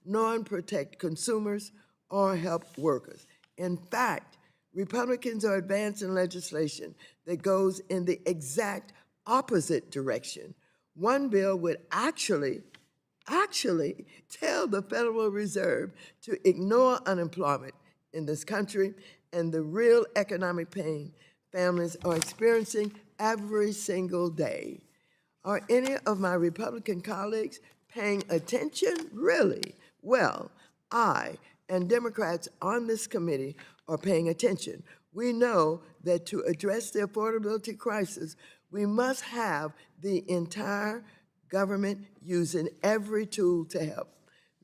nor protect consumers or help workers. In fact, Republicans are advancing legislation that goes in the exact opposite direction. One bill would actually tell the Federal Reserve to ignore unemployment in this country and the real economic pain families are experiencing every single day. Are any of my Republican colleagues paying attention? Really? Well, I and Democrats on this committee are paying attention. We know that to address the affordability crisis, we must have the entire government using every tool to help.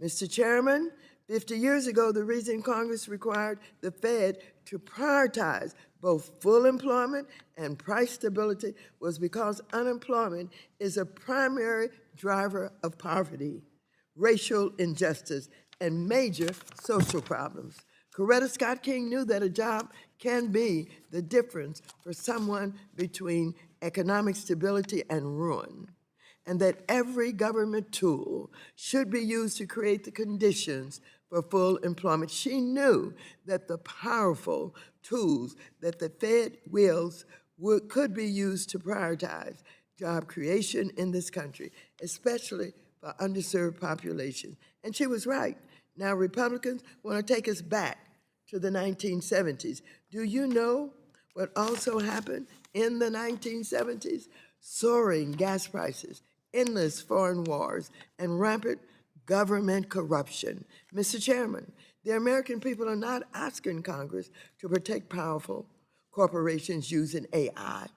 Mr. Chairman, 50 years ago, the reason Congress required the Fed to prioritize both full employment and price stability was because unemployment is a primary driver of poverty, racial injustice, and major social problems. Coretta Scott King knew that a job can be the difference for someone between economic stability and ruin, and that every government tool should be used to create the conditions for full employment. She knew that the powerful tools that the Fed wields could be used to prioritize job creation in this country, especially for underserved populations. And she was right. Now Republicans want to take us back to the 1970s. Do you know what also happened in the 1970s? Soaring gas prices, endless foreign wars, and rampant government corruption. Mr. Chairman, the American people are not asking Congress to protect powerful corporations using AI,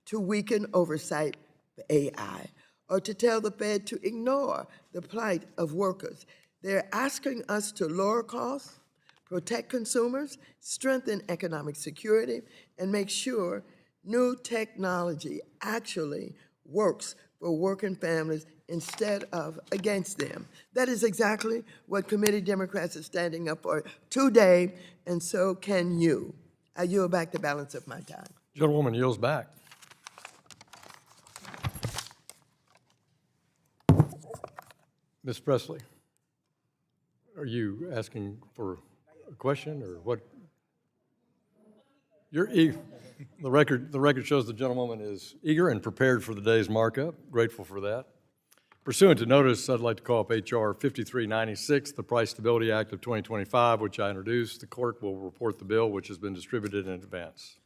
to weaken oversight for AI, or to tell the Fed to ignore the plight of workers. They're asking us to lower costs, protect consumers, strengthen economic security, and make sure new technology actually works for working families instead of against them. That is exactly what committee Democrats are standing up for today, and so can you. I yield back the balance of my time. Gentlewoman yields back. Ms. Presley, are you asking for a question or what? You're eager. The record shows the gentlewoman is eager and prepared for the day's markup. Grateful for that. Pursuant to notice, I'd like to call up HR 5396, the Price Stability Act of 2025, which I introduced. The clerk will report the bill, which has been distributed in advance.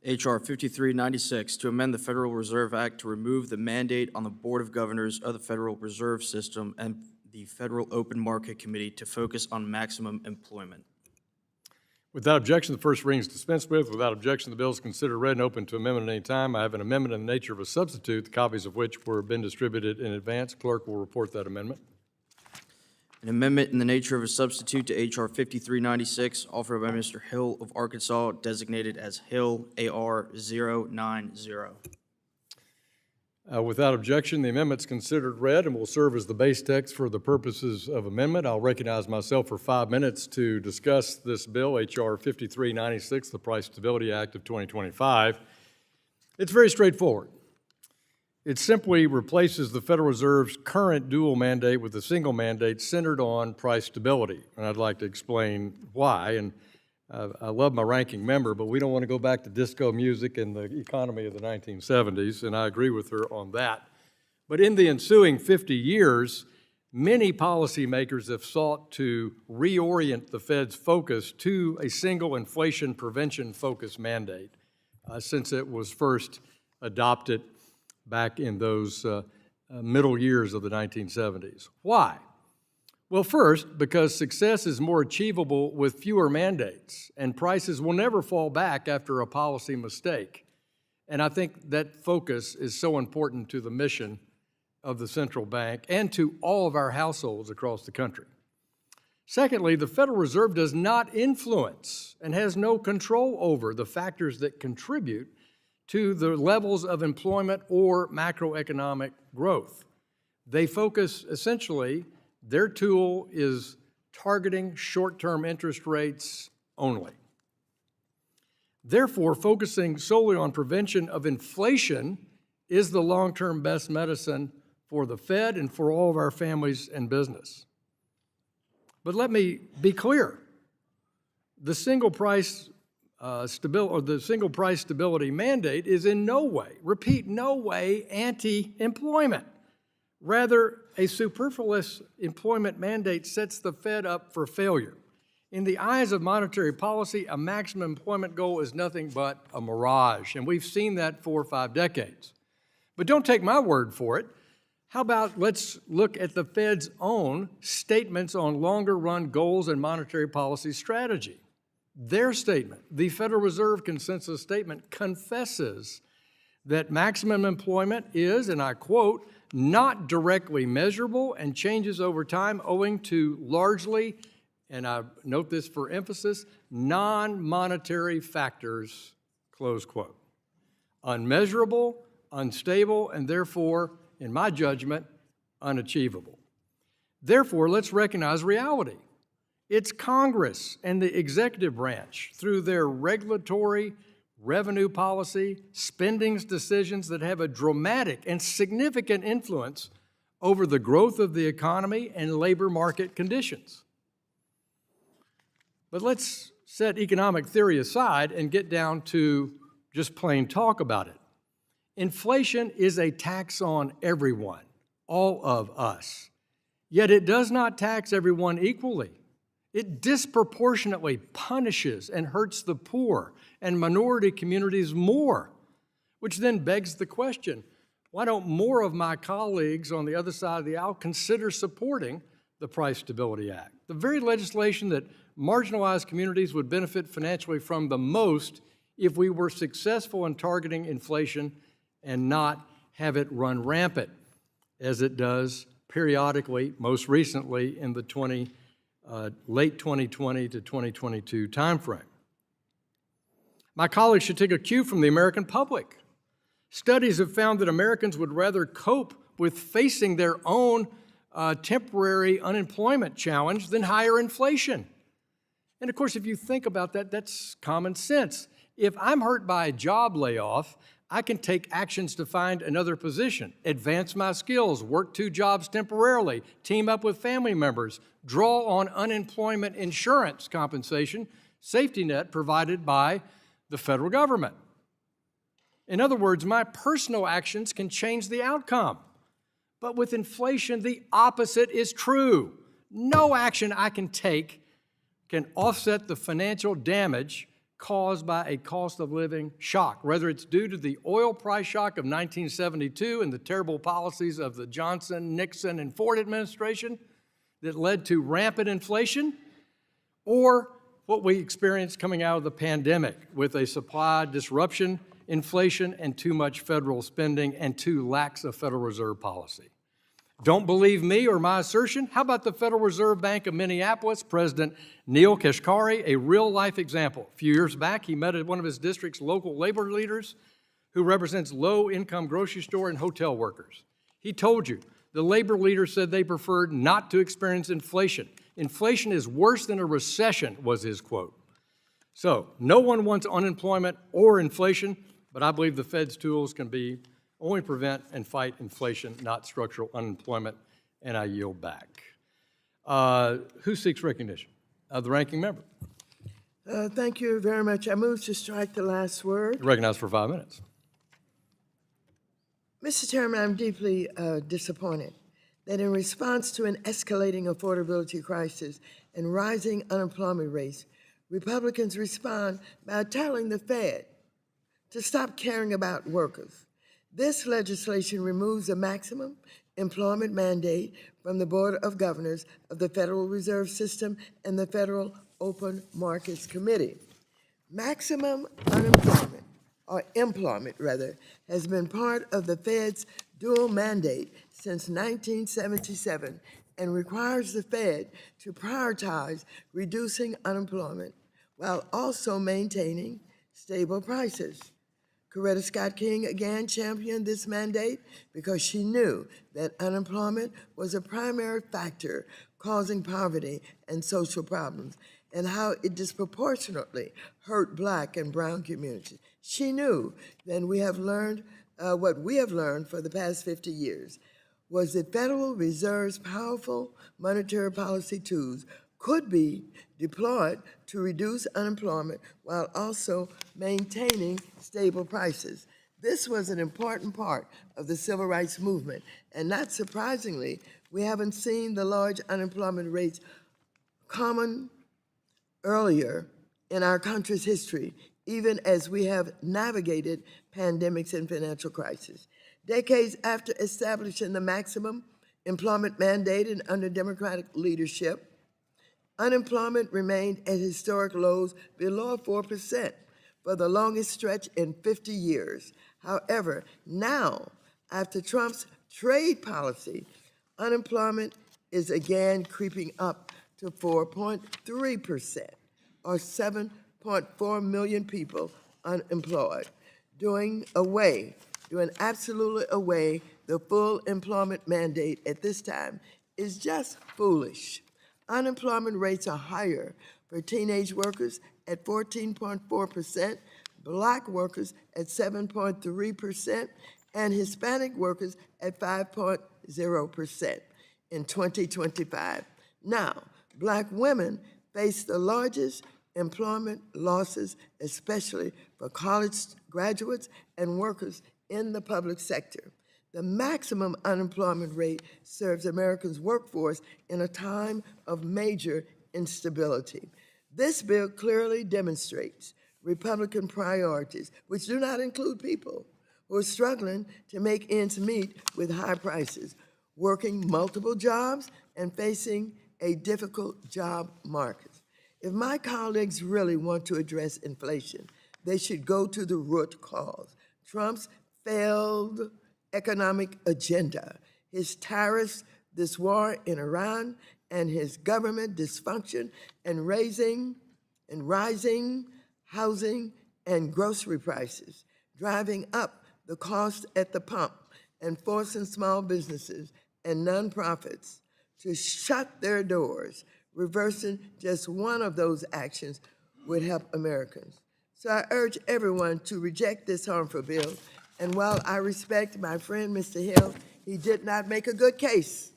HR 5396, to amend the Federal Reserve Act to remove the mandate on the Board of Governors of the Federal Reserve System and the Federal Open Market Committee to focus on maximum employment. Without objection, the first reading is dispensed with. Without objection, the bill is considered read and open to amendment at any time. I have an amendment in the nature of a substitute, the copies of which were been distributed in advance. Clerk will report that amendment. An amendment in the nature of a substitute to HR 5396, offered by Mr. Hill of Arkansas, designated as Hill AR 090. Without objection, the amendment is considered read and will serve as the base text for the purposes of amendment. I'll recognize myself for 5 minutes to discuss this bill, H.R. 5396, the Price Stability Act of 2025. It's very straightforward. It simply replaces the Federal Reserve's current dual mandate with a single mandate centered on price stability. And I'd like to explain why. And I love my ranking member, but we don't want to go back to disco music and the economy of the 1970s, and I agree with her on that. But in the ensuing 50 years, many policymakers have sought to reorient the Fed's focus to a single inflation prevention focus mandate since it was first adopted back in those middle years of the 1970s. Why? Well, first, because success is more achievable with fewer mandates, and prices will never fall back after a policy mistake. And I think that focus is so important to the mission of the central bank and to all of our households across the country. Secondly, the Federal Reserve does not influence and has no control over the factors that contribute to the levels of employment or macroeconomic growth. They focus essentially. Their tool is targeting short-term interest rates only. Therefore, focusing solely on prevention of inflation is the long-term best medicine for the Fed and for all of our families and business. But let me be clear. The single price stability mandate is in no way, repeat, no way anti-employment. Rather, a superfluous employment mandate sets the Fed up for failure. In the eyes of monetary policy, a maximum employment goal is nothing but a mirage, and we've seen that for 5 decades. But don't take my word for it. How about let's look at the Fed's own statements on longer-run goals and monetary policy strategy. Their statement, the Federal Reserve Consensus Statement, confesses that maximum employment is, and I quote, not directly measurable and changes over time owing to largely, and I note this for emphasis, non-monetary factors, close quote. Unmeasurable, unstable, and therefore, in my judgment, unachievable. Therefore, let's recognize reality. It's Congress and the executive branch, through their regulatory, revenue policy, spending decisions that have a dramatic and significant influence over the growth of the economy and labor market conditions. But let's set economic theory aside and get down to just plain talk about it. Inflation is a tax on everyone, all of us. Yet it does not tax everyone equally. It disproportionately punishes and hurts the poor and minority communities more, which then begs the question, why don't more of my colleagues on the other side of the aisle consider supporting the Price Stability Act, the very legislation that marginalized communities would benefit financially from the most if we were successful in targeting inflation and not have it run rampant, as it does periodically, most recently in the late 2020 to 2022 timeframe. My colleagues should take a cue from the American public. Studies have found that Americans would rather cope with facing their own temporary unemployment challenge than higher inflation. And of course, if you think about that, that's common sense. If I'm hurt by a job layoff, I can take actions to find another position, advance my skills, work 2 jobs temporarily, team up with family members, draw on unemployment insurance compensation, safety net provided by the federal government. In other words, my personal actions can change the outcome. But with inflation, the opposite is true. No action I can take can offset the financial damage caused by a cost of living shock, whether it's due to the oil price shock of 1972 and the terrible policies of the Johnson, Nixon, and Ford administration that led to rampant inflation, or what we experienced coming out of the pandemic with a supply disruption, inflation, and too much federal spending and too lax a Federal Reserve policy. Don't believe me or my assertion? How about the Federal Reserve Bank of Minneapolis, President Neil Kashkari, a real-life example. A few years back, he met one of his district's local labor leaders who represents low-income grocery store and hotel workers. He told you, the labor leader said they preferred not to experience inflation. Inflation is worse than a recession, was his quote. So, no one wants unemployment or inflation, but I believe the Fed's tools can only prevent and fight inflation, not structural unemployment, and I yield back. Who seeks recognition? The ranking member. Thank you very much. I move to strike the last word. Recognized for 5 minutes. Mr. Chairman, I'm deeply disappointed that in response to an escalating affordability crisis and rising unemployment rates, Republicans respond by telling the Fed to stop caring about workers. This legislation removes the maximum employment mandate from the Board of Governors of the Federal Reserve System and the Federal Open Markets Committee. Maximum unemployment, or employment rather, has been part of the Fed's dual mandate since 1977 and requires the Fed to prioritize reducing unemployment while also maintaining stable prices. Coretta Scott King again championed this mandate because she knew that unemployment was a primary factor causing poverty and social problems and how it disproportionately hurt Black and brown communities. She knew that we have learned what we have learned for the past 50 years was that Federal Reserve's powerful monetary policy tools could be deployed to reduce unemployment while also maintaining stable prices. This was an important part of the civil rights movement, and not surprisingly, we haven't seen the large unemployment rates common earlier in our country's history, even as we have navigated pandemics and financial crises. Decades after establishing the maximum employment mandate and under Democratic leadership, unemployment remained at historic lows below 4% for the longest stretch in 50 years. However, now, after Trump's trade policy, unemployment is again creeping up to 4.3%, or 7.4 million people unemployed. Doing absolutely away the full employment mandate at this time is just foolish. Unemployment rates are higher for teenage workers at 14.4%, Black workers at 7.3%, and Hispanic workers at 5.0% in 2025. Now, Black women face the largest employment losses, especially for college graduates and workers in the public sector. The maximum unemployment rate serves America's workforce in a time of major instability. This bill clearly demonstrates Republican priorities, which do not include people who are struggling to make ends meet with high prices, working multiple jobs, and facing a difficult job market. If my colleagues really want to address inflation, they should go to the root cause. Trump's failed economic agenda, his tariffs, this war in Iran, and his government dysfunction and rising housing and grocery prices, driving up the cost at the pump and forcing small businesses and nonprofits to shut their doors. Reversing just one of those actions would help Americans. So I urge everyone to reject this harmful bill. And while I respect my friend, Mr. Hill, he did not make a good case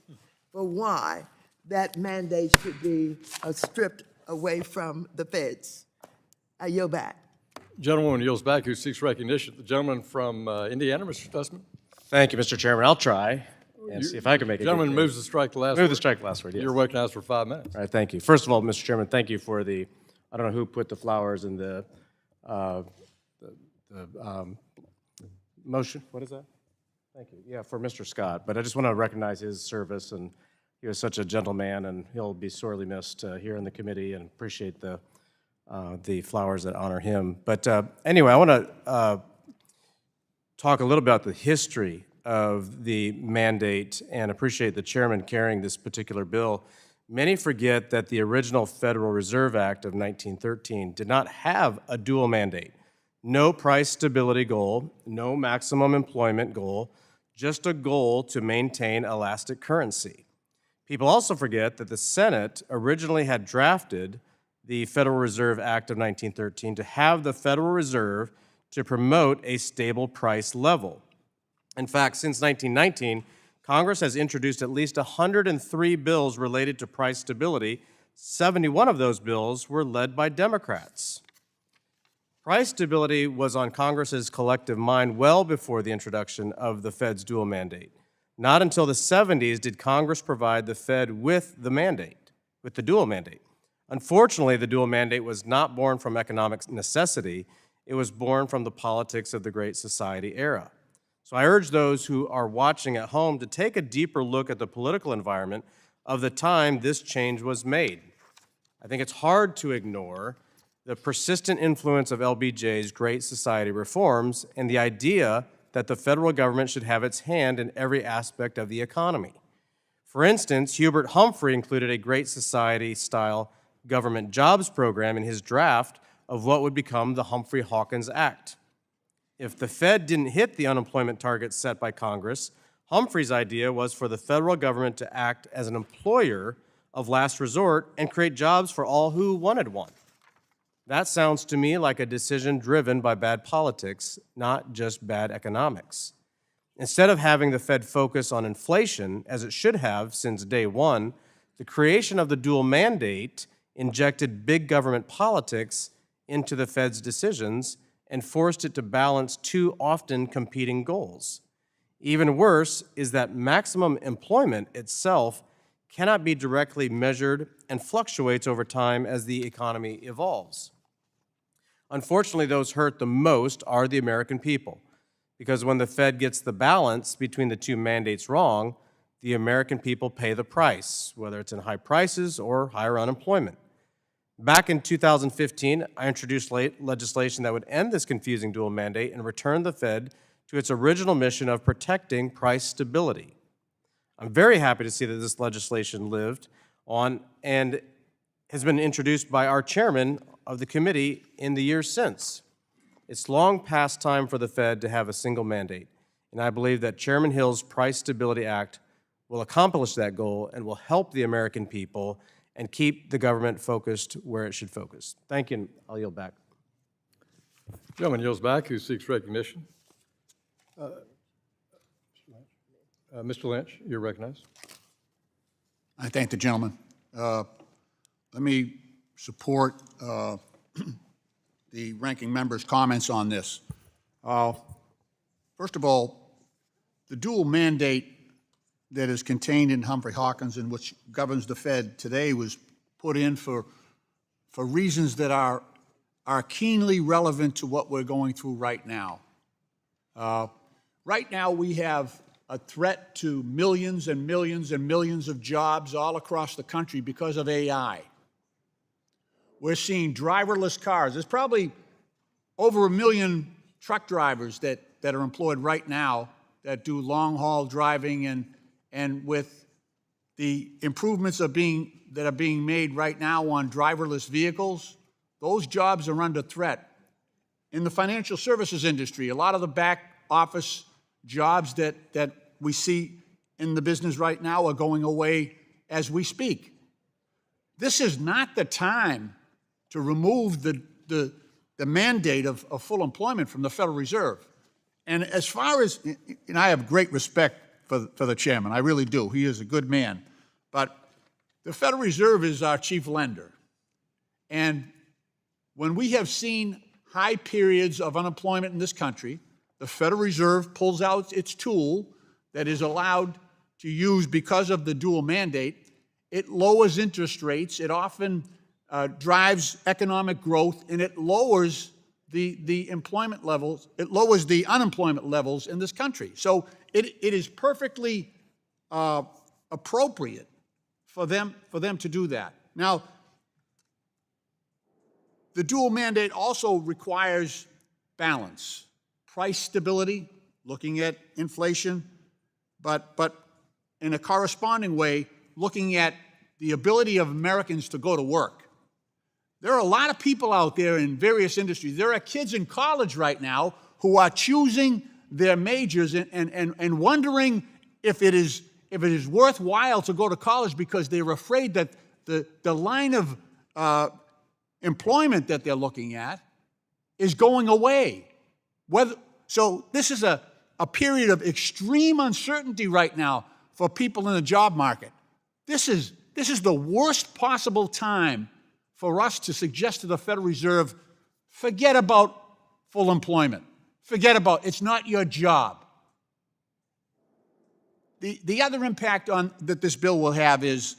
for why that mandate should be stripped away from the feds. I yield back. Gentleman yields back who seeks recognition. The gentleman from Indiana, Mr. Stutzman. Thank you, Mr. Chairman. I'll try and see if I can make it. Gentleman moves to strike the last word. Move to strike the last word, yes. You're recognized for 5 minutes. All right, thank you. First of all, Mr. Chairman, thank you for the, I don't know who put the flowers in the motion. What is that? Thank you. Yeah, for Mr. Scott. But I just want to recognize his service, and he was such a gentleman, and he'll be sorely missed here in the committee, and appreciate the flowers that honor him. But anyway, I want to talk a little about the history of the mandate and appreciate the chairman carrying this particular bill. Many forget that the original Federal Reserve Act of 1913 did not have a dual mandate. No price stability goal, no maximum employment goal, just a goal to maintain elastic currency. People also forget that the Senate originally had drafted the Federal Reserve Act of 1913 to have the Federal Reserve to promote a stable price level. In fact, since 1919, Congress has introduced at least 103 bills related to price stability. 71 of those bills were led by Democrats. Price stability was on Congress's collective mind well before the introduction of the Fed's dual mandate. Not until the 70s did Congress provide the Fed with the mandate, with the dual mandate. Unfortunately, the dual mandate was not born from economic necessity. It was born from the politics of the Great Society era. So I urge those who are watching at home to take a deeper look at the political environment of the time this change was made. I think it's hard to ignore the persistent influence of LBJ's Great Society reforms and the idea that the federal government should have its hand in every aspect of the economy. For instance, Hubert Humphrey included a Great Society-style government jobs program in his draft of what would become the Humphrey-Hawkins Act. If the Fed didn't hit the unemployment targets set by Congress, Humphrey's idea was for the federal government to act as an employer of last resort and create jobs for all who wanted one. That sounds to me like a decision driven by bad politics, not just bad economics. Instead of having the Fed focus on inflation, as it should have since day one, The creation of the dual mandate injected big government politics into the Fed's decisions and forced it to balance two often competing goals. Even worse is that maximum employment itself cannot be directly measured and fluctuates over time as the economy evolves. Unfortunately, those hurt the most are the American people, because when the Fed gets the balance between the two mandates wrong, the American people pay the price, whether it's in high prices or higher unemployment. Back in 2015, I introduced legislation that would end this confusing dual mandate and return the Fed to its original mission of protecting price stability. I'm very happy to see that this legislation lived on and has been introduced by our chairman of the committee in the years since. It's long past time for the Fed to have a single mandate, and I believe that Chairman Hill's Price Stability Act will accomplish that goal and will help the American people and keep the government focused where it should focus. Thank you, and I'll yield back. Gentleman yields back, who seeks recognition. Mr. Lynch, you're recognized. I thank the gentleman. Let me support the ranking member's comments on this. First of all, the dual mandate that is contained in Humphrey Hawkins and which governs the Fed today was put in for reasons that are keenly relevant to what we're going through right now. Right now, we have a threat to millions and millions and millions of jobs all across the country because of AI. We're seeing driverless cars. There's probably over 1 million truck drivers that are employed right now that do long-haul driving, and with the improvements that are being made right now on driverless vehicles, those jobs are under threat. In the financial services industry, a lot of the back office jobs that we see in the business right now are going away as we speak. This is not the time to remove the mandate of full employment from the Federal Reserve. And as far as, and I have great respect for the chairman, I really do. He is a good man. But the Federal Reserve is our chief lender. And when we have seen high periods of unemployment in this country, the Federal Reserve pulls out its tool that is allowed to use because of the dual mandate. It lowers interest rates. It often drives economic growth, and it lowers the employment levels. It lowers the unemployment levels in this country. So it is perfectly appropriate for them to do that. Now, the dual mandate also requires balance, price stability, looking at inflation, but in a corresponding way, looking at the ability of Americans to go to work. There are a lot of people out there in various industries. There are kids in college right now who are choosing their majors and wondering if it is worthwhile to go to college because they're afraid that the line of employment that they're looking at is going away. So this is a period of extreme uncertainty right now for people in the job market. This is the worst possible time for us to suggest to the Federal Reserve, forget about full employment. Forget about it's not your job. The other impact that this bill will have is,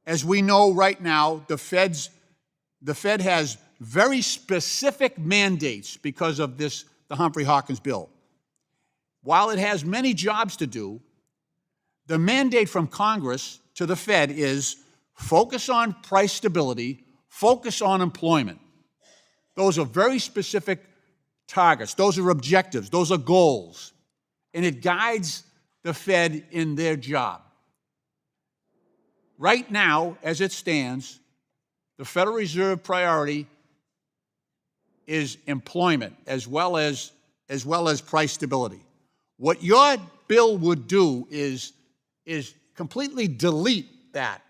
as we know right now, the Fed has very specific mandates because of the Humphrey Hawkins bill. While it has many jobs to do, the mandate from Congress to the Fed is focus on price stability, focus on employment. Those are very specific targets. Those are objectives. Those are goals. And it guides the Fed in their job. Right now, as it stands, the Federal Reserve priority is employment as well as price stability. What your bill would do is completely delete that.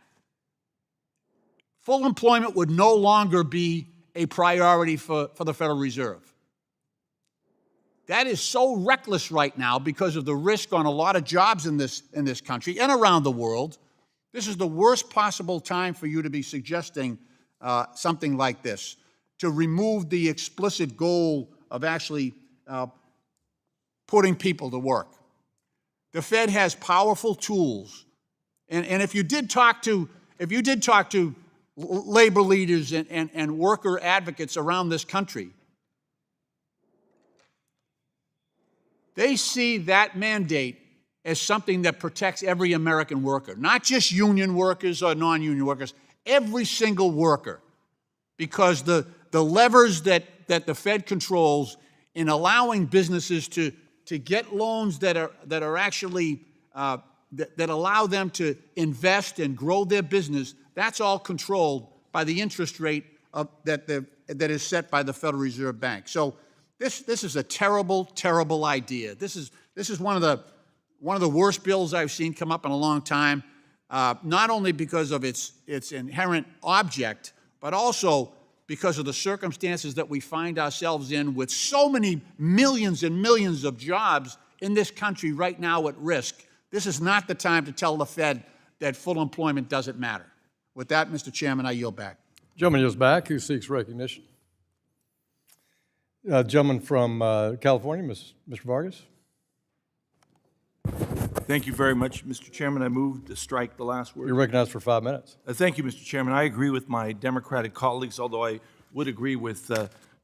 Full employment would no longer be a priority for the Federal Reserve. That is so reckless right now because of the risk on a lot of jobs in this country and around the world This is the worst possible time for you to be suggesting something like this, to remove the explicit goal of actually putting people to work. The Fed has powerful tools, and if you did talk to labor leaders and worker advocates around this country, they see that mandate as something that protects every American worker, not just union workers or non-union workers, every single worker, because the levers that the Fed controls in allowing businesses to get loans that are actually that allow them to invest and grow their business, that's all controlled by the interest rate that is set by the Federal Reserve Bank. So this is a terrible, terrible idea. This is one of the worst bills I've seen come up in a long time, not only because of its inherent object, but also because of the circumstances that we find ourselves in with so many millions and millions of jobs in this country right now at risk. This is not the time to tell the Fed that full employment doesn't matter. With that, Mr. Chairman, I yield back. Gentleman yields back. Who seeks recognition? Gentleman from California, Mr. Vargas. Thank you very much, Mr. Chairman. I move to strike the last word. You're recognized for 5 minutes. Thank you, Mr. Chairman. I agree with my Democratic colleagues, although I would agree with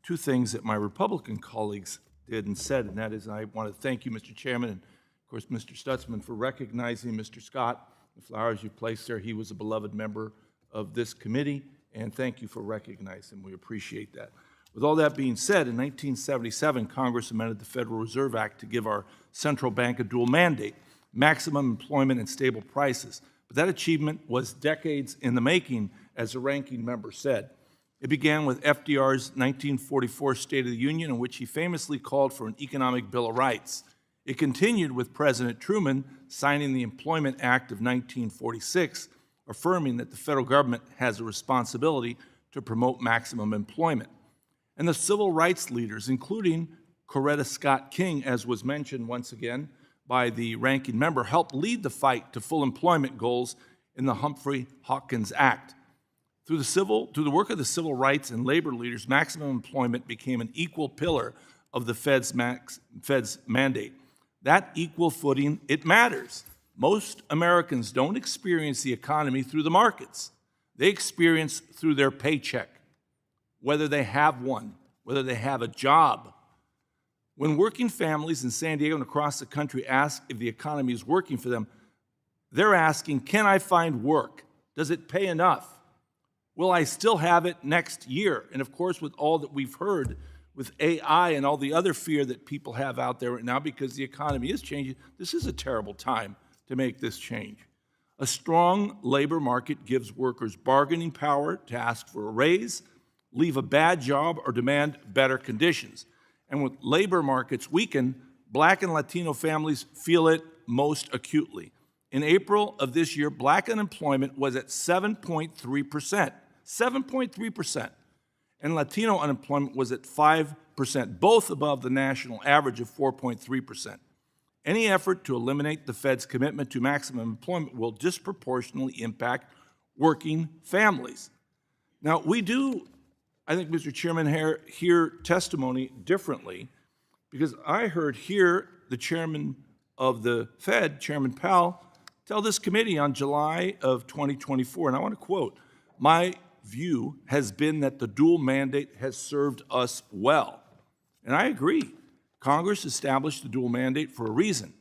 two things that my Republican colleagues did and said, and that is I want to thank you, Mr. Chairman, and of course, Mr. Stutzman, for recognizing Mr. Scott. The flowers you placed there, he was a beloved member of this committee, and thank you for recognizing him. We appreciate that. With all that being said, in 1977, Congress amended the Federal Reserve Act to give our central bank a dual mandate: maximum employment and stable prices. But that achievement was decades in the making, as the ranking member said. It began with FDR's 1944 State of the Union, in which he famously called for an economic Bill of Rights. It continued with President Truman signing the Employment Act of 1946, affirming that the federal government has a responsibility to promote maximum employment. And the civil rights leaders, including Coretta Scott King, as was mentioned once again by the ranking member, helped lead the fight to full employment goals in the Humphrey-Hawkins Act. Through the work of the civil rights and labor leaders, maximum employment became an equal pillar of the Fed's mandate. That equal footing, it matters. Most Americans don't experience the economy through the markets. They experience through their paycheck, whether they have one, whether they have a job. When working families in San Diego and across the country ask if the economy is working for them, they're asking, can I find work? Does it pay enough? Will I still have it next year? And of course, with all that we've heard with AI and all the other fear that people have out there right now because the economy is changing, this is a terrible time to make this change. A strong labor market gives workers bargaining power to ask for a raise, leave a bad job, or demand better conditions. And with labor markets weaken, Black and Latino families feel it most acutely. In April of this year, Black unemployment was at 7.3%, 7.3%, and Latino unemployment was at 5%, both above the national average of 4.3%. Any effort to eliminate the Fed's commitment to maximum employment will disproportionately impact working families. Now, we do, I think, Mr. Chairman, hear testimony differently, because I heard here the chairman of the Fed, Chairman Powell, tell this committee on July of 2024, and I want to quote, "My view has been that the dual mandate has served us well." And I agree. Congress established the dual mandate for a reason,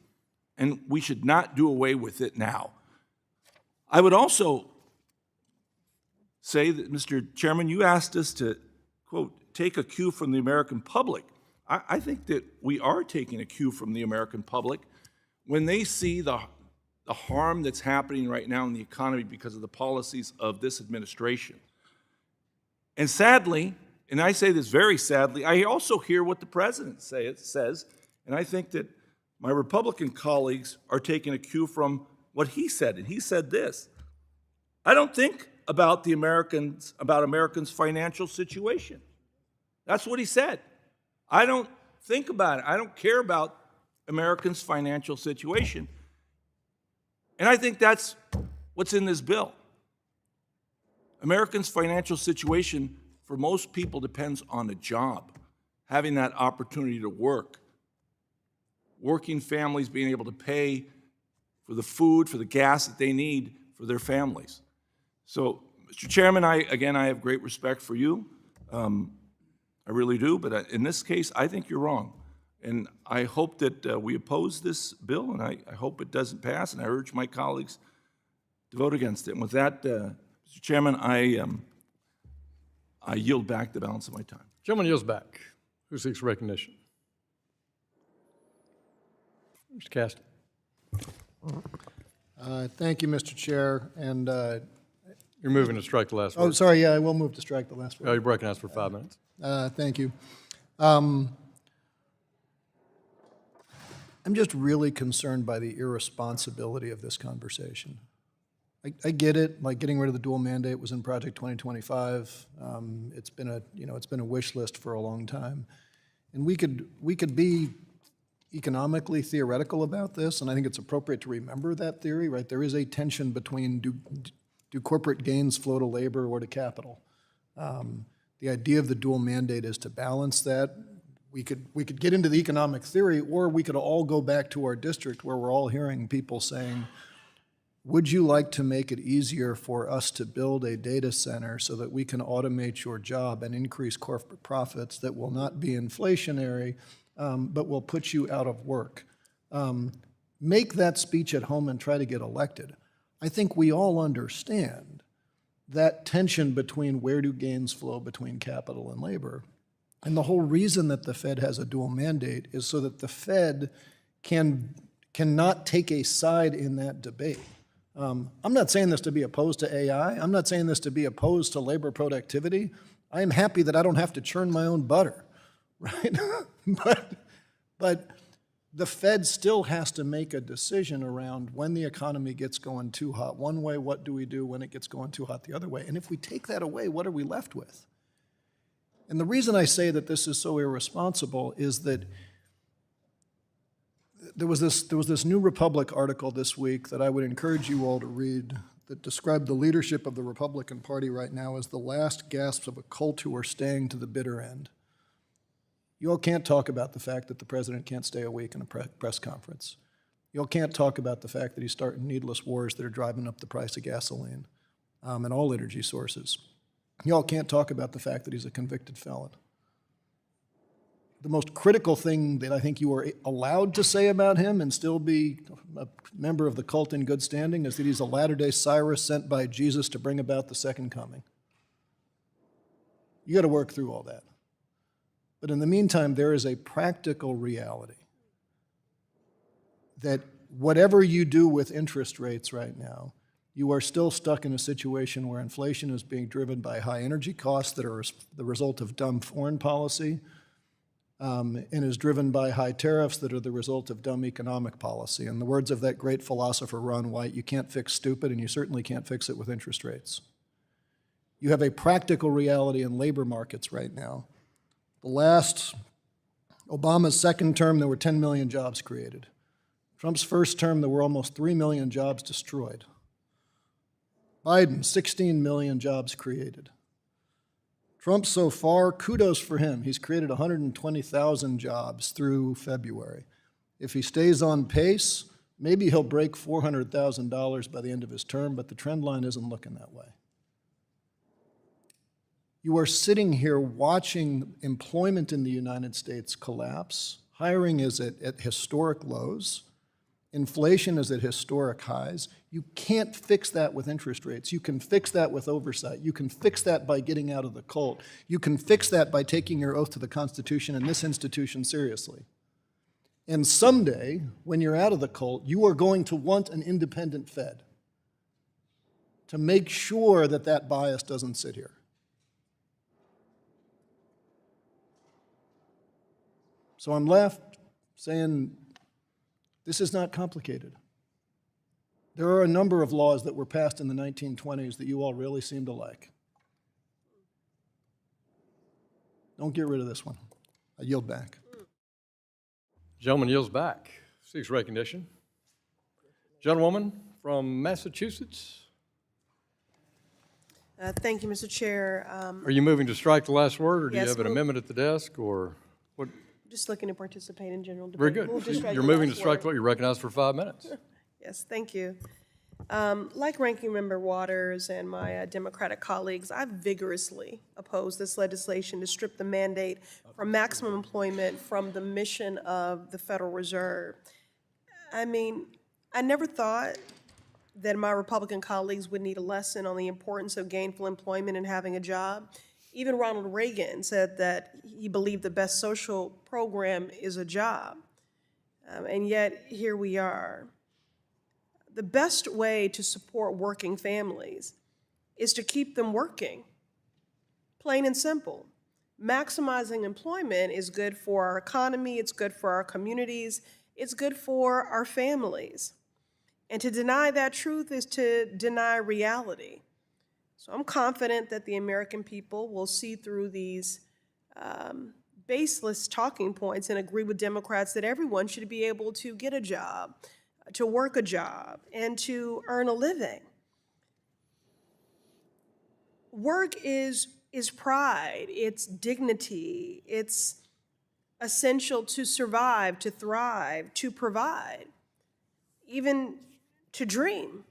and we should not do away with it now. I would also say that, Mr. Chairman, you asked us to, quote, take a cue from the American public. I think that we are taking a cue from the American public when they see the harm that's happening right now in the economy because of the policies of this administration. And sadly, and I say this very sadly, I also hear what the president says, and I think that my Republican colleagues are taking a cue from what he said, and he said this: I don't think about Americans' financial situation. That's what he said. I don't think about it. I don't care about Americans' financial situation. And I think that's what's in this bill. Americans' financial situation for most people depends on a job, having that opportunity to work, working families being able to pay for the food, for the gas that they need for their families. So, Mr. Chairman, I have great respect for you. I really do, but in this case, I think you're wrong. And I hope that we oppose this bill, and I hope it doesn't pass, and I urge my colleagues to vote against it. And with that, Mr. Chairman, I yield back the balance of my time. Gentleman yields back. Who seeks recognition? Mr. Caston. Thank you, Mr. Chair, and, You're moving to strike the last oh, word. sorry, yeah, I will move to strike the last word. You're recognized for 5 minutes. Thank you. I'm just really concerned by the irresponsibility of this conversation. I get it, like getting rid of the dual mandate was in Project 2025. It's been a wish list for a long time. And we could be economically theoretical about this, and I think it's appropriate to remember that theory, right? There is a tension between do corporate gains flow to labor or to capital? The idea of the dual mandate is to balance that. We could get into the economic theory, or we could all go back to our district where we're all hearing people saying, would you like to make it easier for us to build a data center so that we can automate your job and increase corporate profits that will not be inflationary, but will put you out of work? Make that speech at home and try to get elected. I think we all understand that tension between where do gains flow between capital and labor. And the whole reason that the Fed has a dual mandate is so that the Fed cannot take a side in that debate. I'm not saying this to be opposed to AI. I'm not saying this to be opposed to labor productivity. I am happy that I don't have to churn my own butter, right? but the Fed still has to make a decision around when the economy gets going too hot one way, what do we do when it gets going too hot the other way? And if we take that away, what are we left with? And the reason I say that this is so irresponsible is that there was this New Republic article this week that I would encourage you all to read that described the leadership of the Republican Party right now as the last gasps of a cult who are staying to the bitter end. You all can't talk about the fact that the president can't stay a week in a press conference. You all can't talk about the fact that he's starting needless wars that are driving up the price of gasoline and all energy sources. You all can't talk about the fact that he's a convicted felon. The most critical thing that I think you are allowed to say about him and still be a member of the cult in good standing is that he's a Latter-day Cyrus sent by Jesus to bring about the second coming. You got to work through all that. But in the meantime, there is a practical reality that whatever you do with interest rates right now, you are still stuck in a situation where inflation is being driven by high energy costs that are the result of dumb foreign policy, and is driven by high tariffs that are the result of dumb economic policy. In the words of that great philosopher, Ron White, you can't fix stupid, and you certainly can't fix it with interest rates. You have a practical reality in labor markets right now. Obama's second term, there were 10 million jobs created. Trump's first term, there were almost 3 million jobs destroyed. Biden, 16 million jobs created. Trump so far, kudos for him. He's created 120,000 jobs through February. If he stays on pace, maybe he'll break $400,000 by the end of his term, but the trend line isn't looking that way. You are sitting here watching employment in the United States collapse. Hiring is at historic lows. Inflation is at historic highs. You can't fix that with interest rates. You can fix that with oversight. You can fix that by getting out of the cult. You can fix that by taking your oath to the Constitution and this institution seriously. And someday, when you're out of the cult, you are going to want an independent Fed to make sure that that bias doesn't sit here. So I'm left saying, this is not complicated. There are a number of laws that were passed in the 1920s that you all really seem to like. Don't get rid of this one. I yield back. Gentleman yields back. Seeks recognition. Gentlewoman from Massachusetts. Thank you, Mr. Chair. Are you moving to strike the last word, or do you Yes, have an move- amendment at the desk, or what? Just looking to participate in general debate. Very good. Move to strike You're the moving to last strike the word. word. You're recognized for 5 minutes. Yes, thank you. Like Ranking Member Waters and my Democratic colleagues, I vigorously oppose this legislation to strip the mandate for maximum employment from the mission of the Federal Reserve. I mean, I never thought that my Republican colleagues would need a lesson on the importance of gainful employment and having a job. Even Ronald Reagan said that he believed the best social program is a job. And yet, here we are. The best way to support working families is to keep them working, plain and simple. Maximizing employment is good for our economy, it's good for our communities, it's good for our families. And to deny that truth is to deny reality. So I'm confident that the American people will see through these baseless talking points and agree with Democrats that everyone should be able to get a job, to work a job, and to earn a living. Work is pride, it's dignity, it's essential to survive, to thrive, to provide, even to dream.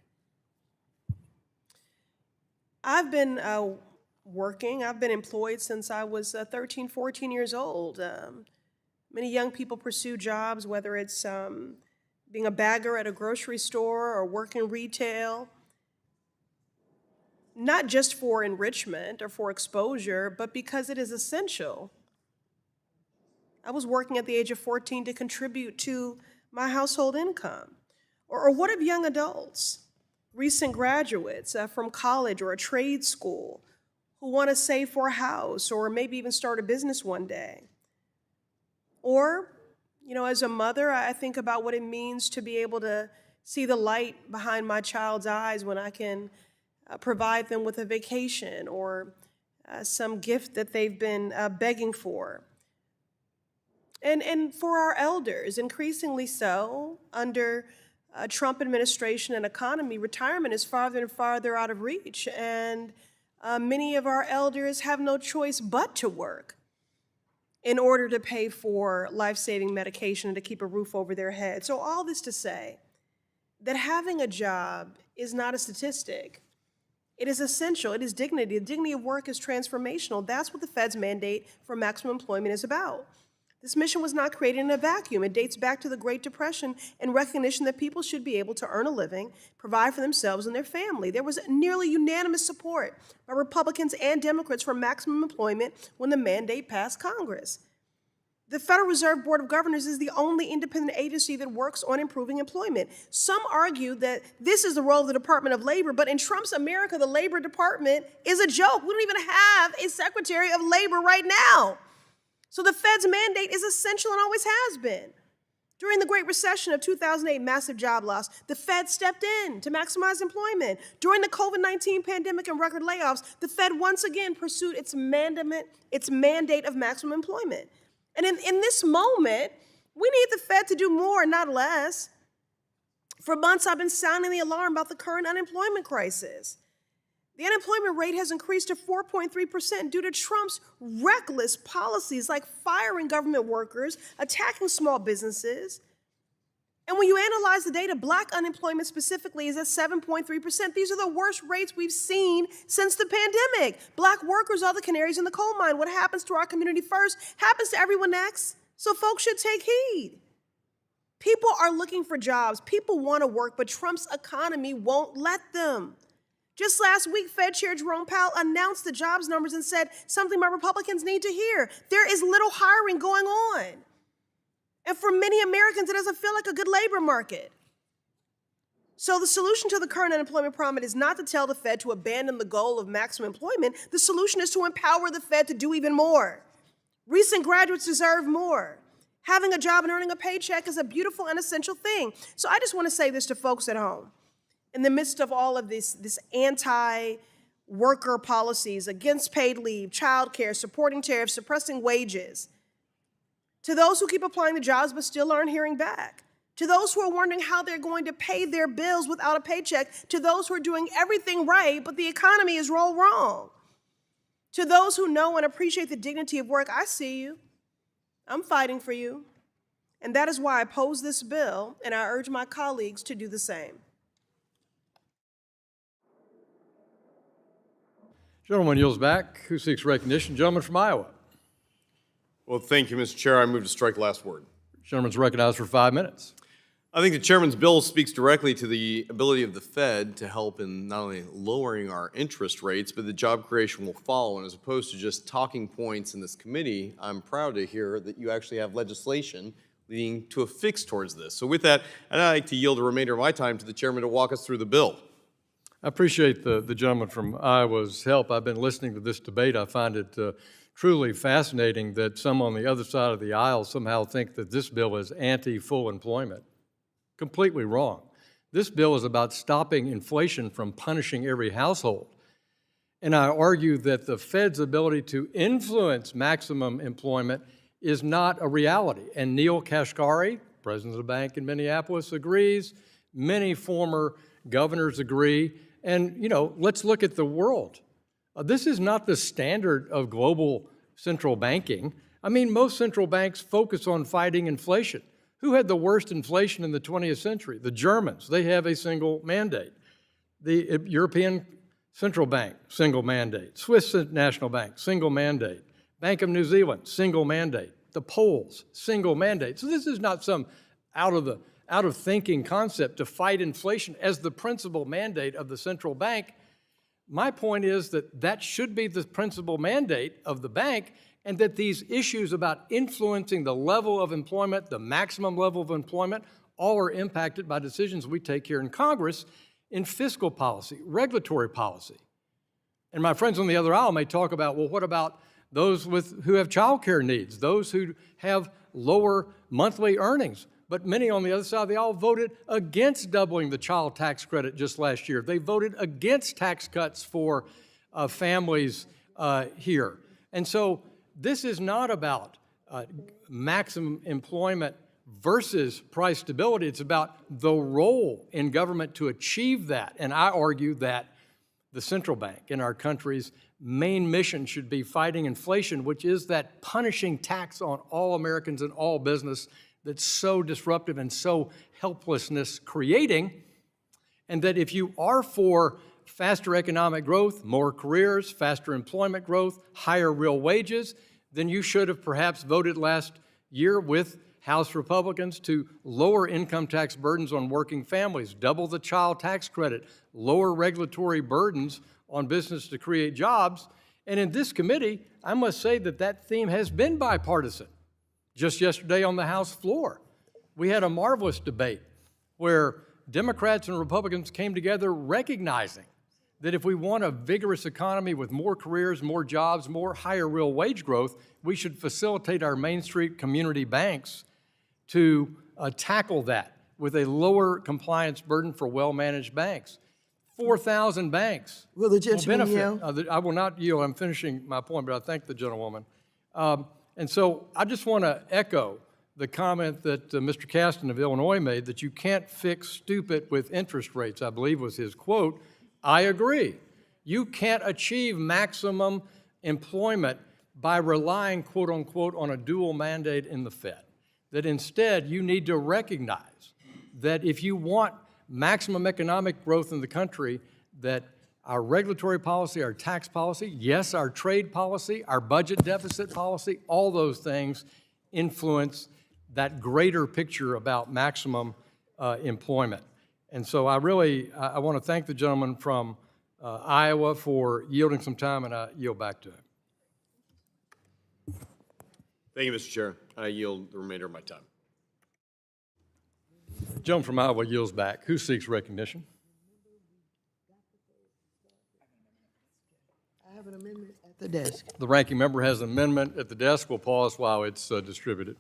I've been working, I've been employed since I was 13, 14 years old. Many young people pursue jobs, whether it's being a bagger at a grocery store or working retail, not just for enrichment or for exposure, but because it is essential. I was working at the age of 14 to contribute to my household income. Or what of young adults, recent graduates from college or a trade school who want to save for a house or maybe even start a business one day? Or, you know, as a mother, I think about what it means to be able to see the light behind my child's eyes when I can provide them with a vacation or some gift that they've been begging for. And for our elders, increasingly so, under Trump administration and economy, retirement is farther and farther out of reach. And many of our elders have no choice but to work in order to pay for life-saving medication and to keep a roof over their head. So all this to say that having a job is not a statistic. It is essential. It is dignity. The dignity of work is transformational. That's what the Fed's mandate for maximum employment is about. This mission was not created in a vacuum. It dates back to the Great Depression and recognition that people should be able to earn a living, provide for themselves and their family. There was nearly unanimous support by Republicans and Democrats for maximum employment when the mandate passed Congress. The Federal Reserve Board of Governors is the only independent agency that works on improving employment. Some argue that this is the role of the Department of Labor, but in Trump's America, the Labor Department is a joke. We don't even have a Secretary of Labor right now. So the Fed's mandate is essential and always has been. During the Great Recession of 2008, massive job loss, the Fed stepped in to maximize employment. During the COVID-19 pandemic and record layoffs, the Fed once again pursued its mandate of maximum employment. And in this moment, we need the Fed to do more, not less. For months, I've been sounding the alarm about the current unemployment crisis. The unemployment rate has increased to 4.3% due to Trump's reckless policies like firing government workers, attacking small businesses. And when you analyze the data, Black unemployment specifically is at 7.3%. These are the worst rates we've seen since the pandemic. Black workers are the canaries in the coal mine. What happens to our community first happens to everyone next. So folks should take heed. People are looking for jobs. People want to work, but Trump's economy won't let them. Just last week, Fed Chair Jerome Powell announced the jobs numbers and said something my Republicans need to hear. There is little hiring going on. And for many Americans, it doesn't feel like a good labor market. So the solution to the current unemployment problem is not to tell the Fed to abandon the goal of maximum employment. The solution is to empower the Fed to do even more. Recent graduates deserve more. Having a job and earning a paycheck is a beautiful and essential thing. So I just want to say this to folks at home. In the midst of all of this anti-worker policies against paid leave, childcare, supporting tariffs, suppressing wages, to those who keep applying the jobs but still aren't hearing back, to those who are wondering how they're going to pay their bills without a paycheck, to those who are doing everything right, but the economy is rolled wrong, to those who know and appreciate the dignity of work. I see you. I'm fighting for you. And that is why I oppose this bill, and I urge my colleagues to do the same. Gentleman yields back. Who seeks recognition? Gentleman from Iowa. Well, thank you, Mr. Chair. I move to strike the last word. Gentleman's recognized for 5 minutes. I think the chairman's bill speaks directly to the ability of the Fed to help in not only lowering our interest rates, but the job creation will follow. And as opposed to just talking points in this committee, I'm proud to hear that you actually have legislation leading to a fix towards this. So with that, I'd like to yield the remainder of my time to the chairman to walk us through the bill. I appreciate the gentleman from Iowa's help. I've been listening to this debate. I find it truly fascinating that some on the other side of the aisle somehow think that this bill is anti-full employment. Completely wrong. This bill is about stopping inflation from punishing every household. And I argue that the Fed's ability to influence maximum employment is not a reality. And Neil Kashkari, president of the bank in Minneapolis, agrees. Many former governors agree. And, you know, let's look at the world. This is not the standard of global central banking. I mean, most central banks focus on fighting inflation. Who had the worst inflation in the 20th century? The Germans. They have a single mandate. The European Central Bank, single mandate. Swiss National Bank, single mandate. Bank of New Zealand, single mandate. The Poles, single mandate. So this is not some out of thinking concept to fight inflation as the principal mandate of the central bank. My point is that that should be the principal mandate of the bank, and that these issues about influencing the level of employment, the maximum level of employment, all are impacted by decisions we take here in Congress in fiscal policy, regulatory policy. And my friends on the other aisle may talk about, well, what about those who have child care needs, those who have lower monthly earnings? But many on the other side of the aisle voted against doubling the child tax credit just last year. They voted against tax cuts for families here. And so this is not about maximum employment versus price stability. It's about the role in government to achieve that. And I argue that the central bank in our country's main mission should be fighting inflation, which is that punishing tax on all Americans and all business that's so disruptive and so helplessness creating. And that if you are for faster economic growth, more careers, faster employment growth, higher real wages, then you should have perhaps voted last year with House Republicans to lower income tax burdens on working families, double the child tax credit, lower regulatory burdens on business to create jobs. And in this committee, I must say that that theme has been bipartisan. Just yesterday on the House floor, we had a marvelous debate where Democrats and Republicans came together recognizing that if we want a vigorous economy with more careers, more jobs, more higher real wage growth, we should facilitate our Main Street community banks to tackle that with a lower compliance burden for well-managed banks. 4,000 banks Will the gentleman benefit. yield? I will not yield. I'm finishing my point, but I thank the gentlewoman. And so I just want to echo the comment that Mr. Caston of Illinois made, that you can't fix stupid with interest rates, I believe was his quote. I agree. You can't achieve maximum employment by relying, quote unquote, on a dual mandate in the Fed. That instead you need to recognize that if you want maximum economic growth in the country, that our regulatory policy, our tax policy, yes, our trade policy, our budget deficit policy, all those things influence that greater picture about maximum employment. And so I want to thank the gentleman from Iowa for yielding some time, and I yield back to him. Thank you, Mr. Chair. I yield the remainder of my time. The gentleman from Iowa yields back. Who seeks recognition? I have an amendment at the desk. The ranking member has an amendment at the desk. We'll pause while it's distributed.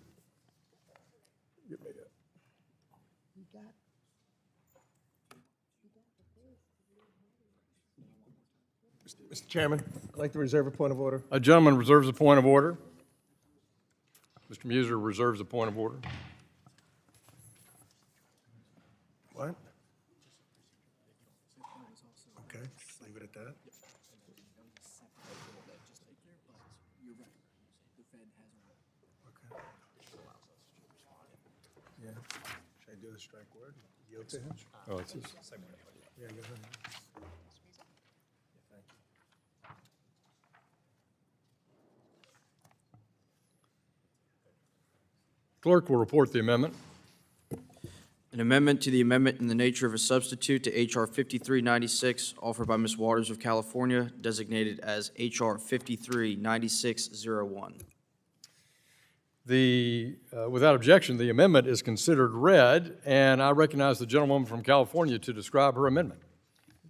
Mr. Chairman, I'd like to reserve a point of order. A gentleman reserves a point of order. Mr. Muser reserves a point of order. Oh, it's his. Clerk will report the amendment. An amendment to the amendment in the nature of a substitute to H.R. 5396, offered by Ms. Waters of California, designated as H.R. 539601. Without objection, the amendment is considered read, and I recognize the gentlewoman from California to describe her amendment.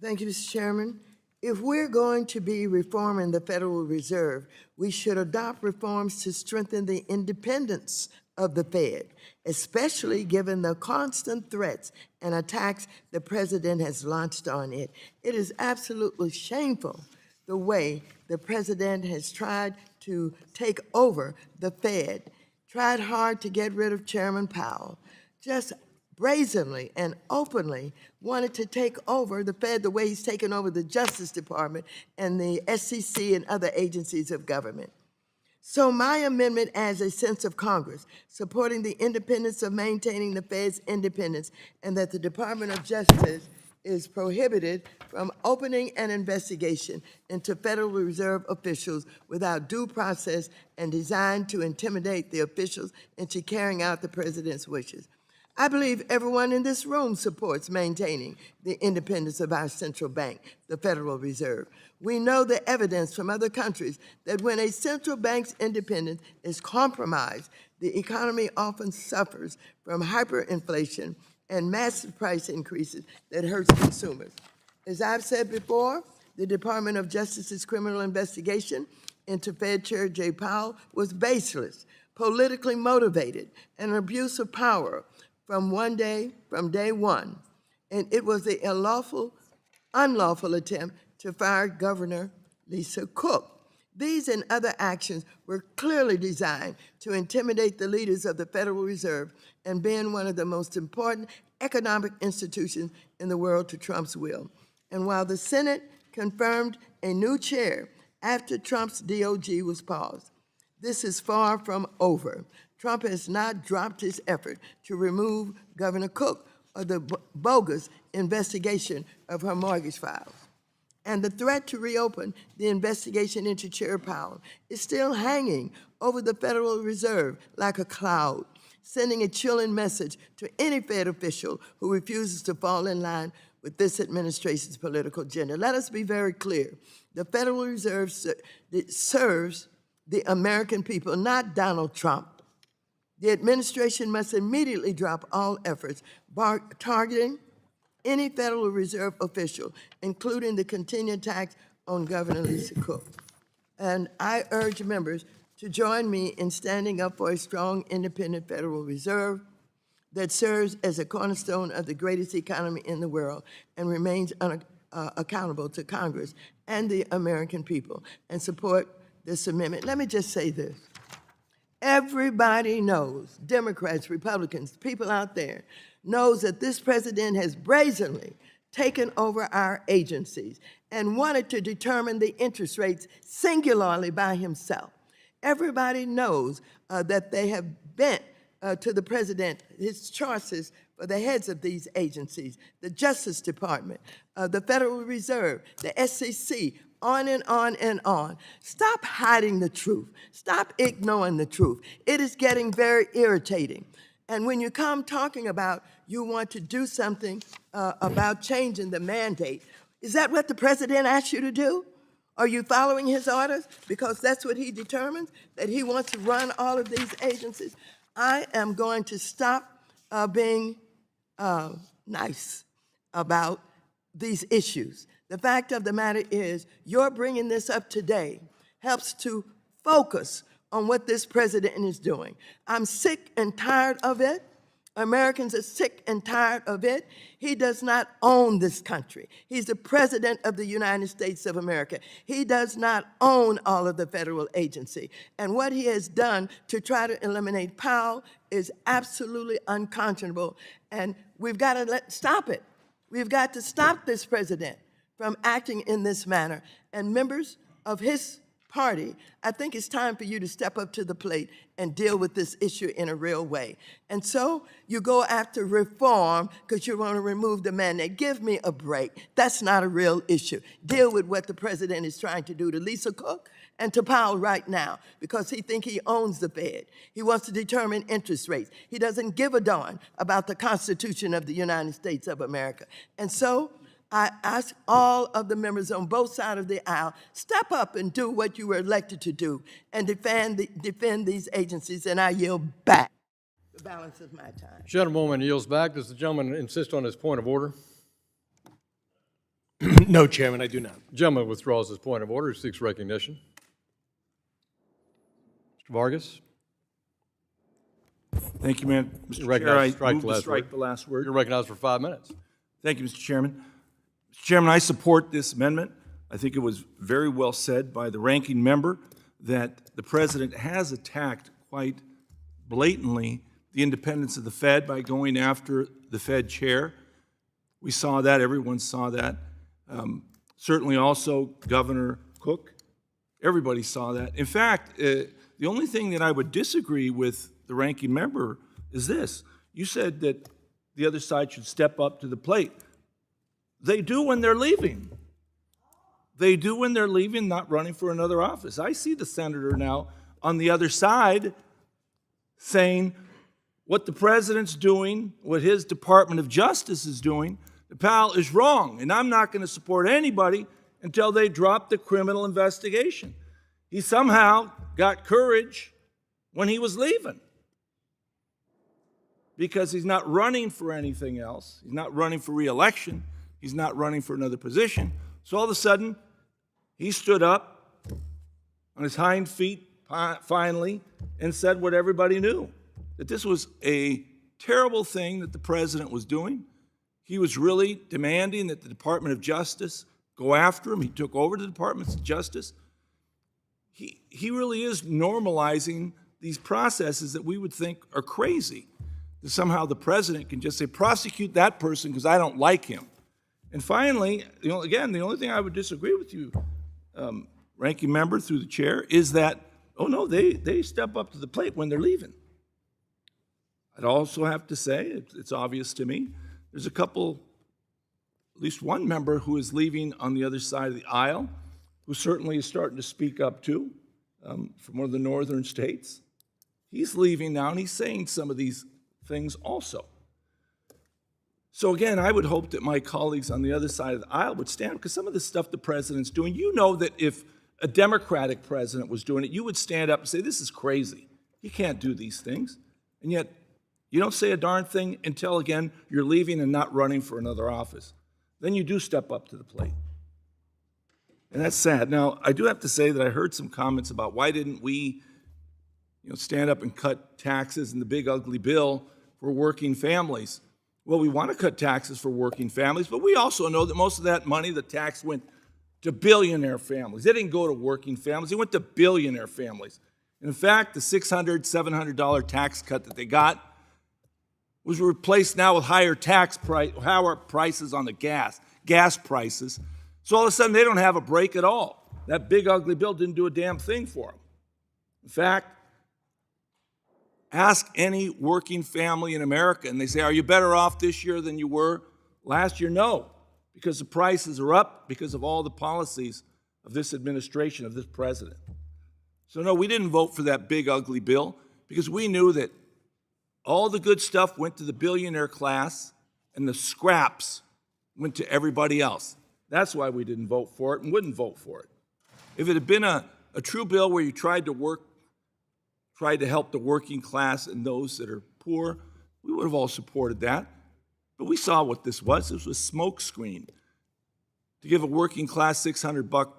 Thank you, Mr. Chairman. If we're going to be reforming the Federal Reserve, we should adopt reforms to strengthen the independence of the Fed, especially given the constant threats and attacks the president has launched on it. It is absolutely shameful the way the president has tried to take over the Fed, tried hard to get rid of Chairman Powell, just brazenly and openly wanted to take over the Fed the way he's taken over the Justice Department and the SEC and other agencies of government. So my amendment adds a sense of Congress supporting the independence of maintaining the Fed's independence, and that the Department of Justice is prohibited from opening an investigation into Federal Reserve officials without due process and designed to intimidate the officials into carrying out the president's wishes. I believe everyone in this room supports maintaining the independence of our central bank, the Federal Reserve. We know the evidence from other countries that when a central bank's independence is compromised, the economy often suffers from hyperinflation and massive price increases that hurts consumers. As I've said before, the Department of Justice's criminal investigation into Fed Chair Jay Powell was baseless, politically motivated, and an abuse of power from day one. And it was the unlawful attempt to fire Governor Lisa Cook. These and other actions were clearly designed to intimidate the leaders of the Federal Reserve and bend one of the most important economic institutions in the world to Trump's will. And while the Senate confirmed a new chair after Trump's DOJ was paused, this is far from over. Trump has not dropped his effort to remove Governor Cook or the bogus investigation of her mortgage files. And the threat to reopen the investigation into Chair Powell is still hanging over the Federal Reserve like a cloud, sending a chilling message to any Fed official who refuses to fall in line with this administration's political agenda. Let us be very clear. The Federal Reserve serves the American people, not Donald Trump. The administration must immediately drop all efforts targeting any Federal Reserve official, including the continued attacks on Governor Lisa Cook. And I urge members to join me in standing up for a strong, independent Federal Reserve that serves as a cornerstone of the greatest economy in the world and remains accountable to Congress and the American people, and support this amendment. Let me just say this. Everybody knows, Democrats, Republicans, people out there, knows that this president has brazenly taken over our agencies and wanted to determine the interest rates singularly by himself. Everybody knows that they have bent to the president his choices for the heads of these agencies, the Justice Department, the Federal Reserve, the SEC, on and on and on. Stop hiding the truth. Stop ignoring the truth. It is getting very irritating. And when you come talking about you want to do something about changing the mandate, is that what the president asked you to do? Are you following his orders? Because that's what he determines, that he wants to run all of these agencies. I am going to stop being nice about these issues. The fact of the matter is, your bringing this up today helps to focus on what this president is doing. I'm sick and tired of it. Americans are sick and tired of it. He does not own this country. He's the president of the United States of America. He does not own all of the federal agency. And what he has done to try to eliminate Powell is absolutely unconscionable. And we've got to stop it. We've got to stop this president from acting in this manner. And members of his party, I think it's time for you to step up to the plate and deal with this issue in a real way. And so you go after reform because you want to remove the mandate. Give me a break. That's not a real issue. Deal with what the president is trying to do to Lisa Cook and to Powell right now because he thinks he owns the Fed. He wants to determine interest rates. He doesn't give a darn about the Constitution of the United States of America. And so I ask all of the members on both sides of the aisle, step up and do what you were elected to do and defend these agencies, and I yield back the balance of my time. Gentlewoman yields back. Does the gentleman insist on his point of order? No, Chairman, I do not. Gentleman withdraws his point of order, seeks recognition. Mr. Vargas, Thank you, man. Mr. Chair, recognized I to strike move the to last strike word. the last word. you're recognized for 5 minutes. Thank you, Mr. Chairman. Mr. Chairman, I support this amendment. I think it was very well said by the ranking member that the president has attacked quite blatantly the independence of the Fed by going after the Fed chair. We saw that, everyone saw that. Certainly also Governor Cook, everybody saw that. In fact, the only thing that I would disagree with the ranking member is this. You said that the other side should step up to the plate. They do when they're leaving. They do when they're leaving, not running for another office. I see the senator now on the other side saying what the president's doing, what his Department of Justice is doing, the Powell is wrong, and I'm not going to support anybody until they drop the criminal investigation. He somehow got courage when he was leaving because he's not running for anything else. He's not running for re-election. He's not running for another position. So all of a sudden, he stood up on his hind feet finally and said what everybody knew, that this was a terrible thing that the president was doing. He was really demanding that the Department of Justice go after him. He took over the Department of Justice. He really is normalizing these processes that we would think are crazy. That somehow the president can just say, prosecute that person because I don't like him. And finally, again, the only thing I would disagree with you, ranking member through the chair, is that, oh no, they step up to the plate when they're leaving. I'd also have to say, it's obvious to me, there's a couple, at least one member who is leaving on the other side of the aisle, who certainly is starting to speak up too, from one of the northern states. He's leaving now, and he's saying some of these things also. So again, I would hope that my colleagues on the other side of the aisle would stand, because some of the stuff the president's doing, you know that if a Democratic president was doing it, you would stand up and say, this is crazy. You can't do these things. And yet, you don't say a darn thing until, again, you're leaving and not running for another office. Then you do step up to the plate. And that's sad. Now, I do have to say that I heard some comments about why didn't we stand up and cut taxes in the big ugly bill for working families. Well, we want to cut taxes for working families, but we also know that most of that money, the tax went to billionaire families. It didn't go to working families. It went to billionaire families. And in fact, the $600, $700 tax cut that they got was replaced now with higher prices on the gas prices. So all of a sudden, they don't have a break at all. That big ugly bill didn't do a damn thing for them. In fact, ask any working family in America, and they say, are you better off this year than you were last year? No, because the prices are up because of all the policies of this administration, of this president. So no, we didn't vote for that big ugly bill because we knew that all the good stuff went to the billionaire class and the scraps went to everybody else. That's why we didn't vote for it and wouldn't vote for it. If it had been a true bill where you tried to help the working class and those that are poor, we would have all supported that. But we saw what this was. This was a smoke screen to give a working class $600,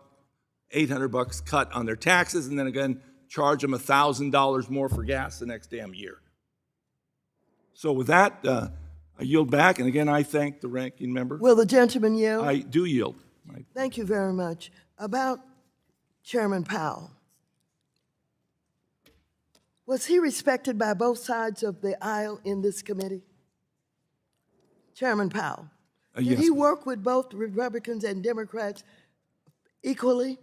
$800 cut on their taxes, and then again, charge them $1,000 more for gas the next damn year. So with that, I yield back, and again, I thank the ranking member. Will the gentleman yield? I do yield. Thank you very much. About Chairman Powell. Was he respected by both sides of the aisle in this committee? Chairman Powell. Did Yes. he work with both Republicans and Democrats equally?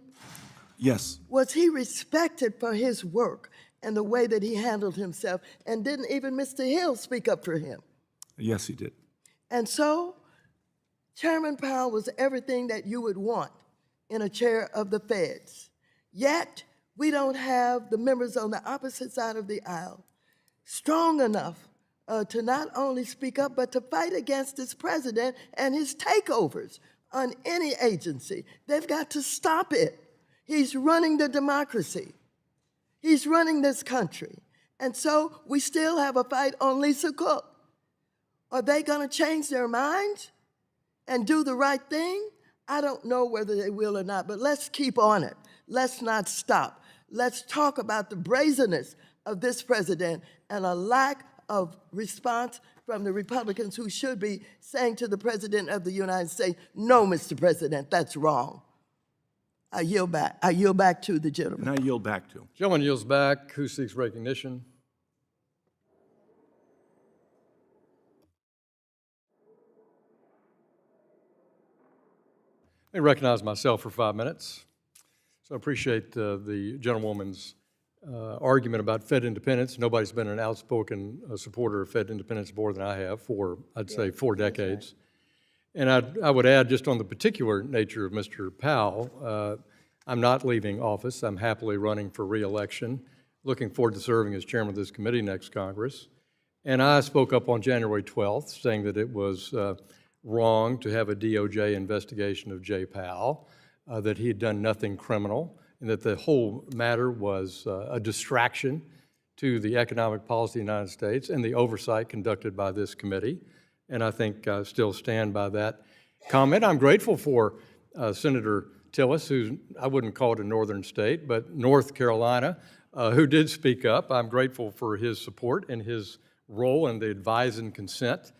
Yes. Was he respected for his work and the way that he handled himself? And didn't even Mr. Hill speak up for him? Yes, he did. And so Chairman Powell was everything that you would want in a chair of the feds. Yet, we don't have the members on the opposite side of the aisle strong enough to not only speak up, but to fight against this president and his takeovers on any agency. They've got to stop it. He's running the democracy. He's running this country. And so we still have a fight on Lisa Cook. Are they going to change their minds and do the right thing? I don't know whether they will or not, but let's keep on it. Let's not stop. Let's talk about the brazenness of this president and a lack of response from the Republicans who should be saying to the President of the United States, no, Mr. President, that's wrong. I yield back. I yield back to the gentleman. And I yield back to him. Gentleman yields back. Who seeks recognition? Let me recognize myself for 5 minutes. So I appreciate the gentlewoman's argument about Fed independence. Nobody's been an outspoken supporter of Fed independence more than I have for, I'd say, 4 decades. And I would add, just on the particular nature of Mr. Powell, I'm not leaving office. I'm happily running for re-election, looking forward to serving as chairman of this committee next Congress. And I spoke up on January 12th, saying that it was wrong to have a DOJ investigation of Jay Powell, that he had done nothing criminal, and that the whole matter was a distraction to the economic policy of the United States and the oversight conducted by this committee. And I think I still stand by that comment. I'm grateful for Senator Tillis, who I wouldn't call it a northern state, but North Carolina, who did speak up. I'm grateful for his support and his role in the advise and consent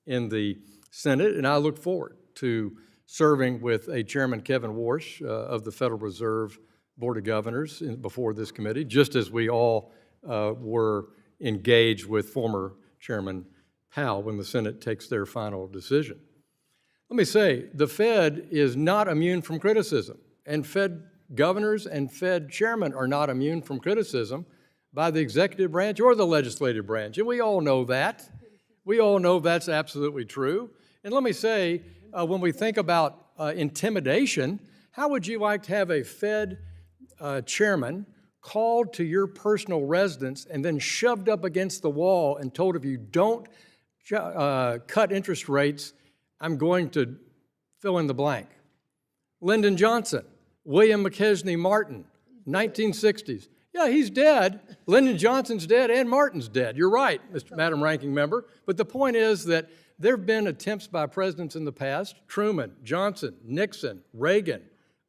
in the Senate, and I look forward to serving with a Chairman Kevin Warsh of the Federal Reserve Board of Governors before this committee, just as we all were engaged with former Chairman Powell when the Senate takes their final decision. Let me say, the Fed is not immune from criticism, and Fed governors and Fed chairmen are not immune from criticism by the executive branch or the legislative branch, and we all know that. We all know that's absolutely true. And let me say, when we think about intimidation, how would you like to have a Fed chairman called to your personal residence and then shoved up against the wall and told if you don't cut interest rates, I'm going to fill in the blank? Lyndon Johnson, William McKesney Martin, 1960s. Yeah, he's dead. Lyndon Johnson's dead and Martin's dead. You're right, Madam Ranking Member. But the point is that there have been attempts by presidents in the past, Truman, Johnson, Nixon, Reagan,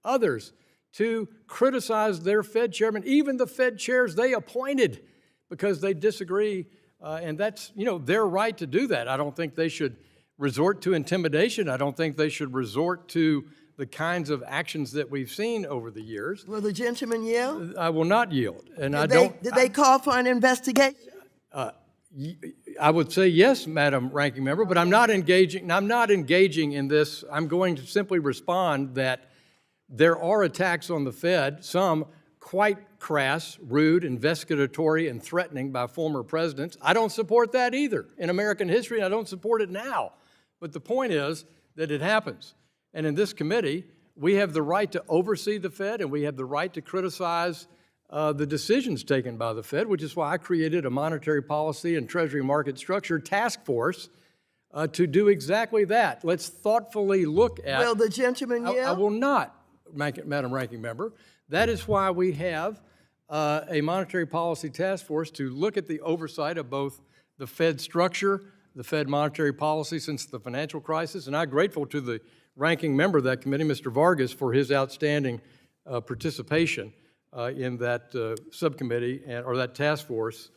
others, to criticize their Fed chairman, even the Fed chairs they appointed, because they disagree. And that's, their right to do that. I don't think they should resort to intimidation. I don't think they should resort to the kinds of actions that we've seen over the years. Will the gentleman yield? I will not yield. And Did they call for an investigation? I would say yes, Madam Ranking Member, but I'm not engaging in this. I'm going to simply respond that there are attacks on the Fed, some quite crass, rude, investigatory, and threatening by former presidents. I don't support that either in American history, and I don't support it now. But the point is that it happens. And in this committee, we have the right to oversee the Fed, and we have the right to criticize the decisions taken by the Fed, which is why I created a monetary policy and treasury market structure task force to do exactly that. Let's thoughtfully look at— Will the gentleman yield? I will not, Madam Ranking Member. That is why we have a monetary policy task force to look at the oversight of both the Fed structure, the Fed monetary policy since the financial crisis, and I'm grateful to the ranking member of that committee, Mr. Vargas, for his outstanding participation in that subcommittee or that task force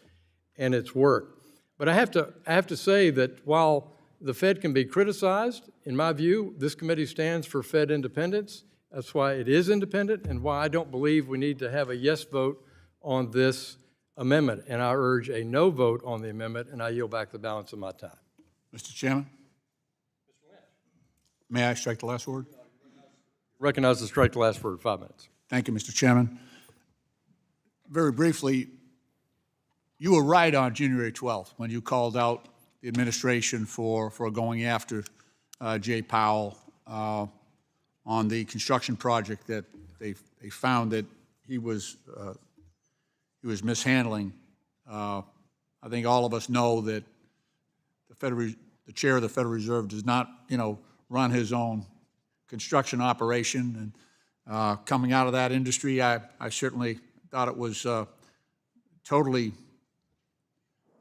and its work. But I have to say that while the Fed can be criticized, in my view, this committee stands for Fed independence. That's why it is independent and why I don't believe we need to have a yes vote on this amendment. And I urge a no vote on the amendment, and I yield back the balance of my time. Mr. Chairman? May I strike the last word? Recognize the strike to last for 5 minutes. Thank you, Mr. Chairman. Very briefly, you were right on January 12th when you called out the administration for going after Jay Powell on the construction project that they found that he was mishandling. I think all of us know that the chair of the Federal Reserve does not, run his own construction operation. And coming out of that industry, I certainly thought it was totally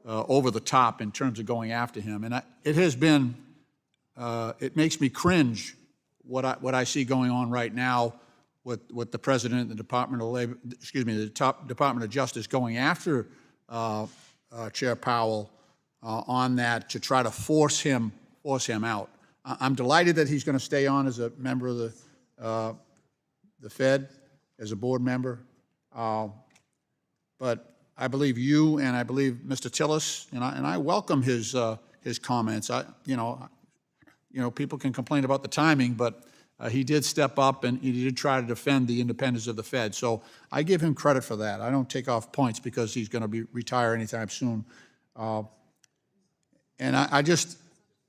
over the top in terms of going after him. And it has been, it makes me cringe what I see going on right now with the President and the Department of Labor, the Department of Justice going after Chair Powell on that to try to force him out. I'm delighted that he's going to stay on as a member of the Fed, as a board member. But I believe you and I believe Mr. Tillis, and I welcome his comments. People can complain about the timing, but he did step up and he did try to defend the independence of the Fed. So I give him credit for that. I don't take off points because he's going to retire anytime soon. And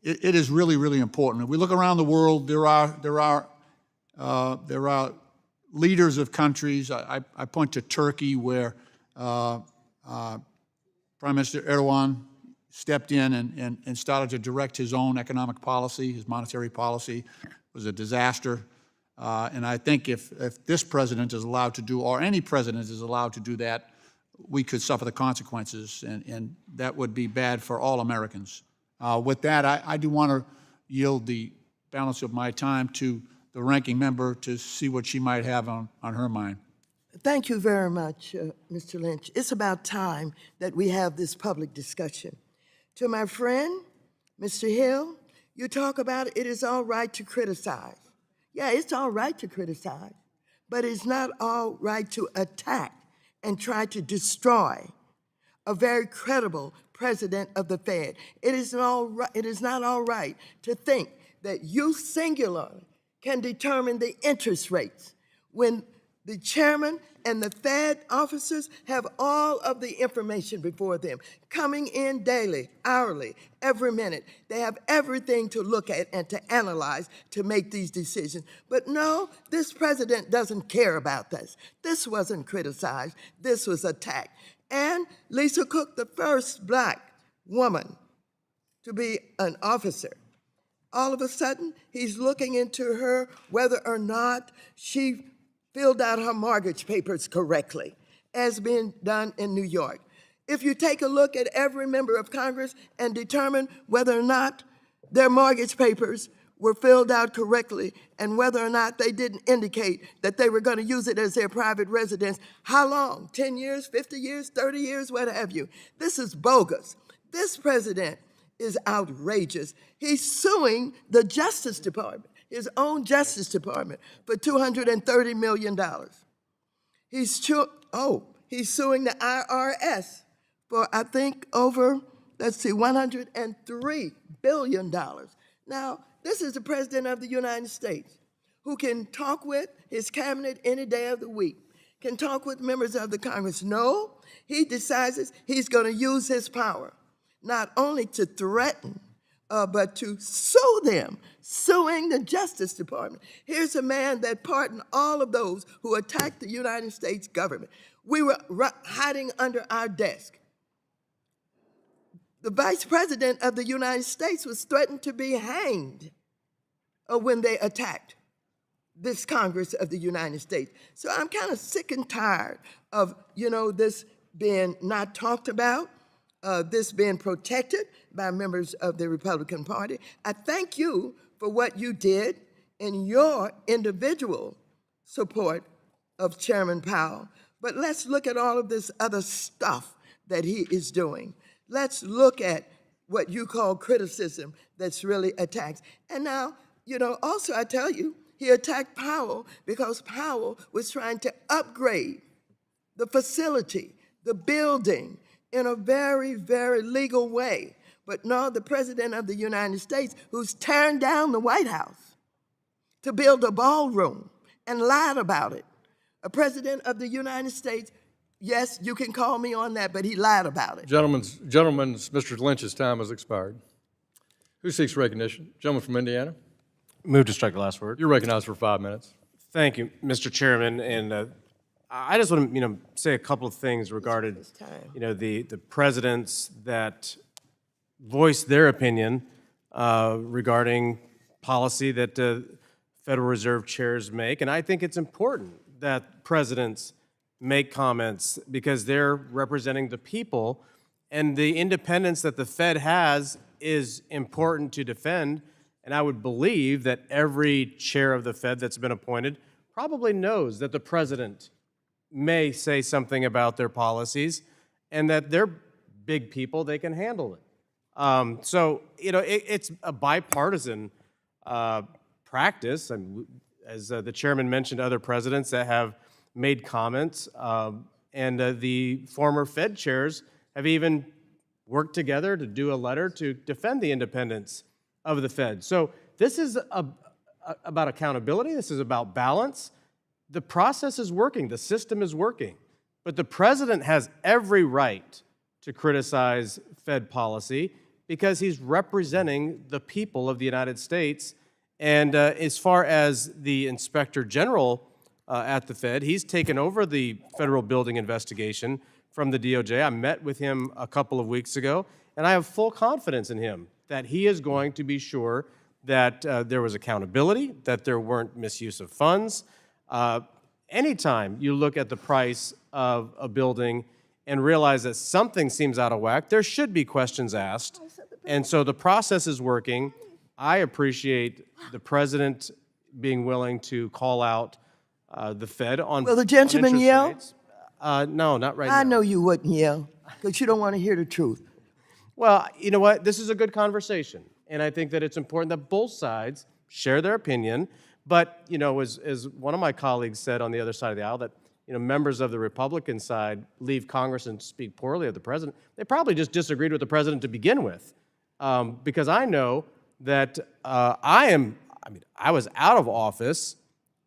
it is really, really important. If we look around the world, there are leaders of countries. I point to Turkey, where Prime Minister Erdogan stepped in and started to direct his own economic policy. His monetary policy was a disaster. And I think if this president is allowed to do, or any president is allowed to do that, we could suffer the consequences, and that would be bad for all Americans. With that, I do want to yield the balance of my time to the ranking member to see what she might have on her mind. Thank you very much, Mr. Lynch. It's about time that we have this public discussion. To my friend, Mr. Hill, you talk about it is all right to criticize. Yeah, it's all right to criticize, but it's not all right to attack and try to destroy a very credible president of the Fed. It is not all right to think that you singularly can determine the interest rates when the chairman and the Fed officers have all of the information before them, coming in daily, hourly, every minute. They have everything to look at and to analyze to make these decisions. But no, this president doesn't care about this. This wasn't criticized. This was attacked. And Lisa Cook, the first black woman to be an officer, all of a sudden, he's looking into her whether or not she filled out her mortgage papers correctly, as being done in New York. If you take a look at every member of Congress and determine whether or not their mortgage papers were filled out correctly and whether or not they didn't indicate that they were going to use it as their private residence, how long? 10 years, 50 years, 30 years, what have you? This is bogus. This president is outrageous. He's suing the Justice Department, his own Justice Department, for $230 million. He's suing the IRS for, I think, over, $103 billion. Now, this is the President of the United States who can talk with his cabinet any day of the week, can talk with members of the Congress. No, he decides he's going to use his power not only to threaten, but to sue them, suing the Justice Department. Here's a man that pardoned all of those who attacked the United States government. We were hiding under our desk. The Vice President of the United States was threatened to be hanged when they attacked this Congress of the United States. So I'm kind of sick and tired of, this being not talked about, this being protected by members of the Republican Party. I thank you for what you did in your individual support of Chairman Powell. But let's look at all of this other stuff that he is doing. Let's look at what you call criticism that's really attacks. And now, also I tell you, he attacked Powell because Powell was trying to upgrade the facility, the building, in a very, very legal way. But no, the President of the United States, who's tearing down the White House to build a ballroom and lied about it, A president of the United States, yes, you can call me on that, but he lied about it. Gentleman's, Mr. Lynch's time has expired. Who seeks recognition? Gentleman from Indiana. Move to strike the last word. You're recognized for 5 minutes. Thank you, Mr. Chairman, and I just want to, say a couple of things regarding, the presidents that voiced their opinion regarding policy that Federal Reserve chairs make, and I think it's important that presidents make comments because they're representing the people, and the independence that the Fed has is important to defend. And I would believe that every chair of the Fed that's been appointed probably knows that the president may say something about their policies and that they're big people, they can handle it. So, it's a bipartisan practice. And as the chairman mentioned, other presidents that have made comments, and the former Fed chairs have even worked together to do a letter to defend the independence of the Fed. So this is about accountability. This is about balance. The process is working. The system is working. But the president has every right to criticize Fed policy because he's representing the people of the United States. And as far as the Inspector General at the Fed, he's taken over the federal building investigation from the DOJ. I met with him a couple of weeks ago, and I have full confidence in him that he is going to be sure that there was accountability, that there weren't misuse of funds. Anytime you look at the price of a building and realize that something seems out of whack, there should be questions asked. And so the process is working. I appreciate the president being willing to call out the Fed on Will the gentleman on interest yell? rates. No, not right I now. know you wouldn't yell because you don't want to hear the truth. Well, you know what? This is a good conversation, and I think that it's important that both sides share their opinion. But, as one of my colleagues said on the other side of the aisle, that, members of the Republican side leave Congress and speak poorly of the president. They probably just disagreed with the president to begin with, because I know that I was out of office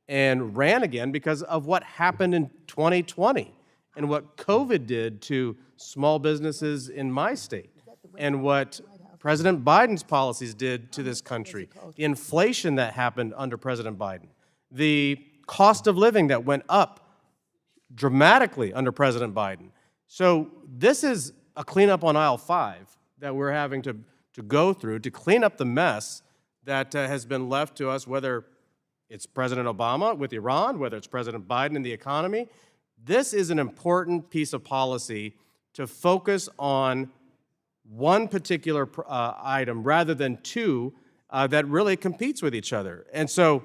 and ran again because of what happened in 2020 and what COVID did to small businesses in my state and what President Biden's policies did to this country, the inflation that happened under President Biden, the cost of living that went up dramatically under President Biden. So this is a cleanup on aisle 5 that we're having to go through to clean up the mess that has been left to us, whether it's President Obama with Iran, whether it's President Biden in the economy. This is an important piece of policy to focus on one particular item rather than two that really competes with each other. And so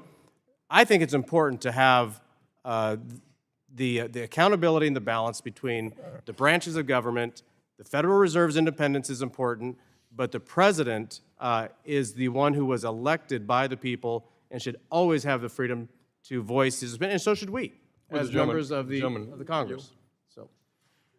I think it's important to have the accountability and the balance between the branches of government. The Federal Reserve's independence is important, but the president is the one who was elected by the people and should always have the freedom to voice his opinion, and so should we, as members of the Congress. So,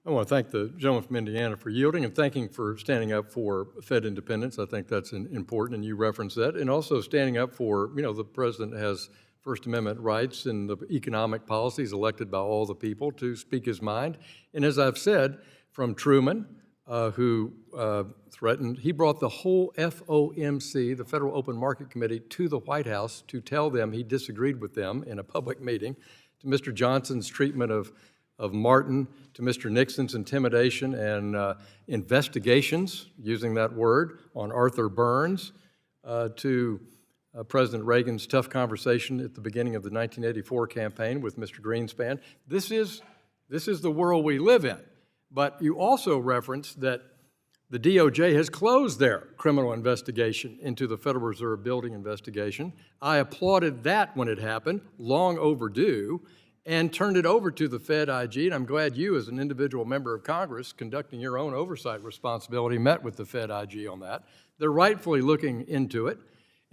I want to thank the gentleman from Indiana for yielding and thanking for standing up for Fed independence. I think that's important, and you referenced that. And also standing up for, the president has First Amendment rights and the economic policies elected by all the people to speak his mind. And as I've said, from Truman, who threatened, he brought the whole FOMC, the Federal Open Market Committee, to the White House to tell them he disagreed with them in a public meeting, to Mr. Johnson's treatment of Martin, to Mr. Nixon's intimidation and investigations, using that word, on Arthur Burns, to President Reagan's tough conversation at the beginning of the 1984 campaign with Mr. Greenspan. This is the world we live in. But you also referenced that the DOJ has closed their criminal investigation into the Federal Reserve building investigation. I applauded that when it happened, long overdue, and turned it over to the Fed IG, and I'm glad you, as an individual member of Congress, conducting your own oversight responsibility, met with the Fed IG on that. They're rightfully looking into it,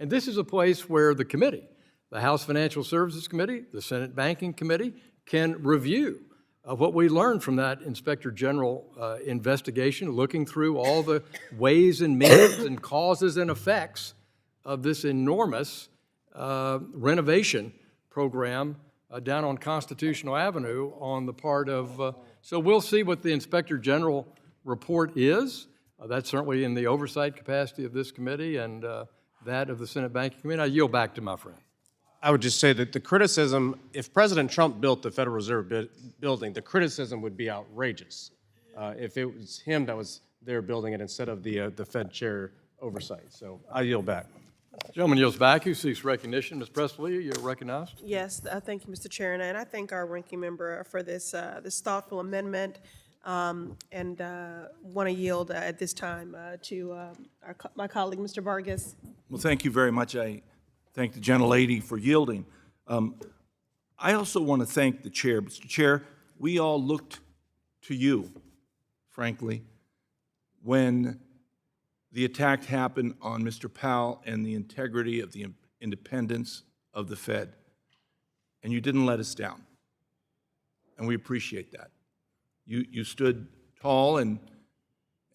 and this is a place where the committee, the House Financial Services Committee, the Senate Banking Committee, can review what we learned from that Inspector General investigation, looking through all the ways and means and causes and effects of this enormous renovation program down on Constitutional Avenue on the part of, so we'll see what the Inspector General report is. That's certainly in the oversight capacity of this committee and that of the Senate Banking Committee. I yield back to my friend. I would just say that the criticism, if President Trump built the Federal Reserve building, the criticism would be outrageous if it was him that was there building it instead of the Fed chair oversight. So I yield back. Gentleman yields back. Who seeks recognition? Ms. Presley, you're recognized. Yes, thank you, Mr. Chair, and I thank our ranking member for this thoughtful amendment, and want to yield at this time to my colleague, Mr. Vargas. Well, thank you very much. I thank the gentlelady for yielding. I also want to thank the chair. Mr. Chair, we all looked to you, frankly, when the attack happened on Mr. Powell and the integrity of the independence of the Fed. And you didn't let us down. And we appreciate that. You stood tall and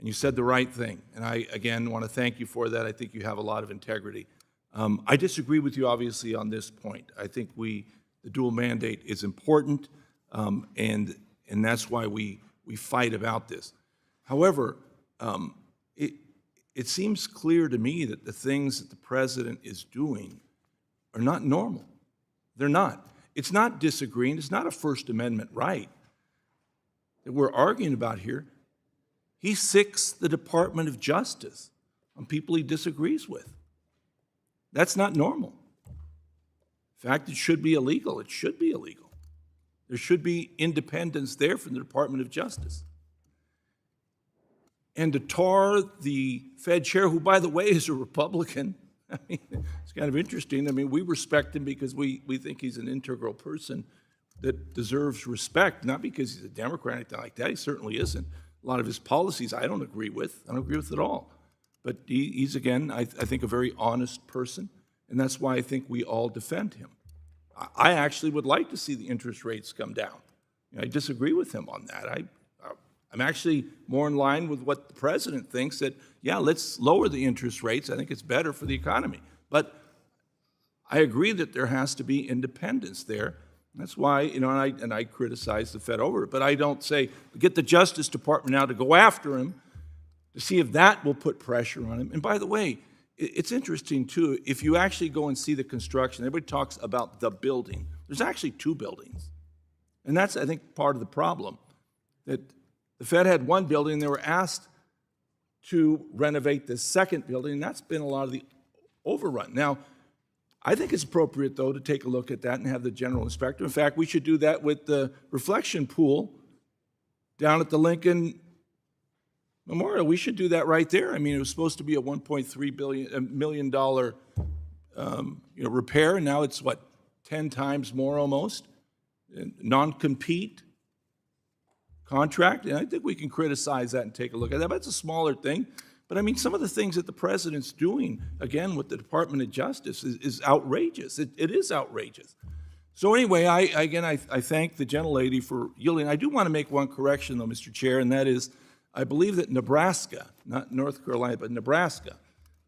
you said the right thing. And I, again, want to thank you for that. I think you have a lot of integrity. I disagree with you, obviously, on this point. I think the dual mandate is important, and that's why we fight about this. However, it seems clear to me that the things that the president is doing are not normal. They're not. It's not disagreeing. It's not a First Amendment right that we're arguing about here. He sicks the Department of Justice on people he disagrees with. That's not normal. In fact, it should be illegal. It should be illegal. There should be independence there from the Department of Justice. And to tar the Fed chair, who, by the way, is a Republican, I mean, it's kind of interesting. I mean, we respect him because we think he's an integral person that deserves respect, not because he's a Democrat or anything like that. He certainly isn't. A lot of his policies I don't agree with. I don't agree with at all. But he's, again, I think, a very honest person, and that's why I think we all defend him. I actually would like to see the interest rates come down. I disagree with him on that. I'm actually more in line with what the president thinks, that, yeah, let's lower the interest rates. I think it's better for the economy. But I agree that there has to be independence there. That's why, and I criticize the Fed over it, but I don't say, get the Justice Department now to go after him to see if that will put pressure on him. And by the way, it's interesting, too, if you actually go and see the construction, everybody talks about the building. There's actually two buildings. And that's, I think, part of the problem, that the Fed had one building, and they were asked to renovate the second building, and that's been a lot of the overrun. Now, I think it's appropriate, though, to take a look at that and have the general inspector. In fact, we should do that with the reflection pool down at the Lincoln Memorial. We should do that right there. I mean, it was supposed to be a $1.3 million repair, and now it's, 10 times more almost? Non-compete contract, and I think we can criticize that and take a look at that, but it's a smaller thing. But I mean, some of the things that the president's doing, again, with the Department of Justice is outrageous. It is outrageous. So anyway, I thank the gentlelady for yielding. I do want to make one correction, though, Mr. Chair, and that is, I believe that Nebraska, not North Carolina, but Nebraska,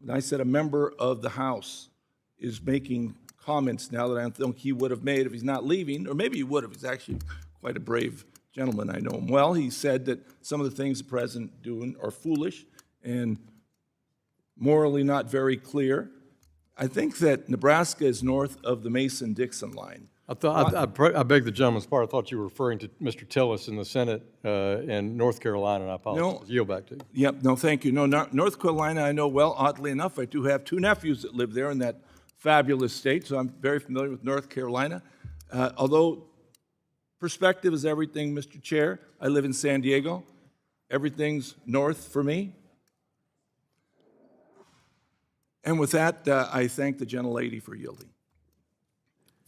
when I said a member of the House is making comments now that I don't think he would have made if he's not leaving, or maybe he would have. He's actually quite a brave gentleman. I know him well. He said that some of the things the president doing are foolish and morally not very clear. I think that Nebraska is north of the Mason-Dixon line. I beg the gentleman's pardon. I thought you were referring to Mr. Tillis in the Senate in North Carolina, and I apologize. Yield back to you. Yep, no, thank you. No, North Carolina I know well. Oddly enough, I do have two nephews that live there in that fabulous state, so I'm very familiar with North Carolina. Although perspective is everything, Mr. Chair. I live in San Diego. Everything's north for me. And with that, I thank the gentlelady for yielding.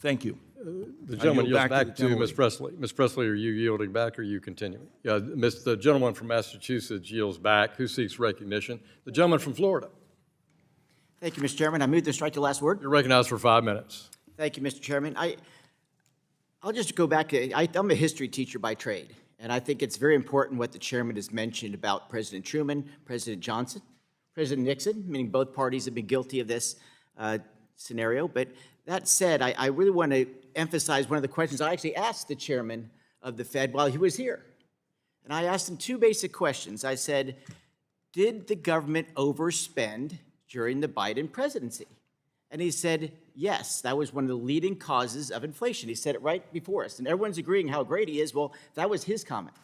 Thank you. The gentleman yield yields back back to the to Ms. Presley. Ms. Presley, are you yielding back or are you continuing? Yeah, the gentleman from Massachusetts yields back. Who seeks recognition? The gentleman from Florida. Thank you, Mr. Chairman. I move to strike the last word. You're recognized for 5 minutes. Thank you, Mr. Chairman. I'll just go back. I'm a history teacher by trade, and I think it's very important what the chairman has mentioned about President Truman, President Johnson, President Nixon, meaning both parties have been guilty of this scenario. But that said, I really want to emphasize one of the questions I actually asked the chairman of the Fed while he was here. And I asked him two basic questions. I said, did the government overspend during the Biden presidency? And he said, yes, that was one of the leading causes of inflation. He said it right before us. And everyone's agreeing how great he is. Well, that was his comment.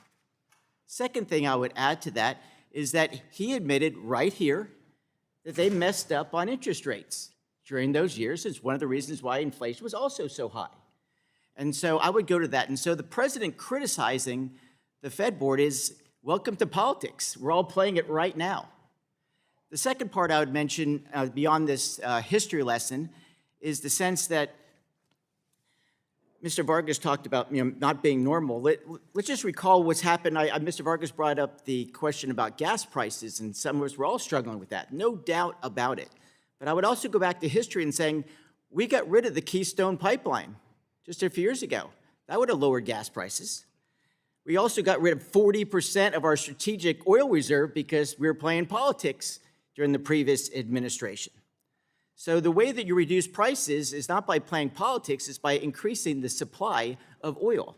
Second thing I would add to that is that he admitted right here that they messed up on interest rates during those years. It's one of the reasons why inflation was also so high. And so I would go to that. And so the president criticizing the Fed board is welcome to politics. We're all playing it right now. The second part I would mention beyond this history lesson is the sense that Mr. Vargas talked about not being normal. Let's just recall what's happened. Mr. Vargas brought up the question about gas prices, and some of us were all struggling with that, no doubt about it. But I would also go back to history and saying, we got rid of the Keystone Pipeline just a few years ago. That would have lowered gas prices. We also got rid of 40% of our strategic oil reserve because we were playing politics during the previous administration. So the way that you reduce prices is not by playing politics, it's by increasing the supply of oil.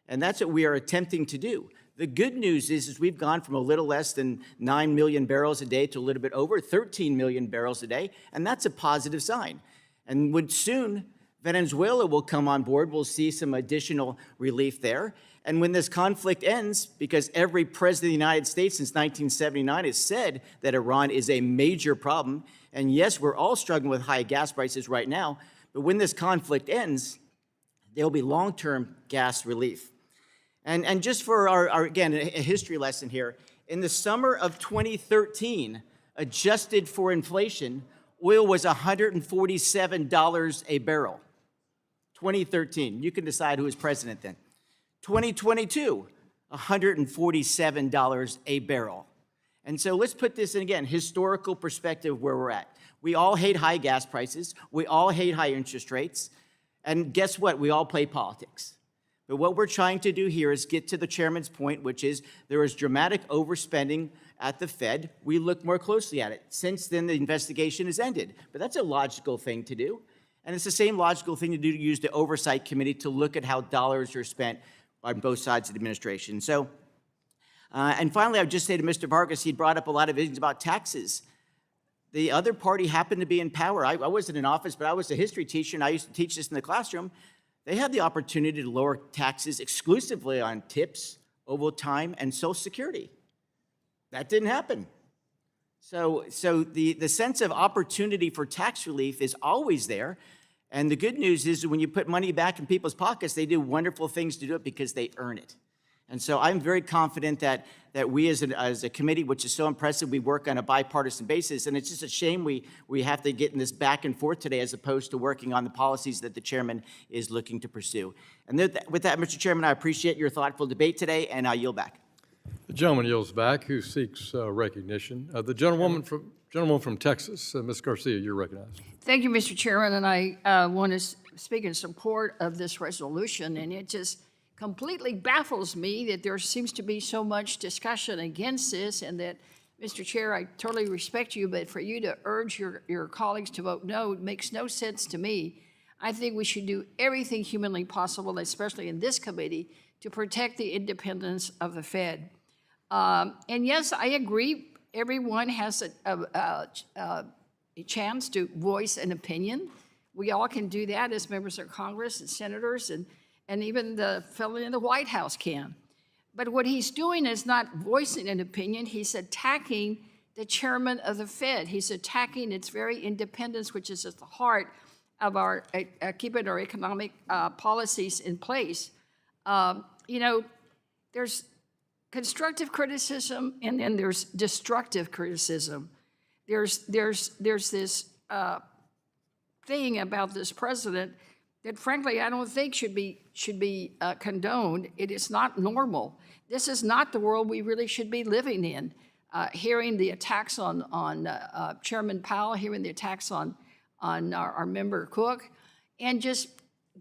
And that's what we are attempting to do. The good news is we've gone from a little less than 9 million barrels a day to a little bit over 13 million barrels a day, and that's a positive sign. And when soon Venezuela will come on board, we'll see some additional relief there. And when this conflict ends, because every president of the United States since 1979 has said that Iran is a major problem, and yes, we're all struggling with high gas prices right now, but when this conflict ends, there'll be long-term gas relief. And just for our again, a history lesson here, in the summer of 2013, adjusted for inflation, oil was $147 a barrel. 2013, you can decide who was president then. 2022, $147 a barrel. And so let's put this in, again, historical perspective where we're at. We all hate high gas prices. We all hate high interest rates. And guess what? We all play politics. But what we're trying to do here is get to the chairman's point, which is there is dramatic overspending at the Fed. We look more closely at it. Since then, the investigation has ended. But that's a logical thing to do. And it's the same logical thing to do to use the oversight committee to look at how dollars are spent on both sides of the administration. So, and finally, I would just say to Mr. Vargas, he brought up a lot of issues about taxes. The other party happened to be in power. I wasn't in office, but I was a history teacher, and I used to teach this in the classroom. They had the opportunity to lower taxes exclusively on tips, overtime, and Social Security. That didn't happen. So the sense of opportunity for tax relief is always there. And the good news is when you put money back in people's pockets, they do wonderful things to do it because they earn it. And so I'm very confident that we as a committee, which is so impressive, we work on a bipartisan basis. And it's just a shame we have to get in this back and forth today as opposed to working on the policies that the chairman is looking to pursue. And with that, Mr. Chairman, I appreciate your thoughtful debate today, and I yield back. The gentleman yields back who seeks recognition. The gentlewoman from Texas, Ms. Garcia, you're recognized. Thank you, Mr. Chairman, and I want to speak in support of this resolution, and it just completely baffles me that there seems to be so much discussion against this, and that, Mr. Chair, I totally respect you, but for you to urge your colleagues to vote no makes no sense to me. I think we should do everything humanly possible, especially in this committee, to protect the independence of the Fed. And yes, I agree, everyone has a chance to voice an opinion. We all can do that as members of Congress and senators, and even the fellow in the White House can. But what he's doing is not voicing an opinion, he's attacking the chairman of the Fed. He's attacking its very independence, which is at the heart of our keeping our economic policies in place. There's constructive criticism, and then there's destructive criticism. There's this thing about this president that, frankly, I don't think should be condoned. It is not normal. This is not the world we really should be living in. Hearing the attacks on Chairman Powell, hearing the attacks on our member Cook, and just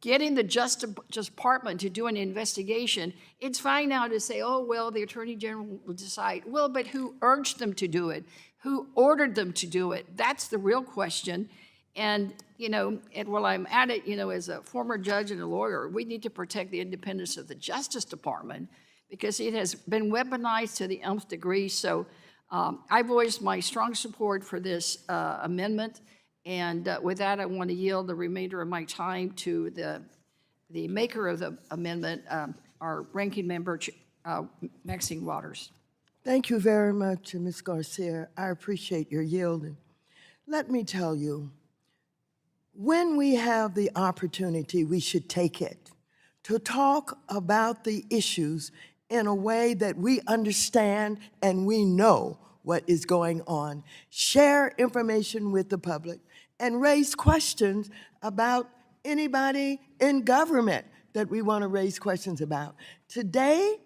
getting the Justice Department to do an investigation. It's fine now to say, oh, well, the Attorney General will decide. Well, but who urged them to do it? Who ordered them to do it? That's the real question. And, and while I'm at it, as a former judge and a lawyer, we need to protect the independence of the Justice Department because it has been weaponized to the nth degree. So I voiced my strong support for this amendment. And with that, I want to yield the remainder of my time to the maker of the amendment, our ranking member, Maxine Waters. Thank you very much, Ms. Garcia. I appreciate your yielding. Let me tell you, when we have the opportunity, we should take it to talk about the issues in a way that we understand and we know what is going on. Share information with the public and raise questions about anybody in government that we want to raise questions about. Today,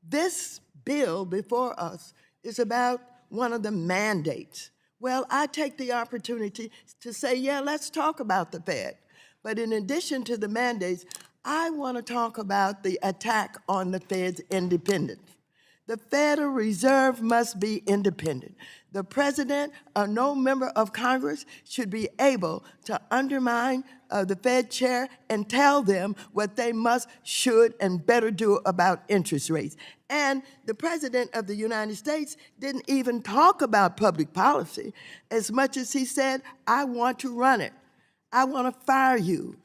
this bill before us is about one of the mandates. Well, I take the opportunity to say, yeah, let's talk about the Fed. But in addition to the mandates, I want to talk about the attack on the Fed's independence. The Federal Reserve must be independent. The president or no member of Congress should be able to undermine the Fed chair and tell them what they must, should, and better do about interest rates. And the president of the United States didn't even talk about public policy as much as he said, I want to run it. I want to fire you.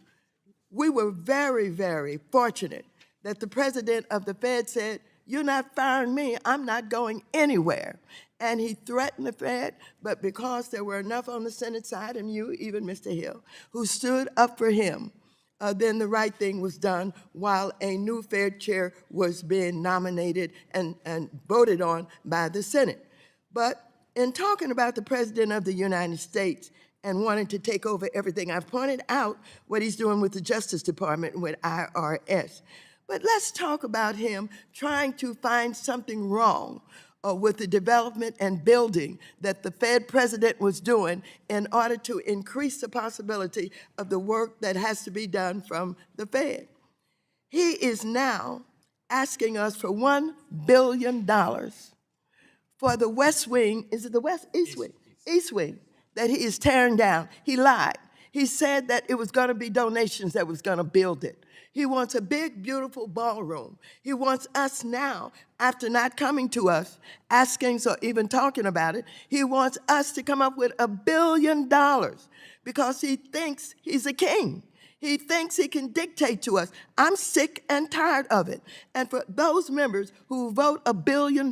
We were very, very fortunate that the president of the Fed said, you're not firing me, I'm not going anywhere. And he threatened the Fed, but because there were enough on the Senate side, and you, even Mr. Hill, who stood up for him, then the right thing was done while a new Fed chair was being nominated and voted on by the Senate. But in talking about the President of the United States and wanting to take over everything, I've pointed out what he's doing with the Justice Department and with IRS. But let's talk about him trying to find something wrong with the development and building that the Fed president was doing in order to increase the possibility of the work that has to be done from the Fed. He is now asking us for $1 billion for the West Wing, is it the West, East Wing? East Wing, that he is tearing down. He lied. He said that it was gonna be donations that was gonna build it. He wants a big, beautiful ballroom. He wants us now, after not coming to us, asking or even talking about it, he wants us to come up with $1 billion because he thinks he's a king. He thinks he can dictate to us. I'm sick and tired of it. And for those members who vote $1 billion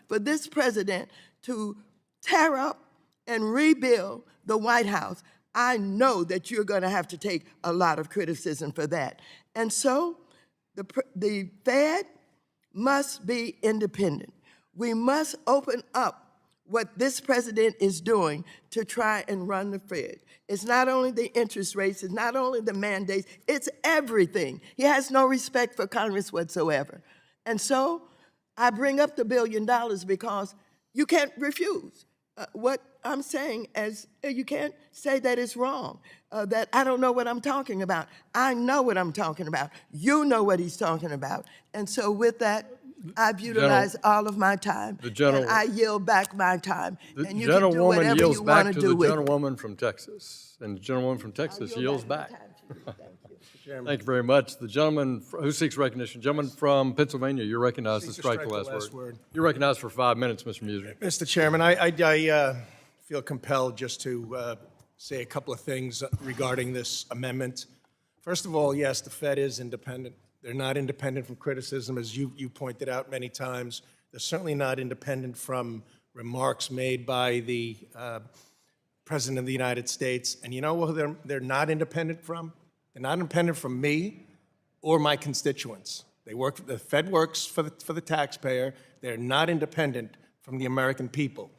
for this president to tear up and rebuild the White House, I know that you're going to have to take a lot of criticism for that. And so the Fed must be independent. We must open up what this president is doing to try and run the Fed. It's not only the interest rates, it's not only the mandates, it's everything. He has no respect for Congress whatsoever. And so I bring up the $1 billion because you can't refuse what I'm saying, as you can't say that it's wrong, that I don't know what I'm talking about. I know what I'm talking about. You know what he's talking about. And so with that, I've utilized all of my time, and I yield back my time. The And you can do whatever gentlewoman yields you want back to to do the with it. gentlewoman from Texas, and the gentlewoman from Texas yields back. Thank you. Thank you very much. The gentleman who seeks recognition, gentleman from Pennsylvania, you're recognized to strike the last word. You're recognized for 5 minutes, Mr. Muser. Mr. Chairman, I feel compelled just to say a couple of things regarding this amendment. First of all, yes, the Fed is independent. They're not independent from criticism, as you pointed out many times. They're certainly not independent from remarks made by the President of the United States. And you know what they're not independent from? They're not independent from me or my constituents. The Fed works for the taxpayer. They're not independent from the American people.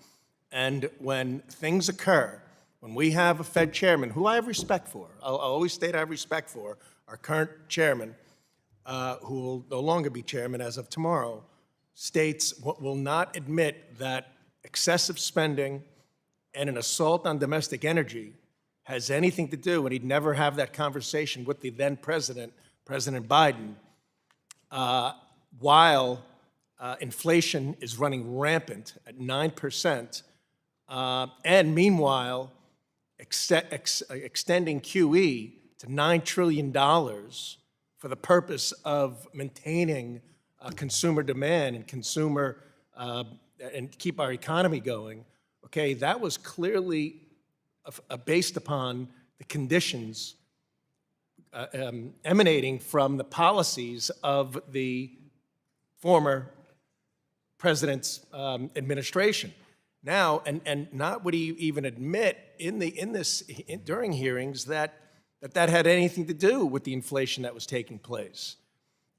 And when things occur, when we have a Fed chairman, who I have respect for, I'll always state I have respect for, our current chairman, who will no longer be chairman as of tomorrow, states will not admit that excessive spending and an assault on domestic energy has anything to do, and he'd never have that conversation with the then president, President Biden, while inflation is running rampant at 9%, and meanwhile, extending QE to $9 trillion for the purpose of maintaining consumer demand and and keep our economy going, okay, that was clearly based upon the conditions emanating from the policies of the former president's administration. Now, and not would he even admit during hearings that had anything to do with the inflation that was taking place.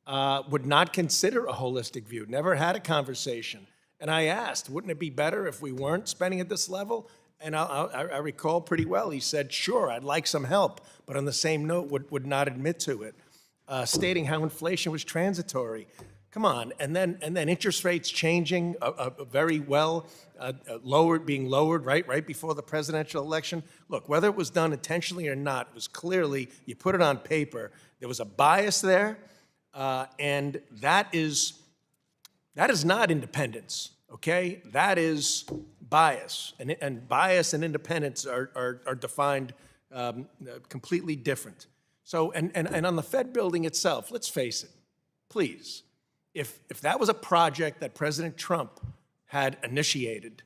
Would not consider a holistic view, never had a conversation. And I asked, wouldn't it be better if we weren't spending at this level? And I recall pretty well, he said, sure, I'd like some help, but on the same note, would not admit to it, stating how inflation was transitory. Come on, and then interest rates changing very well, being lowered right before the presidential election. Look, whether it was done intentionally or not, it was clearly, you put it on paper, there was a bias there, and that is not independence, okay? That is bias, and bias and independence are defined completely different. So, and on the Fed building itself, let's face it, please, if that was a project that President Trump had initiated,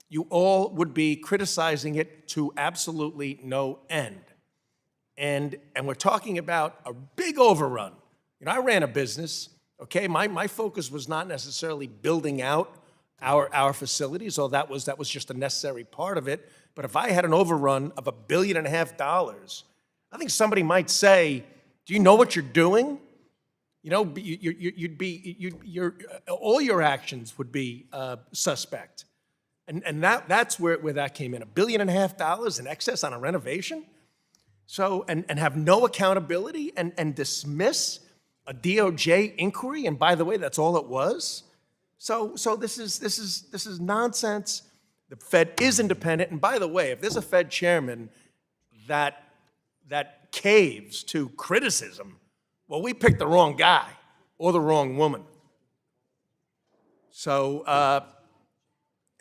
you all would be criticizing it to absolutely no end. And we're talking about a big overrun. You know, I ran a business, okay? My focus was not necessarily building out our facilities, although that was just a necessary part of it. But if I had an overrun of $1.5 billion, I think somebody might say, do you know what you're doing? You know, all your actions would be suspect. And that's where that came in. $1.5 billion in excess on a renovation? So, and have no accountability and dismiss a DOJ inquiry, and by the way, that's all it was. So this is nonsense. The Fed is independent, and by the way, if there's a Fed chairman that caves to criticism, well, we picked the wrong guy or the wrong woman. So,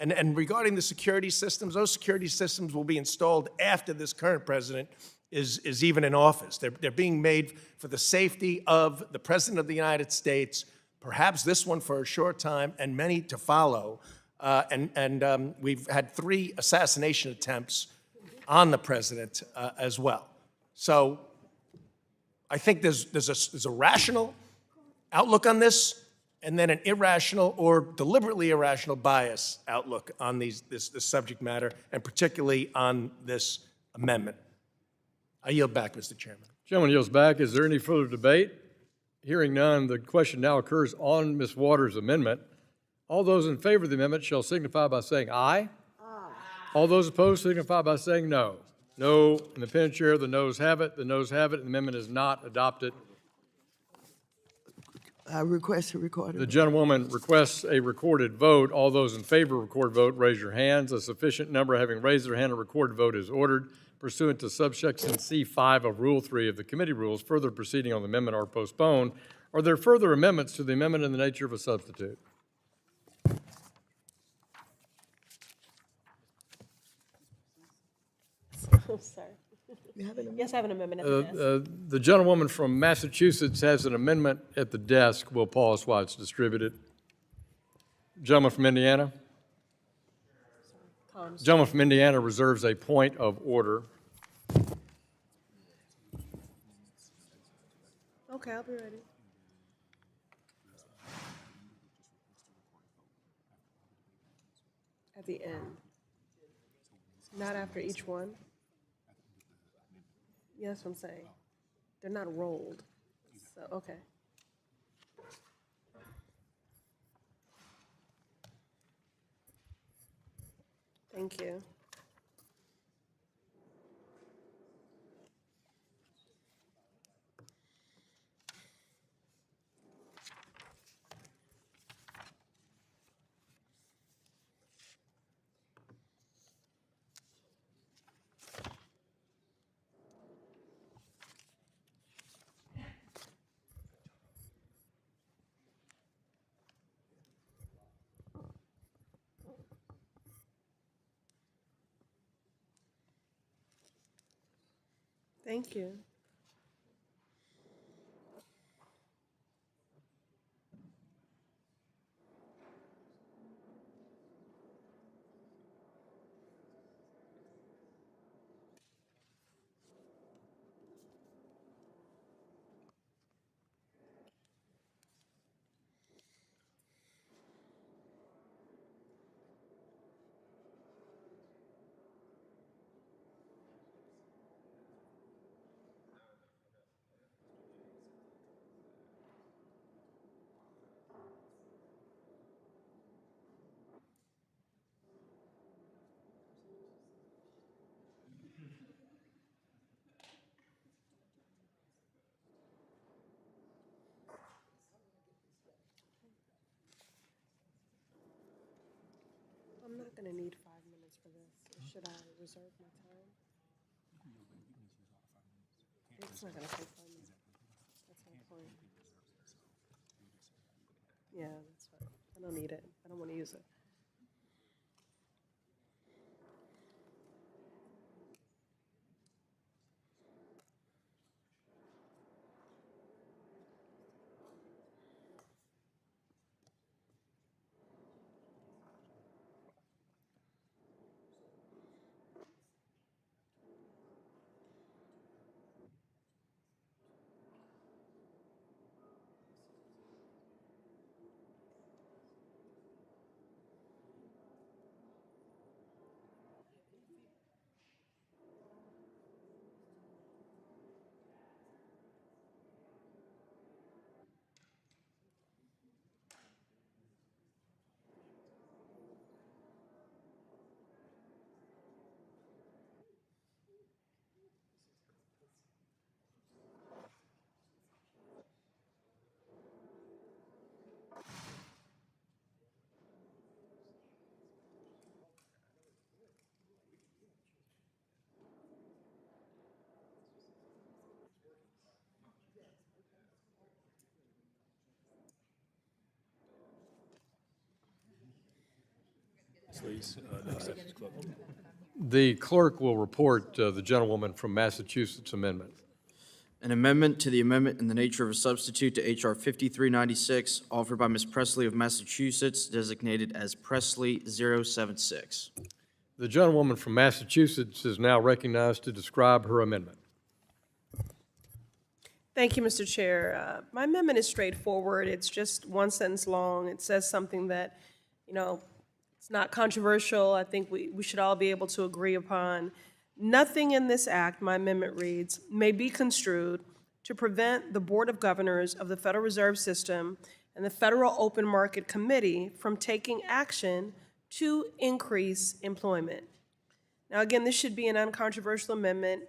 and regarding the security systems, those security systems will be installed after this current president is even in office. They're being made for the safety of the President of the United States, perhaps this one for a short time, and many to follow. We've had 3 assassination attempts on the president as well. So I think there's a rational outlook on this, and then an irrational or deliberately irrational bias outlook on this subject matter, and particularly on this amendment. I yield back, Mr. Chairman. Gentleman yields back. Is there any further debate? Hearing none, the question now occurs on Ms. Waters' amendment. All those in favor of the amendment shall signify by saying aye. Aye. All those opposed signify by saying no. No in the pen chair, the noes have it. The noes have it. The amendment is not adopted. I request a recorded. The gentlewoman requests a recorded vote. All those in favor of recorded vote, raise your hands. A sufficient number having raised their hand, a recorded vote is ordered. Pursuant to subsection C5 of Rule 3 of the committee rules, further proceeding on the amendment are postponed. Are there further amendments to the amendment in the nature of a substitute? Sorry. Yes, I have an amendment at the desk. The gentlewoman from Massachusetts has an amendment at the desk. We'll pause while it's distributed. Gentleman from Indiana? Gentleman from Indiana reserves a point of order. Okay, I'll be ready. At the end. Not after each one. Yeah, that's what I'm saying. They're not rolled. So, okay. Thank you. Thank you. I'm not going to need 5 minutes for this. Should I reserve my time? It's not going to take 5 minutes. That's my point. Yeah, that's fine. I don't need it. I don't want to use it. The clerk will report the gentlewoman from Massachusetts amendment. An amendment to the amendment in the nature of a substitute to H.R. 5396, offered by Ms. Presley of Massachusetts, designated as Presley 076. The gentlewoman from Massachusetts is now recognized to describe her amendment. Thank you, Mr. Chair. My amendment is straightforward. It's just one sentence long. It says something that, it's not controversial. I think we should all be able to agree upon. Nothing in this act, my amendment reads, may be construed to prevent the Board of Governors of the Federal Reserve System and the Federal Open Market Committee from taking action to increase employment. Now, again, this should be an uncontroversial amendment.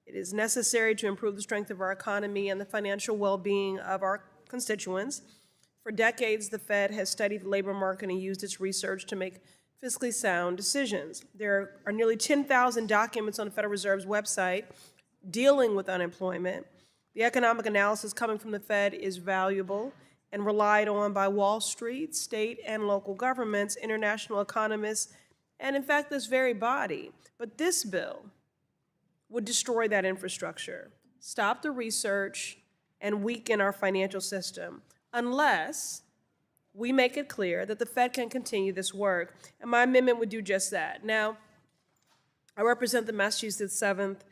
It is necessary to improve the strength of our economy and the financial well-being of our constituents. For decades, the Fed has studied the labor market and used its research to make fiscally sound decisions. There are nearly 10,000 documents on the Federal Reserve's website dealing with unemployment. The economic analysis coming from the Fed is valuable and relied on by Wall Street, state and local governments, international economists, and in fact, this very body. But this bill would destroy that infrastructure, stop the research, and weaken our financial system, unless we make it clear that the Fed can continue this work. And my amendment would do just that. Now, I represent the Massachusetts 7th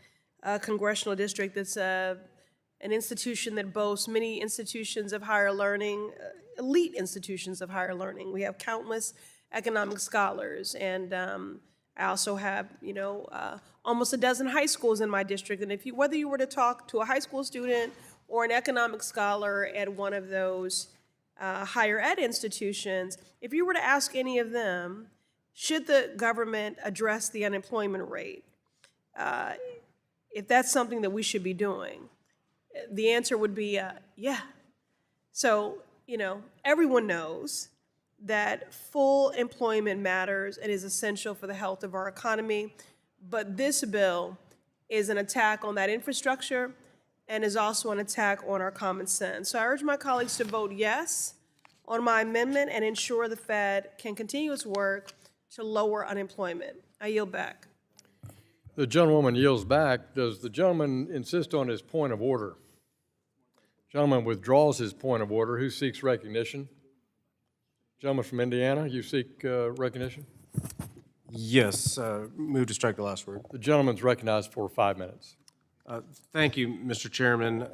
Congressional District. It's an institution that boasts many institutions of higher learning, elite institutions of higher learning. We have countless economic scholars, and I also have, almost a dozen high schools in my district. And whether you were to talk to a high school student or an economic scholar at one of those higher ed institutions, if you were to ask any of them, should the government address the unemployment rate, if that's something that we should be doing, the answer would be yeah. So, everyone knows that full employment matters and is essential for the health of our economy, but this bill is an attack on that infrastructure and is also an attack on our common sense. So I urge my colleagues to vote yes on my amendment and ensure the Fed can continue its work to lower unemployment. I yield back. The gentlewoman yields back. Does the gentleman insist on his point of order? Gentleman withdraws his point of order. Who seeks recognition? Gentleman from Indiana, you seek recognition? Yes, move to strike the last word. The gentleman's recognized for 5 minutes. Thank you, Mr. Chairman.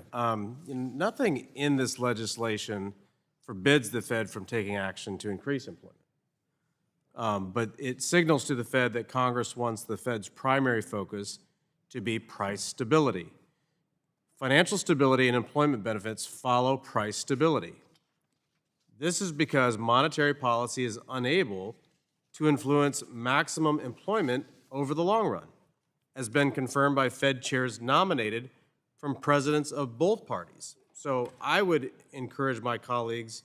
Nothing in this legislation forbids the Fed from taking action to increase employment. But it signals to the Fed that Congress wants the Fed's primary focus to be price stability. Financial stability and employment benefits follow price stability. This is because monetary policy is unable to influence maximum employment over the long run, has been confirmed by Fed chairs nominated from presidents of both parties. So I would encourage my colleagues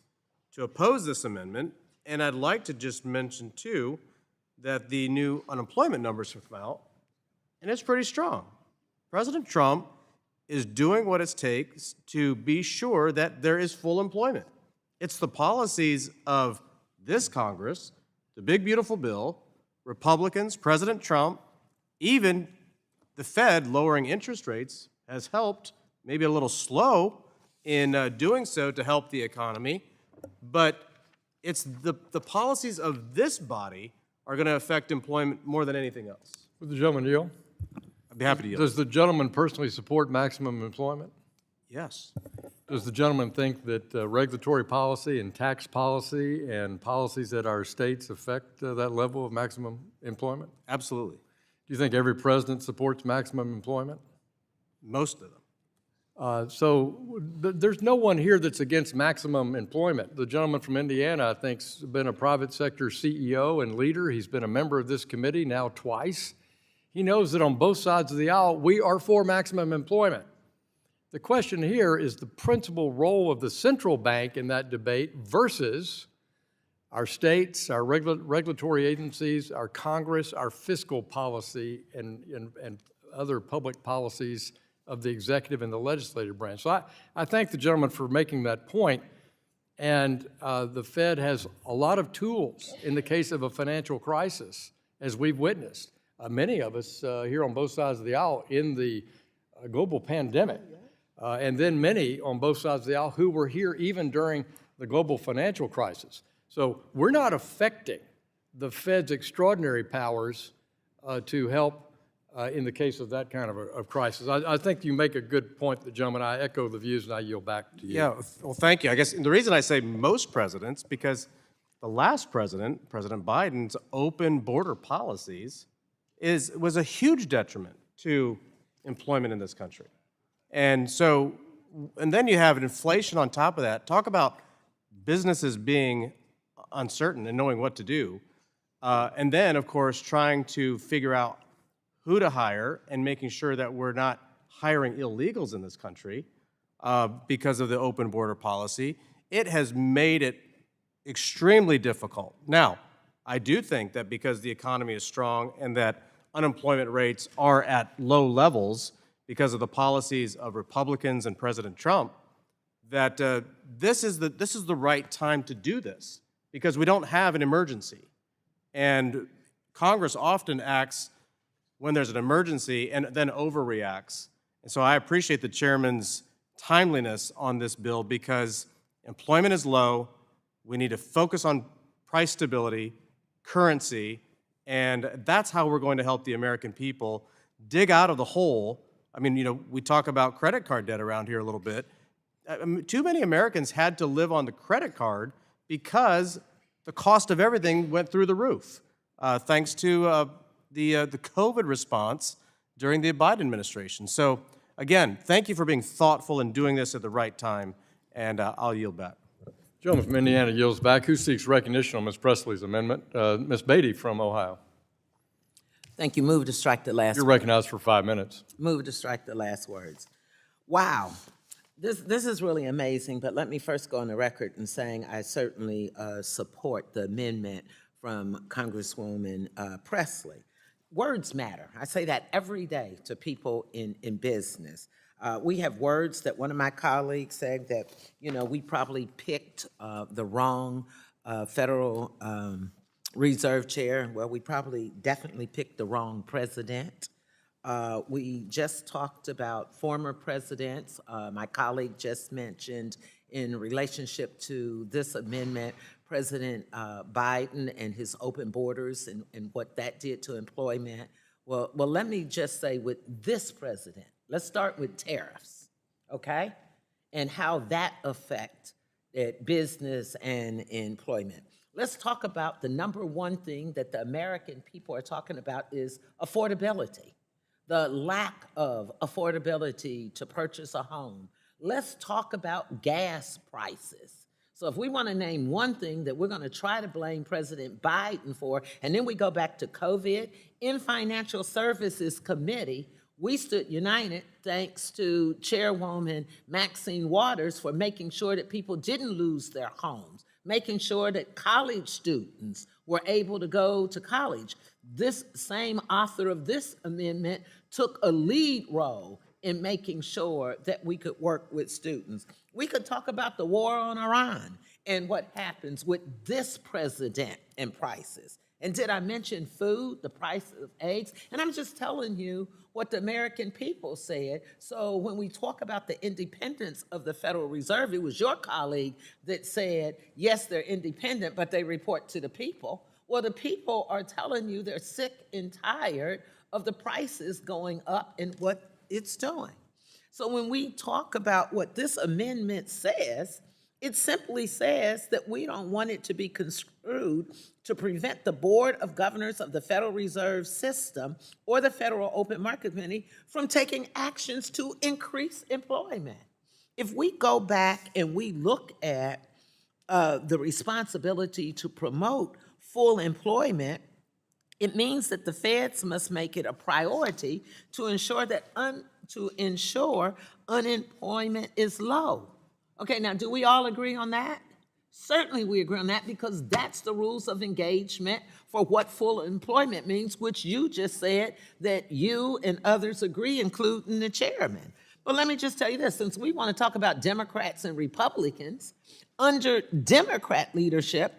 to oppose this amendment, and I'd like to just mention, too, that the new unemployment numbers have come out, and it's pretty strong. President Trump is doing what it takes to be sure that there is full employment. It's the policies of this Congress, the big, beautiful bill, Republicans, President Trump, even the Fed lowering interest rates has helped, maybe a little slow in doing so to help the economy, but it's the policies of this body are going to affect employment more than anything else. Would the gentleman yield? I'd be happy to yield. Does the gentleman personally support maximum employment? Yes. Does the gentleman think that regulatory policy and tax policy and policies at our states affect that level of maximum employment? Absolutely. Do you think every president supports maximum employment? Most of them. There's no one here that's against maximum employment. The gentleman from Indiana, I think, has been a private sector CEO and leader. He's been a member of this committee now twice. He knows that on both sides of the aisle, we are for maximum employment. The question here is the principal role of the central bank in that debate versus our states, our regulatory agencies, our Congress, our fiscal policy, and other public policies of the executive and the legislative branch. So I thank the gentleman for making that point. And the Fed has a lot of tools in the case of a financial crisis, as we've witnessed. Many of us here on both sides of the aisle in the global pandemic, and then many on both sides of the aisle who were here even during the global financial crisis. So we're not affecting the Fed's extraordinary powers to help in the case of that kind of crisis. I think you make a good point, the gentleman. I echo the views, and I yield back to you. Yeah, well, thank you. I guess the reason I say most presidents, because the last president, President Biden's open border policies was a huge detriment to employment in this country. And so, and then you have inflation on top of that. Talk about businesses being uncertain and knowing what to do. And then, of course, trying to figure out who to hire and making sure that we're not hiring illegals in this country because of the open border policy. It has made it extremely difficult. Now, I do think that because the economy is strong and that unemployment rates are at low levels because of the policies of Republicans and President Trump, that this is the right time to do this because we don't have an emergency. And Congress often acts when there's an emergency and then overreacts. And so I appreciate the chairman's timeliness on this bill because employment is low. We need to focus on price stability, currency, and that's how we're going to help the American people dig out of the hole. I mean, you know, we talk about credit card debt around here a little bit. Too many Americans had to live on the credit card because the cost of everything went through the roof, thanks to the COVID response during the Biden administration. So again, thank you for being thoughtful and doing this at the right time, and I'll yield back. Gentleman from Indiana yields back. Who seeks recognition on Ms. Presley's amendment? Ms. Beatty from Ohio. Thank you. Move to strike the last. You're recognized for 5 minutes. Move to strike the last words. Wow. This is really amazing, but let me first go on the record in saying I certainly support the amendment from Congresswoman Presley. Words matter. I say that every day to people in business. We have words that one of my colleagues said that, you know, we probably picked the wrong Federal Reserve Chair. Well, we probably definitely picked the wrong president. We just talked about former presidents. My colleague just mentioned in relationship to this amendment, President Biden and his open borders and what that did to employment. Well, let me just say with this president, let's start with tariffs, okay? And how that affects business and employment. Let's talk about the number one thing that the American people are talking about is affordability, the lack of affordability to purchase a home. Let's talk about gas prices. So if we want to name one thing that we're going to try to blame President Biden for, and then we go back to COVID, in Financial Services Committee, we stood united thanks to Chairwoman Maxine Waters for making sure that people didn't lose their homes, making sure that college students were able to go to college. This same author of this amendment took a lead role in making sure that we could work with students. We could talk about the war on Iran and what happens with this president and prices. And did I mention food, the price of eggs? And I'm just telling you what the American people said. So when we talk about the independence of the Federal Reserve, it was your colleague that said, yes, they're independent, but they report to the people. Well, the people are telling you they're sick and tired of the prices going up and what it's doing. So when we talk about what this amendment says, it simply says that we don't want it to be construed to prevent the Board of Governors of the Federal Reserve System or the Federal Open Market Committee from taking actions to increase employment. If we go back and we look at the responsibility to promote full employment, it means that the feds must make it a priority to ensure that unemployment is low. Okay, now do we all agree on that? Certainly we agree on that because that's the rules of engagement for what full employment means, which you just said that you and others agree, including the chairman. But let me just tell you this, since we want to talk about Democrats and Republicans, under Democrat leadership,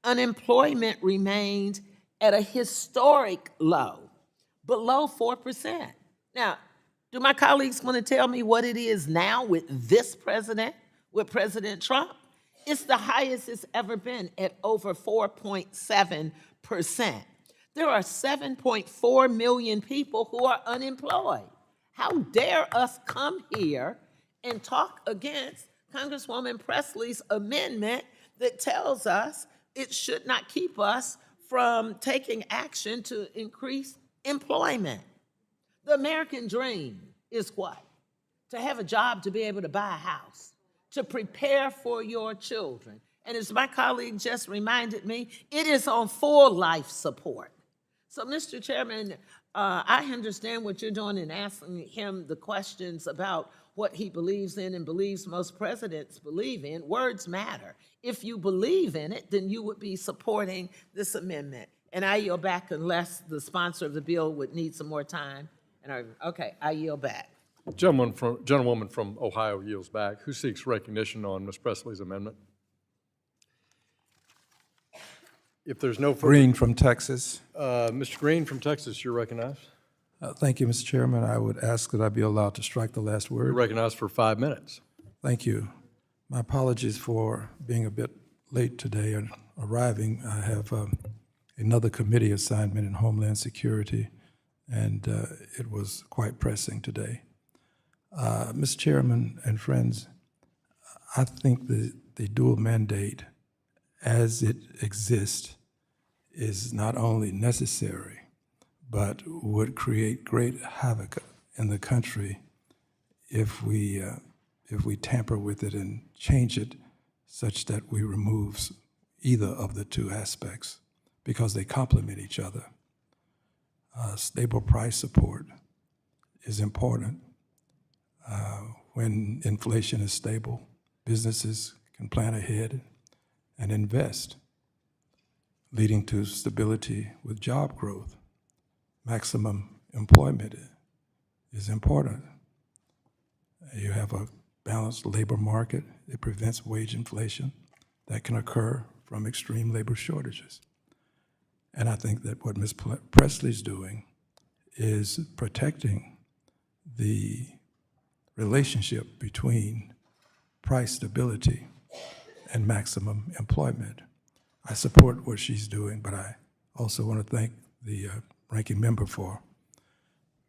unemployment remained at a historic low, below 4%. Now, do my colleagues want to tell me what it is now with this president, with President Trump? It's the highest it's ever been at over 4.7%. There are 7.4 million people who are unemployed. How dare us come here and talk against Congresswoman Presley's amendment that tells us it should not keep us from taking action to increase employment. The American dream is what? To have a job, to be able to buy a house, to prepare for your children. And as my colleague just reminded me, it is on full life support. So, Mr. Chairman, I understand what you're doing in asking him the questions about what he believes in and believes most presidents believe in. Words matter. If you believe in it, then you would be supporting this amendment. And I yield back unless the sponsor of the bill would need some more time. Okay, I yield back. Gentlewoman from Ohio yields back. Who seeks recognition on Ms. Presley's amendment? If there's no further... Green from Texas. Mr. Green from Texas, you're recognized. Thank you, Mr. Chairman. I would ask that I be allowed to strike the last word. You're recognized for 5 minutes. Thank you. My apologies for being a bit late today and arriving. I have another committee assignment in Homeland Security, and it was quite pressing today. Mr. Chairman and friends, I think the dual mandate as it exists is not only necessary, but would create great havoc in the country if we tamper with it and change it such that we remove either of the two aspects, because they complement each other. Stable price support is important. When inflation is stable, businesses can plan ahead and invest, leading to stability with job growth. Maximum employment is important. You have a balanced labor market. It prevents wage inflation that can occur from extreme labor shortages. And I think that what Ms. Presley's doing is protecting the relationship between price stability and maximum employment. I support what she's doing, but I also want to thank the ranking member for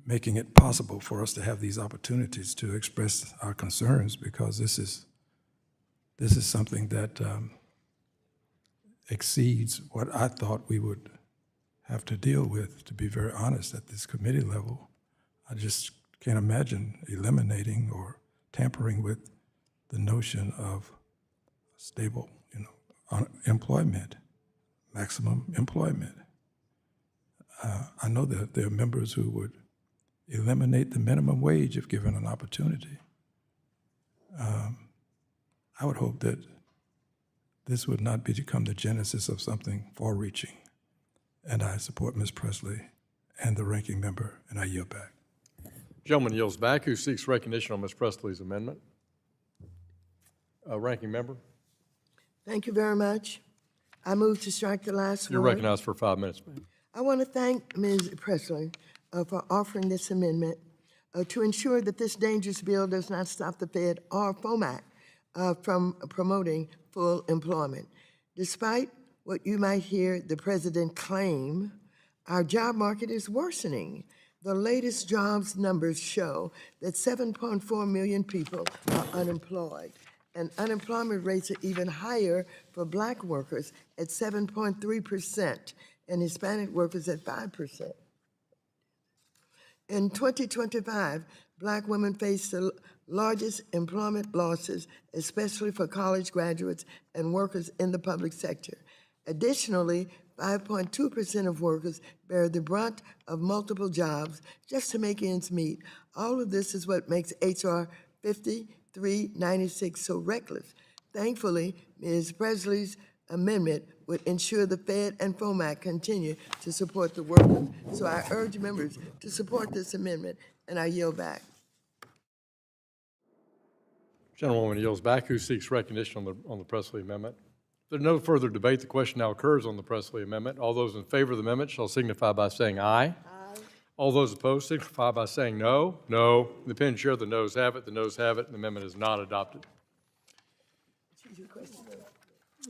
making it possible for us to have these opportunities to express our concerns, because this is something that exceeds what I thought we would have to deal with, to be very honest, at this committee level. I just can't imagine eliminating or tampering with the notion of stable, employment, maximum employment. I know that there are members who would eliminate the minimum wage if given an opportunity. I would hope that this would not become the genesis of something far-reaching. And I support Ms. Presley and the ranking member, and I yield back. Gentleman yields back. Who seeks recognition on Ms. Presley's amendment? Ranking member, Thank you very much. I move to strike the last you're word. recognized for 5 minutes, ma'am. I want to thank Ms. Presley for offering this amendment to ensure that this dangerous bill does not stop the Fed or FOMAC from promoting full employment. Despite what you might hear the president claim, our job market is worsening. The latest jobs numbers show that 7.4 million people are unemployed, and unemployment rates are even higher for Black workers at 7.3% and Hispanic workers at 5%. In 2025, Black women face the largest employment losses, especially for college graduates and workers in the public sector. Additionally, 5.2% of workers bear the brunt of multiple jobs just to make ends meet. All of this is what makes HR 5396 so reckless. Thankfully, Ms. Presley's amendment would ensure the Fed and FOMAC continue to support the workers. So I urge members to support this amendment, and I yield back. Gentlewoman yields back. Who seeks recognition on the Presley amendment? If there's no further debate, the question now occurs on the Presley amendment. All those in favor of the amendment shall signify by saying aye. Aye. All those opposed signify by saying no. No. The pen chair, the noes have it. The noes have it, and the amendment is not adopted.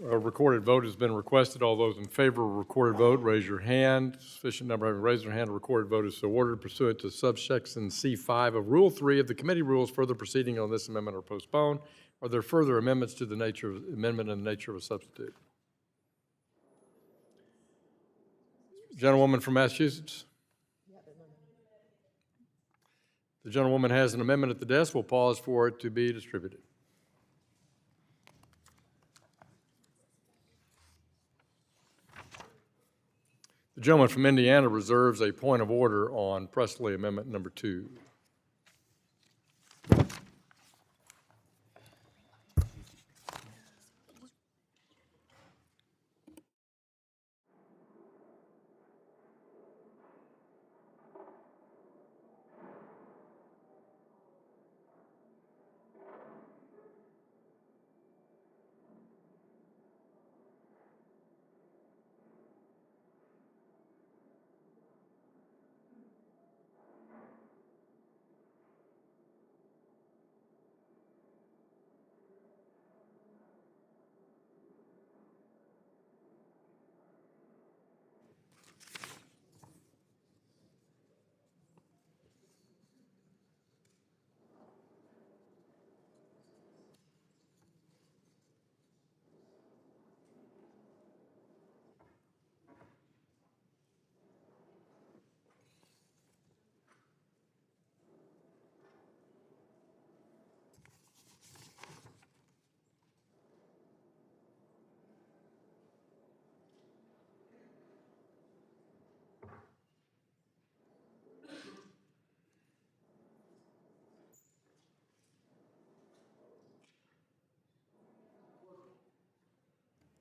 A recorded vote has been requested. All those in favor of a recorded vote, raise your hand. Sufficient number having raised their hand, a recorded vote is so ordered pursuant to subsection C5 of Rule 3 of the committee rules. Further proceeding on this amendment are postponed. Are there further amendments to the nature of amendment and the nature of a substitute? Gentlewoman from Massachusetts. The gentlewoman has an amendment at the desk. We'll pause for it to be distributed. The gentleman from Indiana reserves a point of order on Presley Amendment number 2.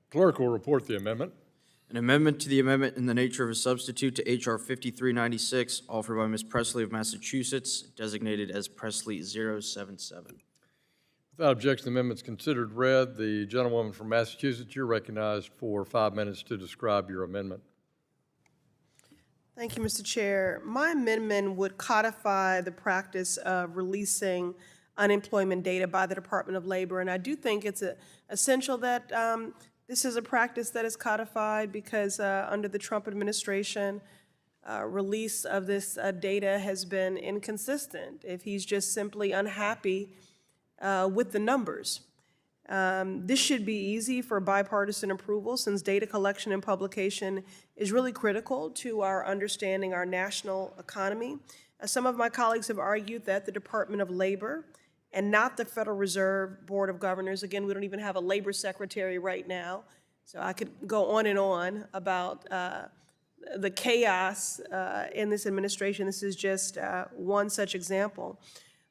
Clerk will report the amendment. An amendment to the amendment in the nature of a substitute to H.R. 5396, offered by Ms. Presley of Massachusetts, designated as Presley 077. Without objection, the amendment is considered read. The gentlewoman from Massachusetts, you're recognized for 5 minutes to describe your amendment. Thank you, Mr. Chair. My amendment would codify the practice of releasing unemployment data by the Department of Labor, and I do think it's essential that this is a practice that is codified because under the Trump administration, release of this data has been inconsistent. If he's just simply unhappy with the numbers. This should be easy for bipartisan approval since data collection and publication is really critical to our understanding our national economy. Some of my colleagues have argued that the Department of Labor and not the Federal Reserve Board of Governors, again, we don't even have a labor secretary right now, so I could go on about the chaos in this administration. This is just one such example.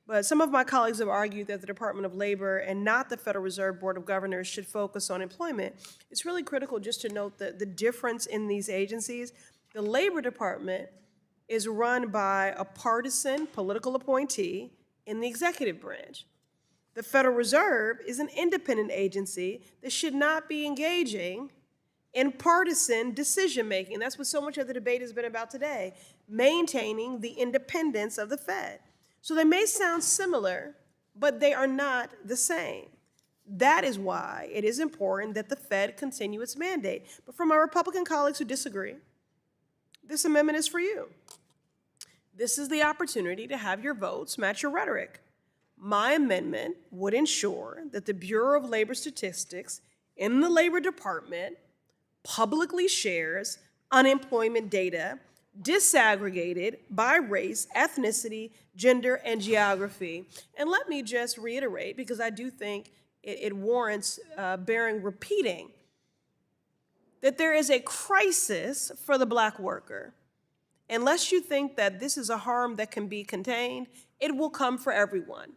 But some of my colleagues have argued that the Department of Labor and not the Federal Reserve Board of Governors should focus on employment. It's really critical just to note the difference in these agencies. The Labor Department is run by a partisan political appointee in the executive branch. The Federal Reserve is an independent agency that should not be engaging in partisan decision-making. That's what so much of the debate has been about today, maintaining the independence of the Fed. So they may sound similar, but they are not the same. That is why it is important that the Fed continue its mandate. But for my Republican colleagues who disagree, this amendment is for you. This is the opportunity to have your votes match your rhetoric. My amendment would ensure that the Bureau of Labor Statistics in the Labor Department publicly shares unemployment data disaggregated by race, ethnicity, gender, and geography. And let me just reiterate, because I do think it warrants bearing repeating, that there is a crisis for the Black worker. Unless you think that this is a harm that can be contained, it will come for everyone.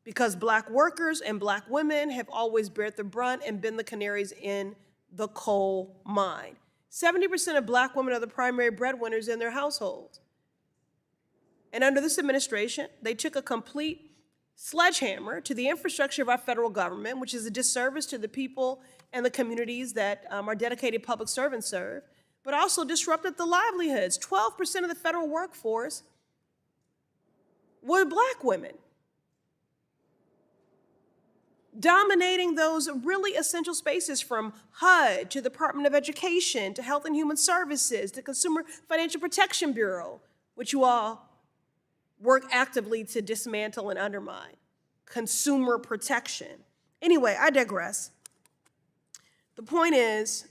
Because Black workers and Black women have always bared the brunt and been the canaries in the coal mine. 70% of Black women are the primary breadwinners in their households. And under this administration, they took a complete sledgehammer to the infrastructure of our federal government, which is a disservice to the people and the communities that our dedicated public servants serve, but also disrupted the livelihoods. 12% of the federal workforce were Black women, dominating those really essential spaces from HUD to the Department of Education to Health and Human Services to Consumer Financial Protection Bureau, which you all work actively to dismantle and undermine. Consumer protection. Anyway, I digress. The point is,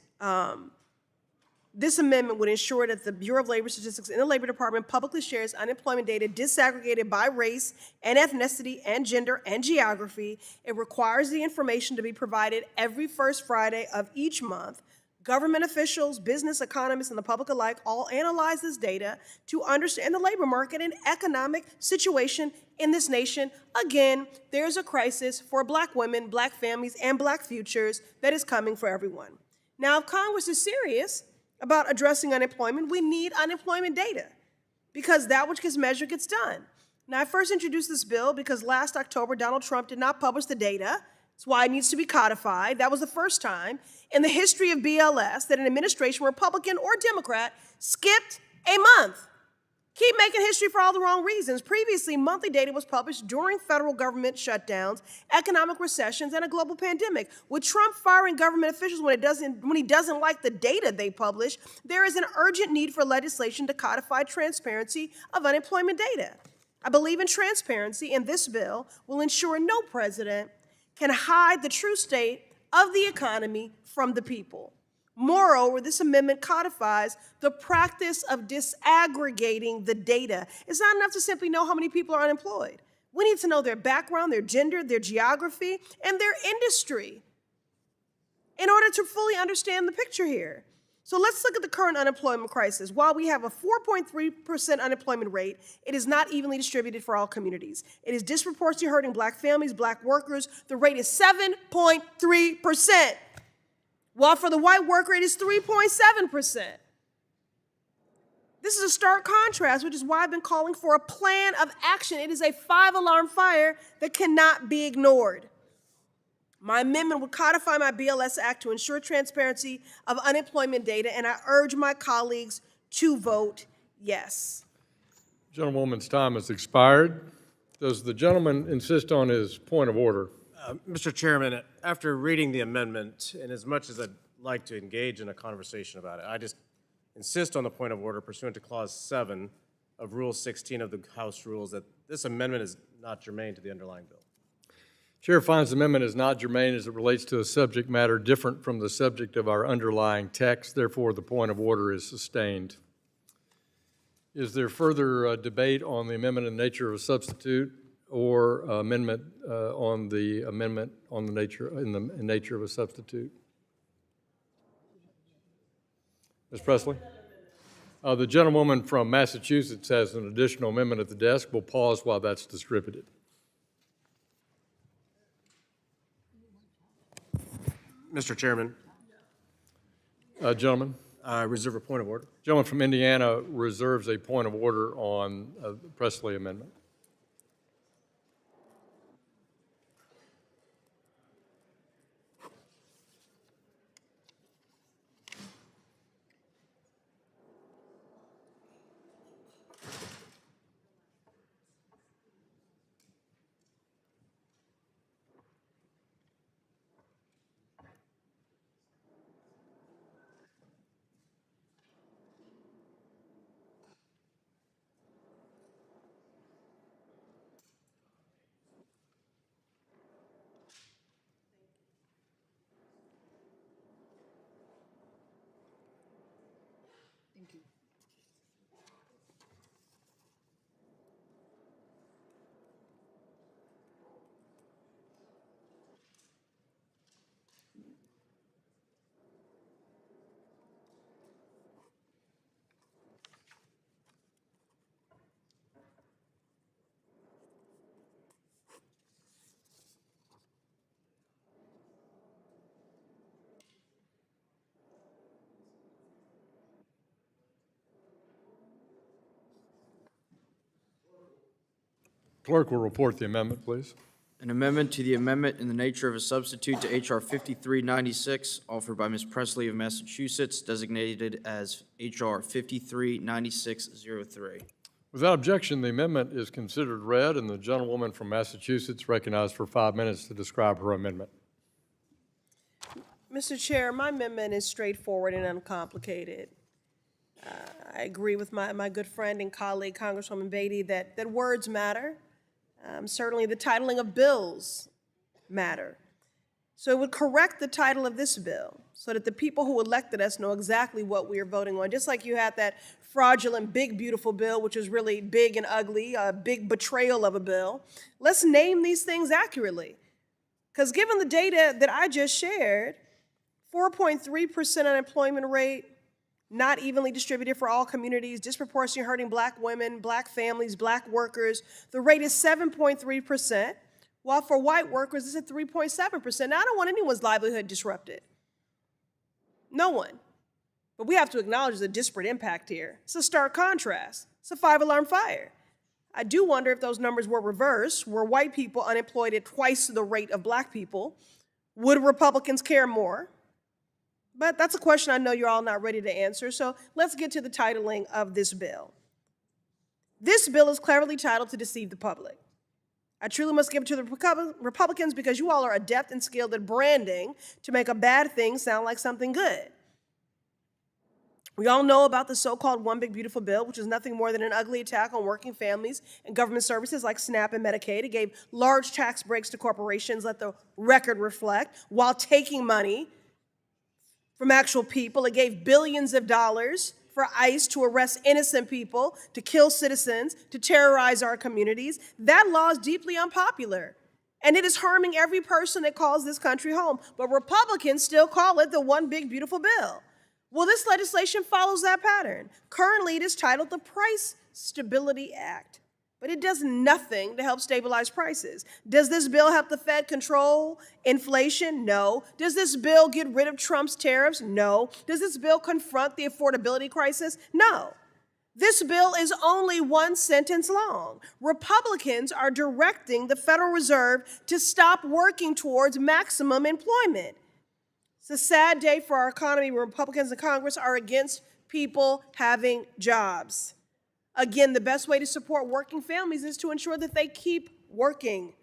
this amendment would ensure that the Bureau of Labor Statistics in the Labor Department publicly shares unemployment data disaggregated by race and ethnicity and gender and geography. It requires the information to be provided every first Friday of each month. Government officials, business economists, and the public alike all analyze this data to understand the labor market and economic situation in this nation. Again, there's a crisis for Black women, Black families, and Black futures that is coming for everyone. Now, if Congress is serious about addressing unemployment, we need unemployment data because that which gets measured gets done. Now, I first introduced this bill because last October, Donald Trump did not publish the data. That's why it needs to be codified. That was the first time in the history of BLS that an administration, Republican or Democrat, skipped a month. Keep making history for all the wrong reasons. Previously, monthly data was published during federal government shutdowns, economic recessions, and a global pandemic. With Trump firing government officials when he doesn't like the data they publish, there is an urgent need for legislation to codify transparency of unemployment data. I believe in transparency, and this bill will ensure no president can hide the true state of the economy from the people. Moreover, this amendment codifies the practice of disaggregating the data. It's not enough to simply know how many people are unemployed. We need to know their background, their gender, their geography, and their industry in order to fully understand the picture here. So let's look at the current unemployment crisis. While we have a 4.3% unemployment rate, it is not evenly distributed for all communities. It is disproportionately hurting Black families, Black workers. The rate is 7.3%. While for the white worker, it is 3.7%. This is a stark contrast, which is why I've been calling for a plan of action. It is a 5-alarm fire that cannot be ignored. My amendment would codify my BLS Act to ensure transparency of unemployment data, and I urge my colleagues to vote Yes. Gentlewoman's time has expired. Does the gentleman insist on his point of order? Mr. Chairman, after reading the amendment, and as much as I'd like to engage in a conversation about it, I just insist on the point of order pursuant to Clause 7 of Rule 16 of the House Rules that this amendment is not germane to the underlying bill. Chair finds the amendment is not germane as it relates to a subject matter different from the subject of our underlying text. Therefore, the point of order is sustained. Is there further debate on the amendment in the nature of a substitute or amendment on the nature of a substitute? Ms. Presley? The gentlewoman from Massachusetts has an additional amendment at the desk. We'll pause while that's distributed. Mr. Chairman. Gentleman? Reserve a point of order. Gentleman from Indiana reserves a point of order on the Presley amendment. Clerk will report the amendment, please. An amendment to the amendment in the nature of a substitute to H.R. 5396, offered by Ms. Presley of Massachusetts, designated as H.R. 539603. Without objection, the amendment is considered read, and the gentlewoman from Massachusetts recognized for 5 minutes to describe her amendment. Mr. Chair, my amendment is straightforward and uncomplicated. I agree with my good friend and colleague, Congresswoman Beatty, that words matter. Certainly the titling of bills matter. So it would correct the title of this bill so that the people who elected us know exactly what we are voting on. Just like you had that fraudulent, big, beautiful bill, which was really big and ugly, a big betrayal of a bill. Let's name these things accurately. Because given the data that I just shared, 4.3% unemployment rate, not evenly distributed for all communities, disproportionately hurting black women, black families, black workers. The rate is 7.3%, while for white workers, it's at 3.7%. Now, I don't want anyone's livelihood disrupted. No one. But we have to acknowledge the disparate impact here. It's a stark contrast. It's a 5-alarm fire. I do wonder if those numbers were reversed, were white people unemployed at twice the rate of black people, would Republicans care more? But that's a question I know you're all not ready to answer, so let's get to the titling of this bill. This bill is cleverly titled to deceive the public. I truly must give it to the Republicans because you all are adept and skilled at branding to make a bad thing sound like something good. We all know about the so-called One Big Beautiful Bill, which is nothing more than an ugly attack on working families and government services like SNAP and Medicaid. It gave large tax breaks to corporations, let the record reflect, while taking money from actual people. It gave billions of dollars for ICE to arrest innocent people, to kill citizens, to terrorize our communities. That law is deeply unpopular, and it is harming every person that calls this country home. But Republicans still call it the One Big Beautiful Bill. Well, this legislation follows that pattern. Currently, it is titled the Price Stability Act, but it does nothing to help stabilize prices. Does this bill help the Fed control inflation? No. Does this bill get rid of Trump's tariffs? No. Does this bill confront the affordability crisis? No. This bill is only one sentence long. Republicans are directing the Federal Reserve to stop working towards maximum employment. It's a sad day for our economy when Republicans in Congress are against people having jobs. Again, the best way to support working families is to ensure that they keep working.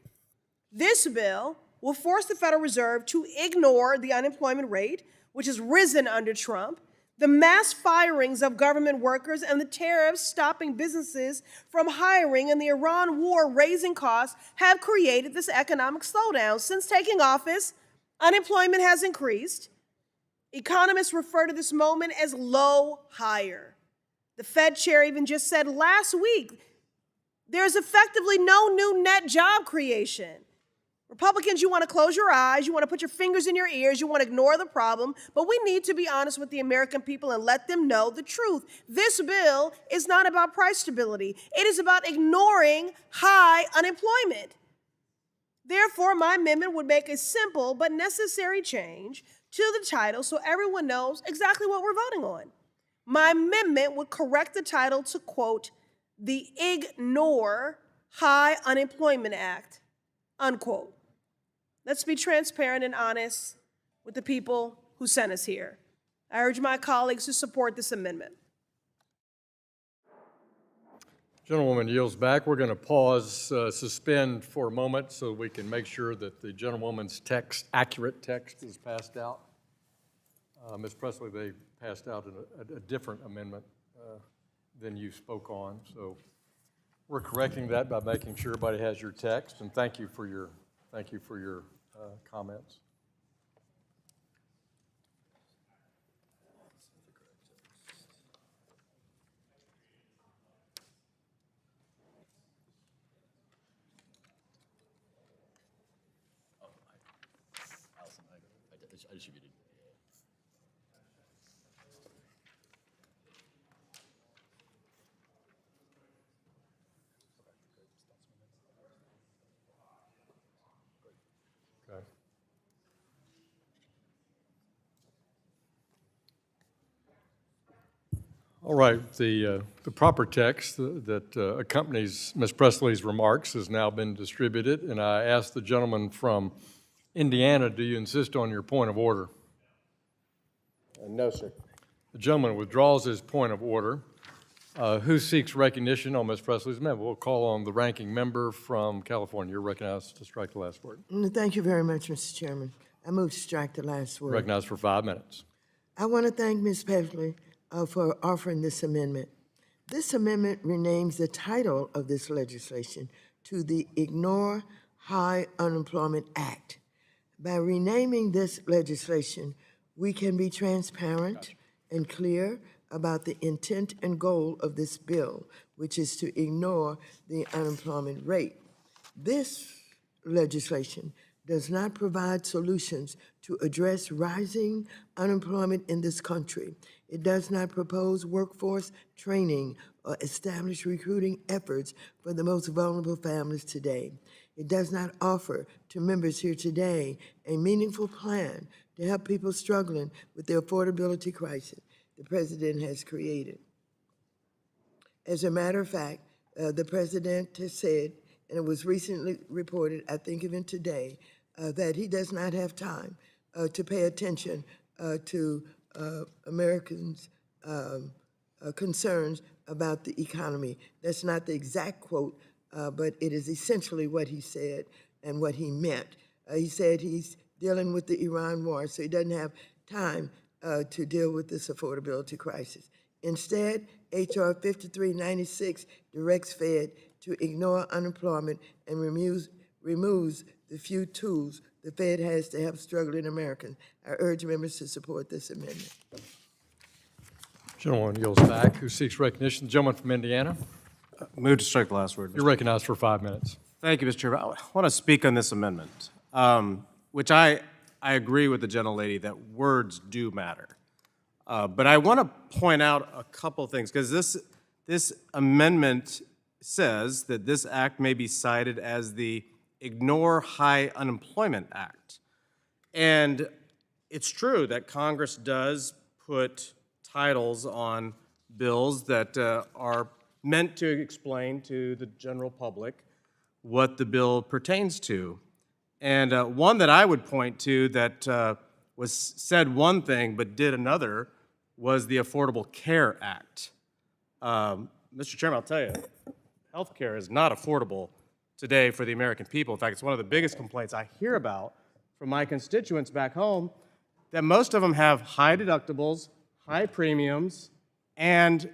This bill will force the Federal Reserve to ignore the unemployment rate, which has risen under Trump, the mass firings of government workers, and the tariffs stopping businesses from hiring, and the Iran war raising costs have created this economic slowdown. Since taking office, unemployment has increased. Economists refer to this moment as low higher. The Fed chair even just said last week there's effectively no new net job creation. Republicans, you want to close your eyes, you want to put your fingers in your ears, you want to ignore the problem, but we need to be honest with the American people and let them know the truth. This bill is not about price stability. It is about ignoring high unemployment. Therefore, my amendment would make a simple but necessary change to the title so everyone knows exactly what we're voting on. My amendment would correct the title to, quote, the Ignore High Unemployment Act, unquote. Let's be transparent and honest with the people who sent us here. I urge my colleagues to support this amendment. Gentlewoman yields back. We're going to pause, suspend for a moment so we can make sure that the gentlewoman's text, accurate text, is passed out. Ms. Presley, they passed out a different amendment than you spoke on. So we're correcting that by making sure everybody has your text, and thank you for your comments. I distributed. Okay. All right, the proper text that accompanies Ms. Presley's remarks has now been distributed, and I ask the gentleman from Indiana, do you insist on your point of order? No, sir. The gentleman withdraws his point of order. Who seeks recognition on Ms. Presley's amendment? We'll call on the ranking member from California. You're recognized to strike the last word. Thank you very much, Mr. Chairman. I move to strike the last word. Recognized for 5 minutes. I want to thank Ms. Presley for offering this amendment. This amendment renames the title of this legislation to the Ignore High Unemployment Act. By renaming this legislation, we can be transparent and clear about the intent and goal of this bill, which is to ignore the unemployment rate. This legislation does not provide solutions to address rising unemployment in this country. It does not propose workforce training or establish recruiting efforts for the most vulnerable families today. It does not offer to members here today a meaningful plan to help people struggling with the affordability crisis the president has created. As a matter of fact, the president has said, and it was recently reported, I think even today, that he does not have time to pay attention to Americans' concerns about the economy. That's not the exact quote, but it is essentially what he said and what he meant. He said he's dealing with the Iran war, so he doesn't have time to deal with this affordability crisis. Instead, HR 5396 directs Fed to ignore unemployment and removes the few tools the Fed has to help struggling Americans. I urge members to support this amendment. Gentleman yields back. Who seeks recognition? The gentleman from Indiana. Move to strike the last word. You're recognized for 5 minutes. Thank you, Mr. Chairman. I want to speak on this amendment, which I agree with the gentlelady that words do matter. But I want to point out a couple things, because this amendment says that this act may be cited as the Ignore High Unemployment Act. And it's true that Congress does put titles on bills that are meant to explain to the general public what the bill pertains to. And one that I would point to that was said one thing but did another was the Affordable Care Act. Mr. Chairman, I'll tell you, healthcare is not affordable today for the American people. In fact, it's one of the biggest complaints I hear about from my constituents back home, that most of them have high deductibles, high premiums, and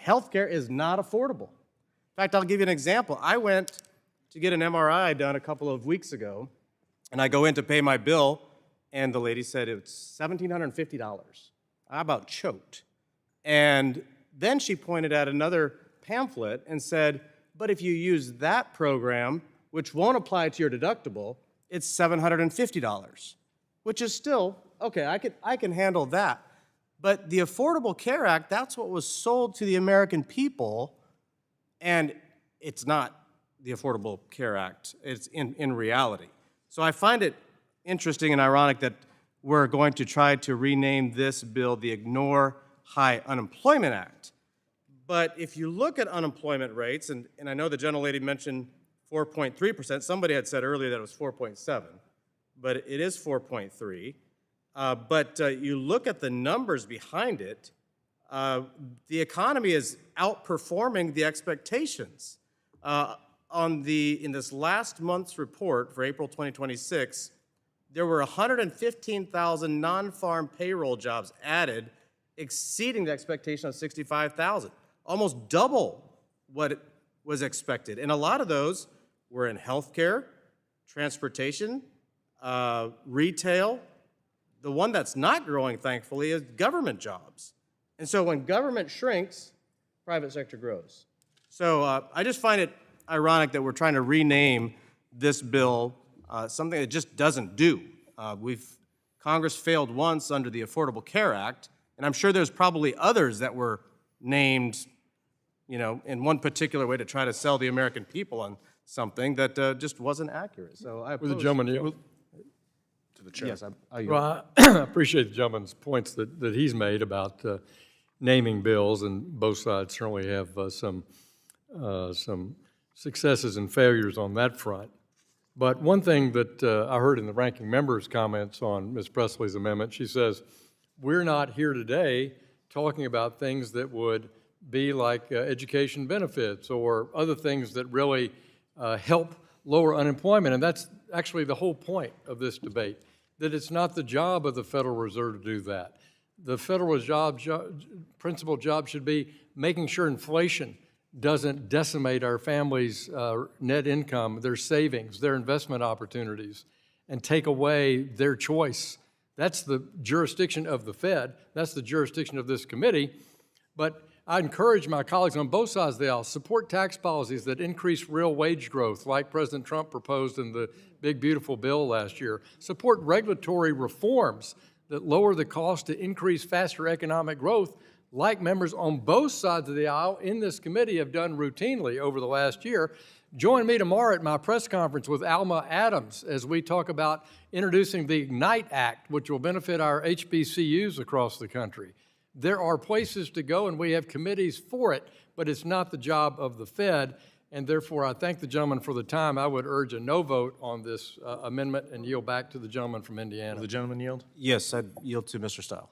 healthcare is not affordable. In fact, I'll give you an example. I went to get an MRI done a couple of weeks ago, and I go in to pay my bill, and the lady said it's $1,750. I about choked. And then she pointed at another pamphlet and said, but if you use that program, which won't apply to your deductible, it's $750, which is still, okay, I can handle that. But the Affordable Care Act, that's what was sold to the American people, and it's not the Affordable Care Act. It's in reality. So I find it interesting and ironic that we're going to try to rename this bill the Ignore High Unemployment Act. But if you look at unemployment rates, and I know the gentlelady mentioned 4.3%. Somebody had said earlier that it was 4.7, but it is 4.3. But you look at the numbers behind it, the economy is outperforming the expectations. In this last month's report for April 2026, there were 115,000 non-farm payroll jobs added, exceeding the expectation of 65,000, almost double what was expected. And a lot of those were in healthcare, transportation, retail. The one that's not growing, thankfully, is government jobs. And so when government shrinks, private sector grows. So I just find it ironic that we're trying to rename this bill something it just doesn't do. Congress failed once under the Affordable Care Act, and I'm sure there's probably others that were named, in one particular way to try to sell the American people on something that just wasn't accurate. So I With the oppose- gentleman yield? To the chair. Yes, I yield. Well, I appreciate the gentleman's points that he's made about naming bills, and both sides certainly have some successes and failures on that front. But one thing that I heard in the ranking member's comments on Ms. Presley's amendment, she says, we're not here today talking about things that would be like education benefits or other things that really help lower unemployment. And that's actually the whole point of this debate, that it's not the job of the Federal Reserve to do that. The Federal principal job should be making sure inflation doesn't decimate our families' net income, their savings, their investment opportunities, and take away their choice. That's the jurisdiction of the Fed. That's the jurisdiction of this committee. But I encourage my colleagues on both sides of the aisle, support tax policies that increase real wage growth, like President Trump proposed in the big, beautiful bill last year. Support regulatory reforms that lower the cost to increase faster economic growth, like members on both sides of the aisle in this committee have done routinely over the last year. Join me tomorrow at my press conference with Alma Adams as we talk about introducing the IGNITE Act, which will benefit our HBCUs across the country. There are places to go, and we have committees for it, but it's not the job of the Fed, and therefore I thank the gentleman for the time. I would urge a no vote on this amendment and yield back to the gentleman from Indiana. Will the gentleman yield? Yes, I'd yield to Mr. Stile.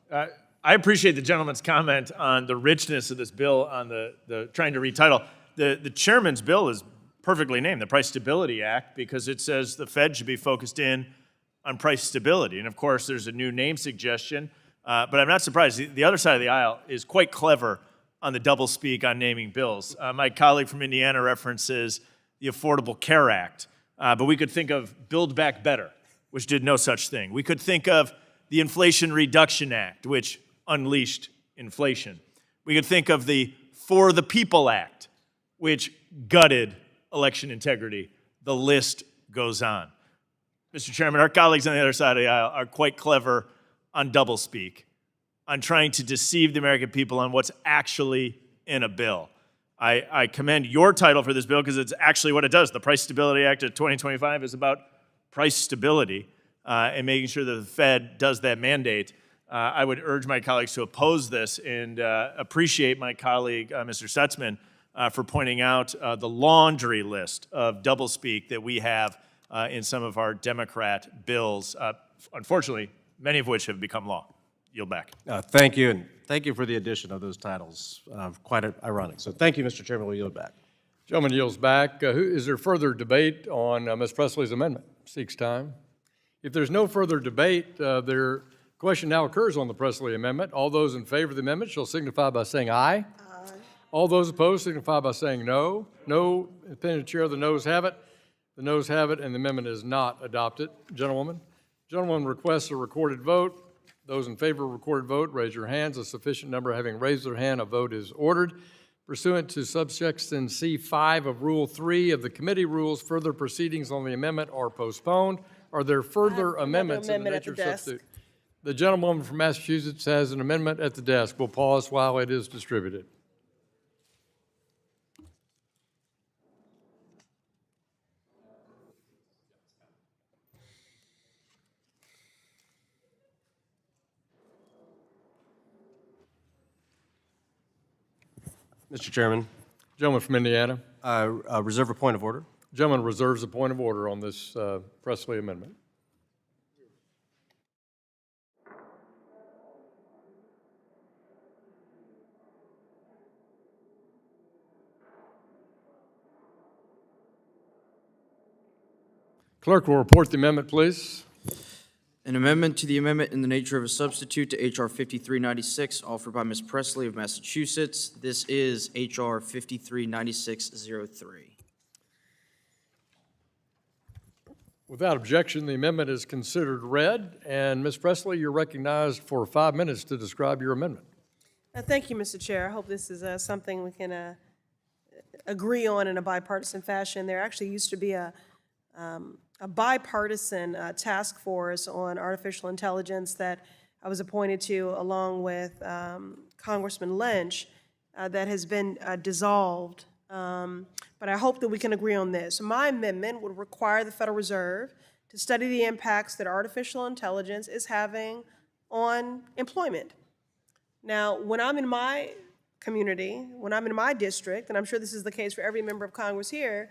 I appreciate the gentleman's comment on the richness of this bill, on the trying to retitle. The chairman's bill is perfectly named, the Price Stability Act, because it says the Fed should be focused in on price stability. And of course, there's a new name suggestion, but I'm not surprised. The other side of the aisle is quite clever on the doublespeak on naming bills. My colleague from Indiana references the Affordable Care Act, but we could think of Build Back Better, which did no such thing. We could think of the Inflation Reduction Act, which unleashed inflation. We could think of the For the People Act, which gutted election integrity. The list goes on. Mr. Chairman, our colleagues on the other side of the aisle are quite clever on doublespeak, on trying to deceive the American people on what's actually in a bill. I commend your title for this bill because it's actually what it does. The Price Stability Act of 2025 is about price stability and making sure that the Fed does that mandate. I would urge my colleagues to oppose this and appreciate my colleague, Mr. Stutzman, for pointing out the laundry list of doublespeak that we have in some of our Democrat bills, unfortunately, many of which have become law. yield back. Thank you, and thank you for the addition of those titles. Quite ironic. So thank you, Mr. Chairman. We'll yield back. Gentleman yields back. Is there further debate on Ms. Presley's amendment? Seeks time. If there's no further debate, their question now occurs on the Presley amendment. All those in favor of the amendment shall signify by saying aye. Aye. All those opposed signify by saying no. No. Independent chair, the noes have it. The noes have it, and the amendment is not adopted. Gentlewoman. Gentlewoman requests a recorded vote. Those in favor of a recorded vote, raise your hands. A sufficient number having raised their hand, a vote is ordered. Pursuant to subsection C5 of Rule 3 of the committee rules, further proceedings on the amendment are postponed. Are there further amendments in the nature of substitute? The gentlewoman from Massachusetts has an amendment at the desk. We'll pause while it is distributed. Mr. Chairman. Gentleman from Indiana. Reserve a point of order. Gentleman reserves a point of order on this Presley amendment. Clerk will report the amendment, please. An amendment to the amendment in the nature of a substitute to H.R. 5396 offered by Ms. Presley of Massachusetts. This is H.R. 539603. Without objection, the amendment is considered read. And Ms. Presley, you're recognized for 5 minutes to describe your amendment. Thank you, Mr. Chair. I hope this is something we can agree on in a bipartisan fashion. There actually used to be a bipartisan task force on artificial intelligence that I was appointed to along with Congressman Lynch that has been dissolved. But I hope that we can agree on this. My amendment would require the Federal Reserve to study the impacts that artificial intelligence is having on employment. Now, when I'm in my community, when I'm in my district, and I'm sure this is the case for every member of Congress here,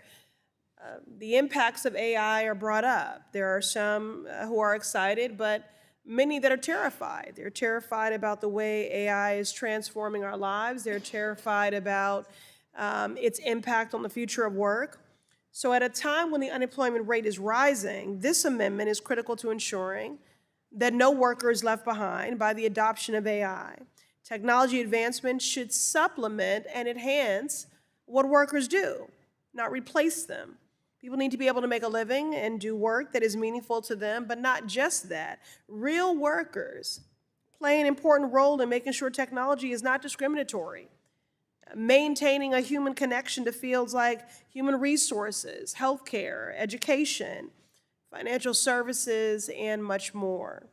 the impacts of AI are brought up. There are some who are excited, but many that are terrified. They're terrified about the way AI is transforming our lives. They're terrified about its impact on the future of work. So at a time when the unemployment rate is rising, this amendment is critical to ensuring that no worker is left behind by the adoption of AI. Technology advancement should supplement and enhance what workers do, not replace them. People need to be able to make a living and do work that is meaningful to them, but not just that. Real workers play an important role in making sure technology is not discriminatory, maintaining a human connection to fields like human resources, healthcare, education, financial services, and much more.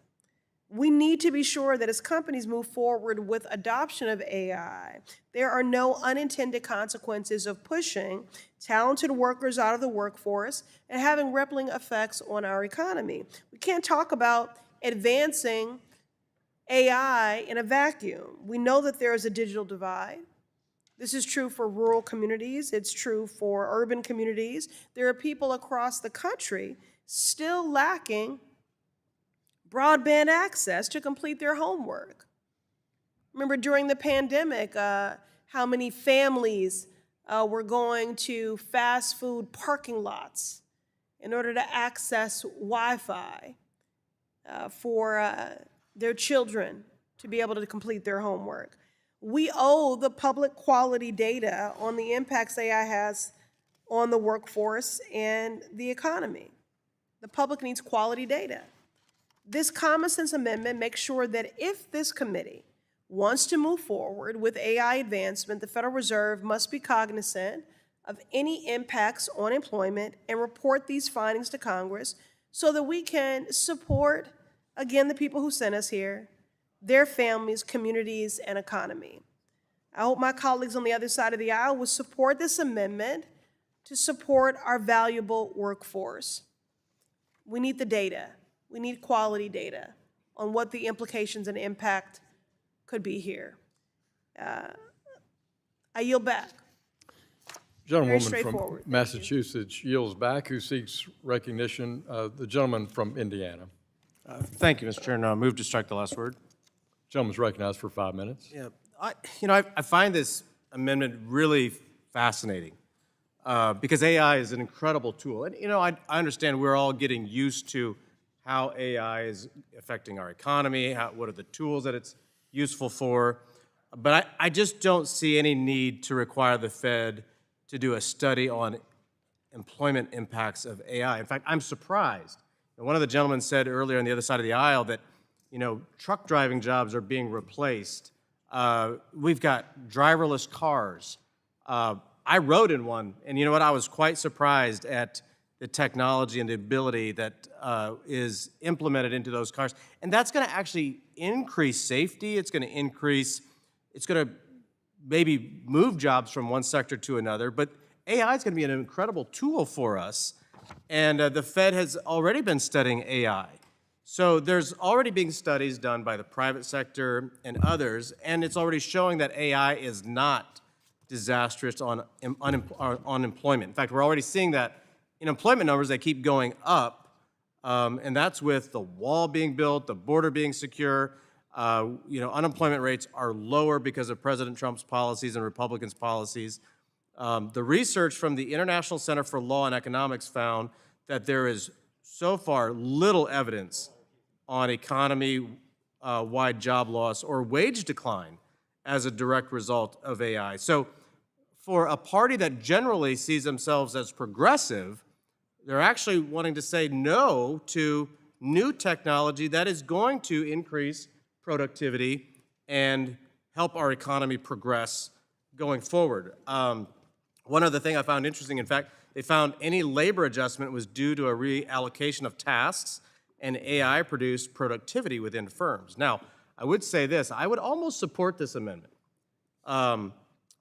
We need to be sure that as companies move forward with adoption of AI, there are no unintended consequences of pushing talented workers out of the workforce and having rippling effects on our economy. We can't talk about advancing AI in a vacuum. We know that there is a digital divide. This is true for rural communities. It's true for urban communities. There are people across the country still lacking broadband access to complete their homework. Remember during the pandemic, how many families were going to fast food parking lots in order to access Wi-Fi for their children to be able to complete their homework. We owe the public quality data on the impacts AI has on the workforce and the economy. The public needs quality data. This common sense amendment makes sure that if this committee wants to move forward with AI advancement, the Federal Reserve must be cognizant of any impacts on employment and report these findings to Congress so that we can support, again, the people who sent us here, their families, communities, and economy. I hope my colleagues on the other side of the aisle will support this amendment to support our valuable workforce. We need the data. We need quality data on what the implications and impact could be here. I yield back. Gentlewoman from straightforward. Massachusetts yields back, who seeks recognition. The gentleman from Indiana. Thank you, Mr. Chair. Now move to strike the last word. Gentleman's recognized for 5 minutes. Yeah, I find this amendment really fascinating because AI is an incredible tool. And, I understand we're all getting used to how AI is affecting our economy, what are the tools that it's useful for. But I just don't see any need to require the Fed to do a study on employment impacts of AI. In fact, I'm surprised. One of the gentlemen said earlier on the other side of the aisle that, truck driving jobs are being replaced. We've got driverless cars. I rode in one, and you know what? I was quite surprised at the technology and the ability that is implemented into those cars. And that's going to actually increase safety. It's going to maybe move jobs from one sector to another. But AI is going to be an incredible tool for us. And the Fed has already been studying AI. So there's already being studies done by the private sector and others, and it's already showing that AI is not disastrous on unemployment. In fact, we're already seeing that in employment numbers, they keep going up, and that's with the wall being built, the border being secure. Unemployment rates are lower because of President Trump's policies and Republicans' policies. The research from the International Center for Law and Economics found that there is so far little evidence on economy-wide job loss or wage decline as a direct result of AI. So for a party that generally sees themselves as progressive, they're actually wanting to say no to new technology that is going to increase productivity and help our economy progress going forward. One other thing I found interesting, in fact, they found any labor adjustment was due to a reallocation of tasks, and AI produced productivity within firms. Now, I would say this, I would almost support this amendment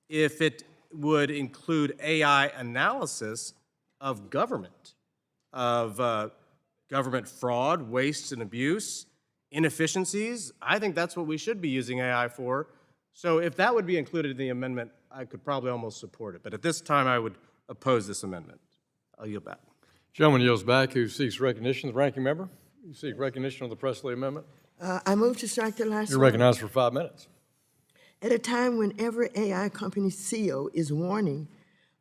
if it would include AI analysis of government fraud, waste and abuse, inefficiencies. I think that's what we should be using AI for. So if that would be included in the amendment, I could probably almost support it. But at this time, I would oppose this amendment. I'll yield back. Gentleman yields back who seeks recognition. The ranking member, you seek recognition on the Presley Amendment. I move to strike the last You're one. recognized for 5 minutes. At a time when every AI company CEO is warning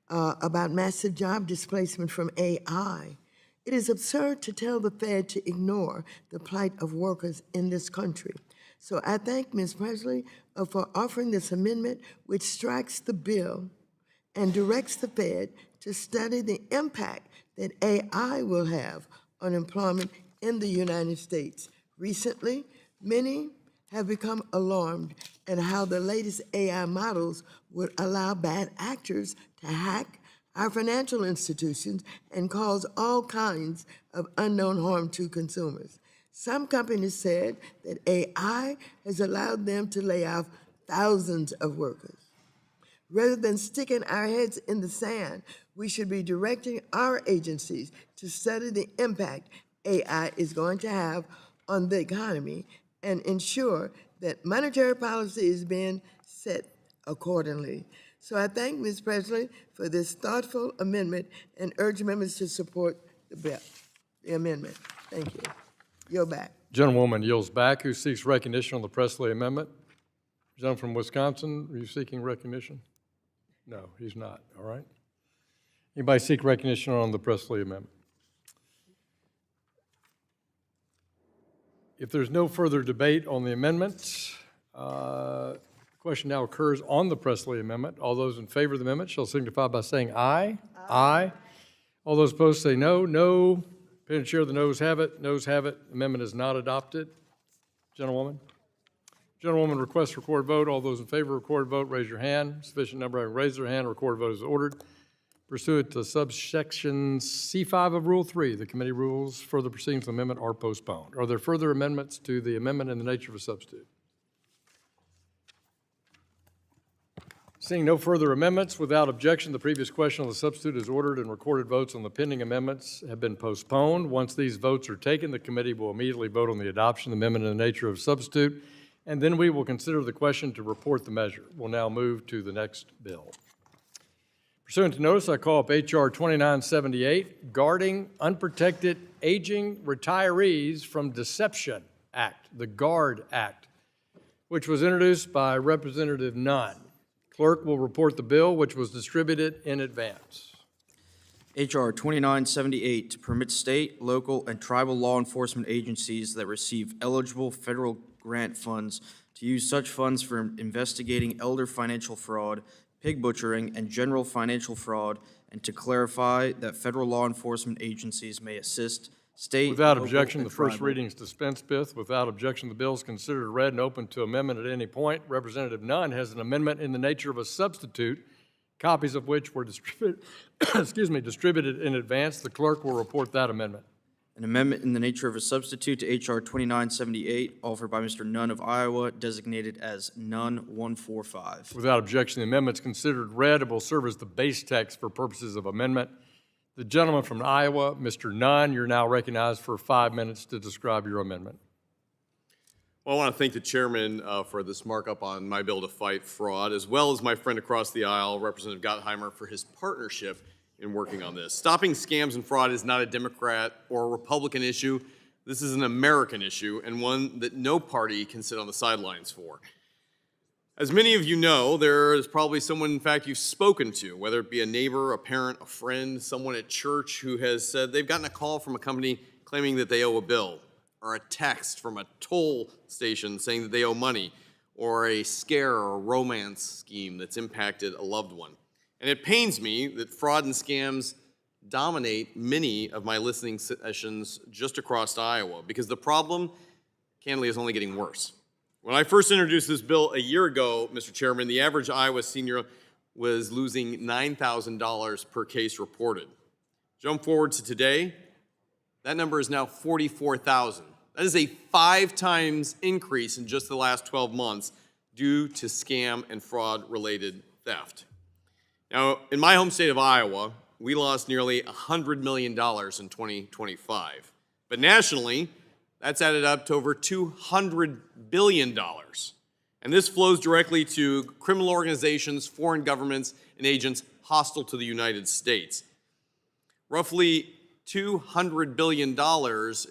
about massive job displacement from AI, it is absurd to tell the Fed to ignore the plight of workers in this country. So I thank Ms. Presley for offering this amendment, which strikes the bill and directs the Fed to study the impact that AI will have on employment in the United States. Recently, many have become alarmed at how the latest AI models would allow bad actors to hack our financial institutions and cause all kinds of unknown harm to consumers. Some companies said that AI has allowed them to lay off thousands of workers. Rather than sticking our heads in the sand, we should be directing our agencies to study the impact AI is going to have on the economy and ensure that monetary policy is being set accordingly. So I thank Ms. Presley for this thoughtful amendment and urge members to support the amendment. Thank you. You're back. Gentlewoman yields back who seeks recognition on the Presley Amendment. Gentleman from Wisconsin, are you seeking recognition? No, he's not, all right. Anybody seek recognition on the Presley Amendment? If there's no further debate on the amendment, the question now occurs on the Presley Amendment. All those in favor of the amendment shall signify by saying aye. Aye. All those opposed say no. No. Parent chair, the noes have it. Noes have it. Amendment is not adopted. Gentlewoman. Gentlewoman requests recorded vote. All those in favor of recorded vote, raise your hand. Sufficient number having raised their hand, recorded vote is ordered. Pursuant to subsection C5 of Rule 3, the committee rules for the proceedings of the amendment are postponed. Are there further amendments to the amendment in the nature of a substitute? Seeing no further amendments, without objection, the previous question on the substitute is ordered and recorded votes on the pending amendments have been postponed. Once these votes are taken, the committee will immediately vote on the adoption of the amendment in the nature of a substitute, and then we will consider the question to report the measure. We'll now move to the next bill. Pursuant to notice, I call up HR 2978, Guarding Unprotected Aging Retirees from Deception Act, the GUARD Act. which was introduced by Representative Nunn. Clerk will report the bill, which was distributed in advance. H.R. 2978 to permit state, local, and tribal law enforcement agencies that receive eligible federal grant funds to use such funds for investigating elder financial fraud, pig butchering, and general financial fraud, and to clarify that federal law enforcement agencies may assist state, Without local, objection, and the first tribal- reading is dispensed with. Without objection, the bill is considered read and open to amendment at any point. Representative Nunn has an amendment in the nature of a substitute, copies of which were distributed, distributed in advance. The clerk will report that amendment. An amendment in the nature of a substitute to H.R. 2978, offered by Mr. Nunn of Iowa, designated as Nunn 145. Without objection, the amendment is considered read and will serve as the base text for purposes of amendment. The gentleman from Iowa, Mr. Nunn, you're now recognized for 5 minutes to describe your amendment. Well, I want to thank the chairman for this markup on my bill to fight fraud, as well as my friend across the aisle, Representative Gottheimer, for his partnership in working on this. Stopping scams and fraud is not a Democrat or a Republican issue. This is an American issue, and one that no party can sit on the sidelines for. As many of you know, there is probably someone, in fact, you've spoken to, whether it be a neighbor, a parent, a friend, someone at church who has said they've gotten a call from a company claiming that they owe a bill, or a text from a toll station saying that they owe money, or a scare or romance scheme that's impacted a loved one. And it pains me that fraud and scams dominate many of my listening sessions just across Iowa, because the problem, candidly, is only getting worse. When I first introduced this bill a year ago, Mr. Chairman, the average Iowa senior was losing $9,000 per case reported. Jump forward to today, that number is now $44,000. That is a 5 times increase in just the last 12 months due to scam and fraud-related theft. Now, in my home state of Iowa, we lost nearly $100 million in 2025. But nationally, that's added up to over $200 billion. And this flows directly to criminal organizations, foreign governments, and agents hostile to the United States. Roughly $200 billion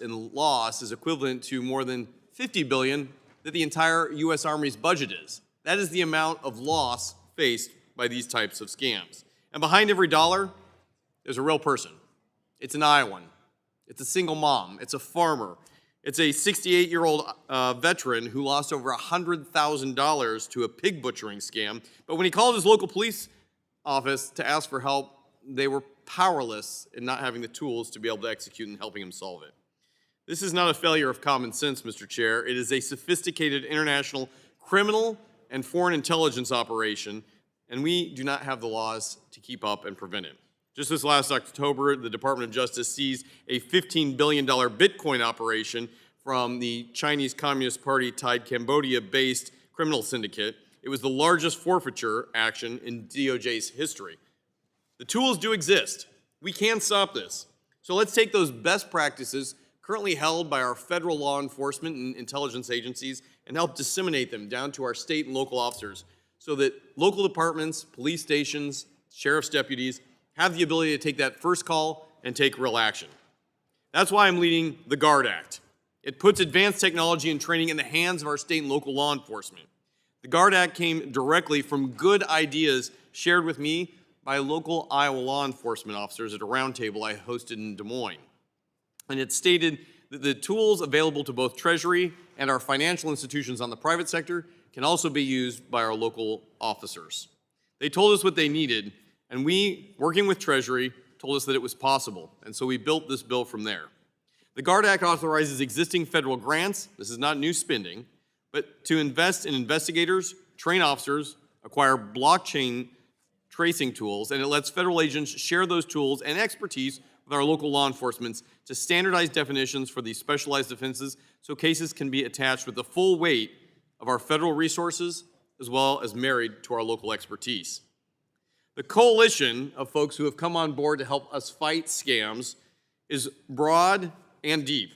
in loss is equivalent to more than $50 billion that the entire U.S. Army's budget is. That is the amount of loss faced by these types of scams. And behind every dollar, there's a real person. It's an Iowan. It's a single mom. It's a farmer. It's a 68-year-old veteran who lost over $100,000 to a pig butchering scam. But when he called his local police office to ask for help, they were powerless in not having the tools to be able to execute and helping him solve it. This is not a failure of common sense, Mr. Chair. It is a sophisticated international criminal and foreign intelligence operation, and we do not have the laws to keep up and prevent it. Just this last October, the Department of Justice seized a $15 billion Bitcoin operation from the Chinese Communist Party-tied Cambodia-based criminal syndicate. It was the largest forfeiture action in DOJ's history. The tools do exist. We can stop this. So let's take those best practices currently held by our federal law enforcement and intelligence agencies and help disseminate them down to our state and local officers so that local departments, police stations, sheriff's deputies have the ability to take that first call and take real action. That's why I'm leading the GUARD Act. It puts advanced technology and training in the hands of our state and local law enforcement. The GUARD Act came directly from good ideas shared with me by local Iowa law enforcement officers at a roundtable I hosted in Des Moines. And it stated that the tools available to both Treasury and our financial institutions on the private sector can also be used by our local officers. They told us what they needed, and we, working with Treasury, told us that it was possible, and so we built this bill from there. The GUARD Act authorizes existing federal grants, this is not new spending, but to invest in investigators, train officers, acquire blockchain tracing tools, and it lets federal agents share those tools and expertise with our local law enforcement to standardize definitions for these specialized offenses so cases can be attached with the full weight of our federal resources as well as married to our local expertise. The coalition of folks who have come on board to help us fight scams is broad and deep.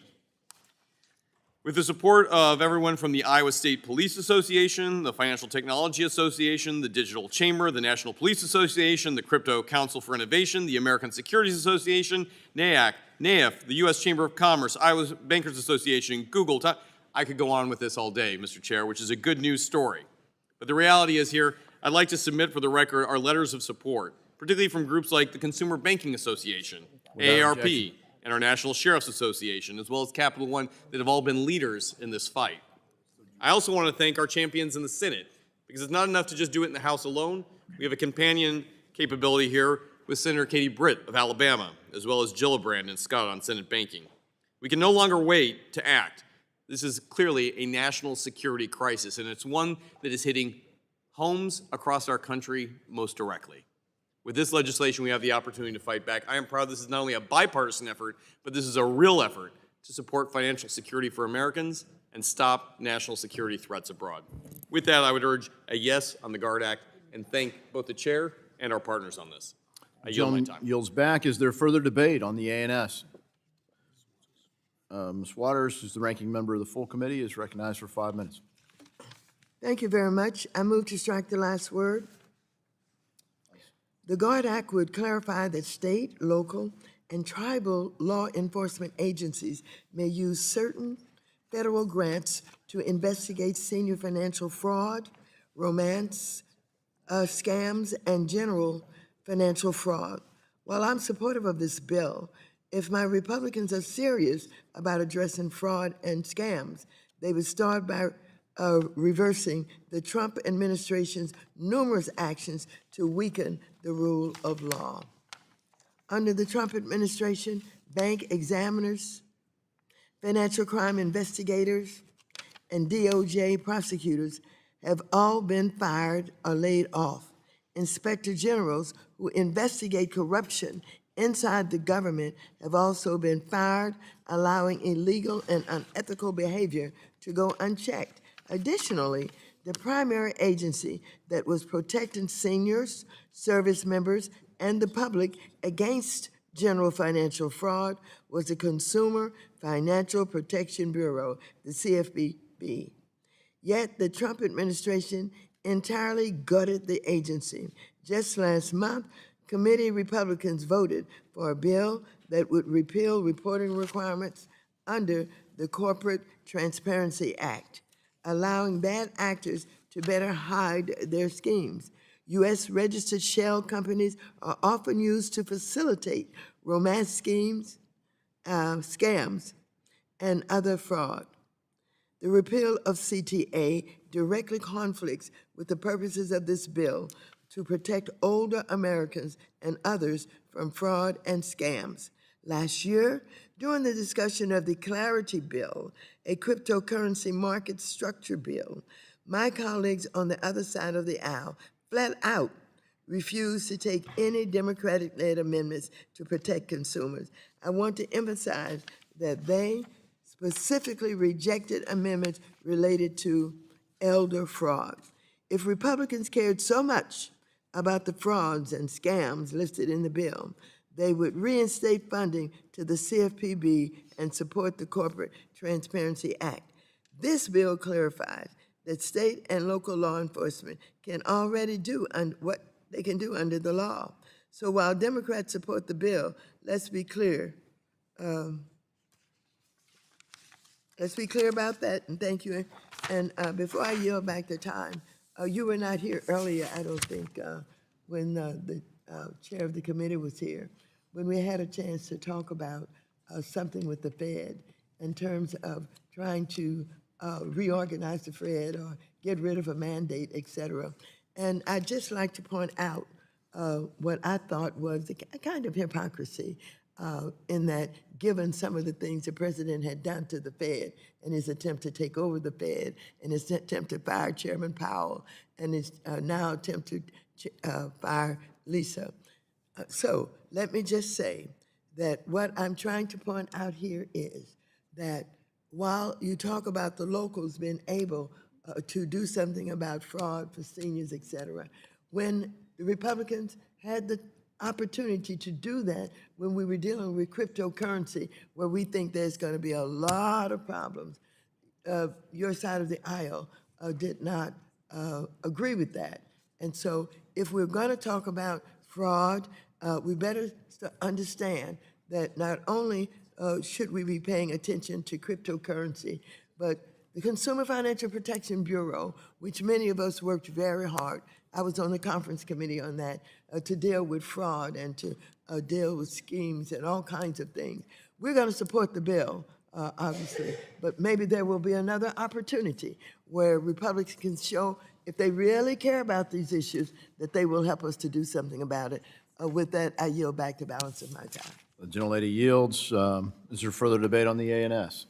With the support of everyone from the Iowa State Police Association, the Financial Technology Association, the Digital Chamber, the National Police Association, the Crypto Council for Innovation, the American Securities Association, NAAC, NAIF, the U.S. Chamber of Commerce, Iowa Bankers Association, Google, I could go on with this all day, Mr. Chair, which is a good news story. But the reality is here, I'd like to submit for the record our letters of support, particularly from groups like the Consumer Banking Association, AARP, and our National Sheriff's Association, as well as Capital One, that have all been leaders in this fight. I also want to thank our champions in the Senate, because it's not enough to just do it in the House alone. We have a companion capability here with Senator Katie Britt of Alabama, as well as Gillibrand and Scott on Senate banking. We can no longer wait to act. This is clearly a national security crisis, and it's one that is hitting homes across our country most directly. With this legislation, we have the opportunity to fight back. I am proud this is not only a bipartisan effort, but this is a real effort to support financial security for Americans and stop national security threats abroad. With that, I would urge a yes on the GUARD Act and thank both the chair and our partners on this. I yield my time. Yields back. Is there further debate on the ANS? Ms. Waters, who's the ranking member of the full committee, is recognized for 5 minutes. Thank you very much. I move to strike the last word. The GUARD Act would clarify that state, local, and tribal law enforcement agencies may use certain federal grants to investigate senior financial fraud, romance, scams, and general financial fraud. While I'm supportive of this bill, if my Republicans are serious about addressing fraud and scams, they would start by reversing the Trump administration's numerous actions to weaken the rule of law. Under the Trump administration, bank examiners, financial crime investigators, and DOJ prosecutors have all been fired or laid off. Inspector generals who investigate corruption inside the government have also been fired, allowing illegal and unethical behavior to go unchecked. Additionally, the primary agency that was protecting seniors, service members, and the public against general financial fraud was the Consumer Financial Protection Bureau, the CFPB. Yet the Trump administration entirely gutted the agency. Just last month, committee Republicans voted for a bill that would repeal reporting requirements under the Corporate Transparency Act, allowing bad actors to better hide their schemes. U.S. registered shell companies are often used to facilitate romance schemes, scams, and other fraud. The repeal of CTA directly conflicts with the purposes of this bill to protect older Americans and others from fraud and scams. Last year, during the discussion of the Clarity Bill, a cryptocurrency market structure bill, my colleagues on the other side of the aisle flat out refused to take any Democratic-led amendments to protect consumers. I want to emphasize that they specifically rejected amendments related to elder fraud. If Republicans cared so much about the frauds and scams listed in the bill, they would reinstate funding to the CFPB and support the Corporate Transparency Act. This bill clarifies that state and local law enforcement can already do what they can do under the law. So while Democrats support the bill, let's be clear. Let's be clear about that, and thank you. And before I yield back the time, you were not here earlier, I don't think, when the chair of the committee was here, when we had a chance to talk about something with the Fed in terms of trying to reorganize the Fed or get rid of a mandate, et cetera. And I'd just like to point out what I thought was a kind of hypocrisy in that, given some of the things the president had done to the Fed and his attempt to take over the Fed and his attempt to fire Chairman Powell and his now attempt to fire Lisa. So let me just say that what I'm trying to point out here is that while you talk about the locals being able to do something about fraud for seniors, et cetera, when the Republicans had the opportunity to do that when we were dealing with cryptocurrency, where we think there's going to be a lot of problems, your side of the aisle did not agree with that. And so if we're going to talk about fraud, we better understand that not only should we be paying attention to cryptocurrency, but The Consumer Financial Protection Bureau, which many of us worked very hard, I was on the conference committee on that, to deal with fraud and to deal with schemes and all kinds of things. We're going to support the bill, obviously, but maybe there will be another opportunity where Republicans can show, if they really care about these issues, that they will help us to do something about it. With that, I yield back the balance of my time. The gentlelady yields. Is there further debate on the ANS?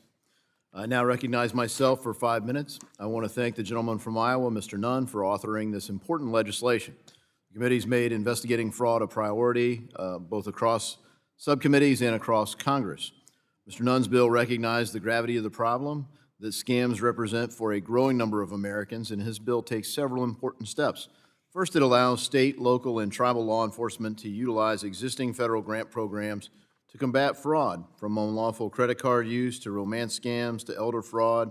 I now recognize myself for 5 minutes. I want to thank the gentleman from Iowa, Mr. Nunn, for authoring this important legislation. The committee's made investigating fraud a priority, both across subcommittees and across Congress. Mr. Nunn's bill recognized the gravity of the problem that scams represent for a growing number of Americans, and his bill takes several important steps. First, it allows state, local, and tribal law enforcement to utilize existing federal grant programs to combat fraud, from unlawful credit card use to romance scams to elder fraud,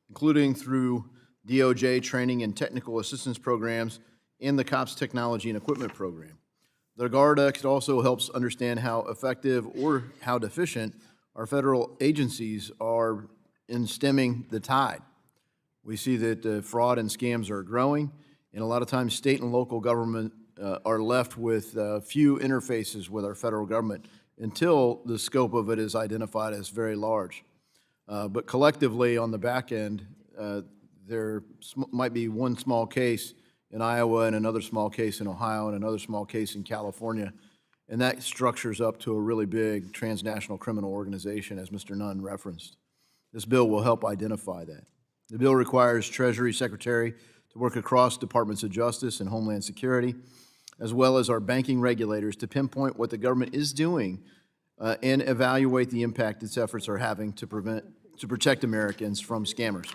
including through DOJ training and technical assistance programs and the COPS Technology and Equipment Program. The GUARD Act also helps understand how effective or how deficient our federal agencies are in stemming the tide. We see that fraud and scams are growing, and a lot of times state and local government are left with few interfaces with our federal government until the scope of it is identified as very large. But collectively, on the back end, there might be one small case in Iowa and another small case in Ohio and another small case in California, and that structures up to a really big transnational criminal organization, as Mr. Nunn referenced. This bill will help identify that. The bill requires Treasury Secretary to work across Departments of Justice and Homeland Security, as well as our banking regulators, to pinpoint what the government is doing and evaluate the impact its efforts are having to protect Americans from scammers.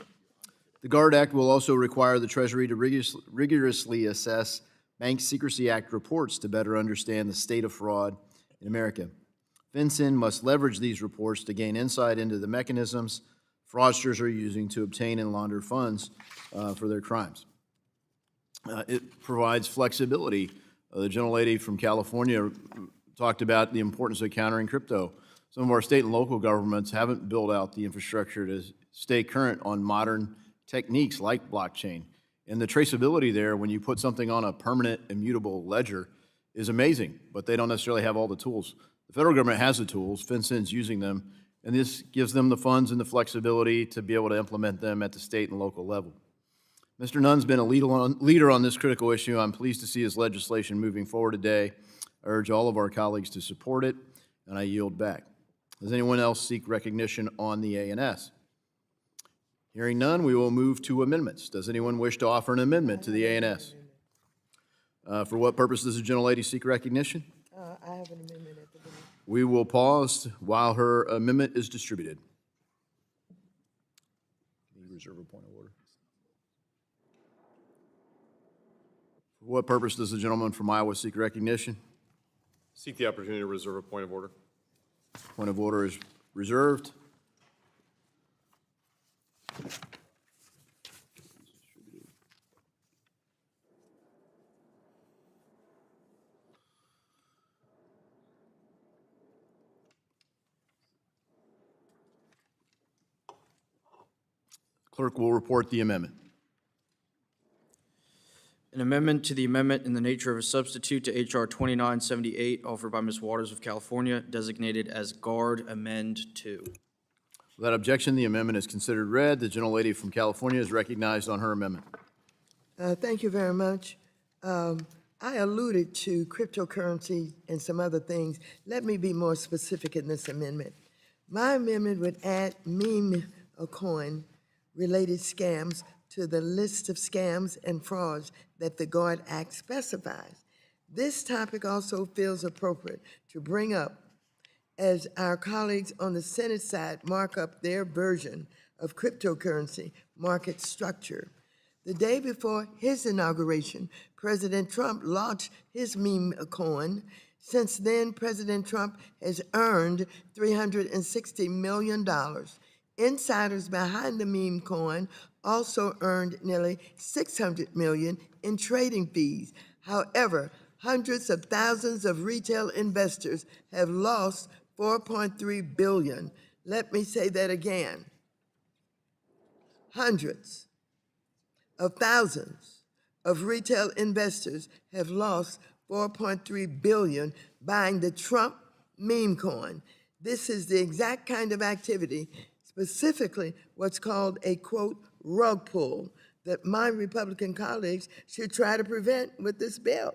The GUARD Act will also require the Treasury to rigorously assess Bank Secrecy Act reports to better understand the state of fraud in America. FinCEN must leverage these reports to gain insight into the mechanisms fraudsters are using to obtain and launder funds for their crimes. It provides flexibility. The gentlelady from California talked about the importance of countering crypto. Some of our state and local governments haven't built out the infrastructure to stay current on modern techniques like blockchain. And the traceability there, when you put something on a permanent immutable ledger, is amazing, but they don't necessarily have all the tools. The federal government has the tools, FinCEN's using them, and this gives them the funds and the flexibility to be able to implement them at the state and local level. Mr. Nunn's been a leader on this critical issue. I'm pleased to see his legislation moving forward today. I urge all of our colleagues to support it, and I yield back. Does anyone else seek recognition on the ANS? Hearing none, we will move to amendments. Does anyone wish to offer an amendment to the ANS? For what purpose does the gentlelady seek recognition? I have an amendment at the beginning. We will pause while her amendment is distributed. Reserve a point of order. For what purpose does the gentleman from Iowa seek recognition? Seek the opportunity to reserve a point of order. Point of order is reserved. Clerk will report the amendment. An amendment to the amendment in the nature of a substitute to H.R. 2978, offered by Ms. Waters of California, designated as GUARD Amend 2. Without objection, the amendment is considered read. The gentlelady from California is recognized on her amendment. Thank you very much. I alluded to cryptocurrency and some other things. Let me be more specific in this amendment. My amendment would add meme coin-related scams to the list of scams and frauds that the GUARD Act specifies. This topic also feels appropriate to bring up as our colleagues on the Senate side mark up their version of cryptocurrency market structure. The day before his inauguration, President Trump launched his meme coin. Since then, President Trump has earned $360 million. Insiders behind the meme coin also earned nearly $600 million in trading fees. However, hundreds of thousands of retail investors have lost $4.3 billion. Let me say that again. Hundreds of thousands of retail investors have lost $4.3 billion buying the Trump meme coin. This is the exact kind of activity, specifically what's called a, quote, rug pull, that my Republican colleagues should try to prevent with this bill.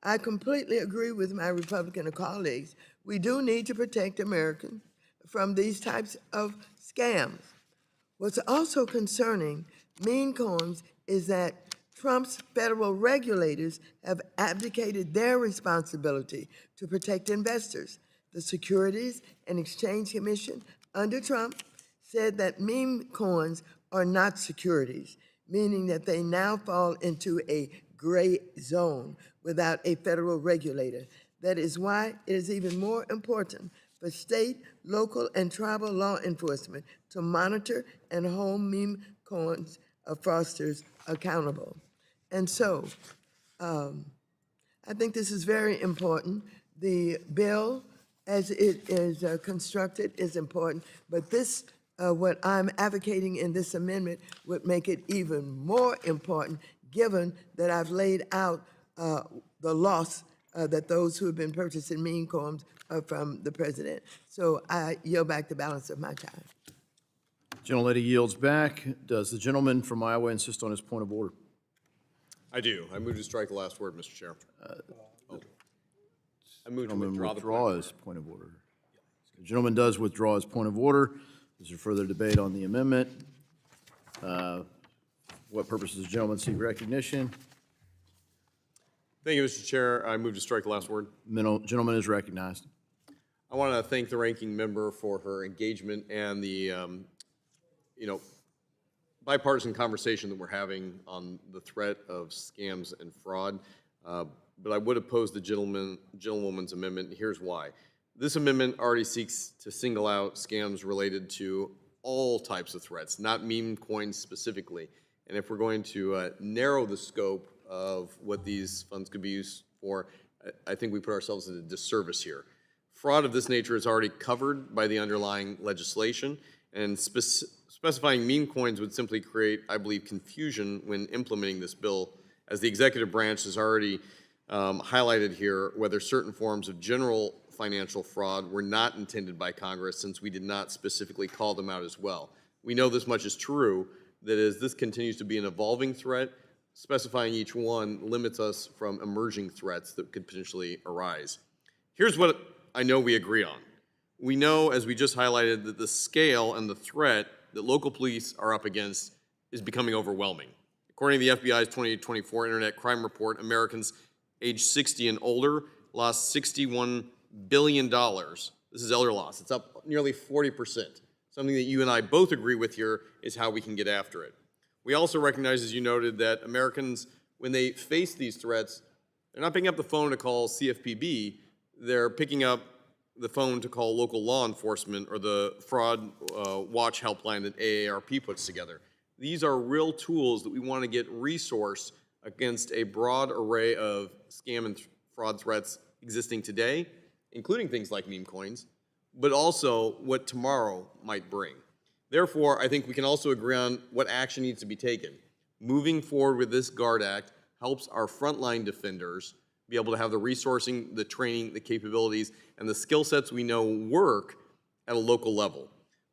I completely agree with my Republican colleagues. We do need to protect Americans from these types of scams. What's also concerning meme coins is that Trump's federal regulators have abdicated their responsibility to protect investors. The Securities and Exchange Commission under Trump said that meme coins are not securities, meaning that they now fall into a gray zone without a federal regulator. That is why it is even more important for state, local, and tribal law enforcement to monitor and hold meme coins fraudsters accountable. And so, I think this is very important. The bill, as it is constructed, is important, but this, what I'm advocating in this amendment would make it even more important, given that I've laid out the loss that those who have been purchasing meme coins from the president. So I yield back the balance of my time. Gentlelady yields back. Does the gentleman from Iowa insist on his point of order? I do. I move to strike the last word, Mr. Chair. I move to Gentleman withdraw the withdraw point. his point of order. The gentleman does withdraw his point of order. Is there further debate on the amendment? What purpose does the gentleman seek recognition? Thank you, Mr. Chair. I move to strike the last word. Gentleman is recognized. I want to thank the ranking member for her engagement and the, bipartisan conversation that we're having on the threat of scams and fraud. But I would oppose the gentlewoman's amendment, and here's why. This amendment already seeks to single out scams related to all types of threats, not meme coins specifically. And if we're going to narrow the scope of what these funds could be used for, I think we put ourselves at a disservice here. Fraud of this nature is already covered by the underlying legislation, and specifying meme coins would simply create, I believe, confusion when implementing this bill, as the executive branch has already highlighted here whether certain forms of general financial fraud were not intended by Congress, since we did not specifically call them out as well. We know this much is true, that as this continues to be an evolving threat, specifying each one limits us from emerging threats that could potentially arise. Here's what I know we agree on. We know, as we just highlighted, that the scale and the threat that local police are up against is becoming overwhelming. According to the FBI's 2024 Internet Crime Report, Americans aged 60 and older lost $61 billion. This is elder loss. It's up nearly 40%. Something that you and I both agree with here is how we can get after it. We also recognize, as you noted, that Americans, when they face these threats, they're not picking up the phone to call CFPB, they're picking up the phone to call local law enforcement or the fraud watch helpline that AARP puts together. These are real tools that we want to get resourced against a broad array of scam and fraud threats existing today, including things like meme coins, but also what tomorrow might bring. Therefore, I think we can also agree on what action needs to be taken. Moving forward with this GUARD Act helps our frontline defenders be able to have the resourcing, the training, the capabilities, and the skill sets we know work at a local level.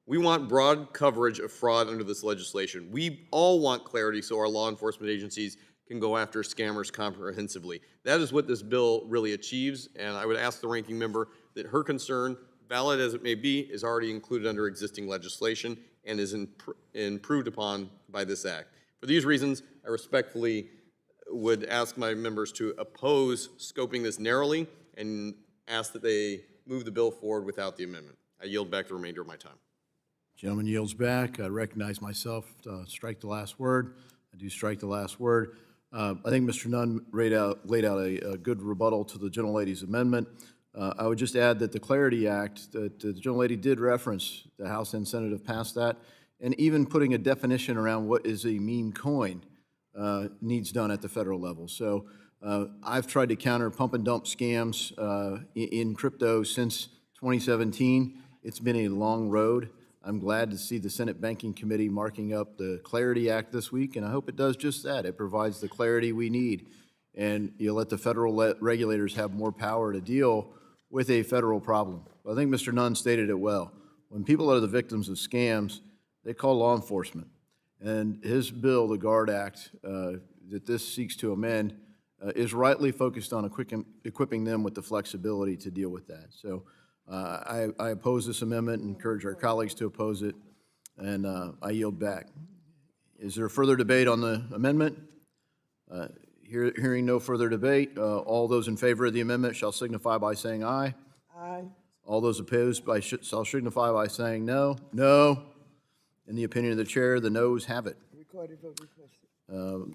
We want broad coverage of fraud under this legislation. We all want clarity so our law enforcement agencies can go after scammers comprehensively. That is what this bill really achieves, and I would ask the ranking member that her concern, valid as it may be, is already included under existing legislation and is improved upon by this act. For these reasons, I respectfully would ask my members to oppose scoping this narrowly and ask that they move the bill forward without the amendment. I yield back the remainder of my time. Gentleman yields back. I recognize myself to strike the last word. I do strike the last word. I think Mr. Nunn laid out a good rebuttal to the gentlelady's amendment. I would just add that the Clarity Act, that the gentlelady did reference, the House and Senate have passed that, and even putting a definition around what is a meme coin needs done at the federal level. So I've tried to counter pump and dump scams in crypto since 2017. It's been a long road. I'm glad to see the Senate Banking Committee marking up the Clarity Act this week, and I hope it does just that. It provides the clarity we need, and you let the federal regulators have more power to deal with a federal problem. I think Mr. Nunn stated it well. When people are the victims of scams, they call law enforcement. And his bill, the GUARD Act, that this seeks to amend, is rightly focused on equipping them with the flexibility to deal with that. So I oppose this amendment and encourage our colleagues to oppose it, and I yield back. Is there further debate on the amendment? Hearing no further debate, all those in favor of the amendment shall signify by saying aye. Aye. All those opposed shall signify by saying no. No. In the opinion of the chair, the noes have it. Recorded vote requested.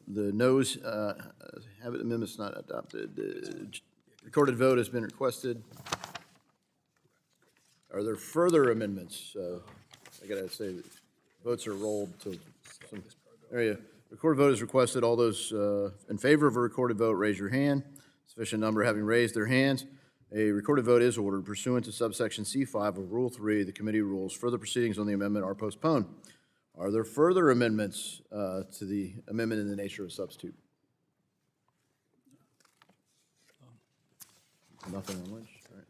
The noes have it. The amendment's not adopted. The recorded vote has been requested. Are there further amendments? I gotta say, votes are rolled to some area. Recorded vote is requested. All those in favor of a recorded vote, raise your hand. Sufficient number having raised their hands. A recorded vote is ordered pursuant to subsection C5 of Rule 3, the committee rules. Further proceedings on the amendment are postponed. Are there further amendments to the amendment in the nature of a substitute? Nothing on Lynch. All right.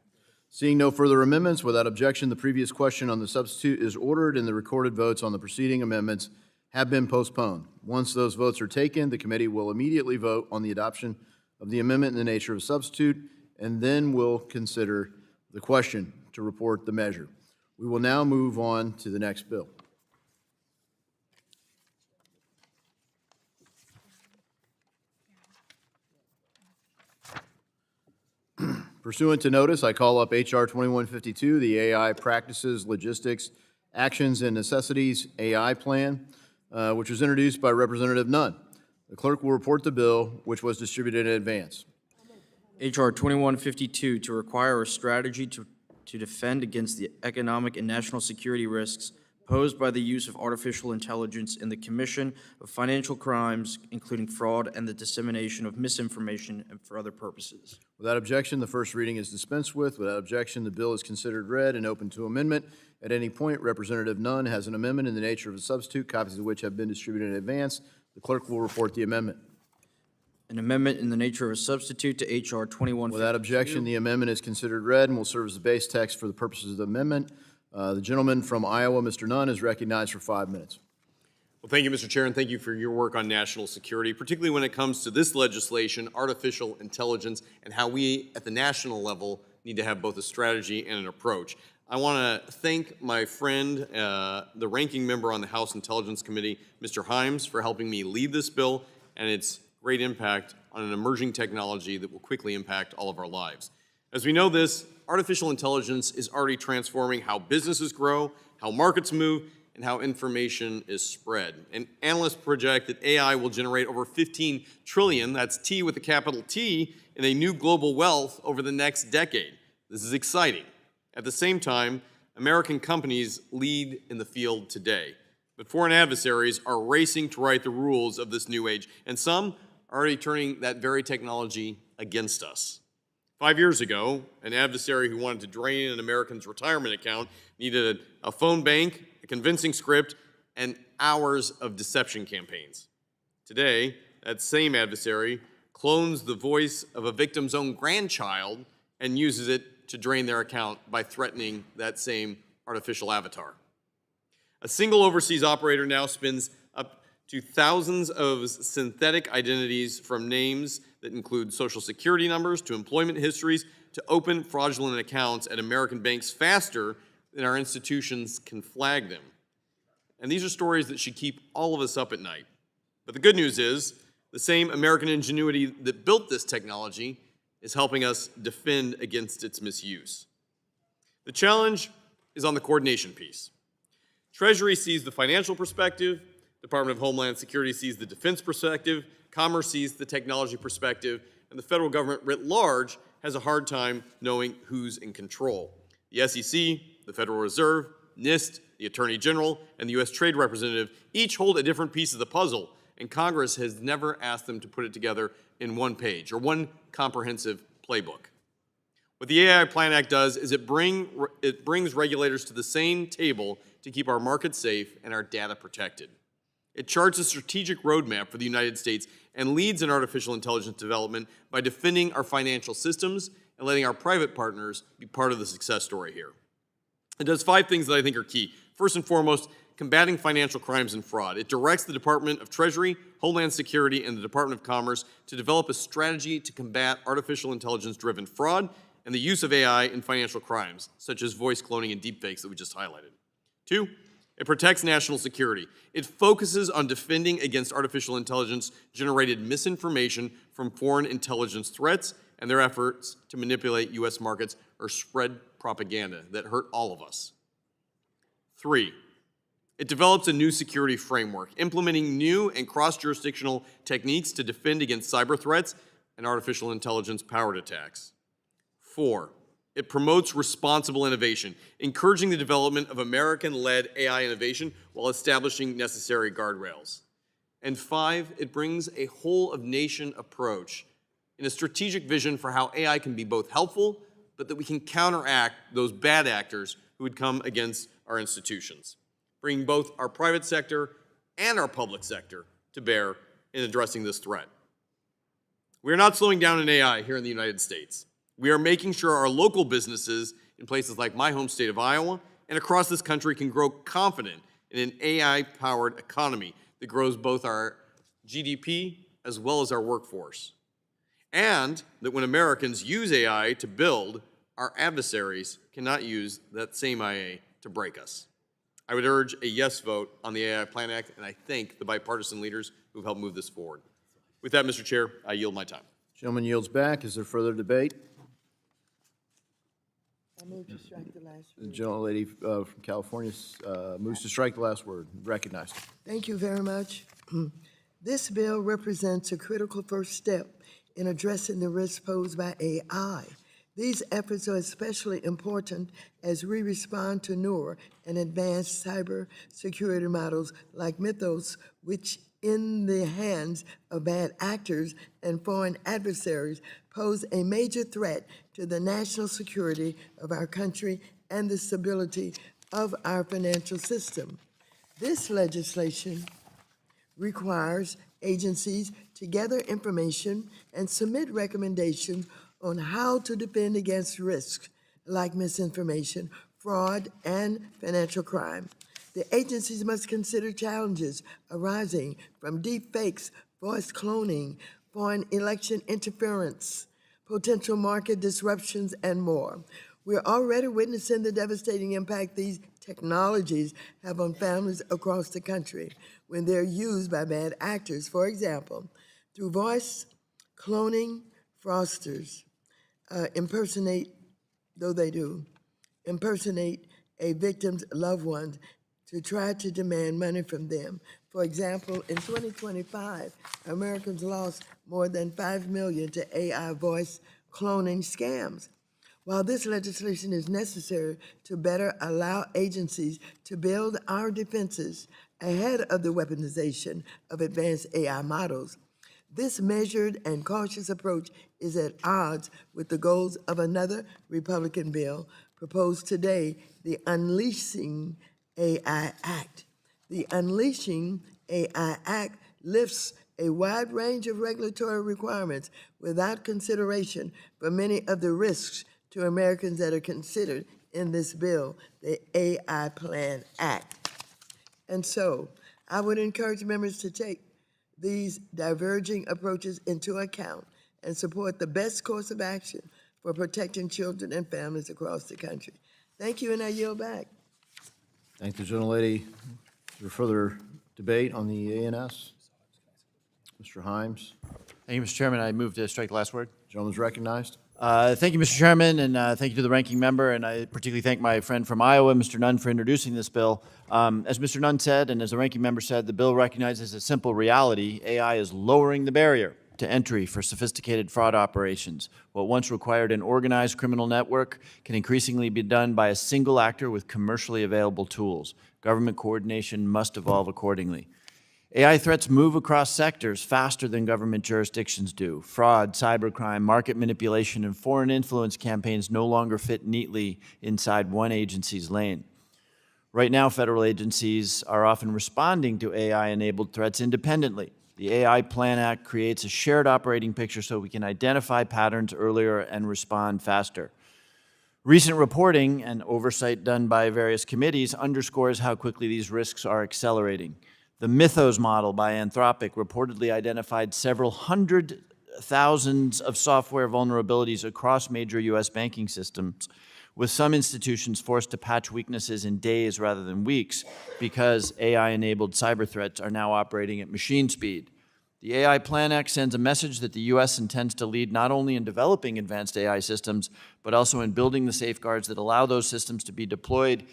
Seeing no further amendments, without objection, the previous question on the substitute is ordered and the recorded votes on the preceding amendments have been postponed. Once those votes are taken, the committee will immediately vote on the adoption of the amendment in the nature of a substitute, and then will consider the question to report the measure. We will now move on to the next bill. Pursuant to notice, I call up HR 2152, the AI Practices, Logistics, Actions, and Necessities AI Plan, which was introduced by Representative Nunn. The clerk will report the bill, which was distributed in advance. HR 2152, to require a strategy to defend against the economic and national security risks posed by the use of artificial intelligence in the commission of financial crimes, including fraud and the dissemination of misinformation and for other purposes. Without objection, the first reading is dispensed with. Without objection, the bill is considered read and open to amendment. At any point, Representative Nunn has an amendment in the nature of a substitute, copies of which have been distributed in advance. The clerk will report the amendment. An amendment in the nature of a substitute to HR 2152. Without objection, the amendment is considered read and will serve as the base text for the purposes of the amendment. The gentleman from Iowa, Mr. Nunn, is recognized for 5 minutes. Well, thank you, Mr. Chair, and thank you for your work on national security, particularly when it comes to this legislation, artificial intelligence, and how we at the national level need to have both a strategy and an approach. I want to thank my friend, the ranking member on the House Intelligence Committee, Mr. Himes, for helping me lead this bill and its great impact on an emerging technology that will quickly impact all of our lives. As we know this, artificial intelligence is already transforming how businesses grow, how markets move, and how information is spread. And analysts project that AI will generate over 15 trillion, that's T with a capital T, in a new global wealth over the next decade. This is exciting. At the same time, American companies lead in the field today. But foreign adversaries are racing to write the rules of this new age, and some are already turning that very technology against us. 5 years ago, an adversary who wanted to drain an American's retirement account needed a phone bank, a convincing script, and hours of deception campaigns. Today, that same adversary clones the voice of a victim's own grandchild and uses it to drain their account by threatening that same artificial avatar. A single overseas operator now spins up to thousands of synthetic identities, from names that include social security numbers to employment histories to open fraudulent accounts at American banks faster than our institutions can flag them. And these are stories that should keep all of us up at night. But the good news is, the same American ingenuity that built this technology is helping us defend against its misuse. The challenge is on the coordination piece. Treasury sees the financial perspective, Department of Homeland Security sees the defense perspective, Commerce sees the technology perspective, and the federal government writ large has a hard time knowing who's in control. The SEC, the Federal Reserve, NIST, the Attorney General, and the U.S. Trade Representative each hold a different piece of the puzzle, and Congress has never asked them to put it together in one page or one comprehensive playbook. What the AI Plan Act does is it brings regulators to the same table to keep our markets safe and our data protected. It charts a strategic roadmap for the United States and leads in artificial intelligence development by defending our financial systems and letting our private partners be part of the success story here. It does 5 things that I think are key. First and foremost, combating financial crimes and fraud. It directs the Department of Treasury, Homeland Security, and the Department of Commerce to develop a strategy to combat artificial intelligence-driven fraud and the use of AI in financial crimes, such as voice cloning and deepfakes that we just highlighted. 2, it protects national security. It focuses on defending against artificial intelligence-generated misinformation from foreign intelligence threats and their efforts to manipulate U.S. markets or spread propaganda that hurt all of us. 3, it develops a new security framework, implementing new and cross-jurisdictional techniques to defend against cyber threats and artificial intelligence-powered attacks. 4, it promotes responsible innovation, encouraging the development of American-led AI innovation while establishing necessary guardrails. And 5, it brings a whole-of-nation approach in a strategic vision for how AI can be both helpful, but that we can counteract those bad actors who would come against our institutions, bringing both our private sector and our public sector to bear in addressing this threat. We are not slowing down in AI here in the United States. We are making sure our local businesses in places like my home state of Iowa and across this country can grow confident in an AI-powered economy that grows both our GDP as well as our workforce. And that when Americans use AI to build, our adversaries cannot use that same AI to break us. I would urge a yes vote on the AI Plan Act, and I thank the bipartisan leaders who have helped move this forward. With that, Mr. Chair, I yield my time. Gentleman yields back. Is there further debate? I move to strike the last The word. gentlelady from California moves to strike the last word. Recognized. Thank you very much. This bill represents a critical first step in addressing the risks posed by AI. These efforts are especially important as we respond to newer and advanced cyber security models like Mythos, which in the hands of bad actors and foreign adversaries pose a major threat to the national security of our country and the stability of our financial system. This legislation requires agencies to gather information and submit recommendations on how to defend against risks like misinformation, fraud, and financial crime. The agencies must consider challenges arising from deep fakes, voice cloning, foreign election interference, potential market disruptions, and more. We're already witnessing the devastating impact these technologies have on families across the country when they're used by bad actors. For example, through voice cloning, fraudsters impersonate a victim's loved ones to try to demand money from them. For example, in 2025, Americans lost more than $5 million to AI voice cloning scams. While this legislation is necessary to better allow agencies to build our defenses ahead of the weaponization of advanced AI models, this measured and cautious approach is at odds with the goals of another Republican bill proposed today, the Unleashing AI Act. The Unleashing AI Act lifts a wide range of regulatory requirements without consideration for many of the risks to Americans that are considered in this bill, the AI Plan Act. And so, I would encourage members to take these diverging approaches into account and support the best course of action for protecting children and families across the country. Thank you, and I yield back. Thank the gentlelady. Is there further debate on the ANS? Mr. Himes. Thank you, Mr. Chairman. I move to strike the last word. Gentleman's recognized. Thank you, Mr. Chairman, and thank you to the ranking member, and I particularly thank my friend from Iowa, Mr. Nunn, for introducing this bill. As Mr. Nunn said, and as the ranking member said, the bill recognizes a simple reality. AI is lowering the barrier to entry for sophisticated fraud operations. What once required an organized criminal network can increasingly be done by a single actor with commercially available tools. Government coordination must evolve accordingly. AI threats move across sectors faster than government jurisdictions do. Fraud, cybercrime, market manipulation, and foreign influence campaigns no longer fit neatly inside one agency's lane. Right now, federal agencies are often responding to AI-enabled threats independently. The AI Plan Act creates a shared operating picture so we can identify patterns earlier and respond faster. Recent reporting and oversight done by various committees underscores how quickly these risks are accelerating. The Mythos model by Anthropic reportedly identified several hundred thousands of software vulnerabilities across major U.S. banking systems, with some institutions forced to patch weaknesses in days rather than weeks because AI-enabled cyber threats are now operating at machine speed. The AI Plan Act sends a message that the U.S. intends to lead not only in developing advanced AI systems, but also in building the safeguards that allow those systems to be deployed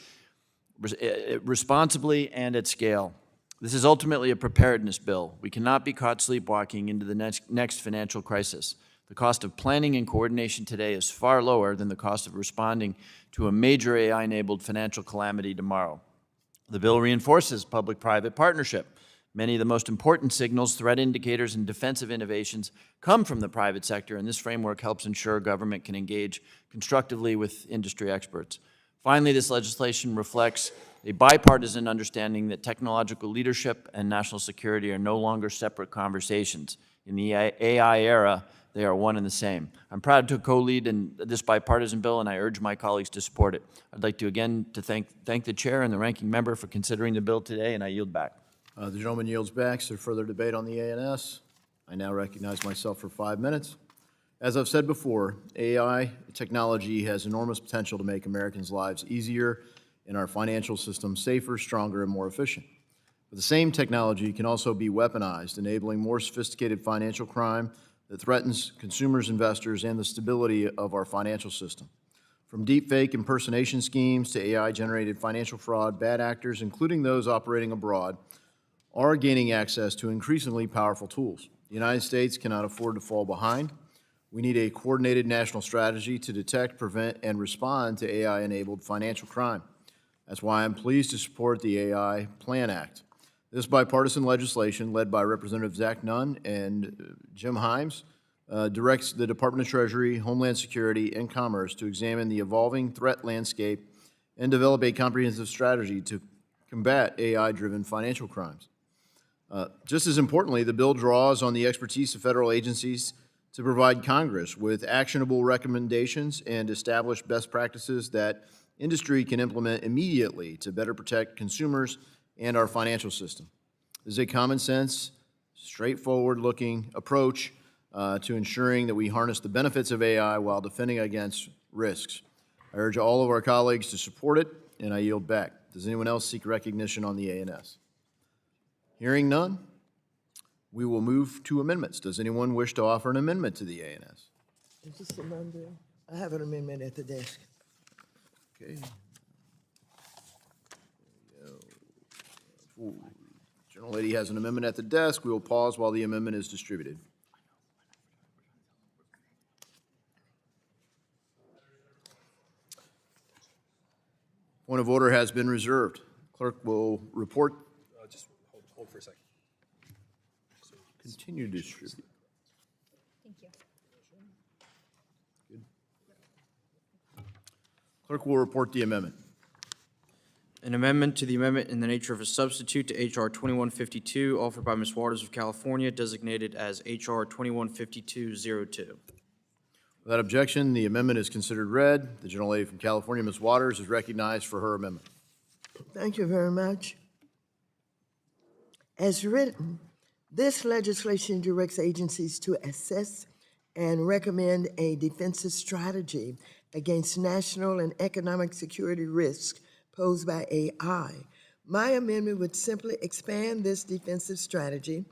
responsibly and at scale. This is ultimately a preparedness bill. We cannot be caught sleepwalking into the next financial crisis. The cost of planning and coordination today is far lower than the cost of responding to a major AI-enabled financial calamity tomorrow. The bill reinforces public-private partnership. Many of the most important signals, threat indicators, and defensive innovations come from the private sector, and this framework helps ensure government can engage constructively with industry experts. Finally, this legislation reflects a bipartisan understanding that technological leadership and national security are no longer separate conversations. In the AI era, they are one and the same. I'm proud to co-lead in this bipartisan bill, and I urge my colleagues to support it. I'd like to again thank the chair and the ranking member for considering the bill today, and I yield back. The gentleman yields back. Is there further debate on the ANS? I now recognize myself for 5 minutes. As I've said before, AI technology has enormous potential to make Americans' lives easier and our financial system safer, stronger, and more efficient. But the same technology can also be weaponized, enabling more sophisticated financial crime that threatens consumers, investors, and the stability of our financial system. From deepfake impersonation schemes to AI-generated financial fraud, bad actors, including those operating abroad, are gaining access to increasingly powerful tools. The United States cannot afford to fall behind. We need a coordinated national strategy to detect, prevent, and respond to AI-enabled financial crime. That's why I'm pleased to support the AI Plan Act. This bipartisan legislation, led by Representative Zach Nunn and Jim Himes, directs the Department of Treasury, Homeland Security, and Commerce to examine the evolving threat landscape and develop a comprehensive strategy to combat AI-driven financial crimes. Just as importantly, the bill draws on the expertise of federal agencies to provide Congress with actionable recommendations and establish best practices that industry can implement immediately to better protect consumers and our financial system. This is a common sense, straightforward-looking approach to ensuring that we harness the benefits of AI while defending against risks. I urge all of our colleagues to support it, and I yield back. Does anyone else seek recognition on the ANS? Hearing none, we will move to amendments. Does anyone wish to offer an amendment to the ANS? Is this the number? I have an amendment at the desk. Okay. Ooh, General Lady has an amendment at the desk. We will pause while the amendment is distributed. Point of order has been reserved. Clerk will report. Just hold for a second. Continue to distribute. Thank you. Good. Clerk will report the amendment. An amendment to the amendment in the nature of a substitute to H.R. 2152, offered by Ms. Waters of California, designated as H.R. 215202. Without objection, the amendment is considered read. The General Lady from California, Ms. Waters, is recognized for her amendment. Thank you very much. As written, this legislation directs agencies to assess and recommend a defensive strategy against national and economic security risks posed by AI. My amendment would simply expand this defensive strategy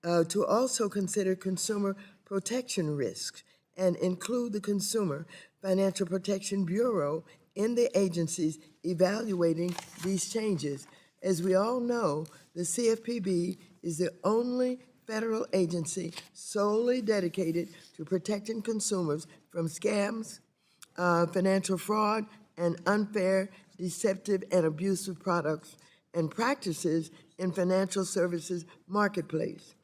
to also consider consumer protection risks and include the Consumer Financial Protection Bureau in the agencies evaluating these changes. As we all know, the CFPB is the only federal agency solely dedicated to protecting consumers from scams, financial fraud, and unfair, deceptive, and abusive products and practices in financial services marketplace.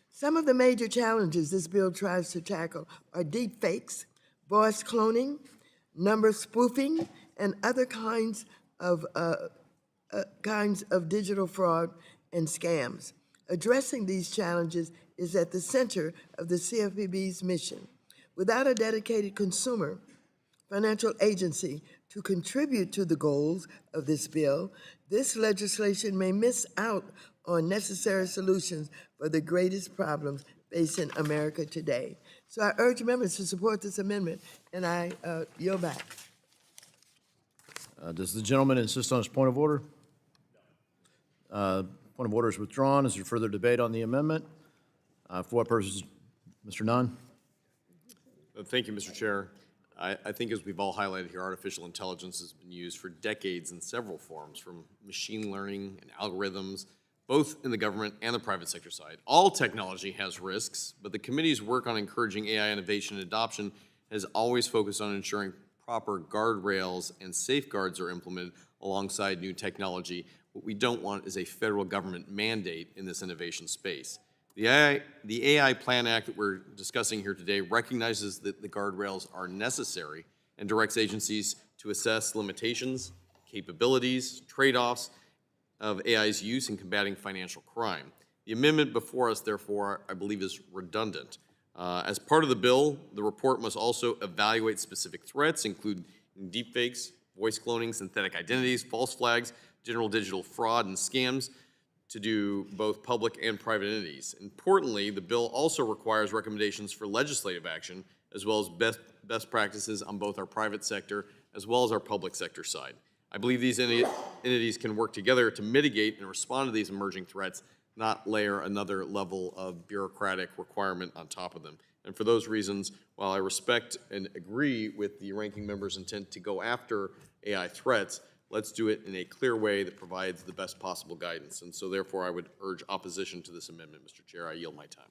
Some of the major challenges this bill tries to tackle are deep fakes, voice cloning, number spoofing, and other kinds of digital fraud and scams. Addressing these challenges is at the center of the CFPB's mission. Without a dedicated consumer financial agency to contribute to the goals of this bill, this legislation may miss out on necessary solutions for the greatest problems facing America today. So I urge members to support this amendment, and I yield back. Does the gentleman insist on his point of order? Point of order is withdrawn. Is there further debate on the amendment? For what purposes? Mr. Nunn? Thank you, Mr. Chair. I think as we've all highlighted here, artificial intelligence has been used for decades in several forms, from machine learning and algorithms, both in the government and the private sector side. All technology has risks, but the committee's work on encouraging AI innovation and adoption has always focused on ensuring proper guardrails and safeguards are implemented alongside new technology. What we don't want is a federal government mandate in this innovation space. The AI Plan Act that we're discussing here today recognizes that the guardrails are necessary and directs agencies to assess limitations, capabilities, trade-offs of AI's use in combating financial crime. The amendment before us, therefore, I believe is redundant. As part of the bill, the report must also evaluate specific threats, including deepfakes, voice cloning, synthetic identities, false flags, general digital fraud, and scams, to do both public and private entities. Importantly, the bill also requires recommendations for legislative action, as well as best practices on both our private sector as well as our public sector side. I believe these entities can work together to mitigate and respond to these emerging threats, not layer another level of bureaucratic requirement on top of them. And for those reasons, while I respect and agree with the ranking member's intent to go after AI threats, let's do it in a clear way that provides the best possible guidance. And so therefore, I would urge opposition to this amendment, Mr. Chair. I yield my time.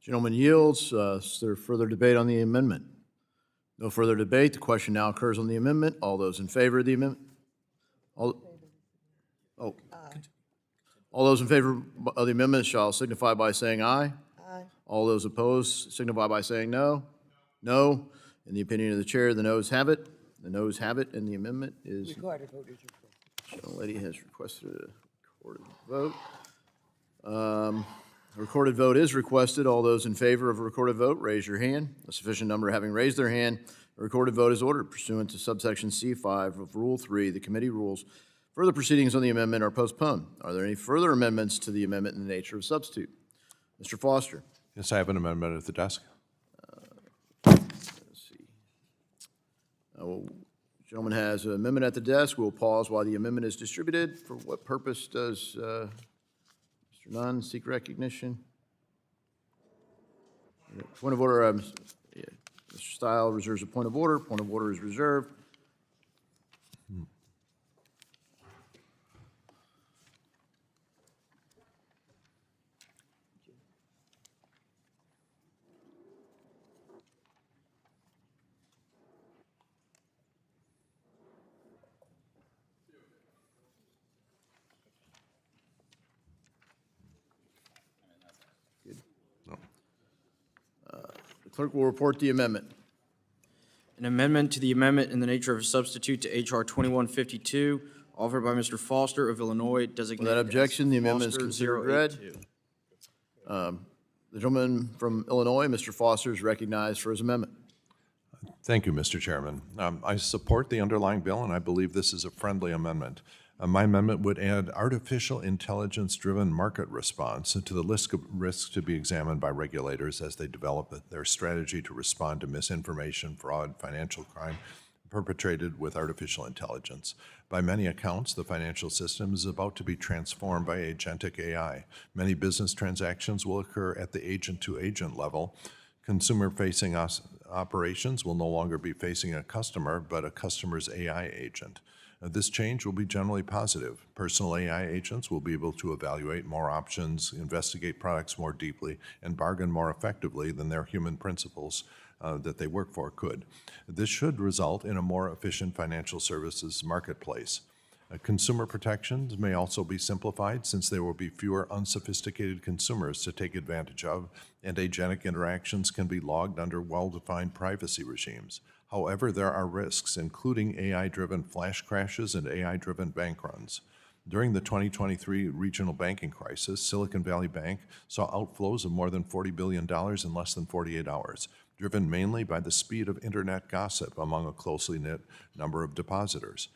Gentleman yields. Is there further debate on the amendment? No further debate. The question now occurs on the amendment. All those in favor of the amendment? All those in favor of the amendment shall signify by saying aye. Aye. All those opposed signify by saying no. No. In the opinion of the chair, the noes have it. The noes have it, and the amendment is. Recorded vote is required. The lady has requested a recorded vote. A recorded vote is requested. All those in favor of a recorded vote, raise your hand. A sufficient number having raised their hand, a recorded vote is ordered pursuant to subsection C5 of Rule 3, the committee rules. Further proceedings on the amendment are postponed. Are there any further amendments to the amendment in the nature of substitute? Mr. Foster. Yes, I have an amendment at the desk. Let's see. Gentleman has an amendment at the desk. We'll pause while the amendment is distributed. For what purpose does Mr. Nunn seek recognition? Point of order. Mr. Stile reserves a point of order. Point of order is reserved. The clerk will report the amendment. An amendment to the amendment in the nature of a substitute to H.R. 2152, offered by Mr. Foster of Illinois, designated Without objection, the as amendment is Foster considered read. 082. The gentleman from Illinois, Mr. Foster, is recognized for his amendment. Thank you, Mr. Chairman. I support the underlying bill, and I believe this is a friendly amendment. My amendment would add artificial intelligence-driven market response to the list of risks to be examined by regulators as they develop their strategy to respond to misinformation, fraud, financial crime perpetrated with artificial intelligence. By many accounts, the financial system is about to be transformed by agentic AI. Many business transactions will occur at the agent-to-agent level. Consumer-facing operations will no longer be facing a customer, but a customer's AI agent. This change will be generally positive. Personal AI agents will be able to evaluate more options, investigate products more deeply, and bargain more effectively than their human principals that they work for could. This should result in a more efficient financial services marketplace. Consumer protections may also be simplified since there will be fewer unsophisticated consumers to take advantage of, and agentic interactions can be logged under well-defined privacy regimes. However, there are risks, including AI-driven flash crashes and AI-driven bank runs. During the 2023 regional banking crisis, Silicon Valley Bank saw outflows of more than $40 billion in less than 48 hours, driven mainly by the speed of internet gossip among a closely knit number of depositors.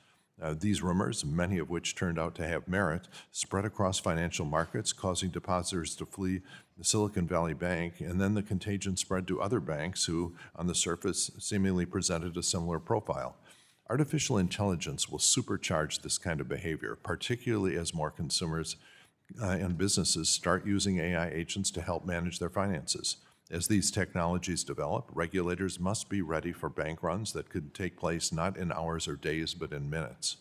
These rumors, many of which turned out to have merit, spread across financial markets, causing depositors to flee the Silicon Valley Bank, and then the contagion spread to other banks who, on the surface, seemingly presented a similar profile. Artificial intelligence will supercharge this kind of behavior, particularly as more consumers and businesses start using AI agents to help manage their finances. As these technologies develop, regulators must be ready for bank runs that could take place not in hours or days, but in minutes.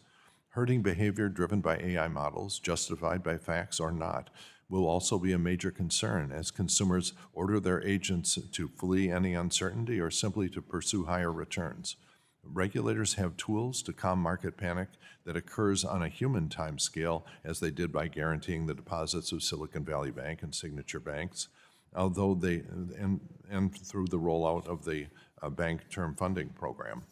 Herding behavior driven by AI models, justified by facts or not, will also be a major concern as consumers order their agents to flee any uncertainty or simply to pursue higher returns. Regulators have tools to calm market panic that occurs on a human time scale, as they did by guaranteeing the deposits of Silicon Valley Bank and Signature Banks, although and through the rollout of the Bank Term Funding Program.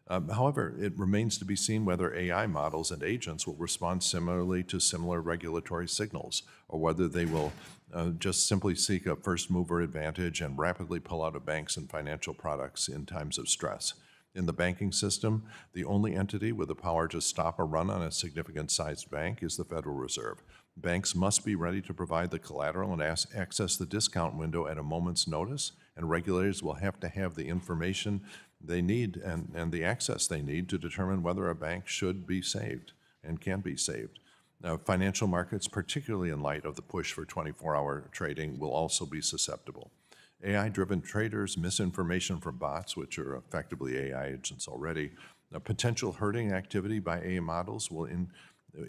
However, it remains to be seen whether AI models and agents will respond similarly to similar regulatory signals, or whether they will just simply seek a first-mover advantage and rapidly pull out of banks and financial products in times of stress. In the banking system, the only entity with the power to stop a run on a significant-sized bank is the Federal Reserve. Banks must be ready to provide the collateral and access the discount window at a moment's notice, and regulators will have to have the information they need and the access they need to determine whether a bank should be saved and can be saved. Now, financial markets, particularly in light of the push for 24-hour trading, will also be susceptible. AI-driven traders, misinformation from bots, which are effectively AI agents already, potential herding activity by AI models will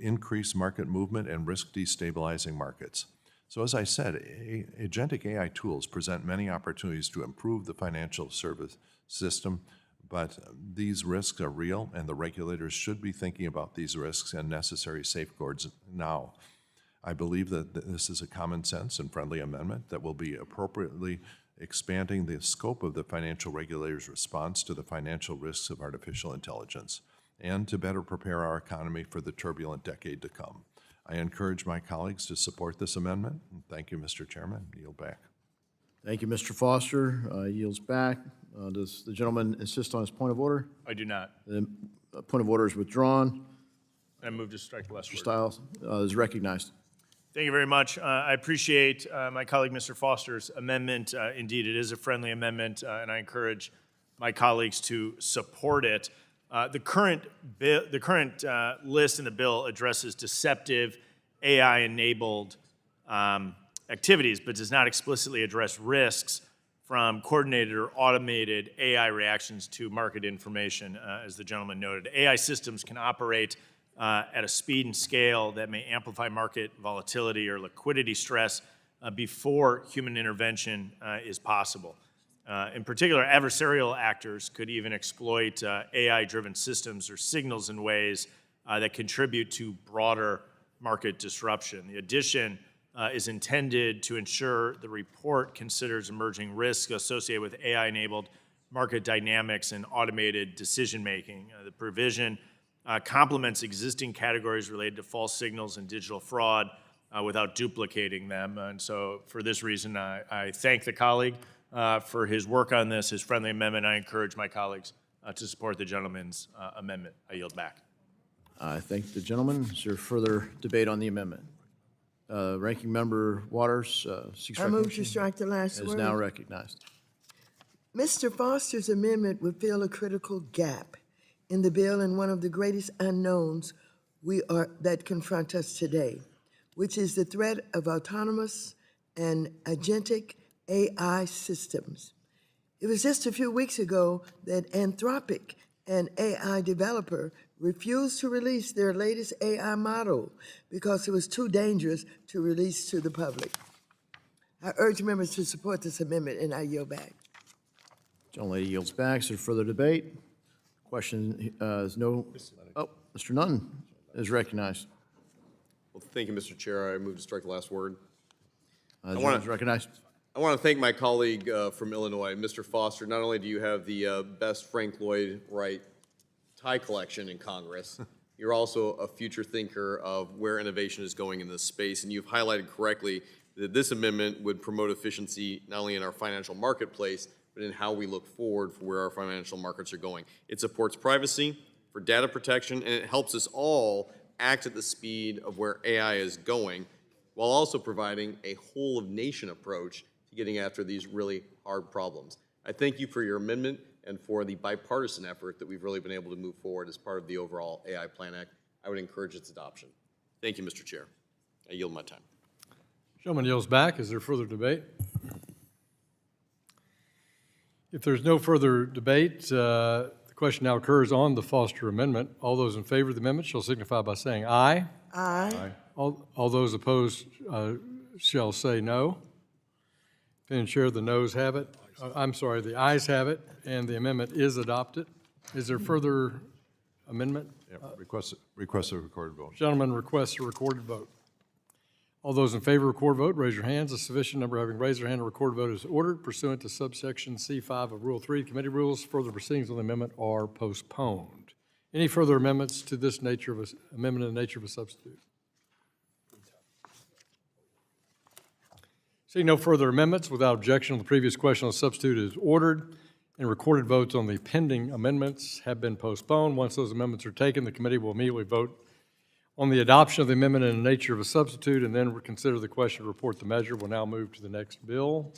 increase market movement and risk destabilizing markets. So as I said, agentic AI tools present many opportunities to improve the financial service system, but these risks are real, and the regulators should be thinking about these risks and necessary safeguards now. I believe that this is a common sense and friendly amendment that will be appropriately expanding the scope of the financial regulators' response to the financial risks of artificial intelligence and to better prepare our economy for the turbulent decade to come. I encourage my colleagues to support this amendment. Thank you, Mr. Chairman. Yield back. Thank you, Mr. Foster. Yields back. Does the gentleman insist on his point of order? I do not. The point of order is withdrawn. I move to strike the last Mr. word. Stiles is recognized. Thank you very much. I appreciate my colleague, Mr. Foster's amendment. Indeed, it is a friendly amendment, and I encourage my colleagues to support it. The current list in the bill addresses deceptive AI-enabled activities, but does not explicitly address risks from coordinated or automated AI reactions to market information, as the gentleman noted. AI systems can operate at a speed and scale that may amplify market volatility or liquidity stress before human intervention is possible. In particular, adversarial actors could even exploit AI-driven systems or signals in ways that contribute to broader market disruption. The addition is intended to ensure the report considers emerging risks associated with AI-enabled market dynamics and automated decision-making. The provision complements existing categories related to false signals and digital fraud without duplicating them. And so for this reason, I thank the colleague for his work on this, his friendly amendment. I encourage my colleagues to support the gentleman's amendment. I yield back. I thank the gentleman. Is there further debate on the amendment? Ranking Member Waters seeks I move recognition. to strike the last Is word. now recognized. Mr. Foster's amendment would fill a critical gap in the bill and one of the greatest unknowns that confront us today, which is the threat of autonomous and agentic AI systems. It was just a few weeks ago that Anthropic, an AI developer, refused to release their latest AI model because it was too dangerous to release to the public. I urge members to support this amendment, and I yield back. Gentlelady yields back. Is there further debate? Question is no. Oh, Mr. Nunn is recognized. Well, thank you, Mr. Chair. I move to strike the last word. The gentleman is recognized. I want to thank my colleague from Illinois, Mr. Foster. Not only do you have the best Frank Lloyd Wright tie collection in Congress, you're also a future thinker of where innovation is going in this space, and you've highlighted correctly that this amendment would promote efficiency not only in our financial marketplace, but in how we look forward for where our financial markets are going. It supports privacy, for data protection, and it helps us all act at the speed of where AI is going, while also providing a whole-of-nation approach to getting after these really hard problems. I thank you for your amendment and for the bipartisan effort that we've really been able to move forward as part of the overall AI Plan Act. I would encourage its adoption. Thank you, Mr. Chair. I yield my time. Gentleman yields back. Is there further debate? If there's no further debate, the question now occurs on the Foster Amendment. All those in favor of the amendment shall signify by saying aye. Aye. All those opposed shall say no. Madam Chair, the noes have it. I'm sorry, the ayes have it, and the amendment is adopted. Is there further amendment? Yeah, request a recorded vote. Gentleman requests a recorded vote. All those in favor of recorded vote, raise your hands. A sufficient number having raised their hand, a recorded vote is ordered pursuant to subsection C5 of Rule 3. Committee rules. Further proceedings on the amendment are postponed. Any further amendments to this nature of amendment in the nature of a substitute? Seeing no further amendments, without objection, the previous question on the substitute is ordered, and recorded votes on the pending amendments have been postponed. Once those amendments are taken, the committee will immediately vote on the adoption of the amendment in the nature of a substitute, and then consider the question to report the measure. We'll now move to the next bill.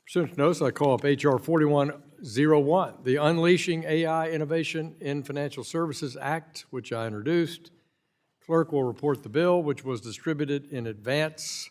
Pursuant to notice, I call up H.R. 4101, the Unleashing AI Innovation in Financial Services Act, which I introduced. Clerk will report the bill, which was distributed in advance.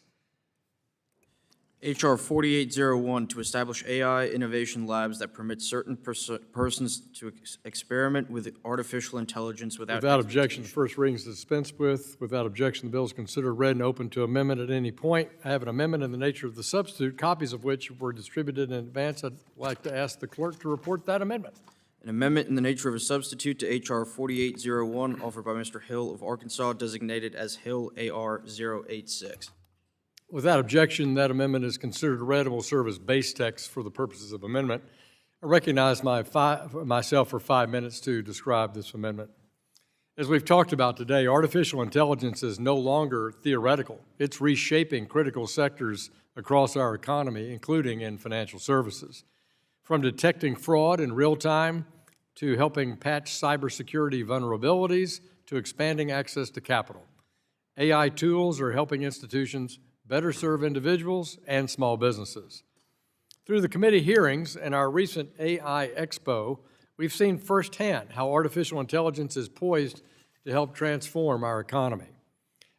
HR 4801, to establish AI innovation labs that permit certain persons to experiment with artificial intelligence without Objection, the first reading is dispensed with. Without objection, the bill is considered read and open to amendment at any point. I have an amendment in the nature of the substitute, copies of which were distributed in advance. I'd like to ask the clerk to report that amendment. An amendment in the nature of a substitute to HR 4801, offered by Mr. Hill of Arkansas, designated as Hill AR 086. Without objection, that amendment is considered read and will serve as base text for the purposes of amendment. I recognize myself for 5 minutes to describe this amendment. As we've talked about today, artificial intelligence is no longer theoretical. It's reshaping critical sectors across our economy, including in financial services. From detecting fraud in real time to helping patch cybersecurity vulnerabilities to expanding access to capital. AI tools are helping institutions better serve individuals and small businesses. Through the committee hearings and our recent AI Expo, we've seen firsthand how artificial intelligence is poised to help transform our economy.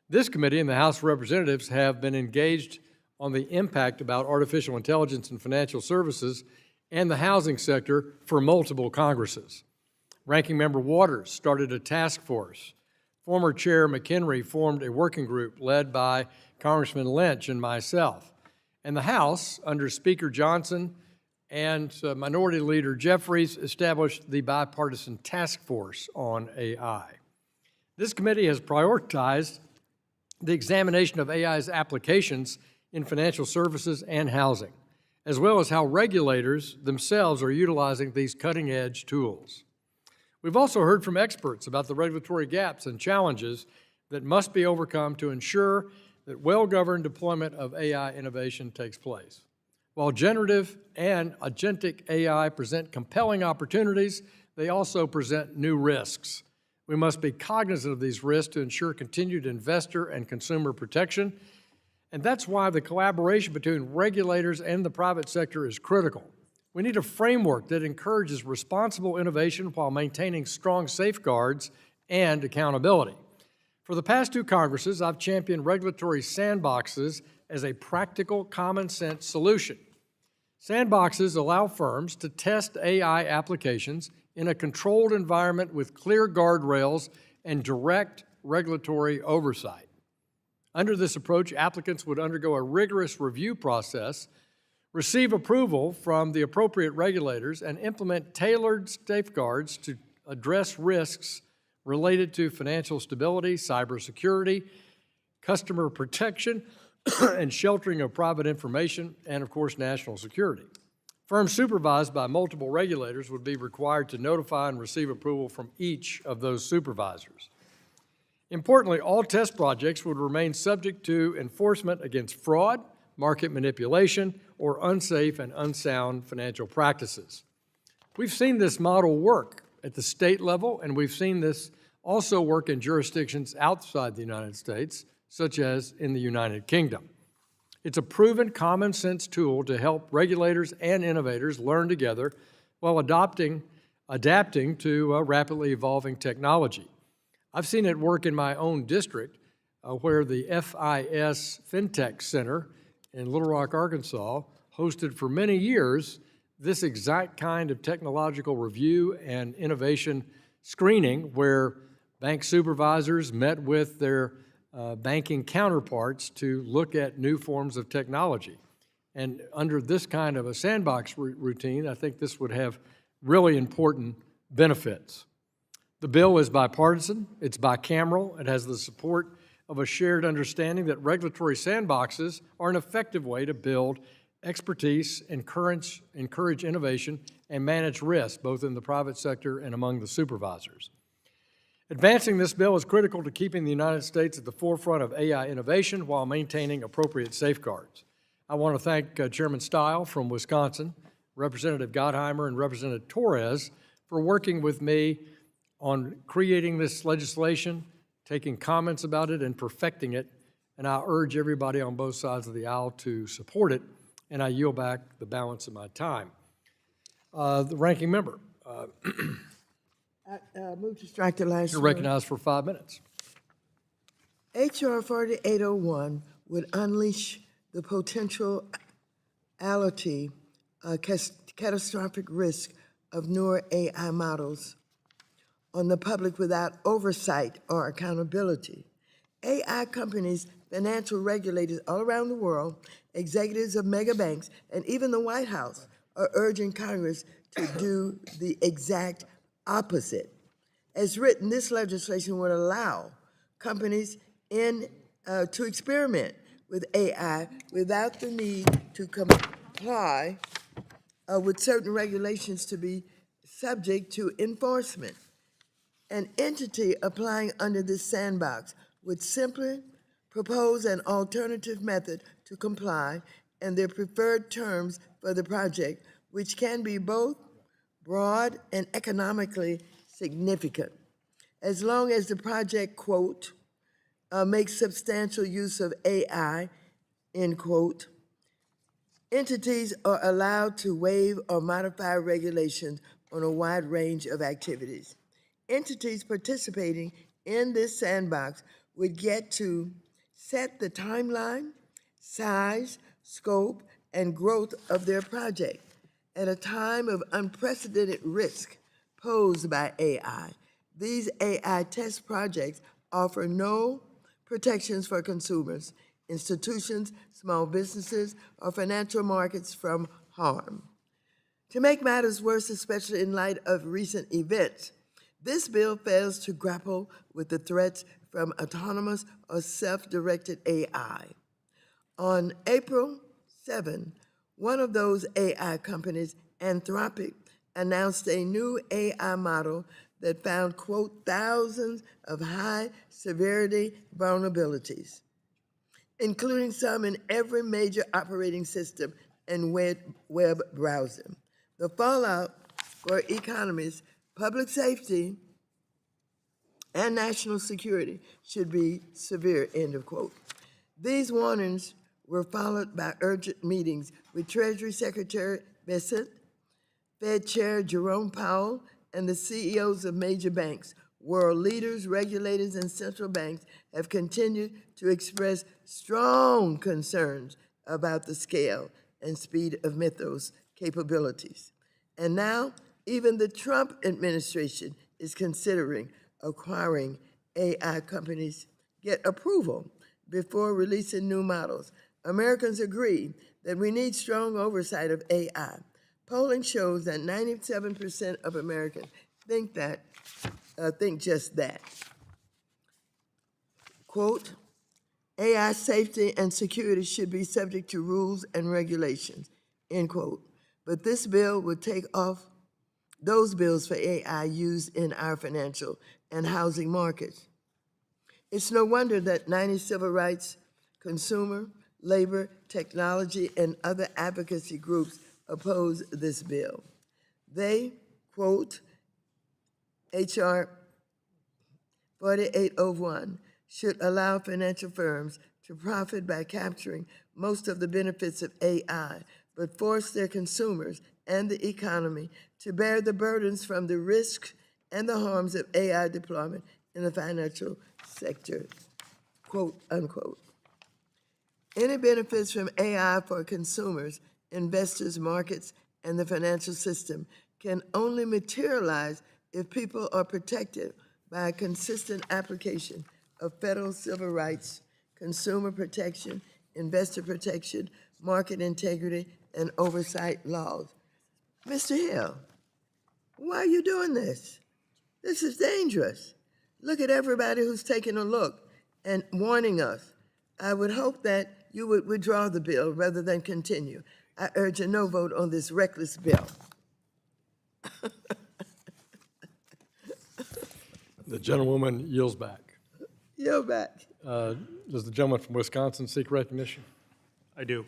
This committee and the House of Representatives have been engaged on the impact about artificial intelligence in financial services and the housing sector for multiple Congresses. Ranking Member Waters started a task force. Former Chair McHenry formed a working group led by Congressman Lynch and myself. And the House, under Speaker Johnson and Minority Leader Jeffries, established the Bipartisan Task Force on AI. This committee has prioritized the examination of AI's applications in financial services and housing, as well as how regulators themselves are utilizing these cutting-edge tools. We've also heard from experts about the regulatory gaps and challenges that must be overcome to ensure that well-governed deployment of AI innovation takes place. While generative and agentic AI present compelling opportunities, they also present new risks. We must be cognizant of these risks to ensure continued investor and consumer protection, and that's why the collaboration between regulators and the private sector is critical. We need a framework that encourages responsible innovation while maintaining strong safeguards and accountability. For the past 2 Congresses, I've championed regulatory sandboxes as a practical, common-sense solution. Sandboxes allow firms to test AI applications in a controlled environment with clear guardrails and direct regulatory oversight. Under this approach, applicants would undergo a rigorous review process, receive approval from the appropriate regulators, and implement tailored safeguards to address risks related to financial stability, cybersecurity, customer protection, and sheltering of private information, and of course, national security. Firms supervised by multiple regulators would be required to notify and receive approval from each of those supervisors. Importantly, all test projects would remain subject to enforcement against fraud, market manipulation, or unsafe and unsound financial practices. We've seen this model work at the state level, and we've seen this also work in jurisdictions outside the United States, such as in the United Kingdom. It's a proven common sense tool to help regulators and innovators learn together while adapting to rapidly evolving technology. I've seen it work in my own district where the FIS FinTech Center in Little Rock, Arkansas, hosted for many years this exact kind of technological review and innovation screening where bank supervisors met with their banking counterparts to look at new forms of technology. And under this kind of a sandbox routine, I think this would have really important benefits. The bill is bipartisan, it's bicameral, it has the support of a shared understanding that regulatory sandboxes are an effective way to build expertise, encourage innovation, and manage risk, both in the private sector and among the supervisors. Advancing this bill is critical to keeping the United States at the forefront of AI innovation while maintaining appropriate safeguards. I want to thank Chairman Stile from Wisconsin, Representative Gottheimer, and Representative Torres for working with me on creating this legislation, taking comments about it, and perfecting it. And I urge everybody on both sides of the aisle to support it, and I yield back the balance of my time. The ranking member. Move to strike the last You're word. recognized for 5 minutes. HR 4801 would unleash the potentiality, catastrophic risk of newer AI models on the public without oversight or accountability. AI companies, financial regulators all around the world, executives of mega banks, and even the White House are urging Congress to do the exact opposite. As written, this legislation would allow companies to experiment with AI without the need to comply with certain regulations to be subject to enforcement. An entity applying under this sandbox would simply propose an alternative method to comply and their preferred terms for the project, which can be both broad and economically significant, as long as the project, quote, makes substantial use of AI, end quote. Entities are allowed to waive or modify regulations on a wide range of activities. Entities participating in this sandbox would get to set the timeline, size, scope, and growth of their project at a time of unprecedented risk posed by AI. These AI test projects offer no protections for consumers, institutions, small businesses, or financial markets from harm. To make matters worse, especially in light of recent events, this bill fails to grapple with the threats from autonomous or self-directed AI. On April 7, one of those AI companies, Anthropic, announced a new AI model that found, quote, thousands of high-severity vulnerabilities, including some in every major operating system and web browser. The fallout for economies, public safety, and national security should be severe, end of quote. These warnings were followed by urgent meetings with Treasury Secretary Bessent, Fed Chair Jerome Powell, and the CEOs of major banks. World leaders, regulators, and central banks have continued to express strong concerns about the scale and speed of Mythos capabilities. And now, even the Trump administration is considering acquiring AI companies, get approval before releasing new models. Americans agree that we need strong oversight of AI. Polling shows that 97% of Americans think that think just that. Quote, AI safety and security should be subject to rules and regulations, end quote. But this bill would take off those bills for AI used in our financial and housing markets. It's no wonder that 90 civil rights, consumer, labor, technology, and other advocacy groups oppose this bill. They, quote, HR 4801 should allow financial firms to profit by capturing most of the benefits of AI, but force their consumers and the economy to bear the burdens from the risks and the harms of AI deployment in the financial sector, quote, unquote. Any benefits from AI for consumers, investors, markets, and the financial system can only materialize if people are protected by a consistent application of federal civil rights, consumer protection, investor protection, market integrity, and oversight laws. Mr. Hill, why are you doing this? This is dangerous. Look at everybody who's taking a look and warning us. I would hope that you would withdraw the bill rather than continue. I urge a no vote on this reckless bill. The gentlewoman yields back. You're back. Does the gentleman from Wisconsin seek recognition? I do.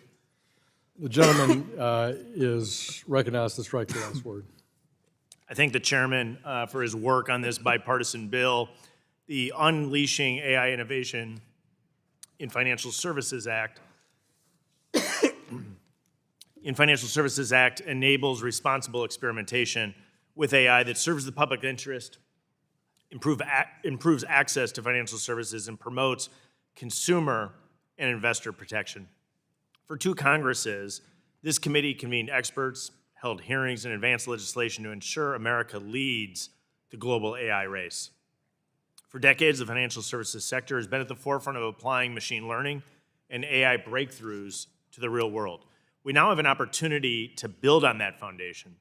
The gentleman is recognized to strike the last word. I thank the chairman for his work on this bipartisan bill. The Unleashing AI Innovation in Financial Services Act enables responsible experimentation with AI that serves the public interest, improves access to financial services, and promotes consumer and investor protection. For 2 Congresses, this committee convened experts, held hearings, and advanced legislation to ensure America leads the global AI race. For decades, the financial services sector has been at the forefront of applying machine learning and AI breakthroughs to the real world. We now have an opportunity to build on that foundation.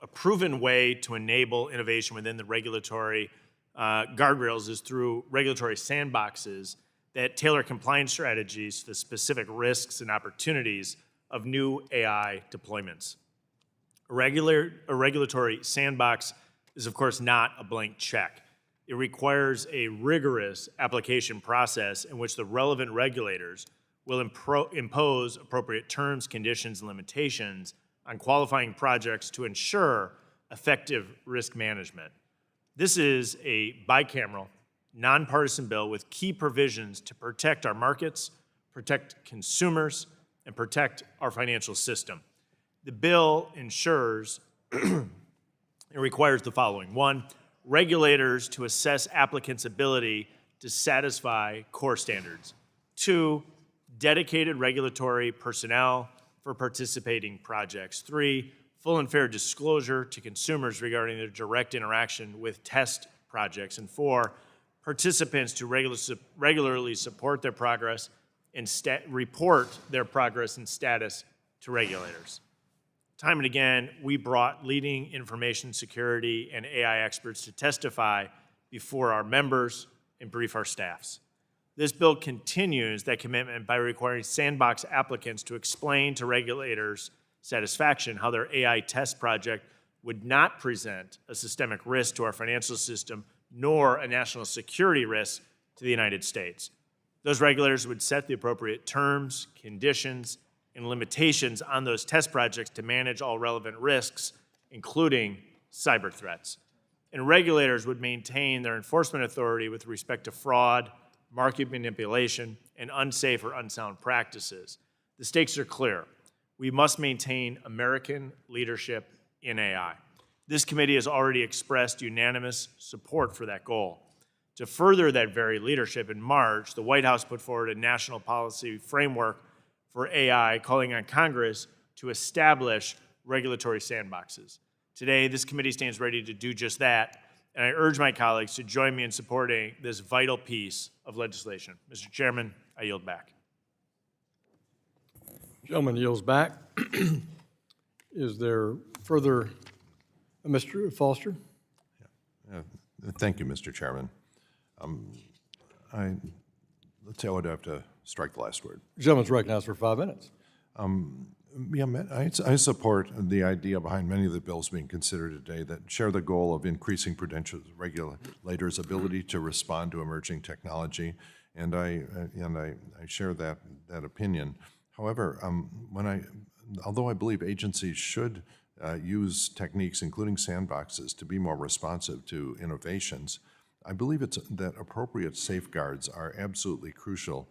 A proven way to enable innovation within the regulatory guardrails is through regulatory sandboxes that tailor compliance strategies to the specific risks and opportunities of new AI deployments. A regulatory sandbox is, of course, not a blank check. It requires a rigorous application process in which the relevant regulators will impose appropriate terms, conditions, and limitations on qualifying projects to ensure effective risk management. This is a bicameral, nonpartisan bill with key provisions to protect our markets, protect consumers, and protect our financial system. The bill ensures it requires the following. 1, regulators to assess applicants' ability to satisfy core standards. 2, dedicated regulatory personnel for participating projects. 3, full and fair disclosure to consumers regarding their direct interaction with test projects. And 4, participants to regularly support their progress and report their progress and status to regulators. Time and again, we brought leading information security and AI experts to testify before our members and brief our staffs. This bill continues that commitment by requiring sandbox applicants to explain to regulators' satisfaction how their AI test project would not present a systemic risk to our financial system nor a national security risk to the United States. Those regulators would set the appropriate terms, conditions, and limitations on those test projects to manage all relevant risks, including cyber threats. And regulators would maintain their enforcement authority with respect to fraud, market manipulation, and unsafe or unsound practices. The stakes are clear. We must maintain American leadership in AI. This committee has already expressed unanimous support for that goal. To further that very leadership, in March, the White House put forward a national policy framework for AI, calling on Congress to establish regulatory sandboxes. Today, this committee stands ready to do just that, and I urge my colleagues to join me in supporting this vital piece of legislation. Mr. Chairman, I yield back. Gentleman yields back. Is there further, Mr. Foster? Thank you, Mr. Chairman. Let's say I would have to strike the last word. Gentleman's recognized for 5 minutes. Yeah, I support the idea behind many of the bills being considered today that share the goal of increasing prudential regulators' ability to respond to emerging technology, and I share that opinion. However, although I believe agencies should use techniques, including sandboxes, to be more responsive to innovations, I believe that appropriate safeguards are absolutely crucial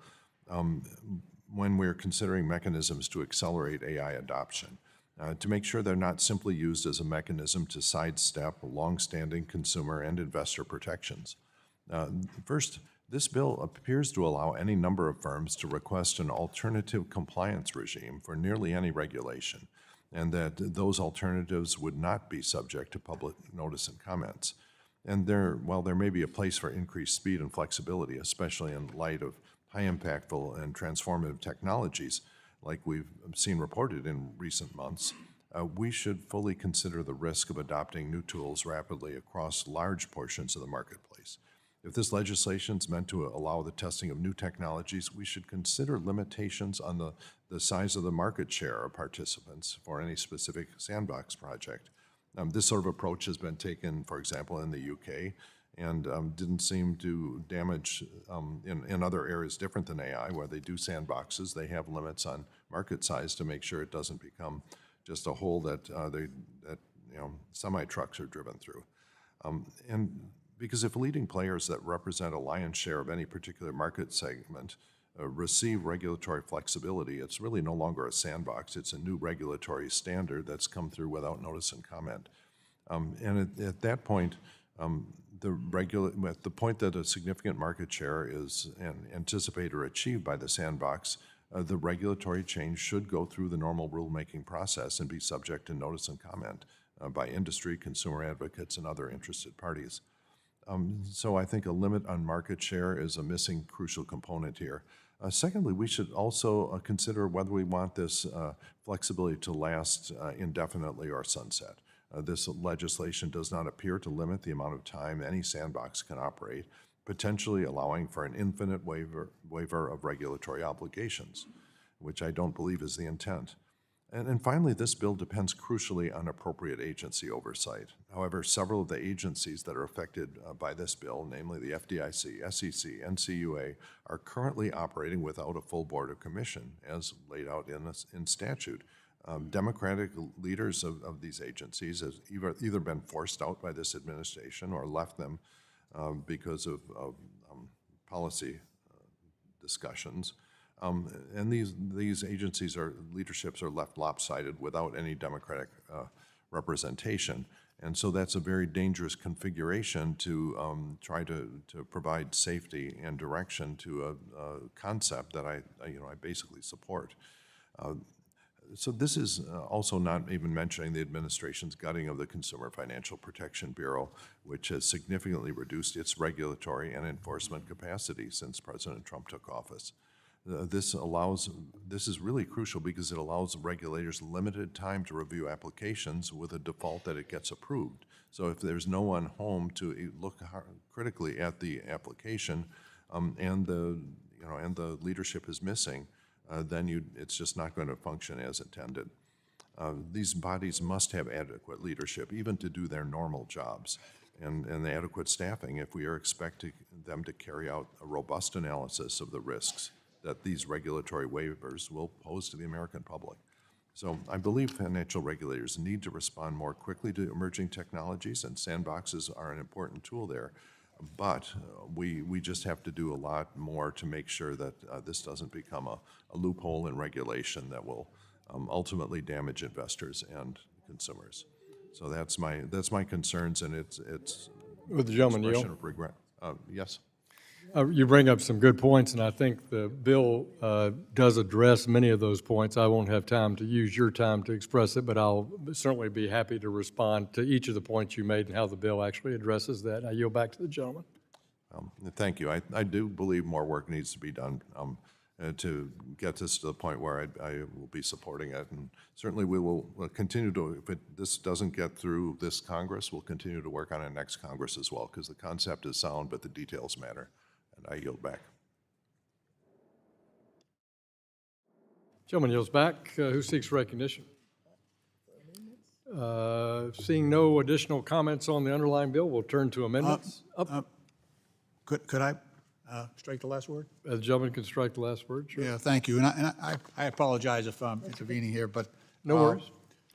when we're considering mechanisms to accelerate AI adoption, to make sure they're not simply used as a mechanism to sidestep longstanding consumer and investor protections. First, this bill appears to allow any number of firms to request an alternative compliance regime for nearly any regulation, and that those alternatives would not be subject to public notice and comments. And while there may be a place for increased speed and flexibility, especially in light of high impactful and transformative technologies like we've seen reported in recent months, we should fully consider the risk of adopting new tools rapidly across large portions of the marketplace. If this legislation is meant to allow the testing of new technologies, we should consider limitations on the size of the market share of participants for any specific sandbox project. This sort of approach has been taken, for example, in the UK, and didn't seem to damage in other areas different than AI, where they do sandboxes. They have limits on market size to make sure it doesn't become just a hole that semi-trucks are driven through. And because if leading players that represent a lion's share of any particular market segment receive regulatory flexibility, it's really no longer a sandbox. It's a new regulatory standard that's come through without notice and comment. And at that point, at the point that a significant market share is anticipated or achieved by the sandbox, the regulatory change should go through the normal rulemaking process and be subject to notice and comment by industry, consumer advocates, and other interested parties. So I think a limit on market share is a missing crucial component here. Secondly, we should also consider whether we want this flexibility to last indefinitely or sunset. This legislation does not appear to limit the amount of time any sandbox can operate, potentially allowing for an infinite waiver of regulatory obligations, which I don't believe is the intent. And finally, this bill depends crucially on appropriate agency oversight. However, several of the agencies that are affected by this bill, namely the FDIC, SEC, NCUA, are currently operating without a full board or commission, as laid out in statute. Democratic leaders of these agencies have either been forced out by this administration or left them because of policy discussions. And these agencies leaderships are left lopsided without any democratic representation. And so that's a very dangerous configuration to try to provide safety and direction to a concept that I basically support. So this is also not even mentioning the administration's gutting of the Consumer Financial Protection Bureau, which has significantly reduced its regulatory and enforcement capacity since President Trump took office. This is really crucial because it allows regulators limited time to review applications with a default that it gets approved. So if there's no one home to look critically at the application and the leadership is missing, then it's just not going to function as intended. These bodies must have adequate leadership, even to do their normal jobs, and adequate staffing if we are expecting them to carry out a robust analysis of the risks that these regulatory waivers will pose to the American public. So I believe financial regulators need to respond more quickly to emerging technologies, and sandboxes are an important tool there. But we just have to do a lot more to make sure that this doesn't become a loophole in regulation that will ultimately damage investors and consumers. So that's my concerns, and it's Would the gentleman yield? expression of regret. Yes. You bring up some good points, and I think the bill does address many of those points. I won't have time to use your time to express it, but I'll certainly be happy to respond to each of the points you made and how the bill actually addresses that. I yield back to the gentleman. Thank you. I do believe more work needs to be done, to get this to the point where I will be supporting it. And certainly we will continue to, if this doesn't get through this Congress, we'll continue to work on it next Congress as well, because the concept is sound, but the details matter. And I yield back. Gentleman yields back. Who seeks recognition? Seeing no additional comments on the underlying bill, we'll turn to amendments. Could I strike the last word? The gentleman can strike the last word, sure. Yeah, thank you. And I apologize if I'm intervening here, but. No worries.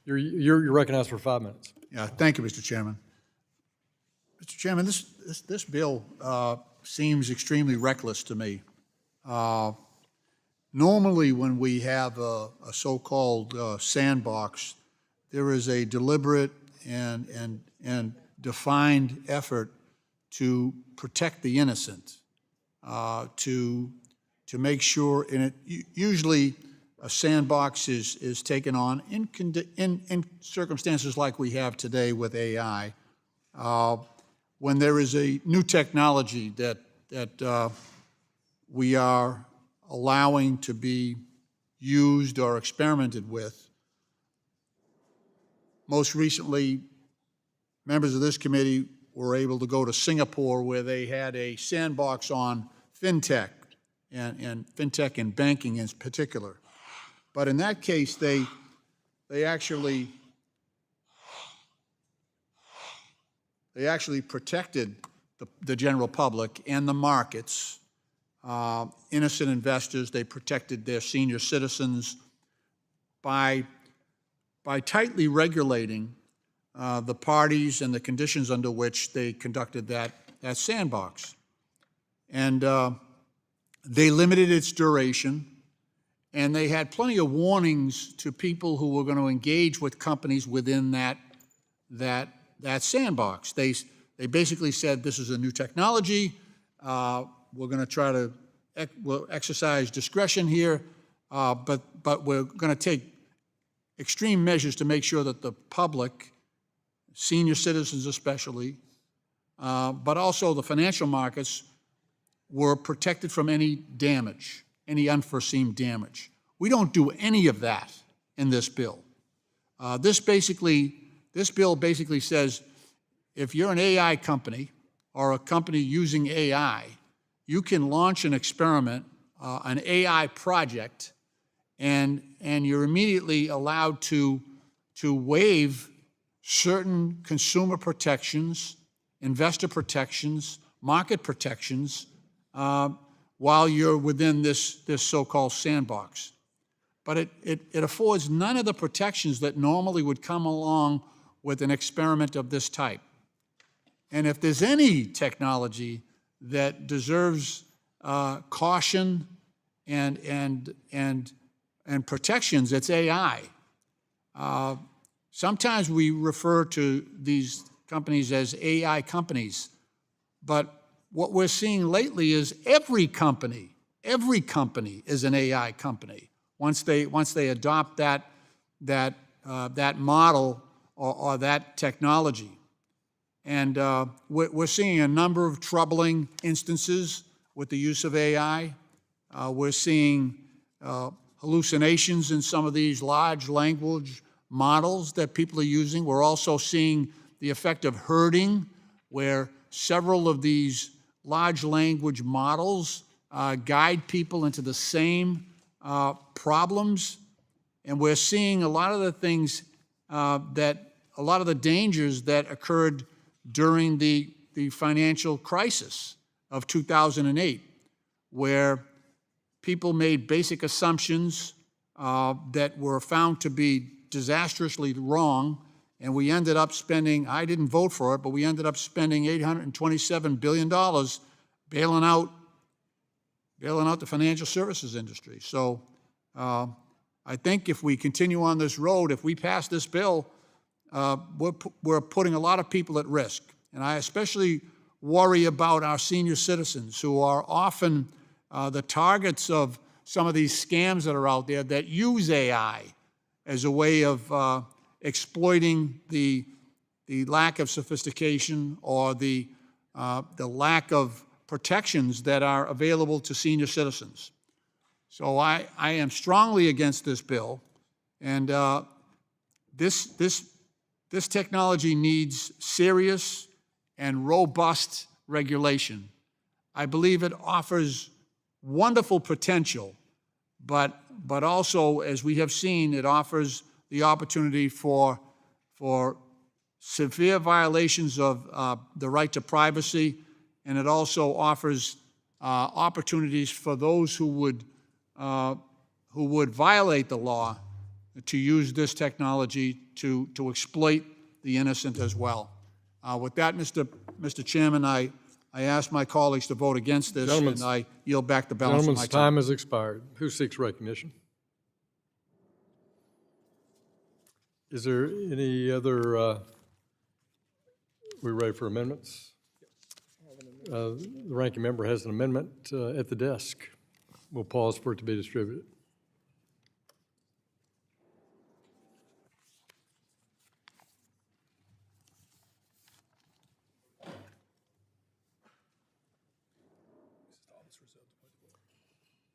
You're recognized for 5 minutes. Yeah, thank you, Mr. Chairman. Mr. Chairman, this bill seems extremely reckless to me. Normally, when we have a so-called sandbox, there is a deliberate and defined effort to protect the innocent, to make sure, and usually a sandbox is taken on in circumstances like we have today with AI, when there is a new technology that we are allowing to be used or experimented with. Most recently, members of this committee were able to go to Singapore, where they had a sandbox on fintech, and fintech and banking in particular. But in that case, they actually protected the general public and the markets, innocent investors. They protected their senior citizens by tightly regulating the parties and the conditions under which they conducted that sandbox. And they limited its duration, and they had plenty of warnings to people who were going to engage with companies within that sandbox. They basically said, this is a new technology, we're going to try to we'll exercise discretion here, but we're going to take extreme measures to make sure that the public, senior citizens especially, but also the financial markets, were protected from any damage, any unforeseen damage. We don't do any of that in this bill. This bill basically says, if you're an AI company or a company using AI, you can launch an experiment, an AI project, and you're immediately allowed to waive certain consumer protections, investor protections, market protections, while you're within this so-called sandbox. But it affords none of the protections that normally would come along with an experiment of this type. And if there's any technology that deserves caution and protections, it's AI. Sometimes we refer to these companies as AI companies, but what we're seeing lately is every company is an AI company once they adopt that model or that technology. And we're seeing a number of troubling instances with the use of AI. We're seeing hallucinations in some of these large language models that people are using. We're also seeing the effect of herding, where several of these large language models guide people into the same problems. And we're seeing a lot of the things a lot of the dangers that occurred during the financial crisis of 2008, where people made basic assumptions that were found to be disastrously wrong, and we ended up spending, I didn't vote for it, but we ended up spending $827 billion bailing out the financial services industry. So I think if we continue on this road, if we pass this bill, we're putting a lot of people at risk. And I especially worry about our senior citizens, who are often the targets of some of these scams that are out there that use AI as a way of exploiting the lack of sophistication or the lack of protections that are available to senior citizens. So I am strongly against this bill, and this technology needs serious and robust regulation. I believe it offers wonderful potential, but also, as we have seen, it offers the opportunity for severe violations of the right to privacy, and it also offers opportunities for those who would violate the law to use this technology to exploit the innocent as well. With that, Mr. Chairman, I ask my colleagues to vote against this, and I yield back the balance of my Gentleman's time. time has expired. Who seeks recognition? Is there any other, we ready for amendments? The ranking member has an amendment at the desk. We'll pause for it to be distributed.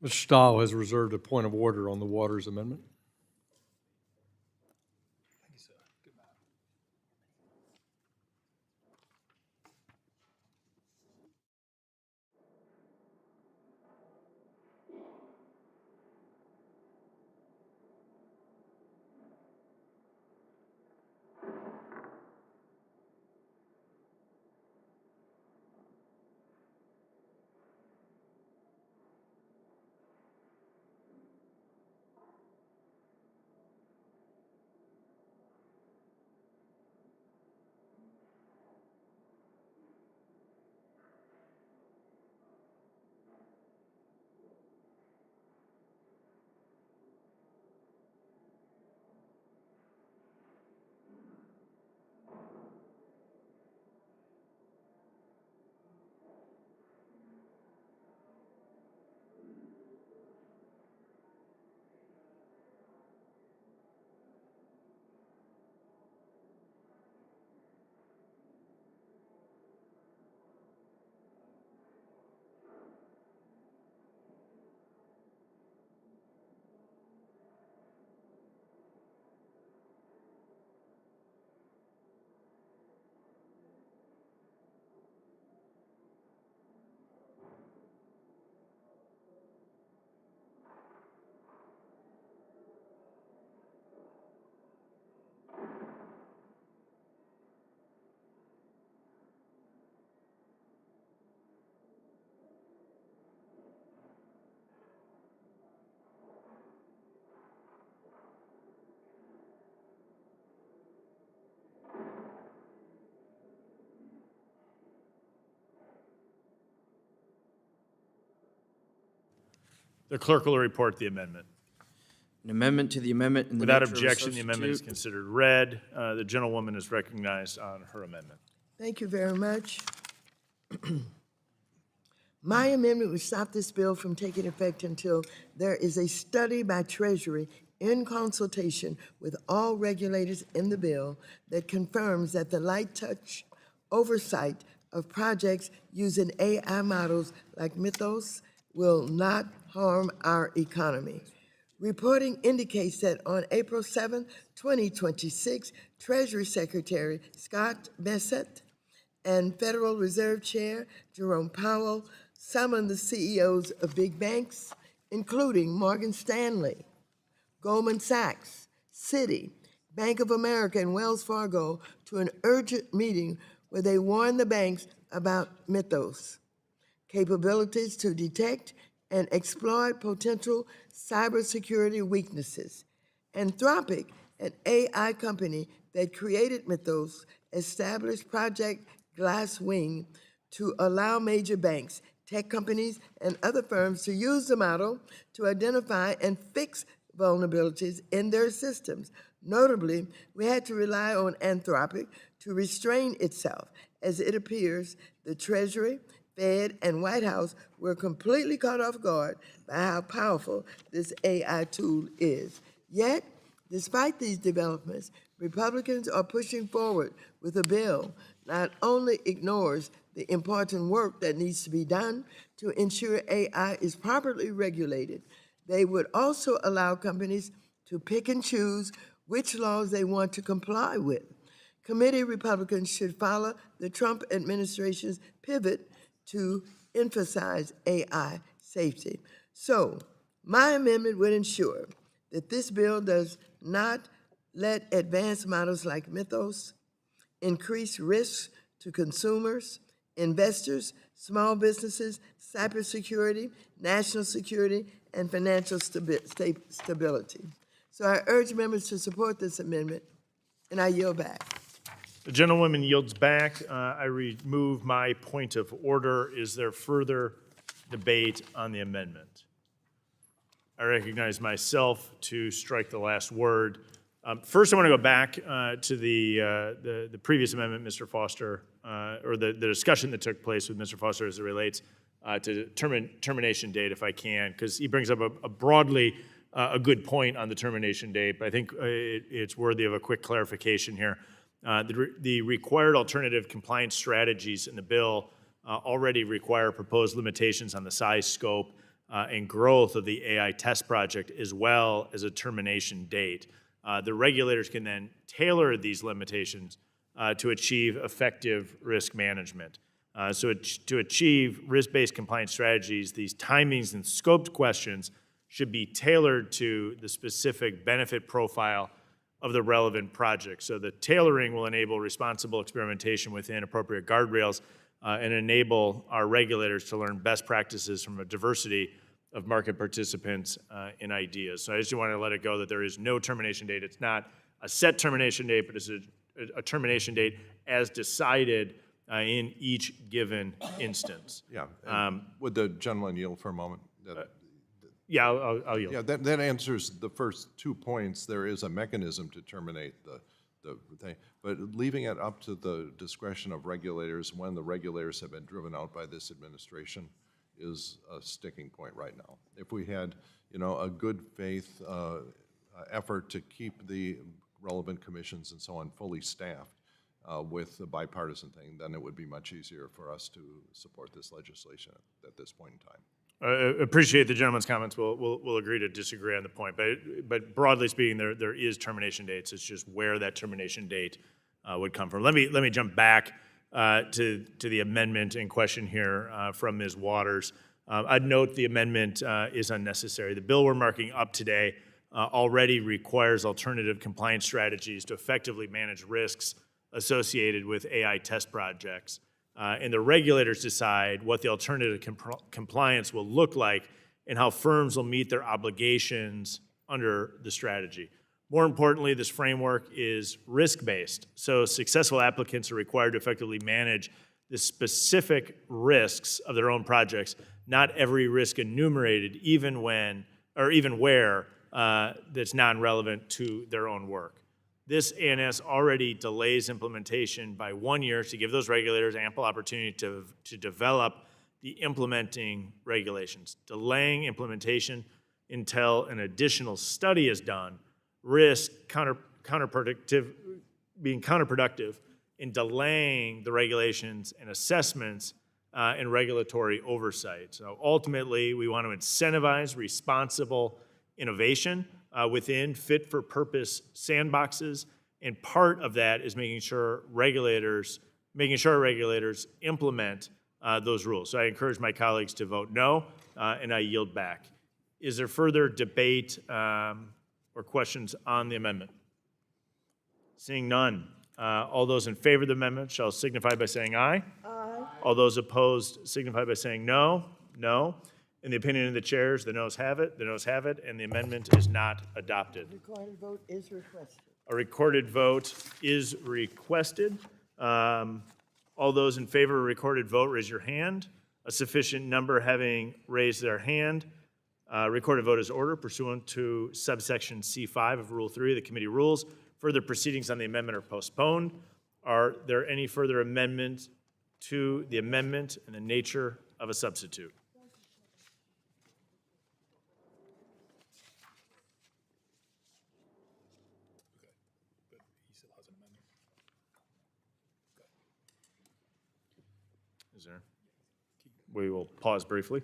Mr. Stahl has reserved a point of order on the Waters Amendment. The clerk will report the amendment. An amendment to the amendment in the Without nature of a objection, the amendment is substitute. considered read. The gentlewoman is recognized on her amendment. Thank you very much. My amendment would stop this bill from taking effect until there is a study by Treasury in consultation with all regulators in the bill that confirms that the light touch oversight of projects using AI models like Mythos will not harm our economy. Reporting indicates that on April 7, 2026, Treasury Secretary Scott Bessent and Federal Reserve Chair Jerome Powell summoned the CEOs of big banks, including Morgan Stanley, Goldman Sachs, Citi, Bank of America, and Wells Fargo to an urgent meeting where they warned the banks about Mythos capabilities to detect and exploit potential cybersecurity weaknesses. Anthropic, an AI company that created Mythos, established Project Glasswing to allow major banks, tech companies, and other firms to use the model to identify and fix vulnerabilities in their systems. Notably, we had to rely on Anthropic to restrain itself, as it appears the Treasury, Fed, and White House were completely caught off guard by how powerful this AI tool is. Yet, despite these developments, Republicans are pushing forward with a bill not only ignores the important work that needs to be done to ensure AI is properly regulated, They would also allow companies to pick and choose which laws they want to comply with. Committee Republicans should follow the Trump administration's pivot to emphasize AI safety. So, my amendment would ensure that this bill does not let advanced models like Mythos increase risks to consumers, investors, small businesses, cybersecurity, national security, and financial stability. So I urge members to support this amendment, and I yield back. The gentlewoman yields back. I remove my point of order. Is there further debate on the amendment? I recognize myself to strike the last word. First, I want to go back to the previous amendment, Mr. Foster, or the discussion that took place with Mr. Foster as it relates to termination date, if I can, because he brings up a broadly a good point on the termination date, but I think it's worthy of a quick clarification here. The required alternative compliance strategies in the bill already require proposed limitations on the size, scope, and growth of the AI test project, as well as a termination date. The regulators can then tailor these limitations to achieve effective risk management. So to achieve risk-based compliance strategies, these timings and scoped questions should be tailored to the specific benefit profile of the relevant project. So the tailoring will enable responsible experimentation within appropriate guardrails and enable our regulators to learn best practices from a diversity of market participants and ideas. So I just want to let it go that there is no termination date. It's not a set termination date, but it's a termination date as decided in each given instance. Yeah. Would the gentleman yield for a moment? Yeah, I'll yield. Yeah, that answers the first 2 points. There is a mechanism to terminate the thing, but leaving it up to the discretion of regulators when the regulators have been driven out by this administration is a sticking point right now. If we had, a good faith effort to keep the relevant commissions and so on fully staffed with a bipartisan thing, then it would be much easier for us to support this legislation at this point in time. Appreciate the gentleman's comments. We'll agree to disagree on the point, but broadly speaking, there is termination dates. It's just where that termination date would come from. Let me jump back to the amendment in question here from Ms. Waters. I'd note the amendment is unnecessary. The bill we're marking up today already requires alternative compliance strategies to effectively manage risks associated with AI test projects. And the regulators decide what the alternative compliance will look like and how firms will meet their obligations under the strategy. More importantly, this framework is risk-based, so successful applicants are required to effectively manage the specific risks of their own projects, not every risk enumerated, even where that's non-relevant to their own work. This ANS already delays implementation by 1 year to give those regulators ample opportunity to develop the implementing regulations. Delaying implementation until an additional study is done risks being counterproductive in delaying the regulations and assessments and regulatory oversight. So ultimately, we want to incentivize responsible innovation within fit-for-purpose sandboxes, and part of that is making sure regulators implement those rules. So I encourage my colleagues to vote no, and I yield back. Is there further debate or questions on the amendment? Seeing none, all those in favor of the amendment shall signify by saying aye. Aye. All those opposed signify by saying no. No. In the opinion of the chairs, the noes have it, and the amendment is not adopted. Recorded vote is requested. A recorded vote is requested. All those in favor of a recorded vote, raise your hand. A sufficient number having raised their hand. Recorded vote is ordered pursuant to subsection C5 of Rule 3 of the committee rules. Further proceedings on the amendment are postponed. Are there any further amendments to the amendment in the nature of a substitute? Is there? We will pause briefly.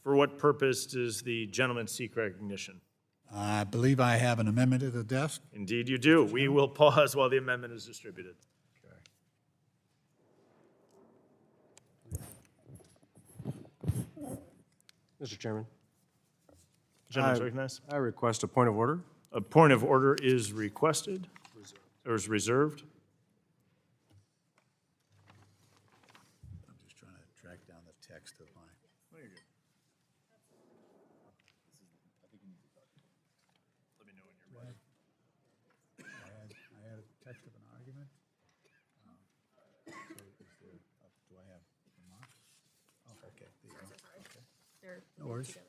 For what purpose does the gentleman seek recognition? I believe I have an amendment at the desk. Indeed you do. We will pause while the amendment is distributed. Mr. Chairman, Gentleman's recognized. I request a point of order. A point of order is requested, or is reserved. I'm just trying to track down the text of my. Let me know when you're ready. I had a text of an argument. So do I have remarks? Oh, okay, there you go. Okay. No worries. Okay.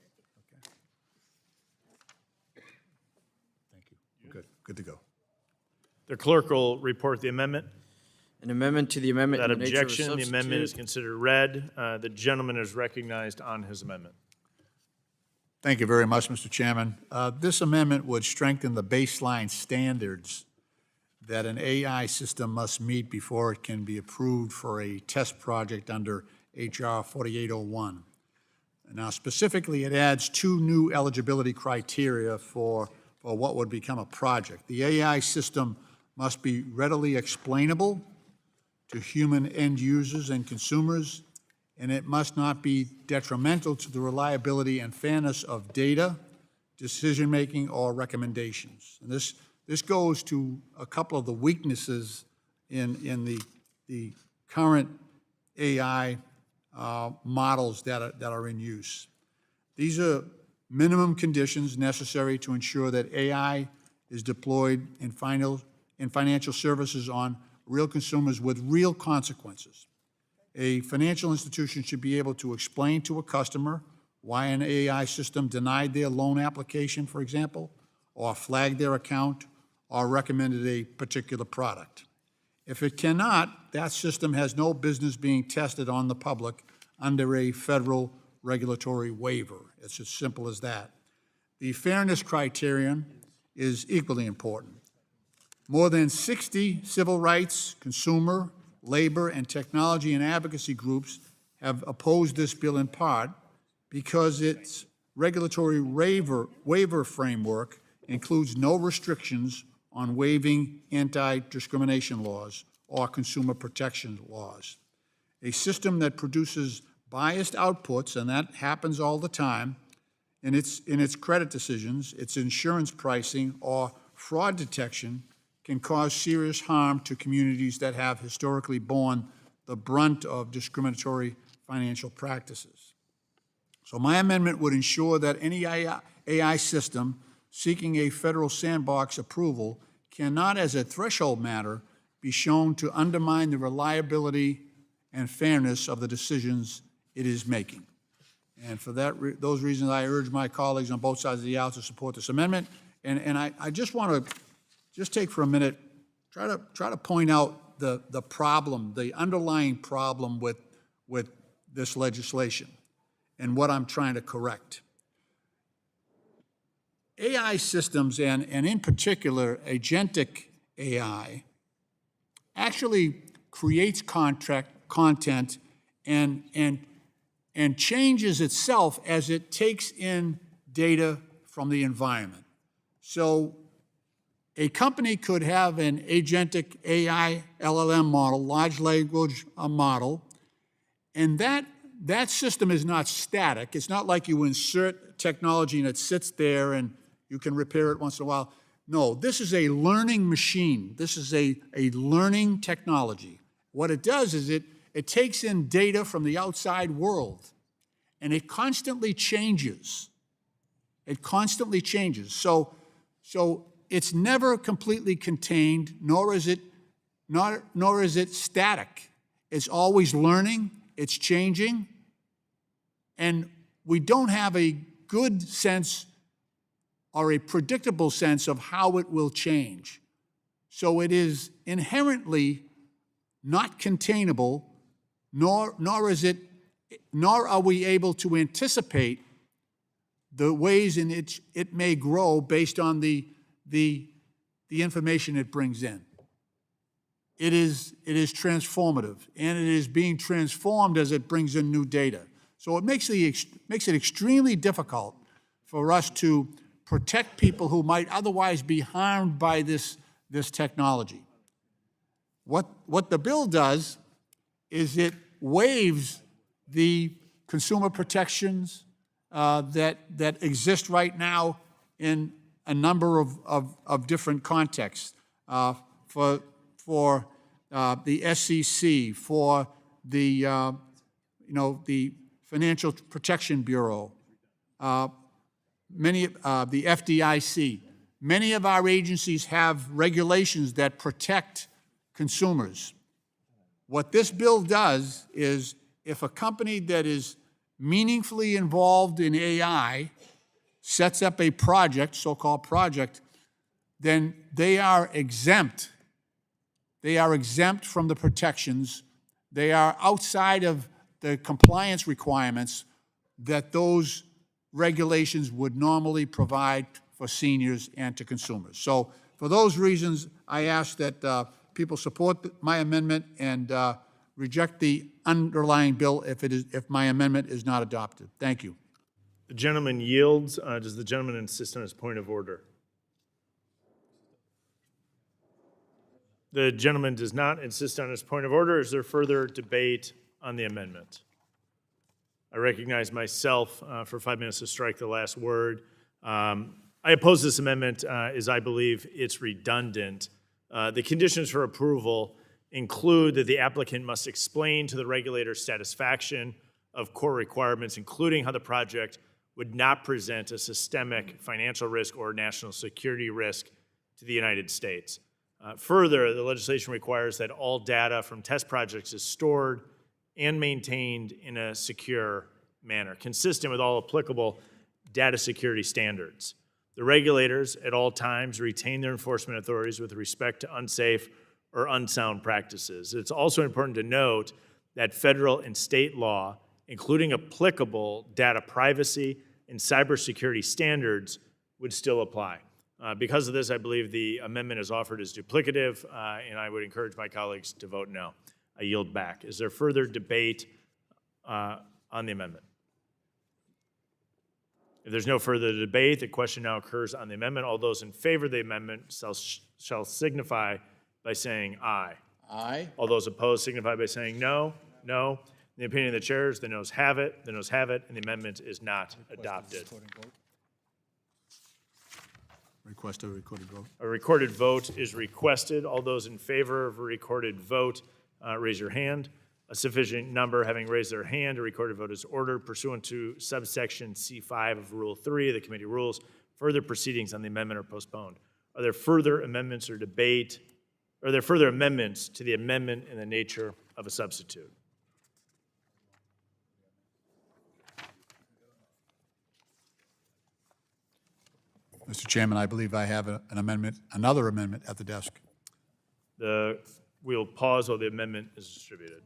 Thank you. Good, good to go. The clerk will report the amendment. An amendment to the amendment That in the nature of a objection, the amendment is substitute. considered read. The gentleman is recognized on his amendment. Thank you very much, Mr. Chairman. This amendment would strengthen the baseline standards that an AI system must meet before it can be approved for a test project under HR 4801. Now, specifically, it adds 2 new eligibility criteria for what would become a project. The AI system must be readily explainable to human end users and consumers, and it must not be detrimental to the reliability and fairness of data, decision-making, or recommendations. And this goes to a couple of the weaknesses in the current AI models that are in use. These are minimum conditions necessary to ensure that AI is deployed in financial services on real consumers with real consequences. A financial institution should be able to explain to a customer why an AI system denied their loan application, for example, or flagged their account, or recommended a particular product. If it cannot, that system has no business being tested on the public under a federal regulatory waiver. It's as simple as that. The fairness criterion is equally important. More than 60 civil rights, consumer, labor, and technology and advocacy groups have opposed this bill in part because its regulatory waiver framework includes no restrictions on waiving anti-discrimination laws or consumer protection laws. A system that produces biased outputs, and that happens all the time, in its credit decisions, its insurance pricing, or fraud detection can cause serious harm to communities that have historically borne the brunt of discriminatory financial practices. So my amendment would ensure that any AI system seeking a federal sandbox approval cannot, as a threshold matter, be shown to undermine the reliability and fairness of the decisions it is making. And for those reasons, I urge my colleagues on both sides of the aisle to support this amendment. And I just want to take for a minute, try to point out the problem, the underlying problem with this legislation and what I'm trying to correct. AI systems, and in particular, agentic AI, actually creates content and changes itself as it takes in data from the environment. So a company could have an agentic AI LLM model, large language model, and that system is not static. It's not like you insert technology and it sits there and you can repair it once in a while. No, this is a learning machine. This is a learning technology. What it does is it takes in data from the outside world, and it constantly changes. It constantly changes. So it's never completely contained, nor is it static. It's always learning, it's changing, and we don't have a good sense or a predictable sense of how it will change. So it is inherently not containable, nor are we able to anticipate the ways in which it may grow based on the information it brings in. It is transformative, and it is being transformed as it brings in new data. So it makes it extremely difficult for us to protect people who might otherwise be harmed by this technology. What the bill does is it waives the consumer protections that exist right now in a number of different contexts for the SEC, for the the Financial Protection Bureau, the FDIC. Many of our agencies have regulations that protect consumers. What this bill does is, if a company that is meaningfully involved in AI sets up a project, so-called project, then they are exempt. They are exempt from the protections. They are outside of the compliance requirements that those regulations would normally provide for seniors and to consumers. So for those reasons, I ask that people support my amendment and reject the underlying bill if my amendment is not adopted. Thank you. The gentleman yields. Does the gentleman insist on his point of order? The gentleman does not insist on his point of order. Is there further debate on the amendment? I recognize myself for 5 minutes to strike the last word. I oppose this amendment as I believe it's redundant. The conditions for approval include that the applicant must explain to the regulator's satisfaction of core requirements, including how the project would not present a systemic financial risk or national security risk to the United States. Further, the legislation requires that all data from test projects is stored and maintained in a secure manner, consistent with all applicable data security standards. The regulators at all times retain their enforcement authorities with respect to unsafe or unsound practices. It's also important to note that federal and state law, including applicable data privacy and cybersecurity standards, would still apply. Because of this, I believe the amendment as offered is duplicative, and I would encourage my colleagues to vote no. I yield back. Is there further debate on the amendment? If there's no further debate, the question now occurs on the amendment. All those in favor of the amendment shall signify by saying aye. Aye. All those opposed signify by saying no. No. In the opinion of the chairs, the noes have it. The noes have it, and the amendment is not adopted. Request a recorded vote. A recorded vote is requested. All those in favor of a recorded vote, raise your hand. A sufficient number having raised their hand, a recorded vote is ordered pursuant to subsection C5 of Rule 3 of the committee rules. Further proceedings on the amendment are postponed. Are there further amendments or debate? Are there further amendments to the amendment in the nature of a substitute? Mr. Chairman, I believe I have another amendment at the desk. We'll pause while the amendment is distributed.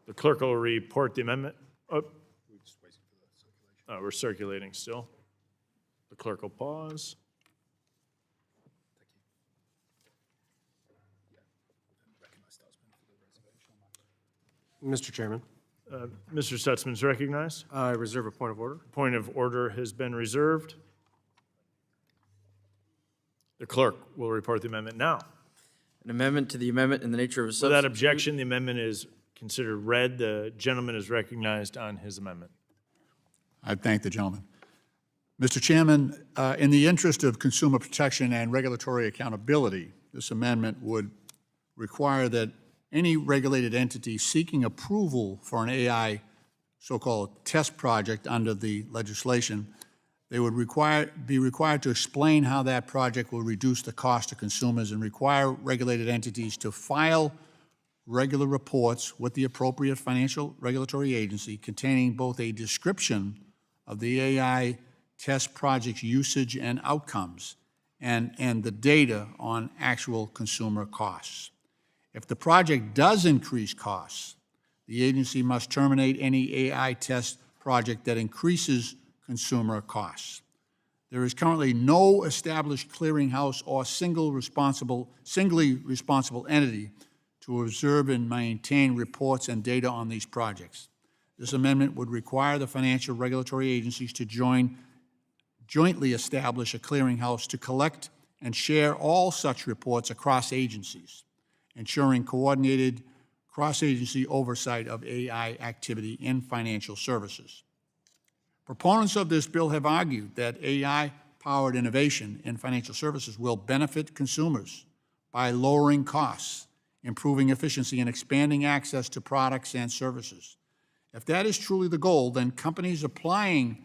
The clerk will report the amendment. Oh, we're circulating still. The clerk will pause. Mr. Chairman. Mr. Stutzman's recognized. I reserve a point of order. Point of order has been reserved. The clerk will report the amendment now. An amendment to the amendment in the nature of a substitute. Without objection, the amendment is considered read. The gentleman is recognized on his amendment. I thank the gentleman. Mr. Chairman, in the interest of consumer protection and regulatory accountability, this amendment would require that any regulated entity seeking approval for an AI so-called test project under the legislation, they would be required to explain how that project will reduce the cost to consumers and require regulated entities to file regular reports with the appropriate financial regulatory agency containing both a description of the AI test projects' usage and outcomes, and the data on actual consumer costs. If the project does increase costs, the agency must terminate any AI test project that increases consumer costs. There is currently no established clearinghouse or singly responsible entity to observe and maintain reports and data on these projects. This amendment would require the financial regulatory agencies to jointly establish a clearinghouse to collect and share all such reports across agencies, ensuring coordinated cross-agency oversight of AI activity in financial services. Proponents of this bill have argued that AI-powered innovation in financial services will benefit consumers by lowering costs, improving efficiency, and expanding access to products and services. If that is truly the goal, then companies applying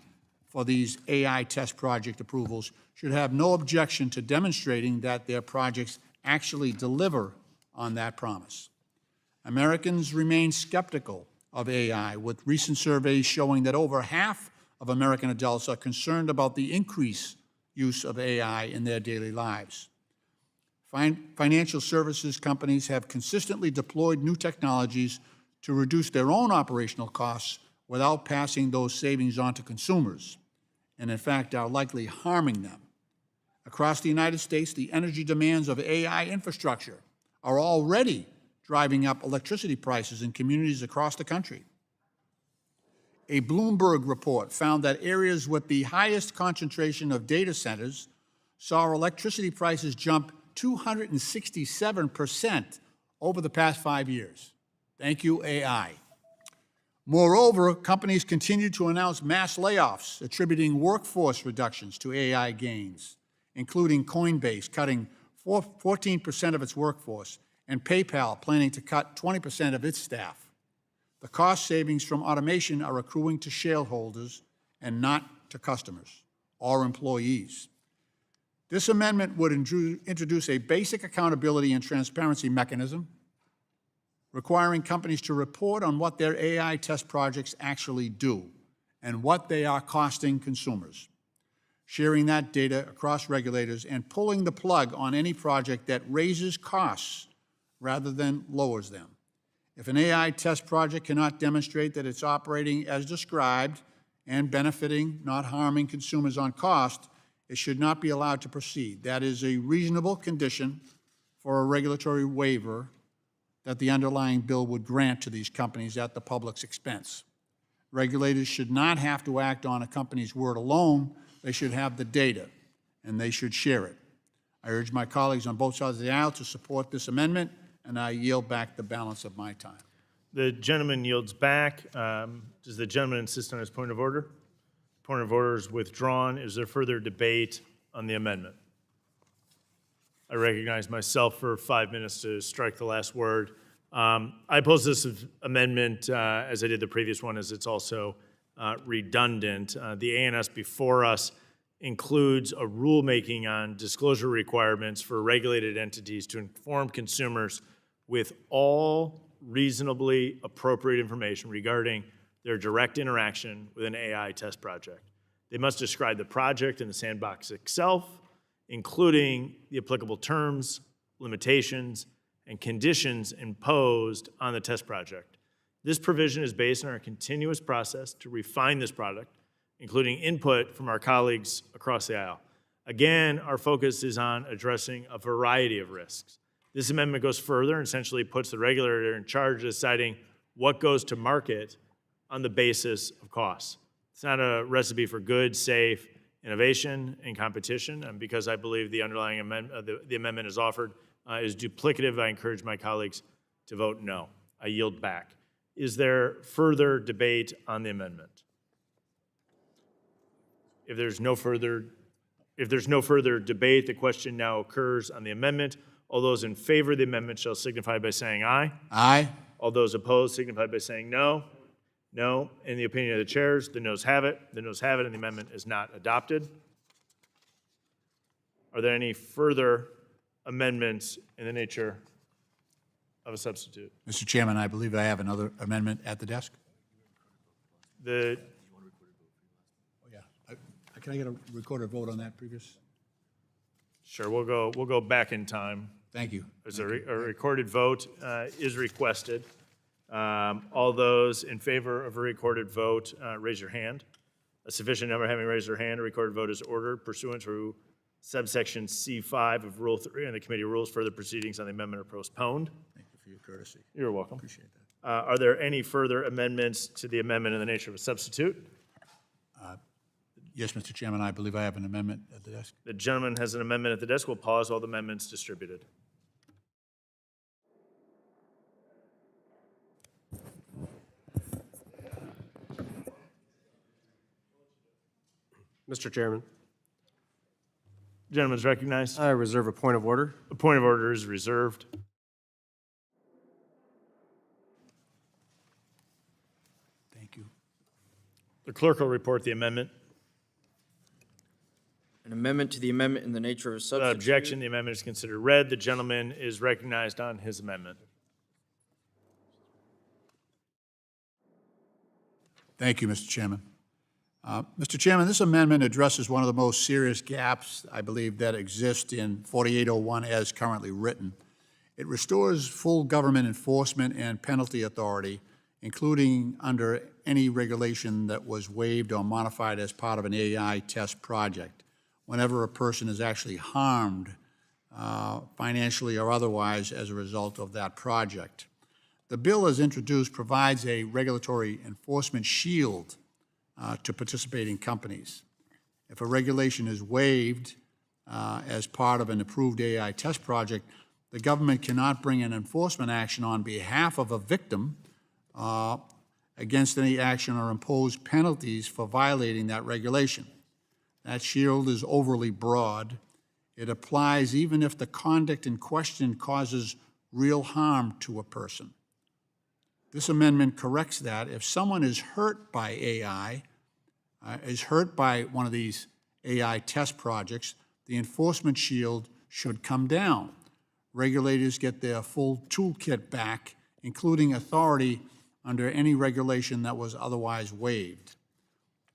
for these AI test project approvals should have no objection to demonstrating that their projects actually deliver on that promise. Americans remain skeptical of AI, with recent surveys showing that over half of American adults are concerned about the increased use of AI in their daily lives. Financial services companies have consistently deployed new technologies to reduce their own operational costs without passing those savings on to consumers, and in fact are likely harming them. Across the United States, the energy demands of AI infrastructure are already driving up electricity prices in communities across the country. A Bloomberg report found that areas with the highest concentration of data centers saw electricity prices jump 267% over the past 5 years. Thank you, AI. Moreover, companies continue to announce mass layoffs, attributing workforce reductions to AI gains, including Coinbase cutting 14% of its workforce, and PayPal planning to cut 20% of its staff. The cost savings from automation are accruing to shareholders and not to customers or employees. This amendment would introduce a basic accountability and transparency mechanism, requiring companies to report on what their AI test projects actually do and what they are costing consumers, sharing that data across regulators, and pulling the plug on any project that raises costs rather than lowers them. If an AI test project cannot demonstrate that it's operating as described and benefiting, not harming consumers on cost, it should not be allowed to proceed. That is a reasonable condition for a regulatory waiver that the underlying bill would grant to these companies at the public's expense. Regulators should not have to act on a company's word alone. They should have the data, and they should share it. I urge my colleagues on both sides of the aisle to support this amendment, and I yield back the balance of my time. The gentleman yields back. Does the gentleman insist on his point of order? Point of order is withdrawn. Is there further debate on the amendment? I recognize myself for 5 minutes to strike the last word. I oppose this amendment as I did the previous one, as it's also redundant. The ANS before us includes a rulemaking on disclosure requirements for regulated entities to inform consumers with all reasonably appropriate information regarding their direct interaction with an AI test project. They must describe the project and the sandbox itself, including the applicable terms, limitations, and conditions imposed on the test project. This provision is based on our continuous process to refine this product, including input from our colleagues across the aisle. Again, our focus is on addressing a variety of risks. This amendment goes further and essentially puts the regulator in charge of deciding what goes to market on the basis of costs. It's not a recipe for good, safe innovation and competition, and because I believe the underlying the amendment is offered is duplicative, I encourage my colleagues to vote no. I yield back. Is there further debate on the amendment? If there's no further debate, the question now occurs on the amendment. All those in favor of the amendment shall signify by saying aye. Aye. All those opposed signify by saying no. No. In the opinion of the chairs, the noes have it. The noes have it, and the amendment is not adopted. Are there any further amendments in the nature of a substitute? Mr. Chairman, I believe I have another amendment at the desk. The Can I get a recorded vote on that previous? Sure, we'll go back in time. Thank you. There's a recorded vote is requested. All those in favor of a recorded vote, raise your hand. A sufficient number having raised their hand, a recorded vote is ordered pursuant to subsection C5 of Rule 3 and the committee rules. Further proceedings on the amendment are postponed. Thank you for your courtesy. You're welcome. Appreciate that. Are there any further amendments to the amendment in the nature of a substitute? Yes, Mr. Chairman, I believe I have an amendment at the desk. The gentleman has an amendment at the desk. We'll pause while the amendment's distributed. Mr. Chairman, Gentleman's recognized. I reserve a point of order. A point of order is reserved. Thank you. The clerk will report the amendment. An amendment to the amendment in the nature of a substitute. Objection, the amendment is considered read. The gentleman is recognized on his amendment. Thank you, Mr. Chairman. Mr. Chairman, this amendment addresses one of the most serious gaps, I believe, that exist in 4801 as currently written. It restores full government enforcement and penalty authority, including under any regulation that was waived or modified as part of an AI test project, whenever a person is actually harmed financially or otherwise as a result of that project. The bill as introduced provides a regulatory enforcement shield to participating companies. If a regulation is waived as part of an approved AI test project, the government cannot bring an enforcement action on behalf of a victim against any action or impose penalties for violating that regulation. That shield is overly broad. It applies even if the conduct in question causes real harm to a person. This amendment corrects that. If someone is hurt by AI, is hurt by one of these AI test projects, the enforcement shield should come down. Regulators get their full toolkit back, including authority under any regulation that was otherwise waived.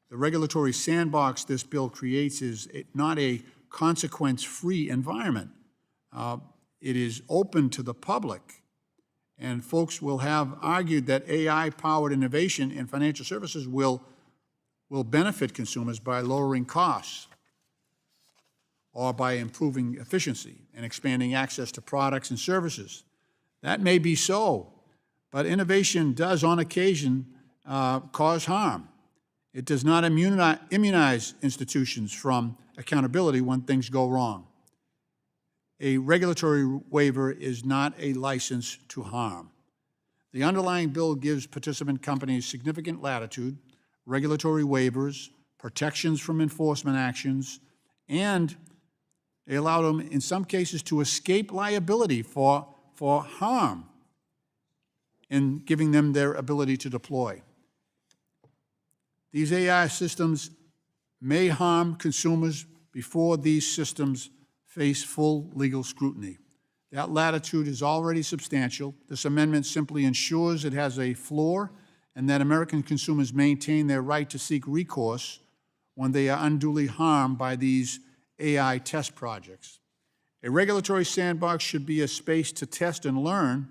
The regulatory sandbox this bill creates is not a consequence-free environment. It is open to the public. And folks will have argued that AI-powered innovation in financial services will benefit consumers by lowering costs or by improving efficiency and expanding access to products and services. That may be so, but innovation does on occasion cause harm. It does not immunize institutions from accountability when things go wrong. A regulatory waiver is not a license to harm. The underlying bill gives participant companies significant latitude, regulatory waivers, protections from enforcement actions, and they allow them, in some cases, to escape liability for harm in giving them their ability to deploy. These AI systems may harm consumers before these systems face full legal scrutiny. That latitude is already substantial. This amendment simply ensures it has a floor and that American consumers maintain their right to seek recourse when they are unduly harmed by these AI test projects. A regulatory sandbox should be a space to test and learn,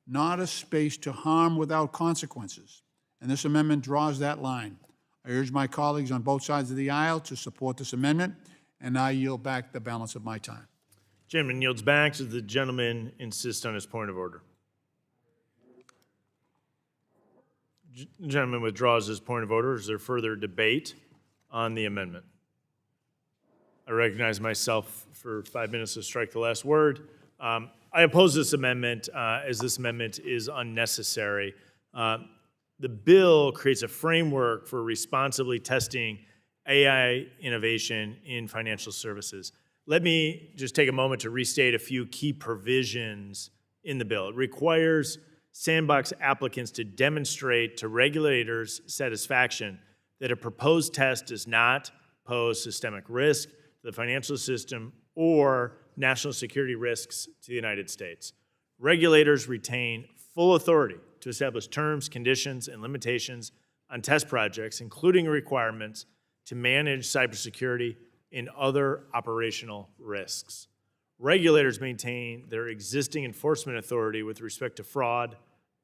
not a space to harm without consequences. And this amendment draws that line. I urge my colleagues on both sides of the aisle to support this amendment, and I yield back the balance of my time. Gentleman yields back. Does the gentleman insist on his point of order? The gentleman withdraws his point of order. Is there further debate on the amendment? I recognize myself for 5 minutes to strike the last word. I oppose this amendment as this amendment is unnecessary. The bill creates a framework for responsibly testing AI innovation in financial services. Let me just take a moment to restate a few key provisions in the bill. It requires sandbox applicants to demonstrate to regulators' satisfaction that a proposed test does not pose systemic risk to the financial system or national security risks to the United States. Regulators retain full authority to establish terms, conditions, and limitations on test projects, including requirements to manage cybersecurity and other operational risks. Regulators maintain their existing enforcement authority with respect to fraud,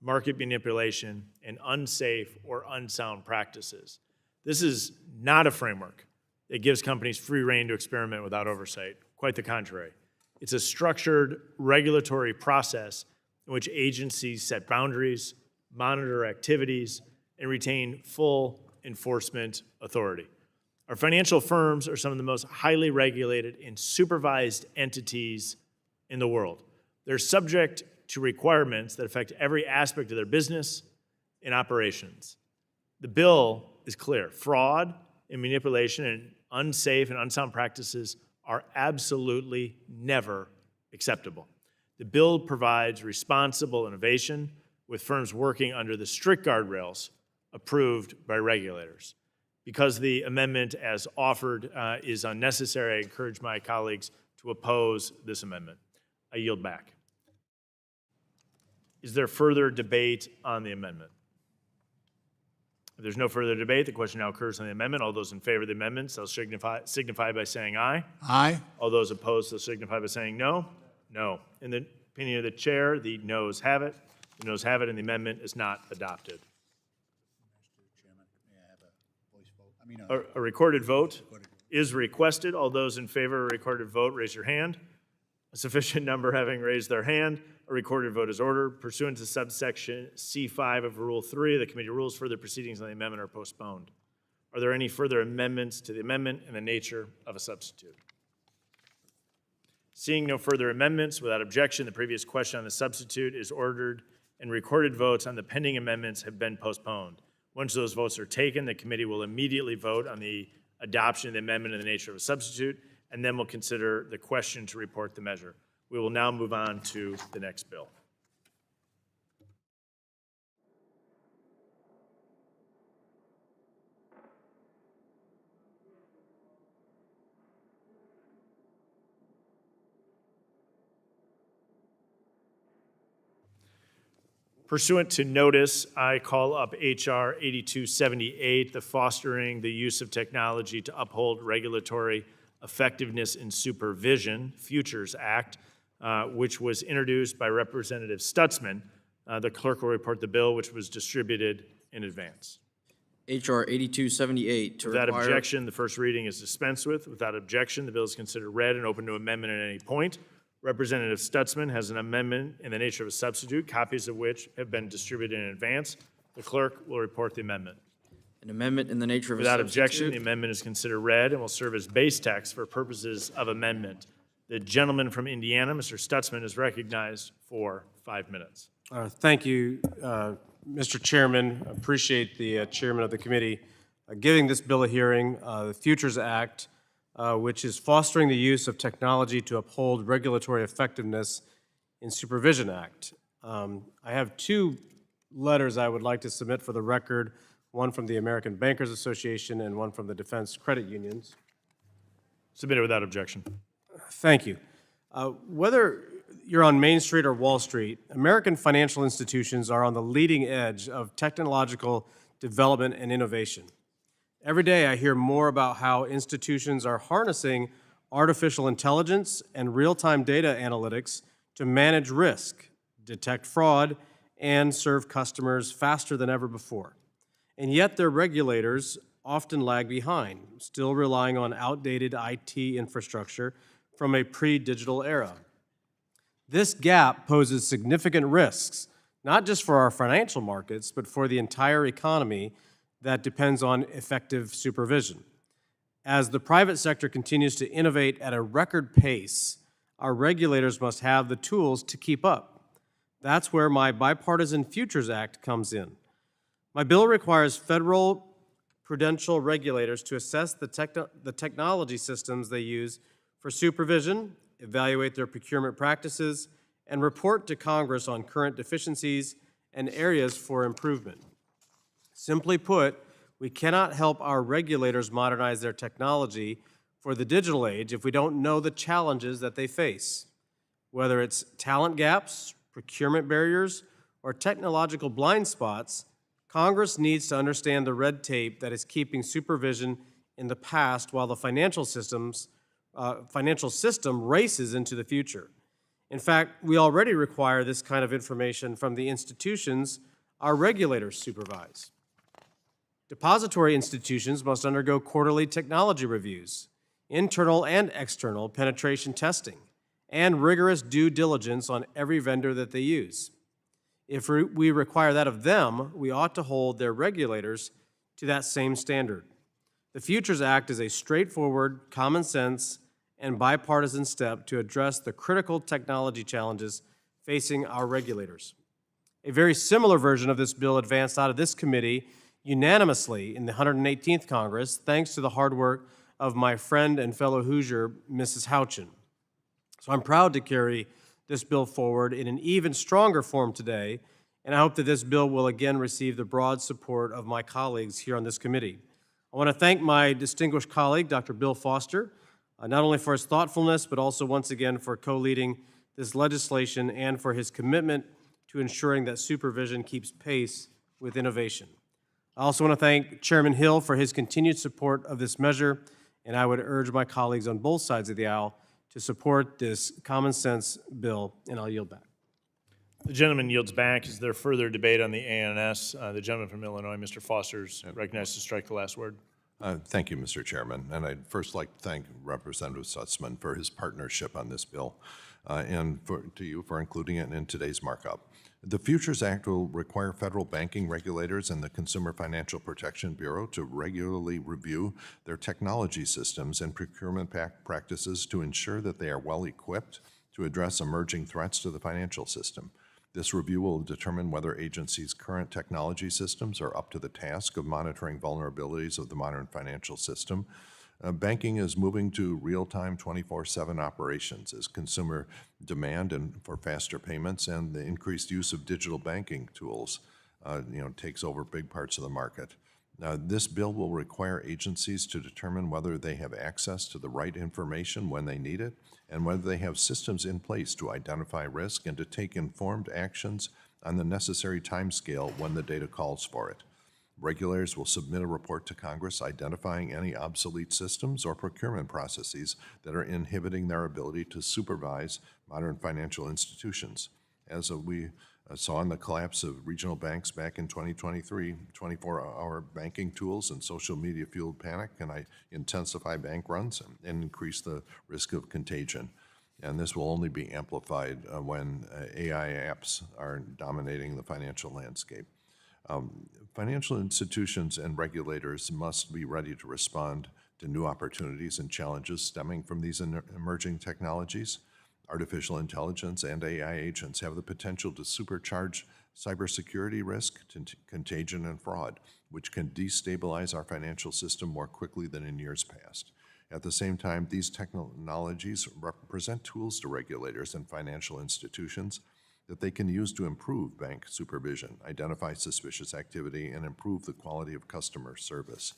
market manipulation, and unsafe or unsound practices. This is not a framework that gives companies free rein to experiment without oversight. Quite the contrary. It's a structured regulatory process in which agencies set boundaries, monitor activities, and retain full enforcement authority. Our financial firms are some of the most highly regulated and supervised entities in the world. They're subject to requirements that affect every aspect of their business and operations. The bill is clear. Fraud and manipulation and unsafe and unsound practices are absolutely never acceptable. The bill provides responsible innovation with firms working under the strict guardrails approved by regulators. Because the amendment as offered is unnecessary, I encourage my colleagues to oppose this amendment. I yield back. Is there further debate on the amendment? If there's no further debate, the question now occurs on the amendment. All those in favor of the amendment, they'll signify by saying aye. Aye. All those opposed, they'll signify by saying no. No. In the opinion of the chair, the noes have it. The noes have it, and the amendment is not adopted. A recorded vote is requested. All those in favor of a recorded vote, raise your hand. A sufficient number having raised their hand, a recorded vote is ordered. Pursuant to subsection C5 of Rule 3 of the committee rules, further proceedings on the amendment are postponed. Are there any further amendments to the amendment in the nature of a substitute? Seeing no further amendments, without objection, the previous question on the substitute is ordered, and recorded votes on the pending amendments have been postponed. Once those votes are taken, the committee will immediately vote on the adoption of the amendment in the nature of a substitute, and then will consider the question to report the measure. We will now move on to the next bill. Pursuant to notice, I call up HR 8278, the Fostering the Use of Technology to Uphold Regulatory Effectiveness and Supervision, Futures Act, which was introduced by Representative Stutzman. The clerk will report the bill, which was distributed in advance. HR 8278 to Without require... objection, the first reading is dispensed with. Without objection, the bill is considered read and open to amendment at any point. Representative Stutzman has an amendment in the nature of a substitute, copies of which have been distributed in advance. The clerk will report the amendment. An amendment in the nature of Without a substitute. objection, the amendment is considered read and will serve as base text for purposes of amendment. The gentleman from Indiana, Mr. Stutzman, is recognized for 5 minutes. Thank you, Mr. Chairman. I appreciate the chairman of the committee giving this bill a hearing. The Futures Act, which is Fostering the Use of Technology to Uphold Regulatory Effectiveness in Supervision Act. I have two letters I would like to submit for the record, one from the American Bankers Association and one from the Defense Credit Unions. Submitted without objection. Thank you. Whether you're on Main Street or Wall Street, American financial institutions are on the leading edge of technological development and innovation. Every day I hear more about how institutions are harnessing artificial intelligence and real-time data analytics to manage risk, detect fraud, and serve customers faster than ever before. And yet their regulators often lag behind, still relying on outdated IT infrastructure from a pre-digital era. This gap poses significant risks, not just for our financial markets, but for the entire economy that depends on effective supervision. As the private sector continues to innovate at a record pace, our regulators must have the tools to keep up. That's where my Bipartisan Futures Act comes in. My bill requires federal prudential regulators to assess the technology systems they use for supervision, evaluate their procurement practices, and report to Congress on current deficiencies and areas for improvement. Simply put, we cannot help our regulators modernize their technology for the digital age if we don't know the challenges that they face. Whether it's talent gaps, procurement barriers, or technological blind spots, Congress needs to understand the red tape that is keeping supervision in the past while the financial system races into the future. In fact, we already require this kind of information from the institutions our regulators supervise. Depository institutions must undergo quarterly technology reviews, internal and external penetration testing, and rigorous due diligence on every vendor that they use. If we require that of them, we ought to hold their regulators to that same standard. The Futures Act is a straightforward, common sense, and bipartisan step to address the critical technology challenges facing our regulators. A very similar version of this bill advanced out of this committee unanimously in the 118th Congress, thanks to the hard work of my friend and fellow Hoosier, Mrs. Houchin. So I'm proud to carry this bill forward in an even stronger form today, and I hope that this bill will again receive the broad support of my colleagues here on this committee. I want to thank my distinguished colleague, Dr. Bill Foster, not only for his thoughtfulness, but also once again for co-leading this legislation and for his commitment to ensuring that supervision keeps pace with innovation. I also want to thank Chairman Hill for his continued support of this measure, and I would urge my colleagues on both sides of the aisle to support this common sense bill, and I'll yield back. The gentleman yields back. Is there further debate on the ANS? The gentleman from Illinois, Mr. Foster, is recognized to strike the last word. Thank you, Mr. Chairman. And I'd first like to thank Representative Sussman for his partnership on this bill and to you for including it in today's markup. The Futures Act will require federal banking regulators and the Consumer Financial Protection Bureau to regularly review their technology systems and procurement practices to ensure that they are well equipped to address emerging threats to the financial system. This review will determine whether agencies' current technology systems are up to the task of monitoring vulnerabilities of the modern financial system. Banking is moving to real-time 24/7 operations as consumer demand for faster payments and the increased use of digital banking tools takes over big parts of the market. This bill will require agencies to determine whether they have access to the right information when they need it and whether they have systems in place to identify risk and to take informed actions on the necessary timescale when the data calls for it. Regulators will submit a report to Congress identifying any obsolete systems or procurement processes that are inhibiting their ability to supervise modern financial institutions. As we saw in the collapse of regional banks back in 2023, 24-hour banking tools and social media-fueled panic can intensify bank runs and increase the risk of contagion. And this will only be amplified when AI apps are dominating the financial landscape. Financial institutions and regulators must be ready to respond to new opportunities and challenges stemming from these emerging technologies. Artificial intelligence and AI agents have the potential to supercharge cybersecurity risk, contagion, and fraud, which can destabilize our financial system more quickly than in years past. At the same time, these technologies represent tools to regulators and financial institutions that they can use to improve bank supervision, identify suspicious activity, and improve the quality of customer service.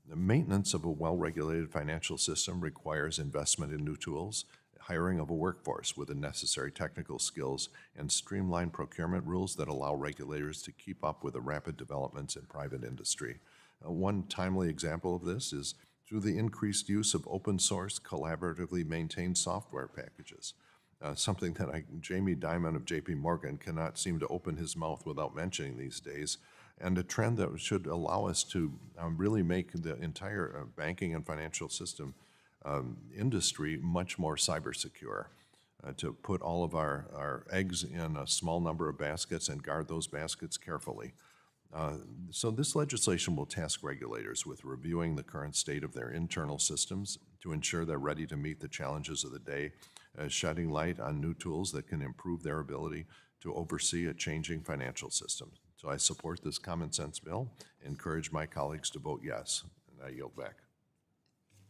The maintenance of a well-regulated financial system requires investment in new tools, hiring of a workforce with the necessary technical skills, and streamlined procurement rules that allow regulators to keep up with the rapid developments in private industry. One timely example of this is through the increased use of open-source, collaboratively maintained software packages. Something that Jamie Dimon of J.P. Morgan cannot seem to open his mouth without mentioning these days, and a trend that should allow us to really make the entire banking and financial system industry much more cyber secure, to put all of our eggs in a small number of baskets and guard those baskets carefully. So this legislation will task regulators with reviewing the current state of their internal systems to ensure they're ready to meet the challenges of the day, shedding light on new tools that can improve their ability to oversee a changing financial system. So I support this common sense bill, encourage my colleagues to vote yes, and I yield back.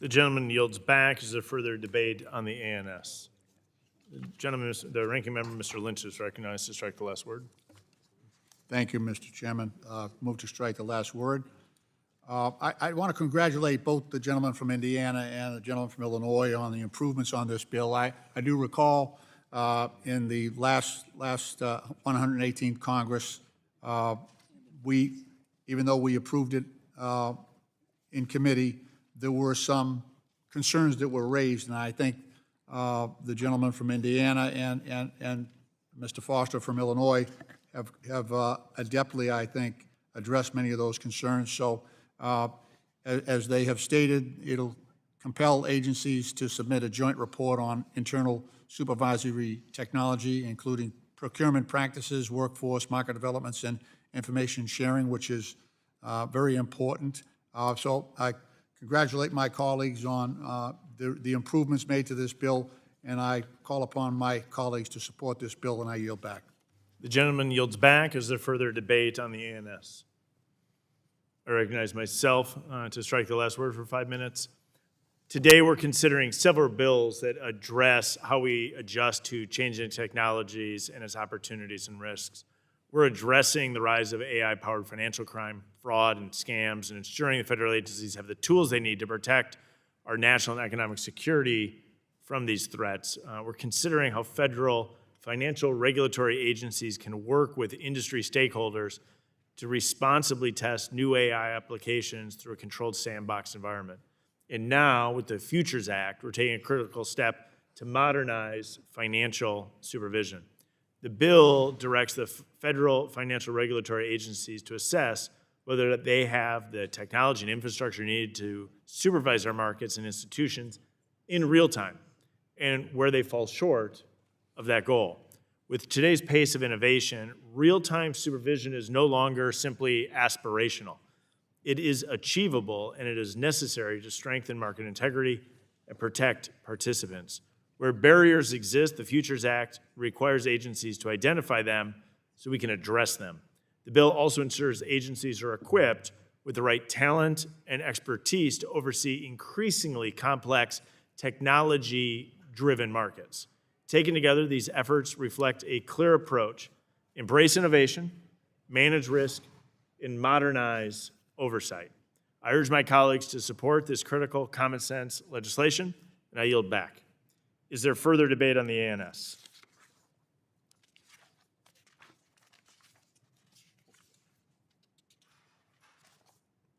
The gentleman yields back. Is there further debate on the ANS? The ranking member, Mr. Lynch, is recognized to strike the last word. Thank you, Mr. Chairman. Move to strike the last word. I want to congratulate both the gentleman from Indiana and the gentleman from Illinois on the improvements on this bill. I do recall in the last 118th Congress, even though we approved it in committee, there were some concerns that were raised, and I think the gentleman from Indiana and Mr. Foster from Illinois have adeptly, I think, addressed many of those concerns. So as they have stated, it'll compel agencies to submit a joint report on internal supervisory technology, including procurement practices, workforce, market developments, and information sharing, which is very important. So I congratulate my colleagues on the improvements made to this bill, and I call upon my colleagues to support this bill, and I yield back. The gentleman yields back. Is there further debate on the ANS? I recognize myself to strike the last word for 5 minutes. Today, we're considering several bills that address how we adjust to changing technologies and its opportunities and risks. We're addressing the rise of AI-powered financial crime, fraud, and scams, and ensuring the federal agencies have the tools they need to protect our national and economic security from these threats. We're considering how federal financial regulatory agencies can work with industry stakeholders to responsibly test new AI applications through a controlled sandbox environment. And now, with the Futures Act, we're taking a critical step to modernize financial supervision. The bill directs the federal financial regulatory agencies to assess whether they have the technology and infrastructure needed to supervise our markets and institutions in real time, and where they fall short of that goal. With today's pace of innovation, real-time supervision is no longer simply aspirational. It is achievable, and it is necessary to strengthen market integrity and protect participants. Where barriers exist, the Futures Act requires agencies to identify them so we can address them. The bill also ensures agencies are equipped with the right talent and expertise to oversee increasingly complex technology-driven markets. Taken together, these efforts reflect a clear approach: embrace innovation, manage risk, and modernize oversight. I urge my colleagues to support this critical common sense legislation, and I yield back. Is there further debate on the ANS?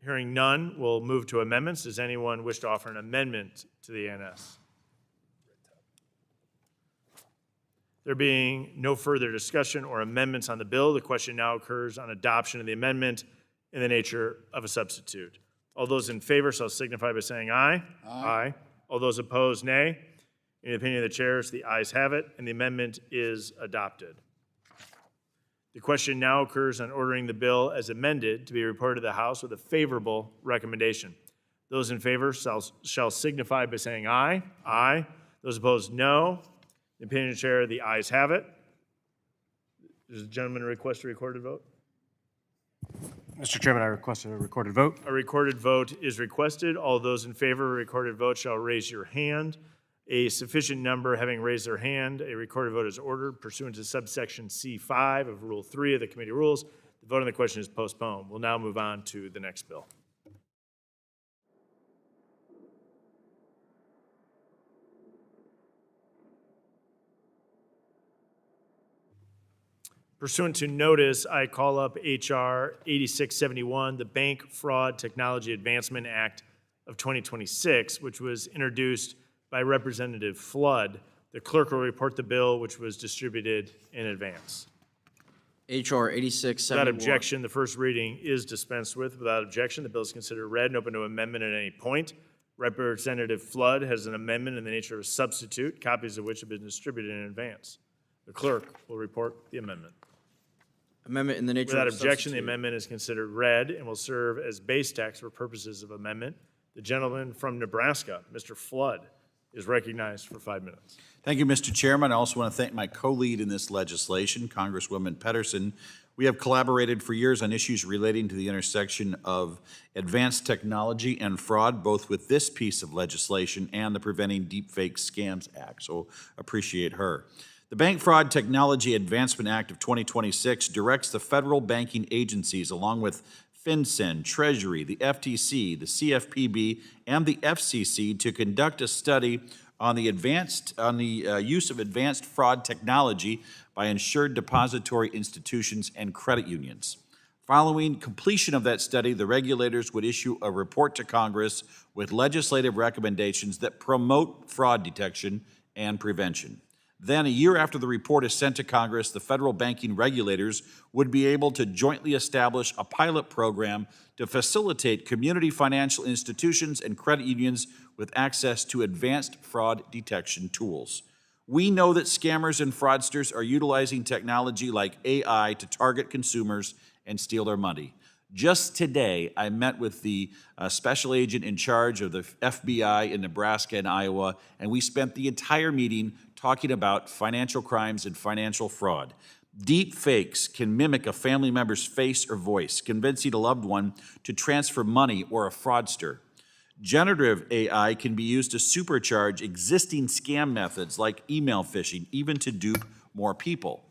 Hearing none, we'll move to amendments. Does anyone wish to offer an amendment to the ANS? There being no further discussion or amendments on the bill, the question now occurs on adoption of the amendment in the nature of a substitute. All those in favor shall signify by saying aye. Aye. All those opposed, nay. In the opinion of the chairs, the ayes have it, and the amendment is adopted. The question now occurs on ordering the bill as amended to be reported to the House with a favorable recommendation. Those in favor shall signify by saying aye. Aye. Those opposed, no. In the opinion of the chair, the ayes have it. Does the gentleman request a recorded vote? Mr. Chairman, I request a recorded vote. A recorded vote is requested. All those in favor of a recorded vote shall raise your hand. A sufficient number having raised their hand, a recorded vote is ordered pursuant to subsection C5 of Rule 3 of the committee rules. The vote on the question is postponed. We'll now move on to the next bill. Pursuant to notice, I call up HR 8671, the Bank Fraud Technology Advancement Act of 2026, which was introduced by Representative Flood. The clerk will report the bill, which was distributed in advance. HR 8671. Without objection, the first reading is dispensed with. Without objection, the bill is considered read and open to amendment at any point. Representative Flood has an amendment in the nature of a substitute, copies of which have been distributed in advance. The clerk will report the amendment. Amendment in the nature Without of a objection, the substitute. amendment is considered read and will serve as base text for purposes of amendment. The gentleman from Nebraska, Mr. Flood, is recognized for 5 minutes. Thank you, Mr. Chairman. I also want to thank my co-lead in this legislation, Congresswoman Pedersen. We have collaborated for years on issues relating to the intersection of advanced technology and fraud, both with this piece of legislation and the Preventing Deepfake Scams Act, so appreciate her. The Bank Fraud Technology Advancement Act of 2026 directs the federal banking agencies, along with FinCEN, Treasury, the FTC, the CFPB, and the FCC, to conduct a study on the use of advanced fraud technology by insured depository institutions and credit unions. Following completion of that study, the regulators would issue a report to Congress with legislative recommendations that promote fraud detection and prevention. Then, a year after the report is sent to Congress, the federal banking regulators would be able to jointly establish a pilot program to facilitate community financial institutions and credit unions with access to advanced fraud detection tools. We know that scammers and fraudsters are utilizing technology like AI to target consumers and steal their money. Just today, I met with the special agent in charge of the FBI in Nebraska and Iowa, and we spent the entire meeting talking about financial crimes and financial fraud. Deep fakes can mimic a family member's face or voice, convincing a loved one to transfer money or a fraudster. Generative AI can be used to supercharge existing scam methods like email phishing, even to dupe more people.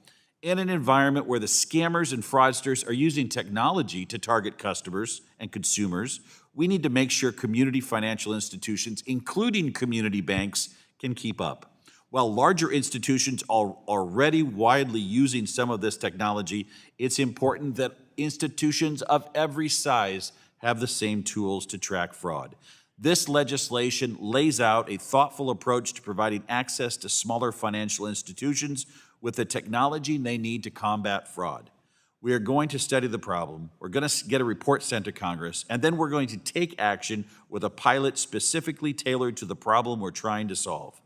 In an environment where the scammers and fraudsters are using technology to target customers and consumers, we need to make sure community financial institutions, including community banks, can keep up. While larger institutions are already widely using some of this technology, it's important that institutions of every size have the same tools to track fraud. This legislation lays out a thoughtful approach to providing access to smaller financial institutions with the technology they need to combat fraud. We are going to study the problem, we're going to get a report sent to Congress, and then we're going to take action with a pilot specifically tailored to the problem we're trying to solve.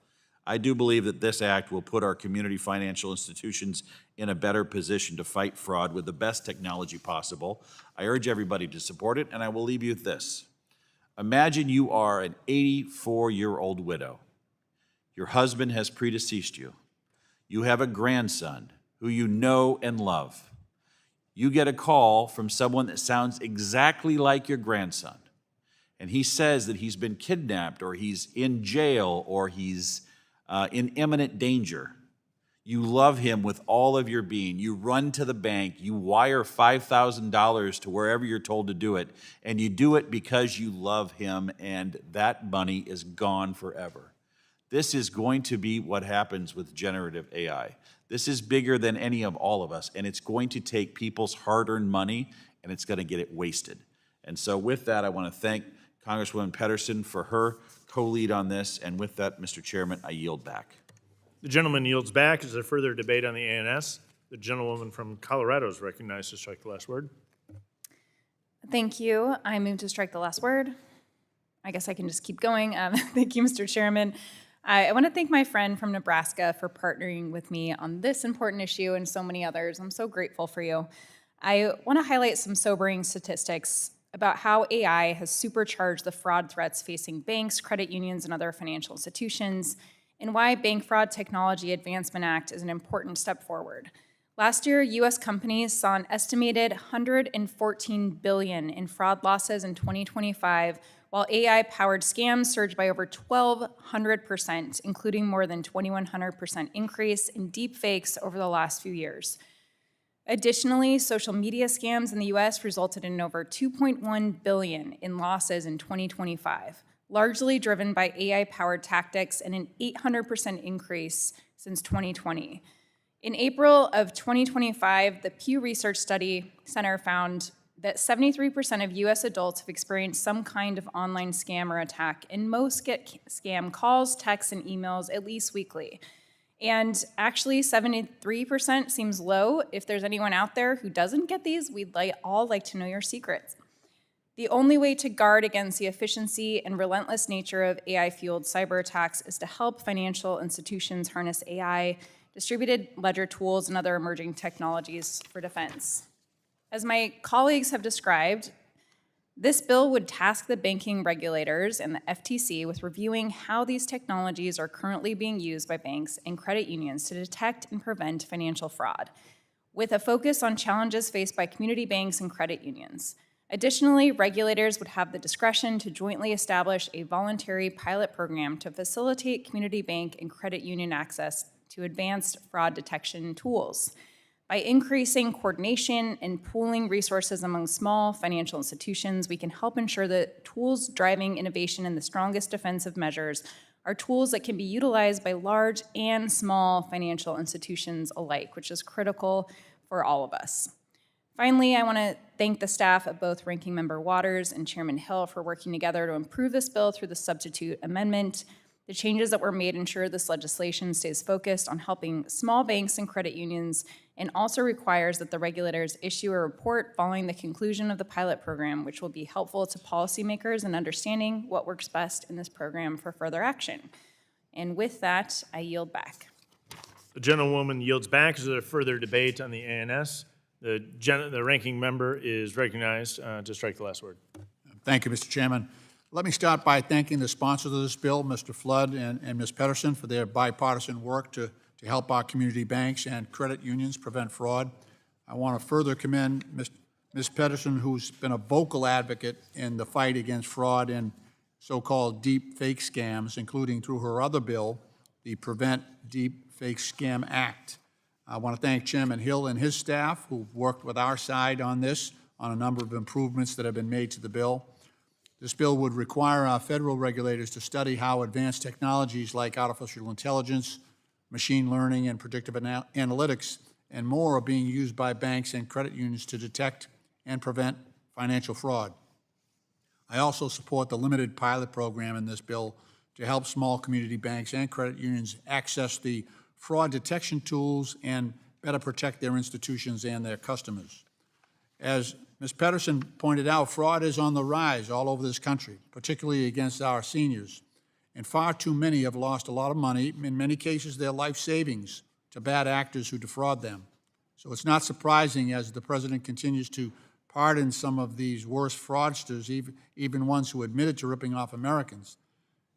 I do believe that this act will put our community financial institutions in a better position to fight fraud with the best technology possible. I urge everybody to support it, and I will leave you with this. Imagine you are an 84-year-old widow. Your husband has predeceased you. You have a grandson who you know and love. You get a call from someone that sounds exactly like your grandson, and he says that he's been kidnapped or he's in jail or he's in imminent danger. You love him with all of your being. You run to the bank. You wire $5,000 to wherever you're told to do it, and you do it because you love him, and that money is gone forever. This is going to be what happens with generative AI. This is bigger than any of all of us, and it's going to take people's hard-earned money, and it's going to get it wasted. And so with that, I want to thank Congresswoman Pedersen for her co-lead on this, and with that, Mr. Chairman, I yield back. The gentleman yields back. Is there further debate on the ANS? The gentlewoman from Colorado is recognized to strike the last word. Thank you. I move to strike the last word. I guess I can just keep going. Thank you, Mr. Chairman. I want to thank my friend from Nebraska for partnering with me on this important issue and so many others. I'm so grateful for you. I want to highlight some sobering statistics about how AI has supercharged the fraud threats facing banks, credit unions, and other financial institutions, and why Bank Fraud Technology Advancement Act is an important step forward. Last year, U.S. companies saw an estimated $114 billion in fraud losses in 2025, while AI-powered scams surged by over 1,200%, including more than 2,100% increase in deepfakes over the last few years. Additionally, social media scams in the U.S. resulted in over $2.1 billion in losses in 2025, largely driven by AI-powered tactics and an 800% increase since 2020. In April of 2025, the Pew Research Study Center found that 73% of U.S. adults have experienced some kind of online scam or attack, and most get scam calls, texts, and emails at least weekly. And actually, 73% seems low. If there's anyone out there who doesn't get these, we'd all like to know your secrets. The only way to guard against the efficiency and relentless nature of AI-fueled cyber attacks is to help financial institutions harness AI, distributed ledger tools, and other emerging technologies for defense. As my colleagues have described, this bill would task the banking regulators and the FTC with reviewing how these technologies are currently being used by banks and credit unions to detect and prevent financial fraud, with a focus on challenges faced by community banks and credit unions. Additionally, regulators would have the discretion to jointly establish a voluntary pilot program to facilitate community bank and credit union access to advanced fraud detection tools. By increasing coordination and pooling resources among small financial institutions, we can help ensure that tools driving innovation and the strongest defensive measures are tools that can be utilized by large and small financial institutions alike, which is critical for all of us. Finally, I want to thank the staff of both Ranking Member Waters and Chairman Hill for working together to improve this bill through the substitute amendment. The changes that were made ensure this legislation stays focused on helping small banks and credit unions and also requires that the regulators issue a report following the conclusion of the pilot program, which will be helpful to policymakers in understanding what works best in this program for further action. And with that, I yield back. The gentlewoman yields back. Is there further debate on the ANS? The ranking member is recognized to strike the last word. Thank you, Mr. Chairman. Let me start by thanking the sponsors of this bill, Mr. Flood and Ms. Pedersen, for their bipartisan work to help our community banks and credit unions prevent fraud. I want to further commend Ms. Pedersen, who's been a vocal advocate in the fight against fraud and so-called deep fake scams, including through her other bill, the Prevent Deep Fake Scam Act. I want to thank Chairman Hill and his staff who worked with our side on this, on a number of improvements that have been made to the bill. This bill would require our federal regulators to study how advanced technologies like artificial intelligence, machine learning, and predictive analytics, and more are being used by banks and credit unions to detect and prevent financial fraud. I also support the limited pilot program in this bill to help small community banks and credit unions access the fraud detection tools and better protect their institutions and their customers. As Ms. Pedersen pointed out, fraud is on the rise all over this country, particularly against our seniors. And far too many have lost a lot of money, in many cases their life savings, to bad actors who defraud them. So it's not surprising as the president continues to pardon some of these worst fraudsters, even ones who admitted to ripping off Americans.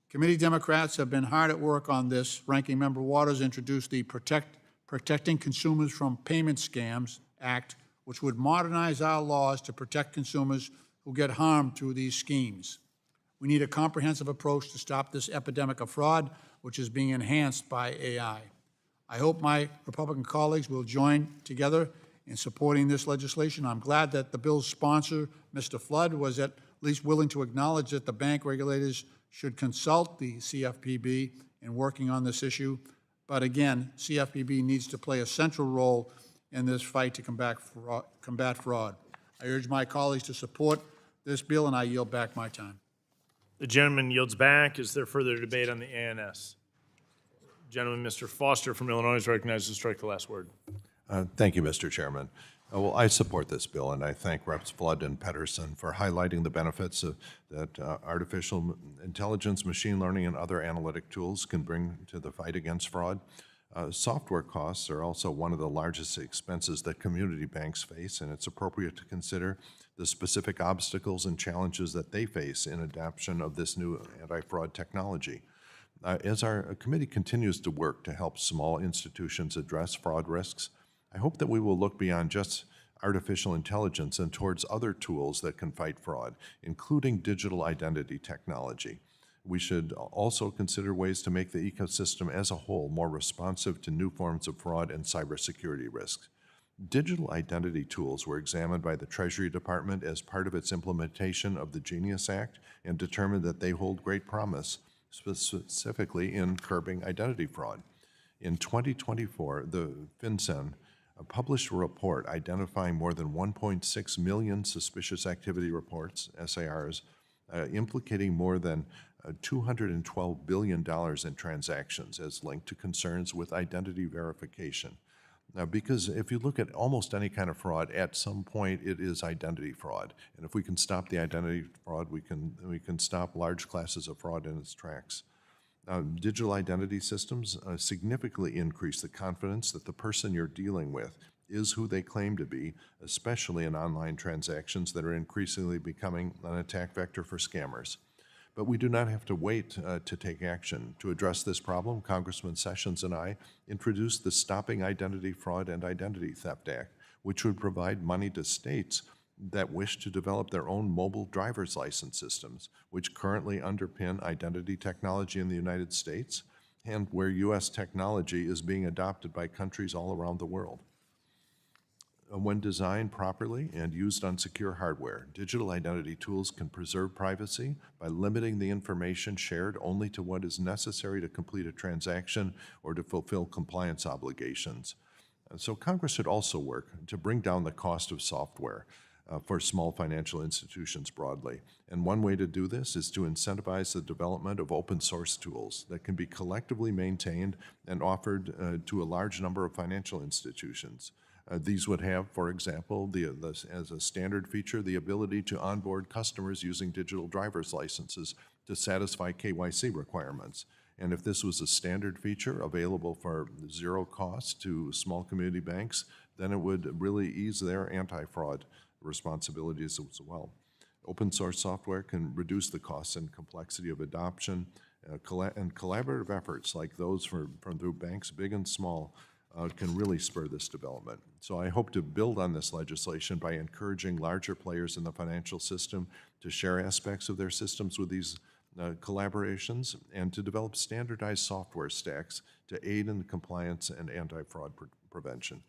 Committee Democrats have been hard at work on this. Ranking Member Waters introduced the Protecting Consumers from Payment Scams Act, which would modernize our laws to protect consumers who get harmed through these schemes. We need a comprehensive approach to stop this epidemic of fraud, which is being enhanced by AI. I hope my Republican colleagues will join together in supporting this legislation. I'm glad that the bill's sponsor, Mr. Flood, was at least willing to acknowledge that the bank regulators should consult the CFPB in working on this issue. But again, CFPB needs to play a central role in this fight to combat fraud. I urge my colleagues to support this bill, and I yield back my time. The gentleman yields back. Is there further debate on the ANS? Gentleman, Mr. Foster from Illinois is recognized to strike the last word. Thank you, Mr. Chairman. Well, I support this bill, and I thank Reps. Flood and Pedersen for highlighting the benefits that artificial intelligence, machine learning, and other analytic tools can bring to the fight against fraud. Software costs are also one of the largest expenses that community banks face, and it's appropriate to consider the specific obstacles and challenges that they face in adoption of this new anti-fraud technology. As our committee continues to work to help small institutions address fraud risks, I hope that we will look beyond just artificial intelligence and towards other tools that can fight fraud, including digital identity technology. We should also consider ways to make the ecosystem as a whole more responsive to new forms of fraud and cybersecurity risks. Digital identity tools were examined by the Treasury Department as part of its implementation of the Genius Act and determined that they hold great promise, specifically in curbing identity fraud. In 2024, the FinCEN published a report identifying more than 1.6 million suspicious activity reports, SARs, implicating more than $212 billion in transactions as linked to concerns with identity verification. Now, because if you look at almost any kind of fraud, at some point it is identity fraud. And if we can stop the identity fraud, we can stop large classes of fraud in its tracks. Digital identity systems significantly increase the confidence that the person you're dealing with is who they claim to be, especially in online transactions that are increasingly becoming an attack vector for scammers. But we do not have to wait to take action. To address this problem, Congressman Sessions and I introduced the Stopping Identity Fraud and Identity Theft Act, which would provide money to states that wish to develop their own mobile driver's license systems, which currently underpin identity technology in the United States and where U.S. technology is being adopted by countries all around the world. When designed properly and used on secure hardware, digital identity tools can preserve privacy by limiting the information shared only to what is necessary to complete a transaction or to fulfill compliance obligations. So Congress should also work to bring down the cost of software for small financial institutions broadly. And one way to do this is to incentivize the development of open source tools that can be collectively maintained and offered to a large number of financial institutions. These would have, for example, as a standard feature, the ability to onboard customers using digital driver's licenses to satisfy KYC requirements. And if this was a standard feature available for zero cost to small community banks, then it would really ease their anti-fraud responsibilities as well. Open source software can reduce the costs and complexity of adoption, and collaborative efforts like those from through banks, big and small, can really spur this development. So I hope to build on this legislation by encouraging larger players in the financial system to share aspects of their systems with these collaborations and to develop standardized software stacks to aid in compliance and anti-fraud prevention.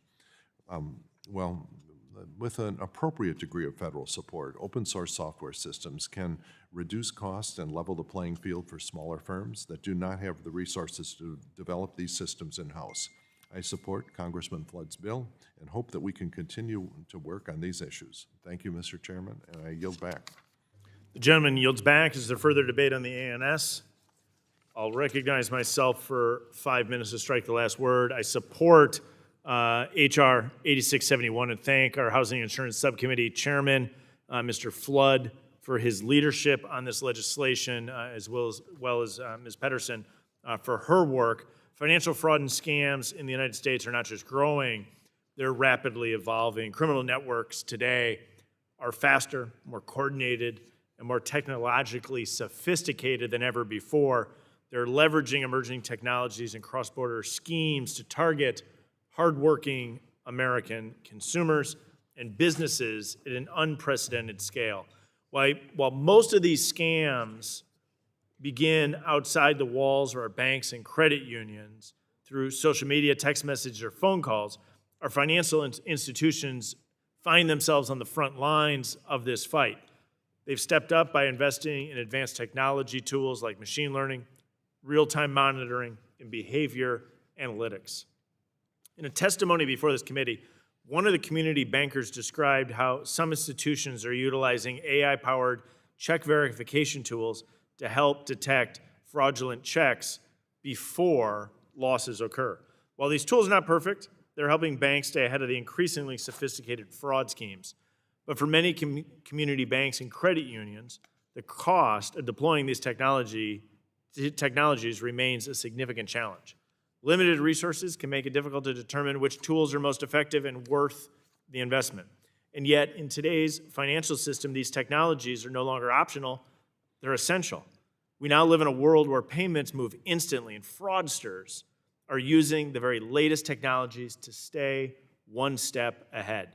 With an appropriate degree of federal support, open source software systems can reduce costs and level the playing field for smaller firms that do not have the resources to develop these systems in-house. I support Congressman Flood's bill and hope that we can continue to work on these issues. Thank you, Mr. Chairman, and I yield back. The gentleman yields back. Is there further debate on the ANS? I'll recognize myself for 5 minutes to strike the last word. I support HR 8671 and thank our Housing Insurance Subcommittee Chairman, Mr. Flood, for his leadership on this legislation, as well as Ms. Pedersen for her work. Financial fraud and scams in the United States are not just growing, they're rapidly evolving. Criminal networks today are faster, more coordinated, and more technologically sophisticated than ever before. They're leveraging emerging technologies and cross-border schemes to target hardworking American consumers and businesses at an unprecedented scale. While most of these scams begin outside the walls of our banks and credit unions through social media, text messages, or phone calls, our financial institutions find themselves on the front lines of this fight. They've stepped up by investing in advanced technology tools like machine learning, real-time monitoring, and behavior analytics. In a testimony before this committee, one of the community bankers described how some institutions are utilizing AI-powered check verification tools to help detect fraudulent checks before losses occur. While these tools are not perfect, they're helping banks stay ahead of the increasingly sophisticated fraud schemes. But for many community banks and credit unions, the cost of deploying these technologies remains a significant challenge. Limited resources can make it difficult to determine which tools are most effective and worth the investment. And yet, in today's financial system, these technologies are no longer optional, they're essential. We now live in a world where payments move instantly, and fraudsters are using the very latest technologies to stay one step ahead.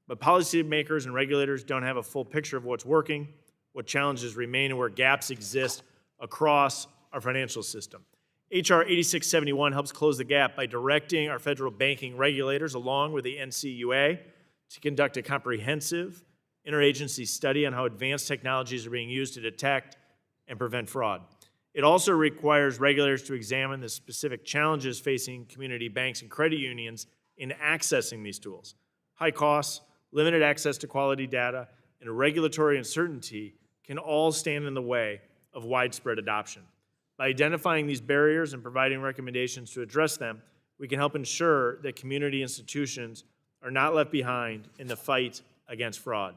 But policymakers and regulators don't have a full picture of what's working, what challenges remain, and where gaps exist across our financial system. HR 8671 helps close the gap by directing our federal banking regulators, along with the NCUA, to conduct a comprehensive interagency study on how advanced technologies are being used to detect and prevent fraud. It also requires regulators to examine the specific challenges facing community banks and credit unions in accessing these tools. High costs, limited access to quality data, and regulatory uncertainty can all stand in the way of widespread adoption. By identifying these barriers and providing recommendations to address them, we can help ensure that community institutions are not left behind in the fight against fraud.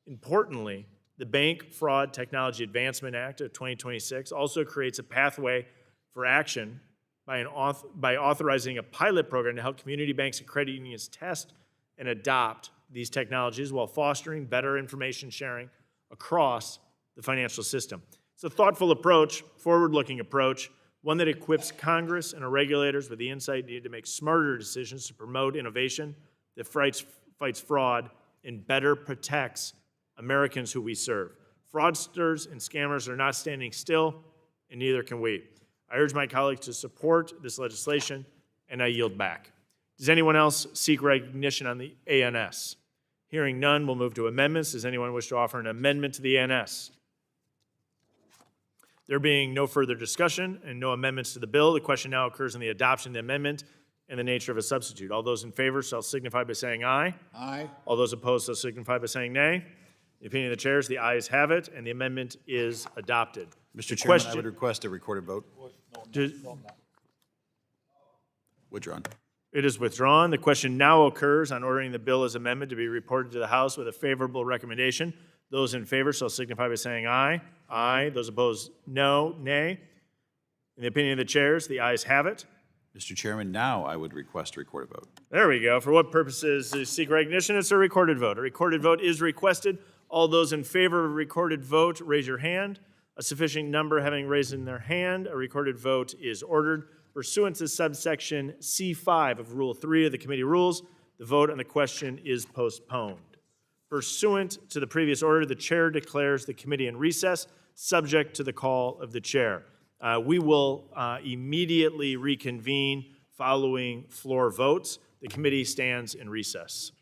Importantly, the Bank Fraud Technology Advancement Act of 2026 also creates a pathway for action by authorizing a pilot program to help community banks and credit unions test and adopt these technologies while fostering better information sharing across the financial system. It's a thoughtful approach, forward-looking approach, one that equips Congress and our regulators with the insight needed to make smarter decisions to promote innovation that fights fraud and better protects Americans who we serve. Fraudsters and scammers are not standing still, and neither can we. I urge my colleagues to support this legislation, and I yield back. Does anyone else seek recognition on the ANS? Hearing none, we'll move to amendments. Does anyone wish to offer an amendment to the ANS? There being no further discussion and no amendments to the bill, the question now occurs on the adoption of the amendment. and the nature of a substitute. All those in favor shall signify by saying aye. Aye. All those opposed shall signify by saying nay. In the opinion of the chairs, the ayes have it, and the amendment is adopted. Mr. The Chairman, I question- would request a recorded vote. Withdrawn. It is withdrawn. The question now occurs on ordering the bill as amendment to be reported to the House with a favorable recommendation. Those in favor shall signify by saying aye. Aye. Those opposed, no, nay. In the opinion of the chairs, the ayes have it. Mr. Chairman, now I would request a recorded vote. There we go. For what purposes to seek recognition? It's a recorded vote. A recorded vote is requested. All those in favor of a recorded vote, raise your hand. A sufficient number having raised in their hand, a recorded vote is ordered. Pursuant to subsection C5 of Rule 3 of the committee rules, the vote on the question is postponed. Pursuant to the previous order, the chair declares the committee in recess, subject to the call of the chair. We will immediately reconvene following floor votes. The committee stands in recess.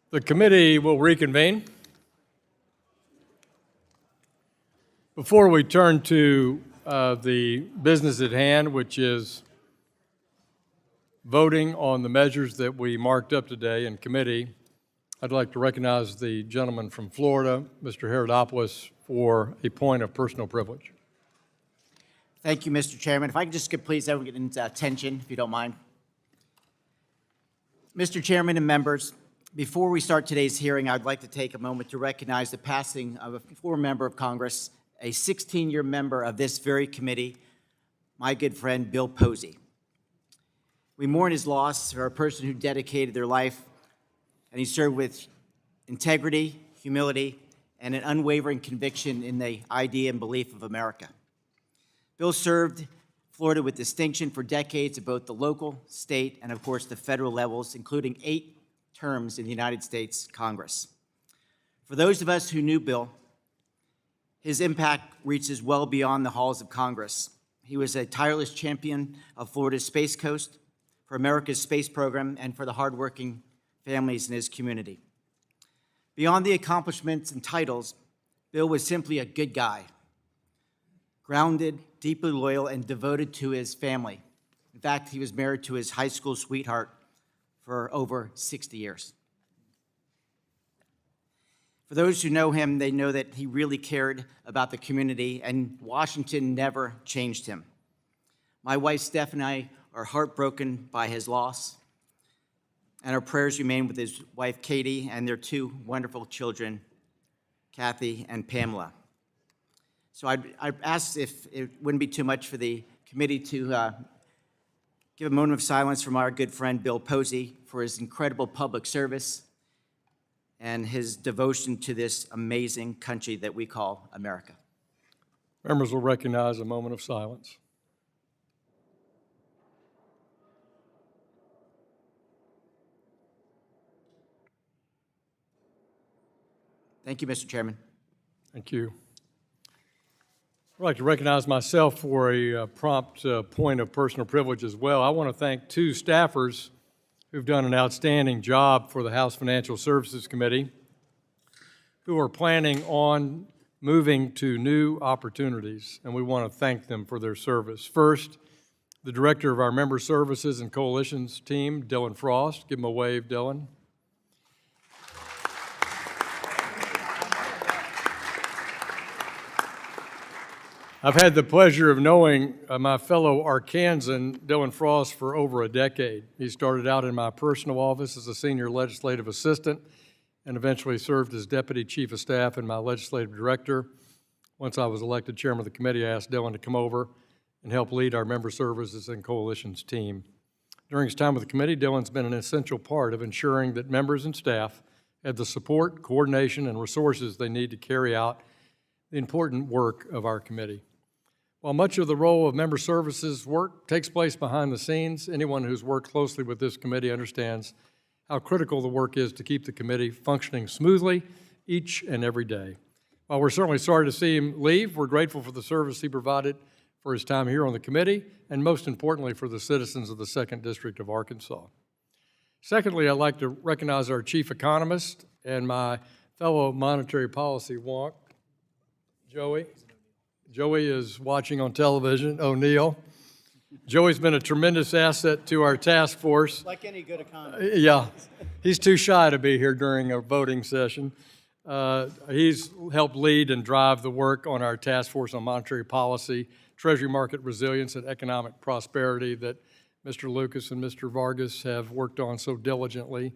The committee will reconvene. Before we turn to the business at hand, which is voting on the measures that we marked up today in committee, I'd like to recognize the gentleman from Florida, Mr. Herodopoulos, for a point of personal privilege. Thank you, Mr. Chairman. If I could just get, please, everyone get into attention, if you don't mind. Mr. Chairman and members, before we start today's hearing, I'd like to take a moment to recognize the passing of a former member of Congress, a 16-year member of this very committee, my good friend Bill Posey. We mourn his loss for a person who dedicated their life, and he served with integrity, humility, and an unwavering conviction in the idea and belief of America. Bill served Florida with distinction for decades at both the local, state, and of course the federal levels, including 8 terms in the United States Congress. For those of us who knew Bill, his impact reaches well beyond the halls of Congress. He was a tireless champion of Florida's Space Coast, for America's space program, and for the hardworking families in his community. Beyond the accomplishments and titles, Bill was simply a good guy, grounded, deeply loyal, and devoted to his family. In fact, he was married to his high school sweetheart for over 60 years. For those who know him, they know that he really cared about the community, and Washington never changed him. My wife, Steph, and I are heartbroken by his loss, and our prayers remain with his wife, Katie, and their 2 wonderful children, Kathy and Pamela. So I'd ask if it wouldn't be too much for the committee to give a moment of silence from our good friend Bill Posey for his incredible public service and his devotion to this amazing country that we call America. Members will recognize a moment of silence. Thank you, Mr. Chairman. Thank you. I'd like to recognize myself for a prompt point of personal privilege as well. I want to thank 2 staffers who've done an outstanding job for the House Financial Services Committee, who are planning on moving to new opportunities, and we want to thank them for their service. First, the Director of our Member Services and Coalitions team, Dylan Frost. Give him a wave, Dylan. I've had the pleasure of knowing my fellow Arkansan, Dylan Frost, for over a decade. He started out in my personal office as a senior legislative assistant and eventually served as deputy chief of staff and my legislative director. Once I was elected chairman of the committee, I asked Dylan to come over and help lead our member services and coalitions team. During his time with the committee, Dylan's been an essential part of ensuring that members and staff have the support, coordination, and resources they need to carry out the important work of our committee. While much of the role of member services work takes place behind the scenes, anyone who's worked closely with this committee understands how critical the work is to keep the committee functioning smoothly each and every day. While we're certainly sorry to see him leave, we're grateful for the service he provided for his time here on the committee, and most importantly, for the citizens of the 2nd District of Arkansas. Secondly, I'd like to recognize our chief economist and my fellow monetary policy wonk, Joey. Joey is watching on television, O'Neill. Joey's been a tremendous asset to our task force. Like any good economist. Yeah, he's too shy to be here during a voting session. He's helped lead and drive the work on our task force on monetary policy, treasury market resilience, and economic prosperity that Mr. Lucas and Mr. Vargas have worked on so diligently.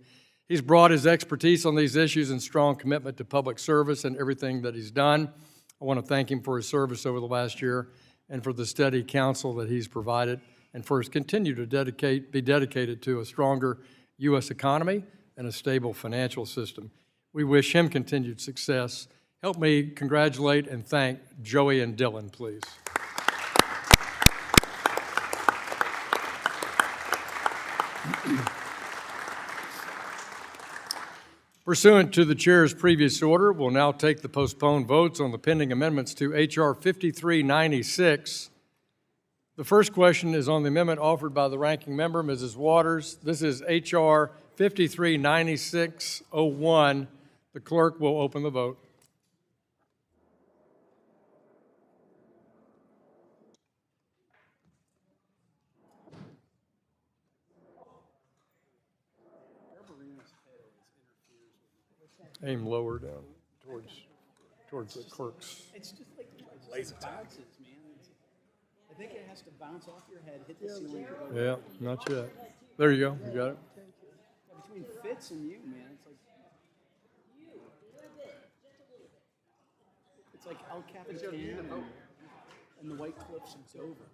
He's brought his expertise on these issues and strong commitment to public service and everything that he's done. I want to thank him for his service over the last year and for the steady counsel that he's provided and for his continue to be dedicated to a stronger U.S. economy and a stable financial system. We wish him continued success. Help me congratulate and thank Joey and Dylan, please. Pursuant to the chair's previous order, we'll now take the postponed votes on the pending amendments to H.R. 5396. The first question is on the amendment offered by the ranking member, Mrs. Waters. This is H.R. 539601. The clerk will open the vote. Aim lower down towards the clerk's. It's just like laser bounces, man. I think it has to bounce off your head, hit the ceiling. Yeah, not yet. There you go. You got it. Between Fitz and you, man, it's like El Capitan and the White Cliffs and Dover.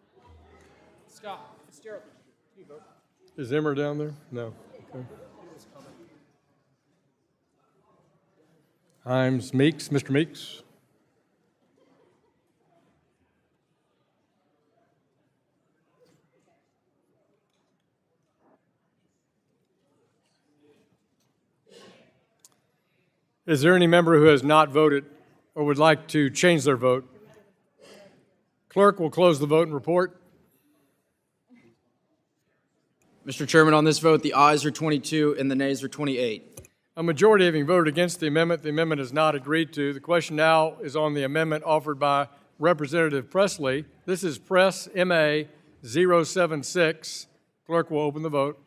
Scott, Fitzgerald, can you vote? Is Emmer down there? No. Okay. Himes, Meeks, Mr. Meeks. Is there any member who has not voted or would like to change their vote? Clerk will close the vote and report. Mr. Chairman, on this vote, the ayes are 22 and the nays are 28. A majority having voted against the amendment is not agreed to. The question now is on the amendment offered by Representative Presley. This is Press MA 076. Clerk will open the vote.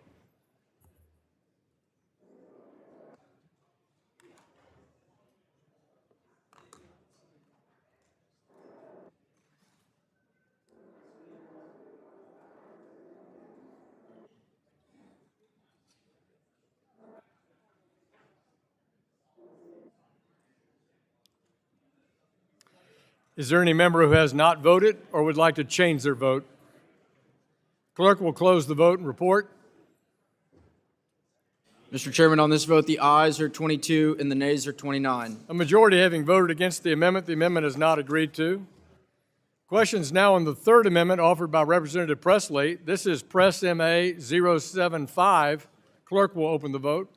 Is there any member who has not voted or would like to change their vote? Clerk will close the vote and report. Mr. Chairman, on this vote, the ayes are 22 and the nays are 29. A majority having voted against the amendment is not agreed to. Questions now on the third amendment offered by Representative Presley. This is Press MA 075. Clerk will open the vote.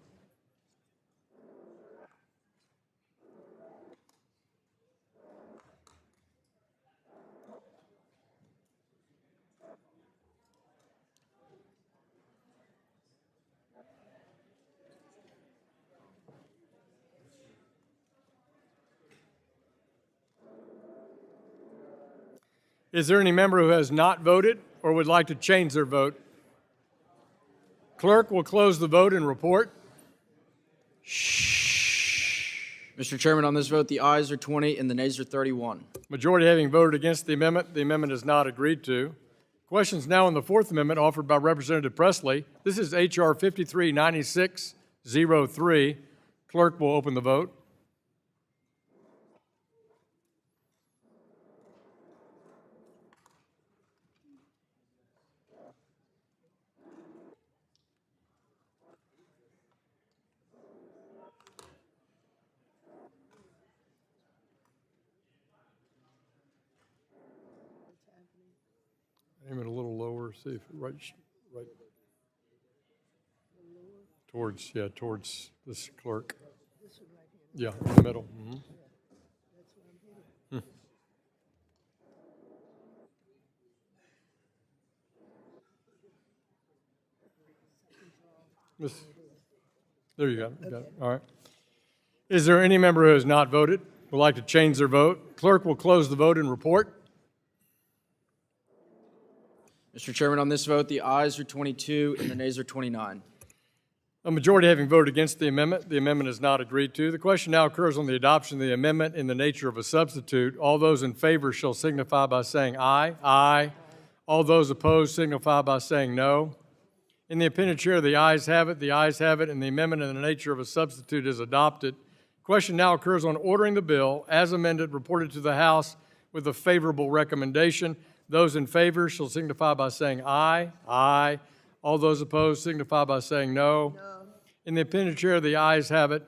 Is there any member who has not voted or would like to change their vote? Clerk will close the vote and report. Mr. Chairman, on this vote, the ayes are 20 and the nays are 31. Majority having voted against the amendment is not agreed to. Questions now on the fourth amendment offered by Representative Presley. This is HR 539603. Clerk will open the vote. Aim it a little lower, see if right towards this clerk. Yeah, in the middle. There you go. You got it. All right. Is there any member who has not voted, would like to change their vote? Clerk will close the vote and report. Mr. Chairman, on this vote, the ayes are 22 and the nays are 29. A majority having voted against the amendment is not agreed to. The question now occurs on the adoption of the amendment in the nature of a substitute. All those in favor shall signify by saying aye. Aye. All those opposed signify by saying no. In the opinion chair, the ayes have it, and the amendment in the nature of a substitute is adopted. Question now occurs on ordering the bill as amended, reported to the House with a favorable recommendation. Those in favor shall signify by saying aye. Aye. All those opposed signify by saying no. No. In the opinion chair, the ayes have it.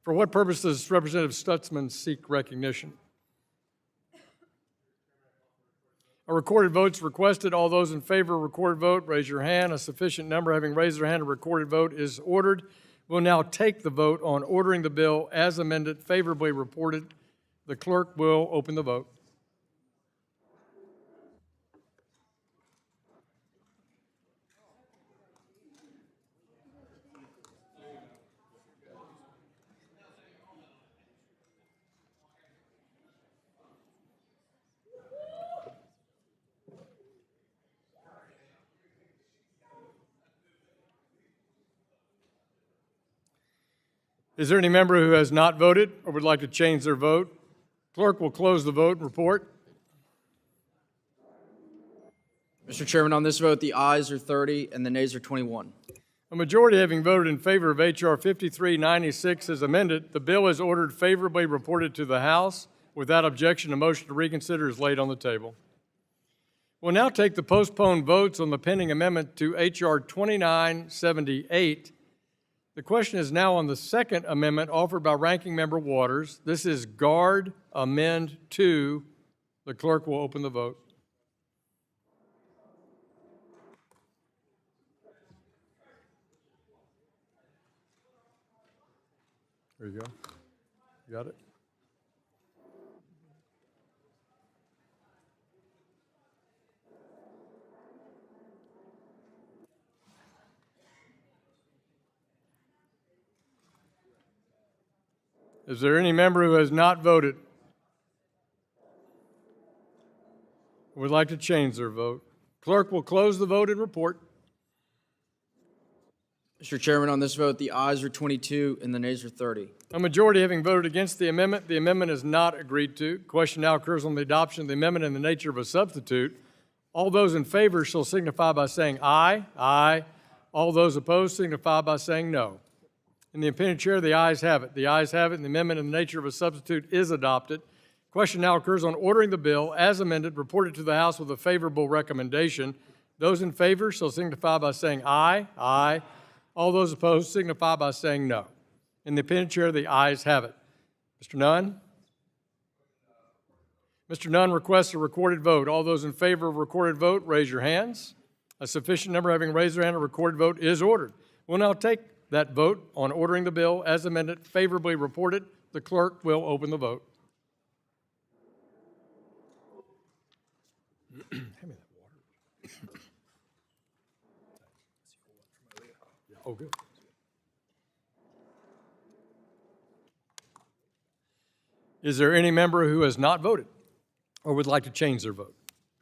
For what purpose does Representative Stutzman seek recognition? A recorded vote is requested. All those in favor of a recorded vote, raise your hand. A sufficient number having raised their hand, a recorded vote is ordered. We'll now take the vote on ordering the bill as amended, favorably reported. The clerk will open the vote. Is there any member who has not voted or would like to change their vote? Clerk will close the vote and report. Mr. Chairman, on this vote, the ayes are 30 and the nays are 21. A majority having voted in favor of H.R. 5396 as amended, the bill is ordered favorably reported to the House. Without objection, a motion to reconsider is laid on the table. We'll now take the postponed votes on the pending amendment to H.R. 2978. The question is now on the second amendment offered by Ranking Member Waters. This is Guard Amend 2. The clerk will open the vote. There you go. You got it? Is there any member who has not voted or would like to change their vote? Clerk will close the vote and report. Mr. Chairman, on this vote, the ayes are 22 and the nays are 30. A majority having voted against the amendment is not agreed to. Question now occurs on the adoption of the amendment in the nature of a substitute. All those in favor shall signify by saying aye. Aye. All those opposed signify by saying no. In the opinion of the chair, the ayes have it. The ayes have it, and the amendment in the nature of a substitute is adopted. Question now occurs on ordering the bill as amended, reported to the House with a favorable recommendation. Those in favor shall signify by saying aye. Aye. All those opposed signify by saying no. In the opinion of the chair, the ayes have it. Mr. Nunn? Mr. Nunn requests a recorded vote. All those in favor of a recorded vote, raise your hands. A sufficient number having raised their hand, a recorded vote is ordered. We'll now take that vote on ordering the bill as amended, favorably reported. The clerk will open the vote. Hand me that water. Oh, good. Is there any member who has not voted or would like to change their vote?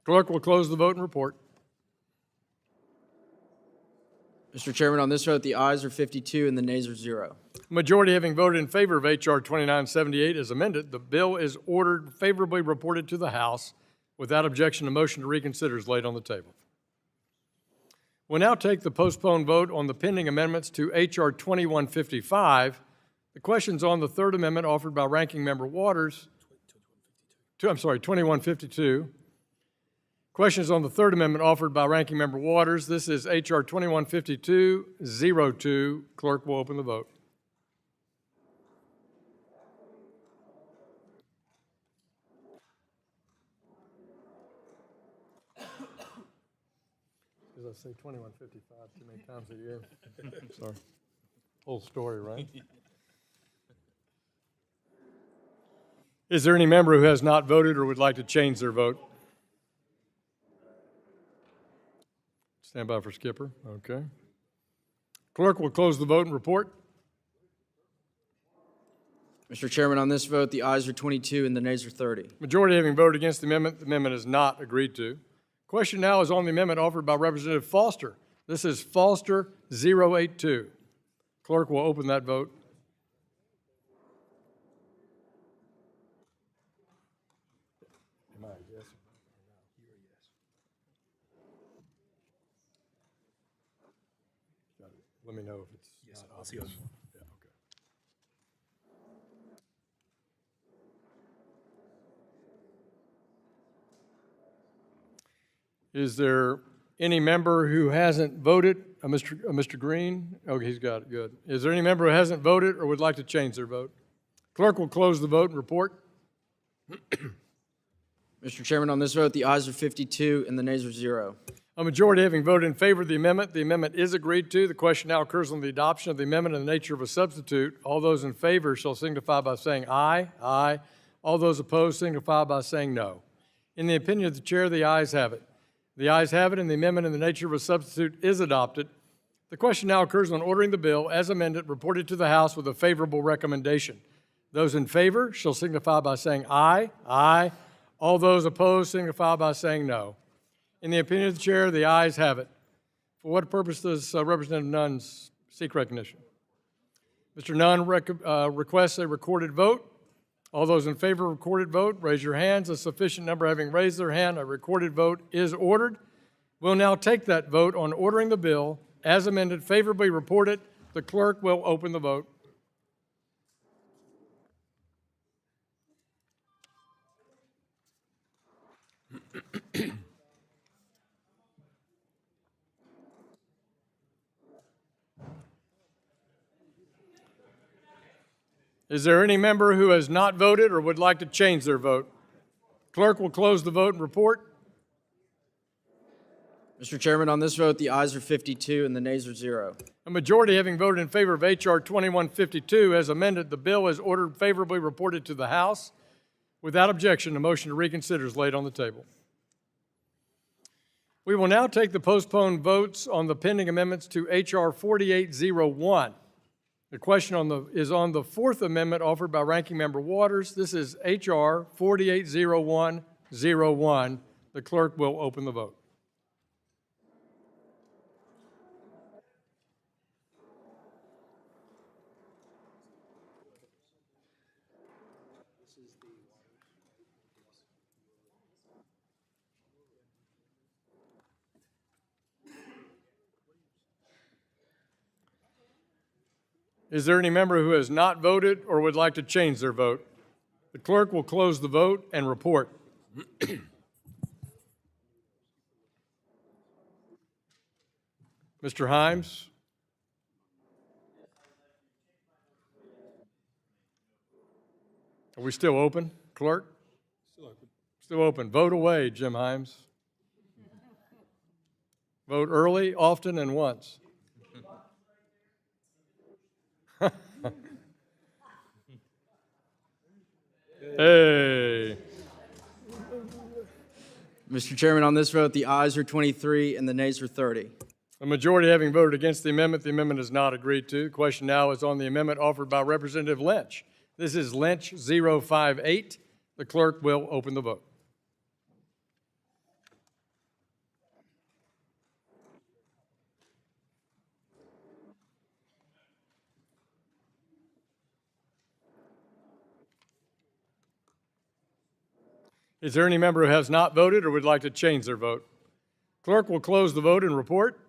Clerk will close the vote and report. Mr. Chairman, on this vote, the ayes are 52 and the nays are 0. Majority having voted in favor of H.R. 2978 as amended, the bill is ordered favorably reported to the House. Without objection, a motion to reconsider is laid on the table. We'll now take the postponed vote on the pending amendments to H.R. 2155. The question's on the third amendment offered by Ranking Member Waters. 2152. Questions on the third amendment offered by Ranking Member Waters. This is H.R. 2152-02. Clerk will open the vote. Did I say 2155 too many times a year? Sorry. Whole story, right? Is there any member who has not voted or would like to change their vote? Stand by for Skipper. Okay. Clerk will close the vote and report. Mr. Chairman, on this vote, the ayes are 22 and the nays are 30. Majority having voted against the amendment is not agreed to. Question now is on the amendment offered by Representative Foster. This is Foster 082. Clerk will open that vote. Am I a yes or no? You're a yes. Got it. Let me know if it's yes. I'll see. Yeah, okay. Is there any member who hasn't voted? Mr. Green? Okay, he's got it, good. Is there any member who hasn't voted or would like to change their vote? Clerk will close the vote and report. Mr. Chairman, on this vote, the ayes are 52 and the nays are 0. A majority having voted in favor of the amendment is agreed to. The question now occurs on the adoption of the amendment in the nature of a substitute. All those in favor shall signify by saying aye. Aye. All those opposed signify by saying no. In the opinion of the chair, the ayes have it. The ayes have it, and the amendment in the nature of a substitute is adopted. The question now occurs on ordering the bill as amended, reported to the House with a favorable recommendation. Those in favor shall signify by saying aye. Aye. All those opposed signify by saying no. In the opinion of the chair, the ayes have it. For what purpose does Representative Nunn seek recognition? Mr. Nunn requests a recorded vote. All those in favor of recorded vote, raise your hands. A sufficient number having raised their hand, a recorded vote is ordered. We'll now take that vote on ordering the bill as amended favorably reported. The clerk will open the vote. Is there any member who has not voted or would like to change their vote? Clerk will close the vote and report. Mr. Chairman, on this vote, the ayes are 52 and the nays are 0. A majority having voted in favor of H.R. 2152 as amended, the bill is ordered favorably reported to the House. Without objection, the motion to reconsider is laid on the table. We will now take the postponed votes on the pending amendments to H.R. 4801. The question is on the fourth amendment offered by Ranking Member Waters. This is H.R. 480101. The clerk will open the vote. Is there any member who has not voted or would like to change their vote? The clerk will close the vote and report. Mr. Himes? Are we still open, clerk? Still open. Still open. Vote away, Jim Himes. Vote early, often, and once. Hey. Mr. Chairman, on this vote, the ayes are 23 and the nays are 30. A majority having voted against the amendment is not agreed to. The question now is on the amendment offered by Representative Lynch. This is Lynch 058. The clerk will open the vote. Is there any member who has not voted or would like to change their vote? Clerk will close the vote and report.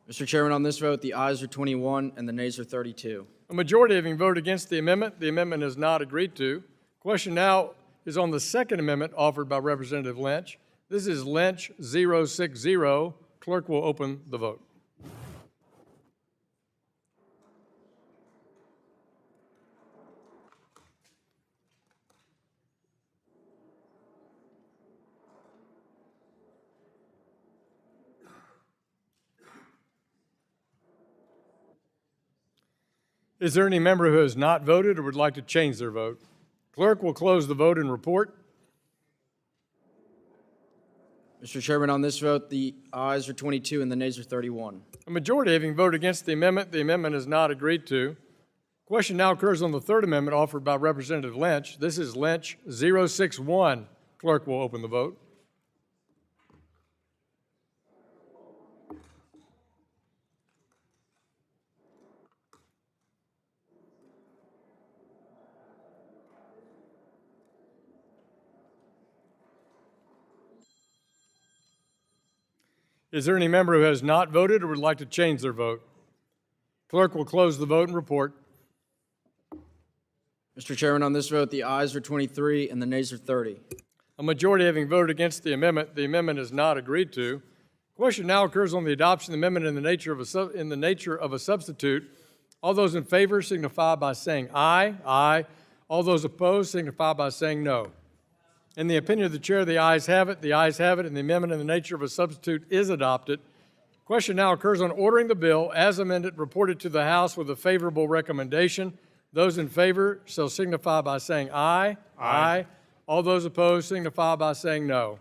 Mr. Chairman, on this vote, the ayes are 21 and the nays are 32. A majority having voted against the amendment is not agreed to. Question now is on the second amendment offered by Representative Lynch. This is Lynch 060. Clerk will open the vote. Is there any member who has not voted or would like to change their vote? Clerk will close the vote and report. Mr. Chairman, on this vote, the ayes are 22 and the nays are 31. A majority having voted against the amendment is not agreed to. Question now occurs on the third amendment offered by Representative Lynch. This is Lynch 061. Clerk will open the vote. Is there any member who has not voted or would like to change their vote? Clerk will close the vote and report. Mr. Chairman, on this vote, the ayes are 23 and the nays are 30. A majority having voted against the amendment is not agreed to. Question now occurs on the adoption of the amendment in the nature of a substitute. All those in favor signify by saying aye. Aye. All those opposed signify by saying no. In the opinion of the chair, the ayes have it. The ayes have it, and the amendment in the nature of a substitute is adopted. Question now occurs on ordering the bill as amended reported to the House with a favorable recommendation. Those in favor shall signify by saying aye. Aye. All those opposed signify by saying no.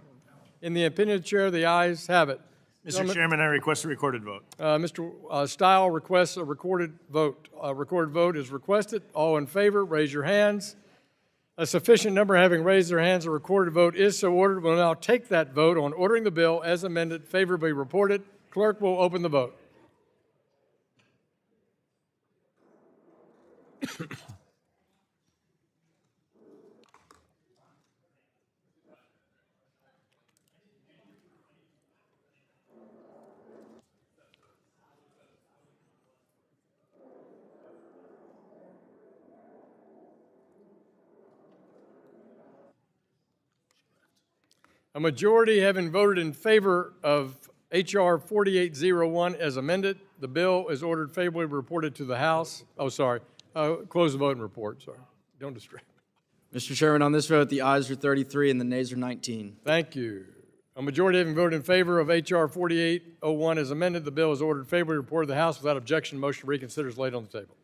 In the opinion of the chair, the ayes have it. Mr. Chairman, I request a recorded vote. Mr. Stile requests a recorded vote. A recorded vote is requested. All in favor, raise your hands. A sufficient number having raised their hands, a recorded vote is so ordered. We'll now take that vote on ordering the bill as amended, favorably reported. Clerk will open the vote. A majority having voted in favor of HR 4801 as amended, the bill is ordered favorably reported to the House. Oh, sorry. Close the vote and report, sorry. Don't distract. Mr. Chairman, on this vote, the ayes are 33 and the nays are 19. Thank you. A majority having voted in favor of HR 4801 as amended, the bill is ordered favorably reported to the House without objection. Motion to reconsider is laid on the table.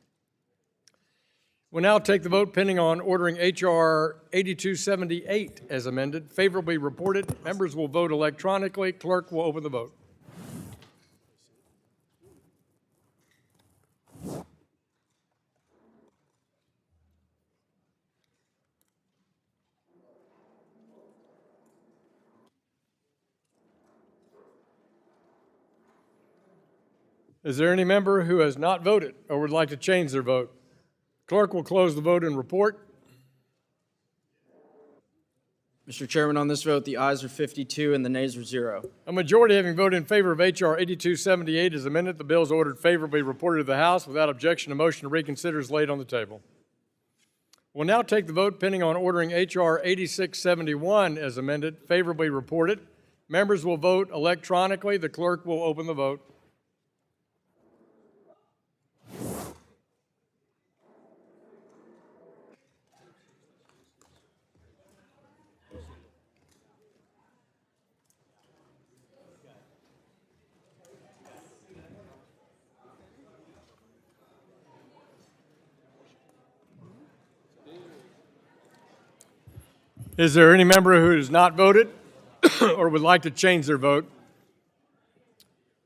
We'll now take the vote pending on ordering HR 8278 as amended, favorably reported. Members will vote electronically. Clerk will open the vote. Is there any member who has not voted or would like to change their vote? Clerk will close the vote and report. Mr. Chairman, on this vote, the ayes are 52 and the nays are 0. A majority having voted in favor of HR 8278 as amended, the bill is ordered favorably reported to the House without objection. A motion to reconsider is laid on the table. We'll now take the vote pending on ordering HR 8671 as amended, favorably reported. Members will vote electronically. The clerk will open the vote. Is there any member who has not voted or would like to change their vote?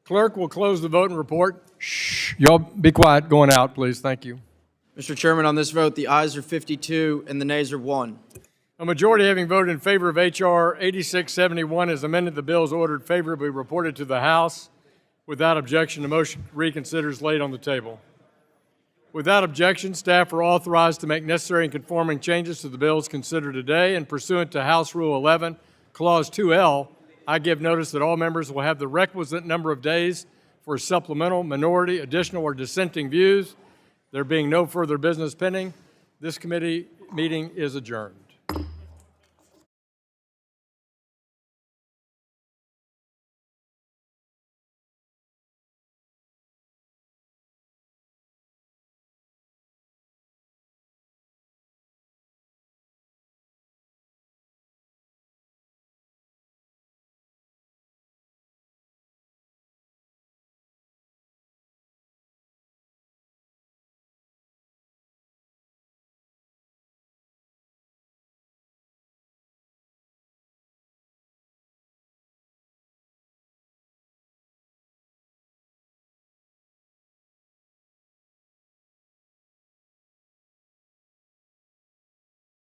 Clerk will close the vote and report. Shh, y'all be quiet going out, please. Thank you. Mr. Chairman, on this vote, the ayes are 52 and the nays are 1. A majority having voted in favor of HR 8671 as amended, the bill is ordered favorably reported to the House. Without objection, the motion to reconsider is laid on the table. Without objection, staff are authorized to make necessary and conforming changes to the bills considered today, and pursuant to House Rule 11, Clause 2L, I give notice that all members will have the requisite number of days for supplemental, minority, additional, or dissenting views. There being no further business pending, this committee meeting is adjourned.